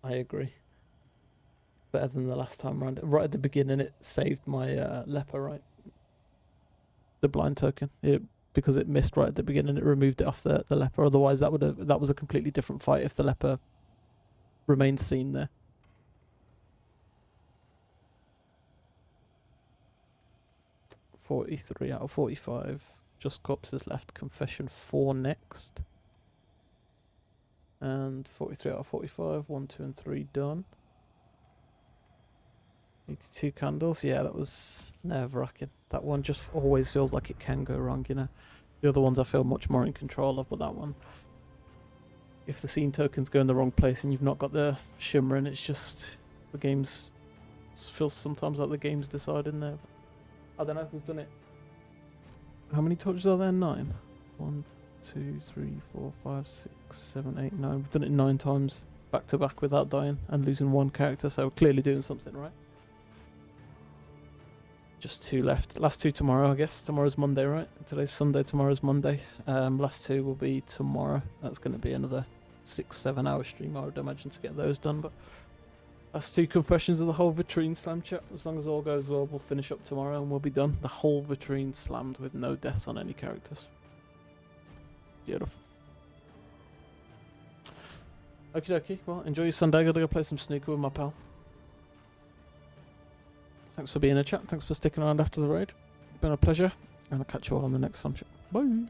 I agree. Better than the last time round. Right at the beginning, it saved my leper, right? The blind token. Because it missed right at the beginning, it removed it off the leper. Otherwise, that was a completely different fight if the leper remained seen there. .43 out of 45. Just corpses left. Confession 4 next. And 43 out of 45. 1, 2, and 3 done. 82 candles. Yeah, that was nerve-wracking. That one just always feels like it can go wrong, you know. The other ones I feel much more in control of, but that one, if the scene tokens go in the wrong place and you've not got the shimmering, it's just the game's. It feels sometimes like the game's deciding there. I don't know who's done it. How many torches are there? 9. 1, 2, 3, 4, 5, 6, 7, 8, 9. We've done it 9 times. back to back without dying and losing one character, so we're clearly doing something right. Just 2 left. Last 2 tomorrow, I guess. Tomorrow's Monday, right? Today's Sunday, tomorrow's Monday. Last 2 will be tomorrow. That's going to be another 6-7 hour stream, I would imagine, to get those done. But last 2 confessions of the whole Vitrine slam chat. As long as all goes well, we'll finish up tomorrow and we'll be done. The whole Vitrine slammed with no deaths on any characters. Beautiful. Okie dokie. Well, enjoy your Sunday. Gotta go play some snooker with my pal. Thanks for being in the chat. Thanks for sticking around after the raid. Been a pleasure. And I'll catch you all on the next one. Bye.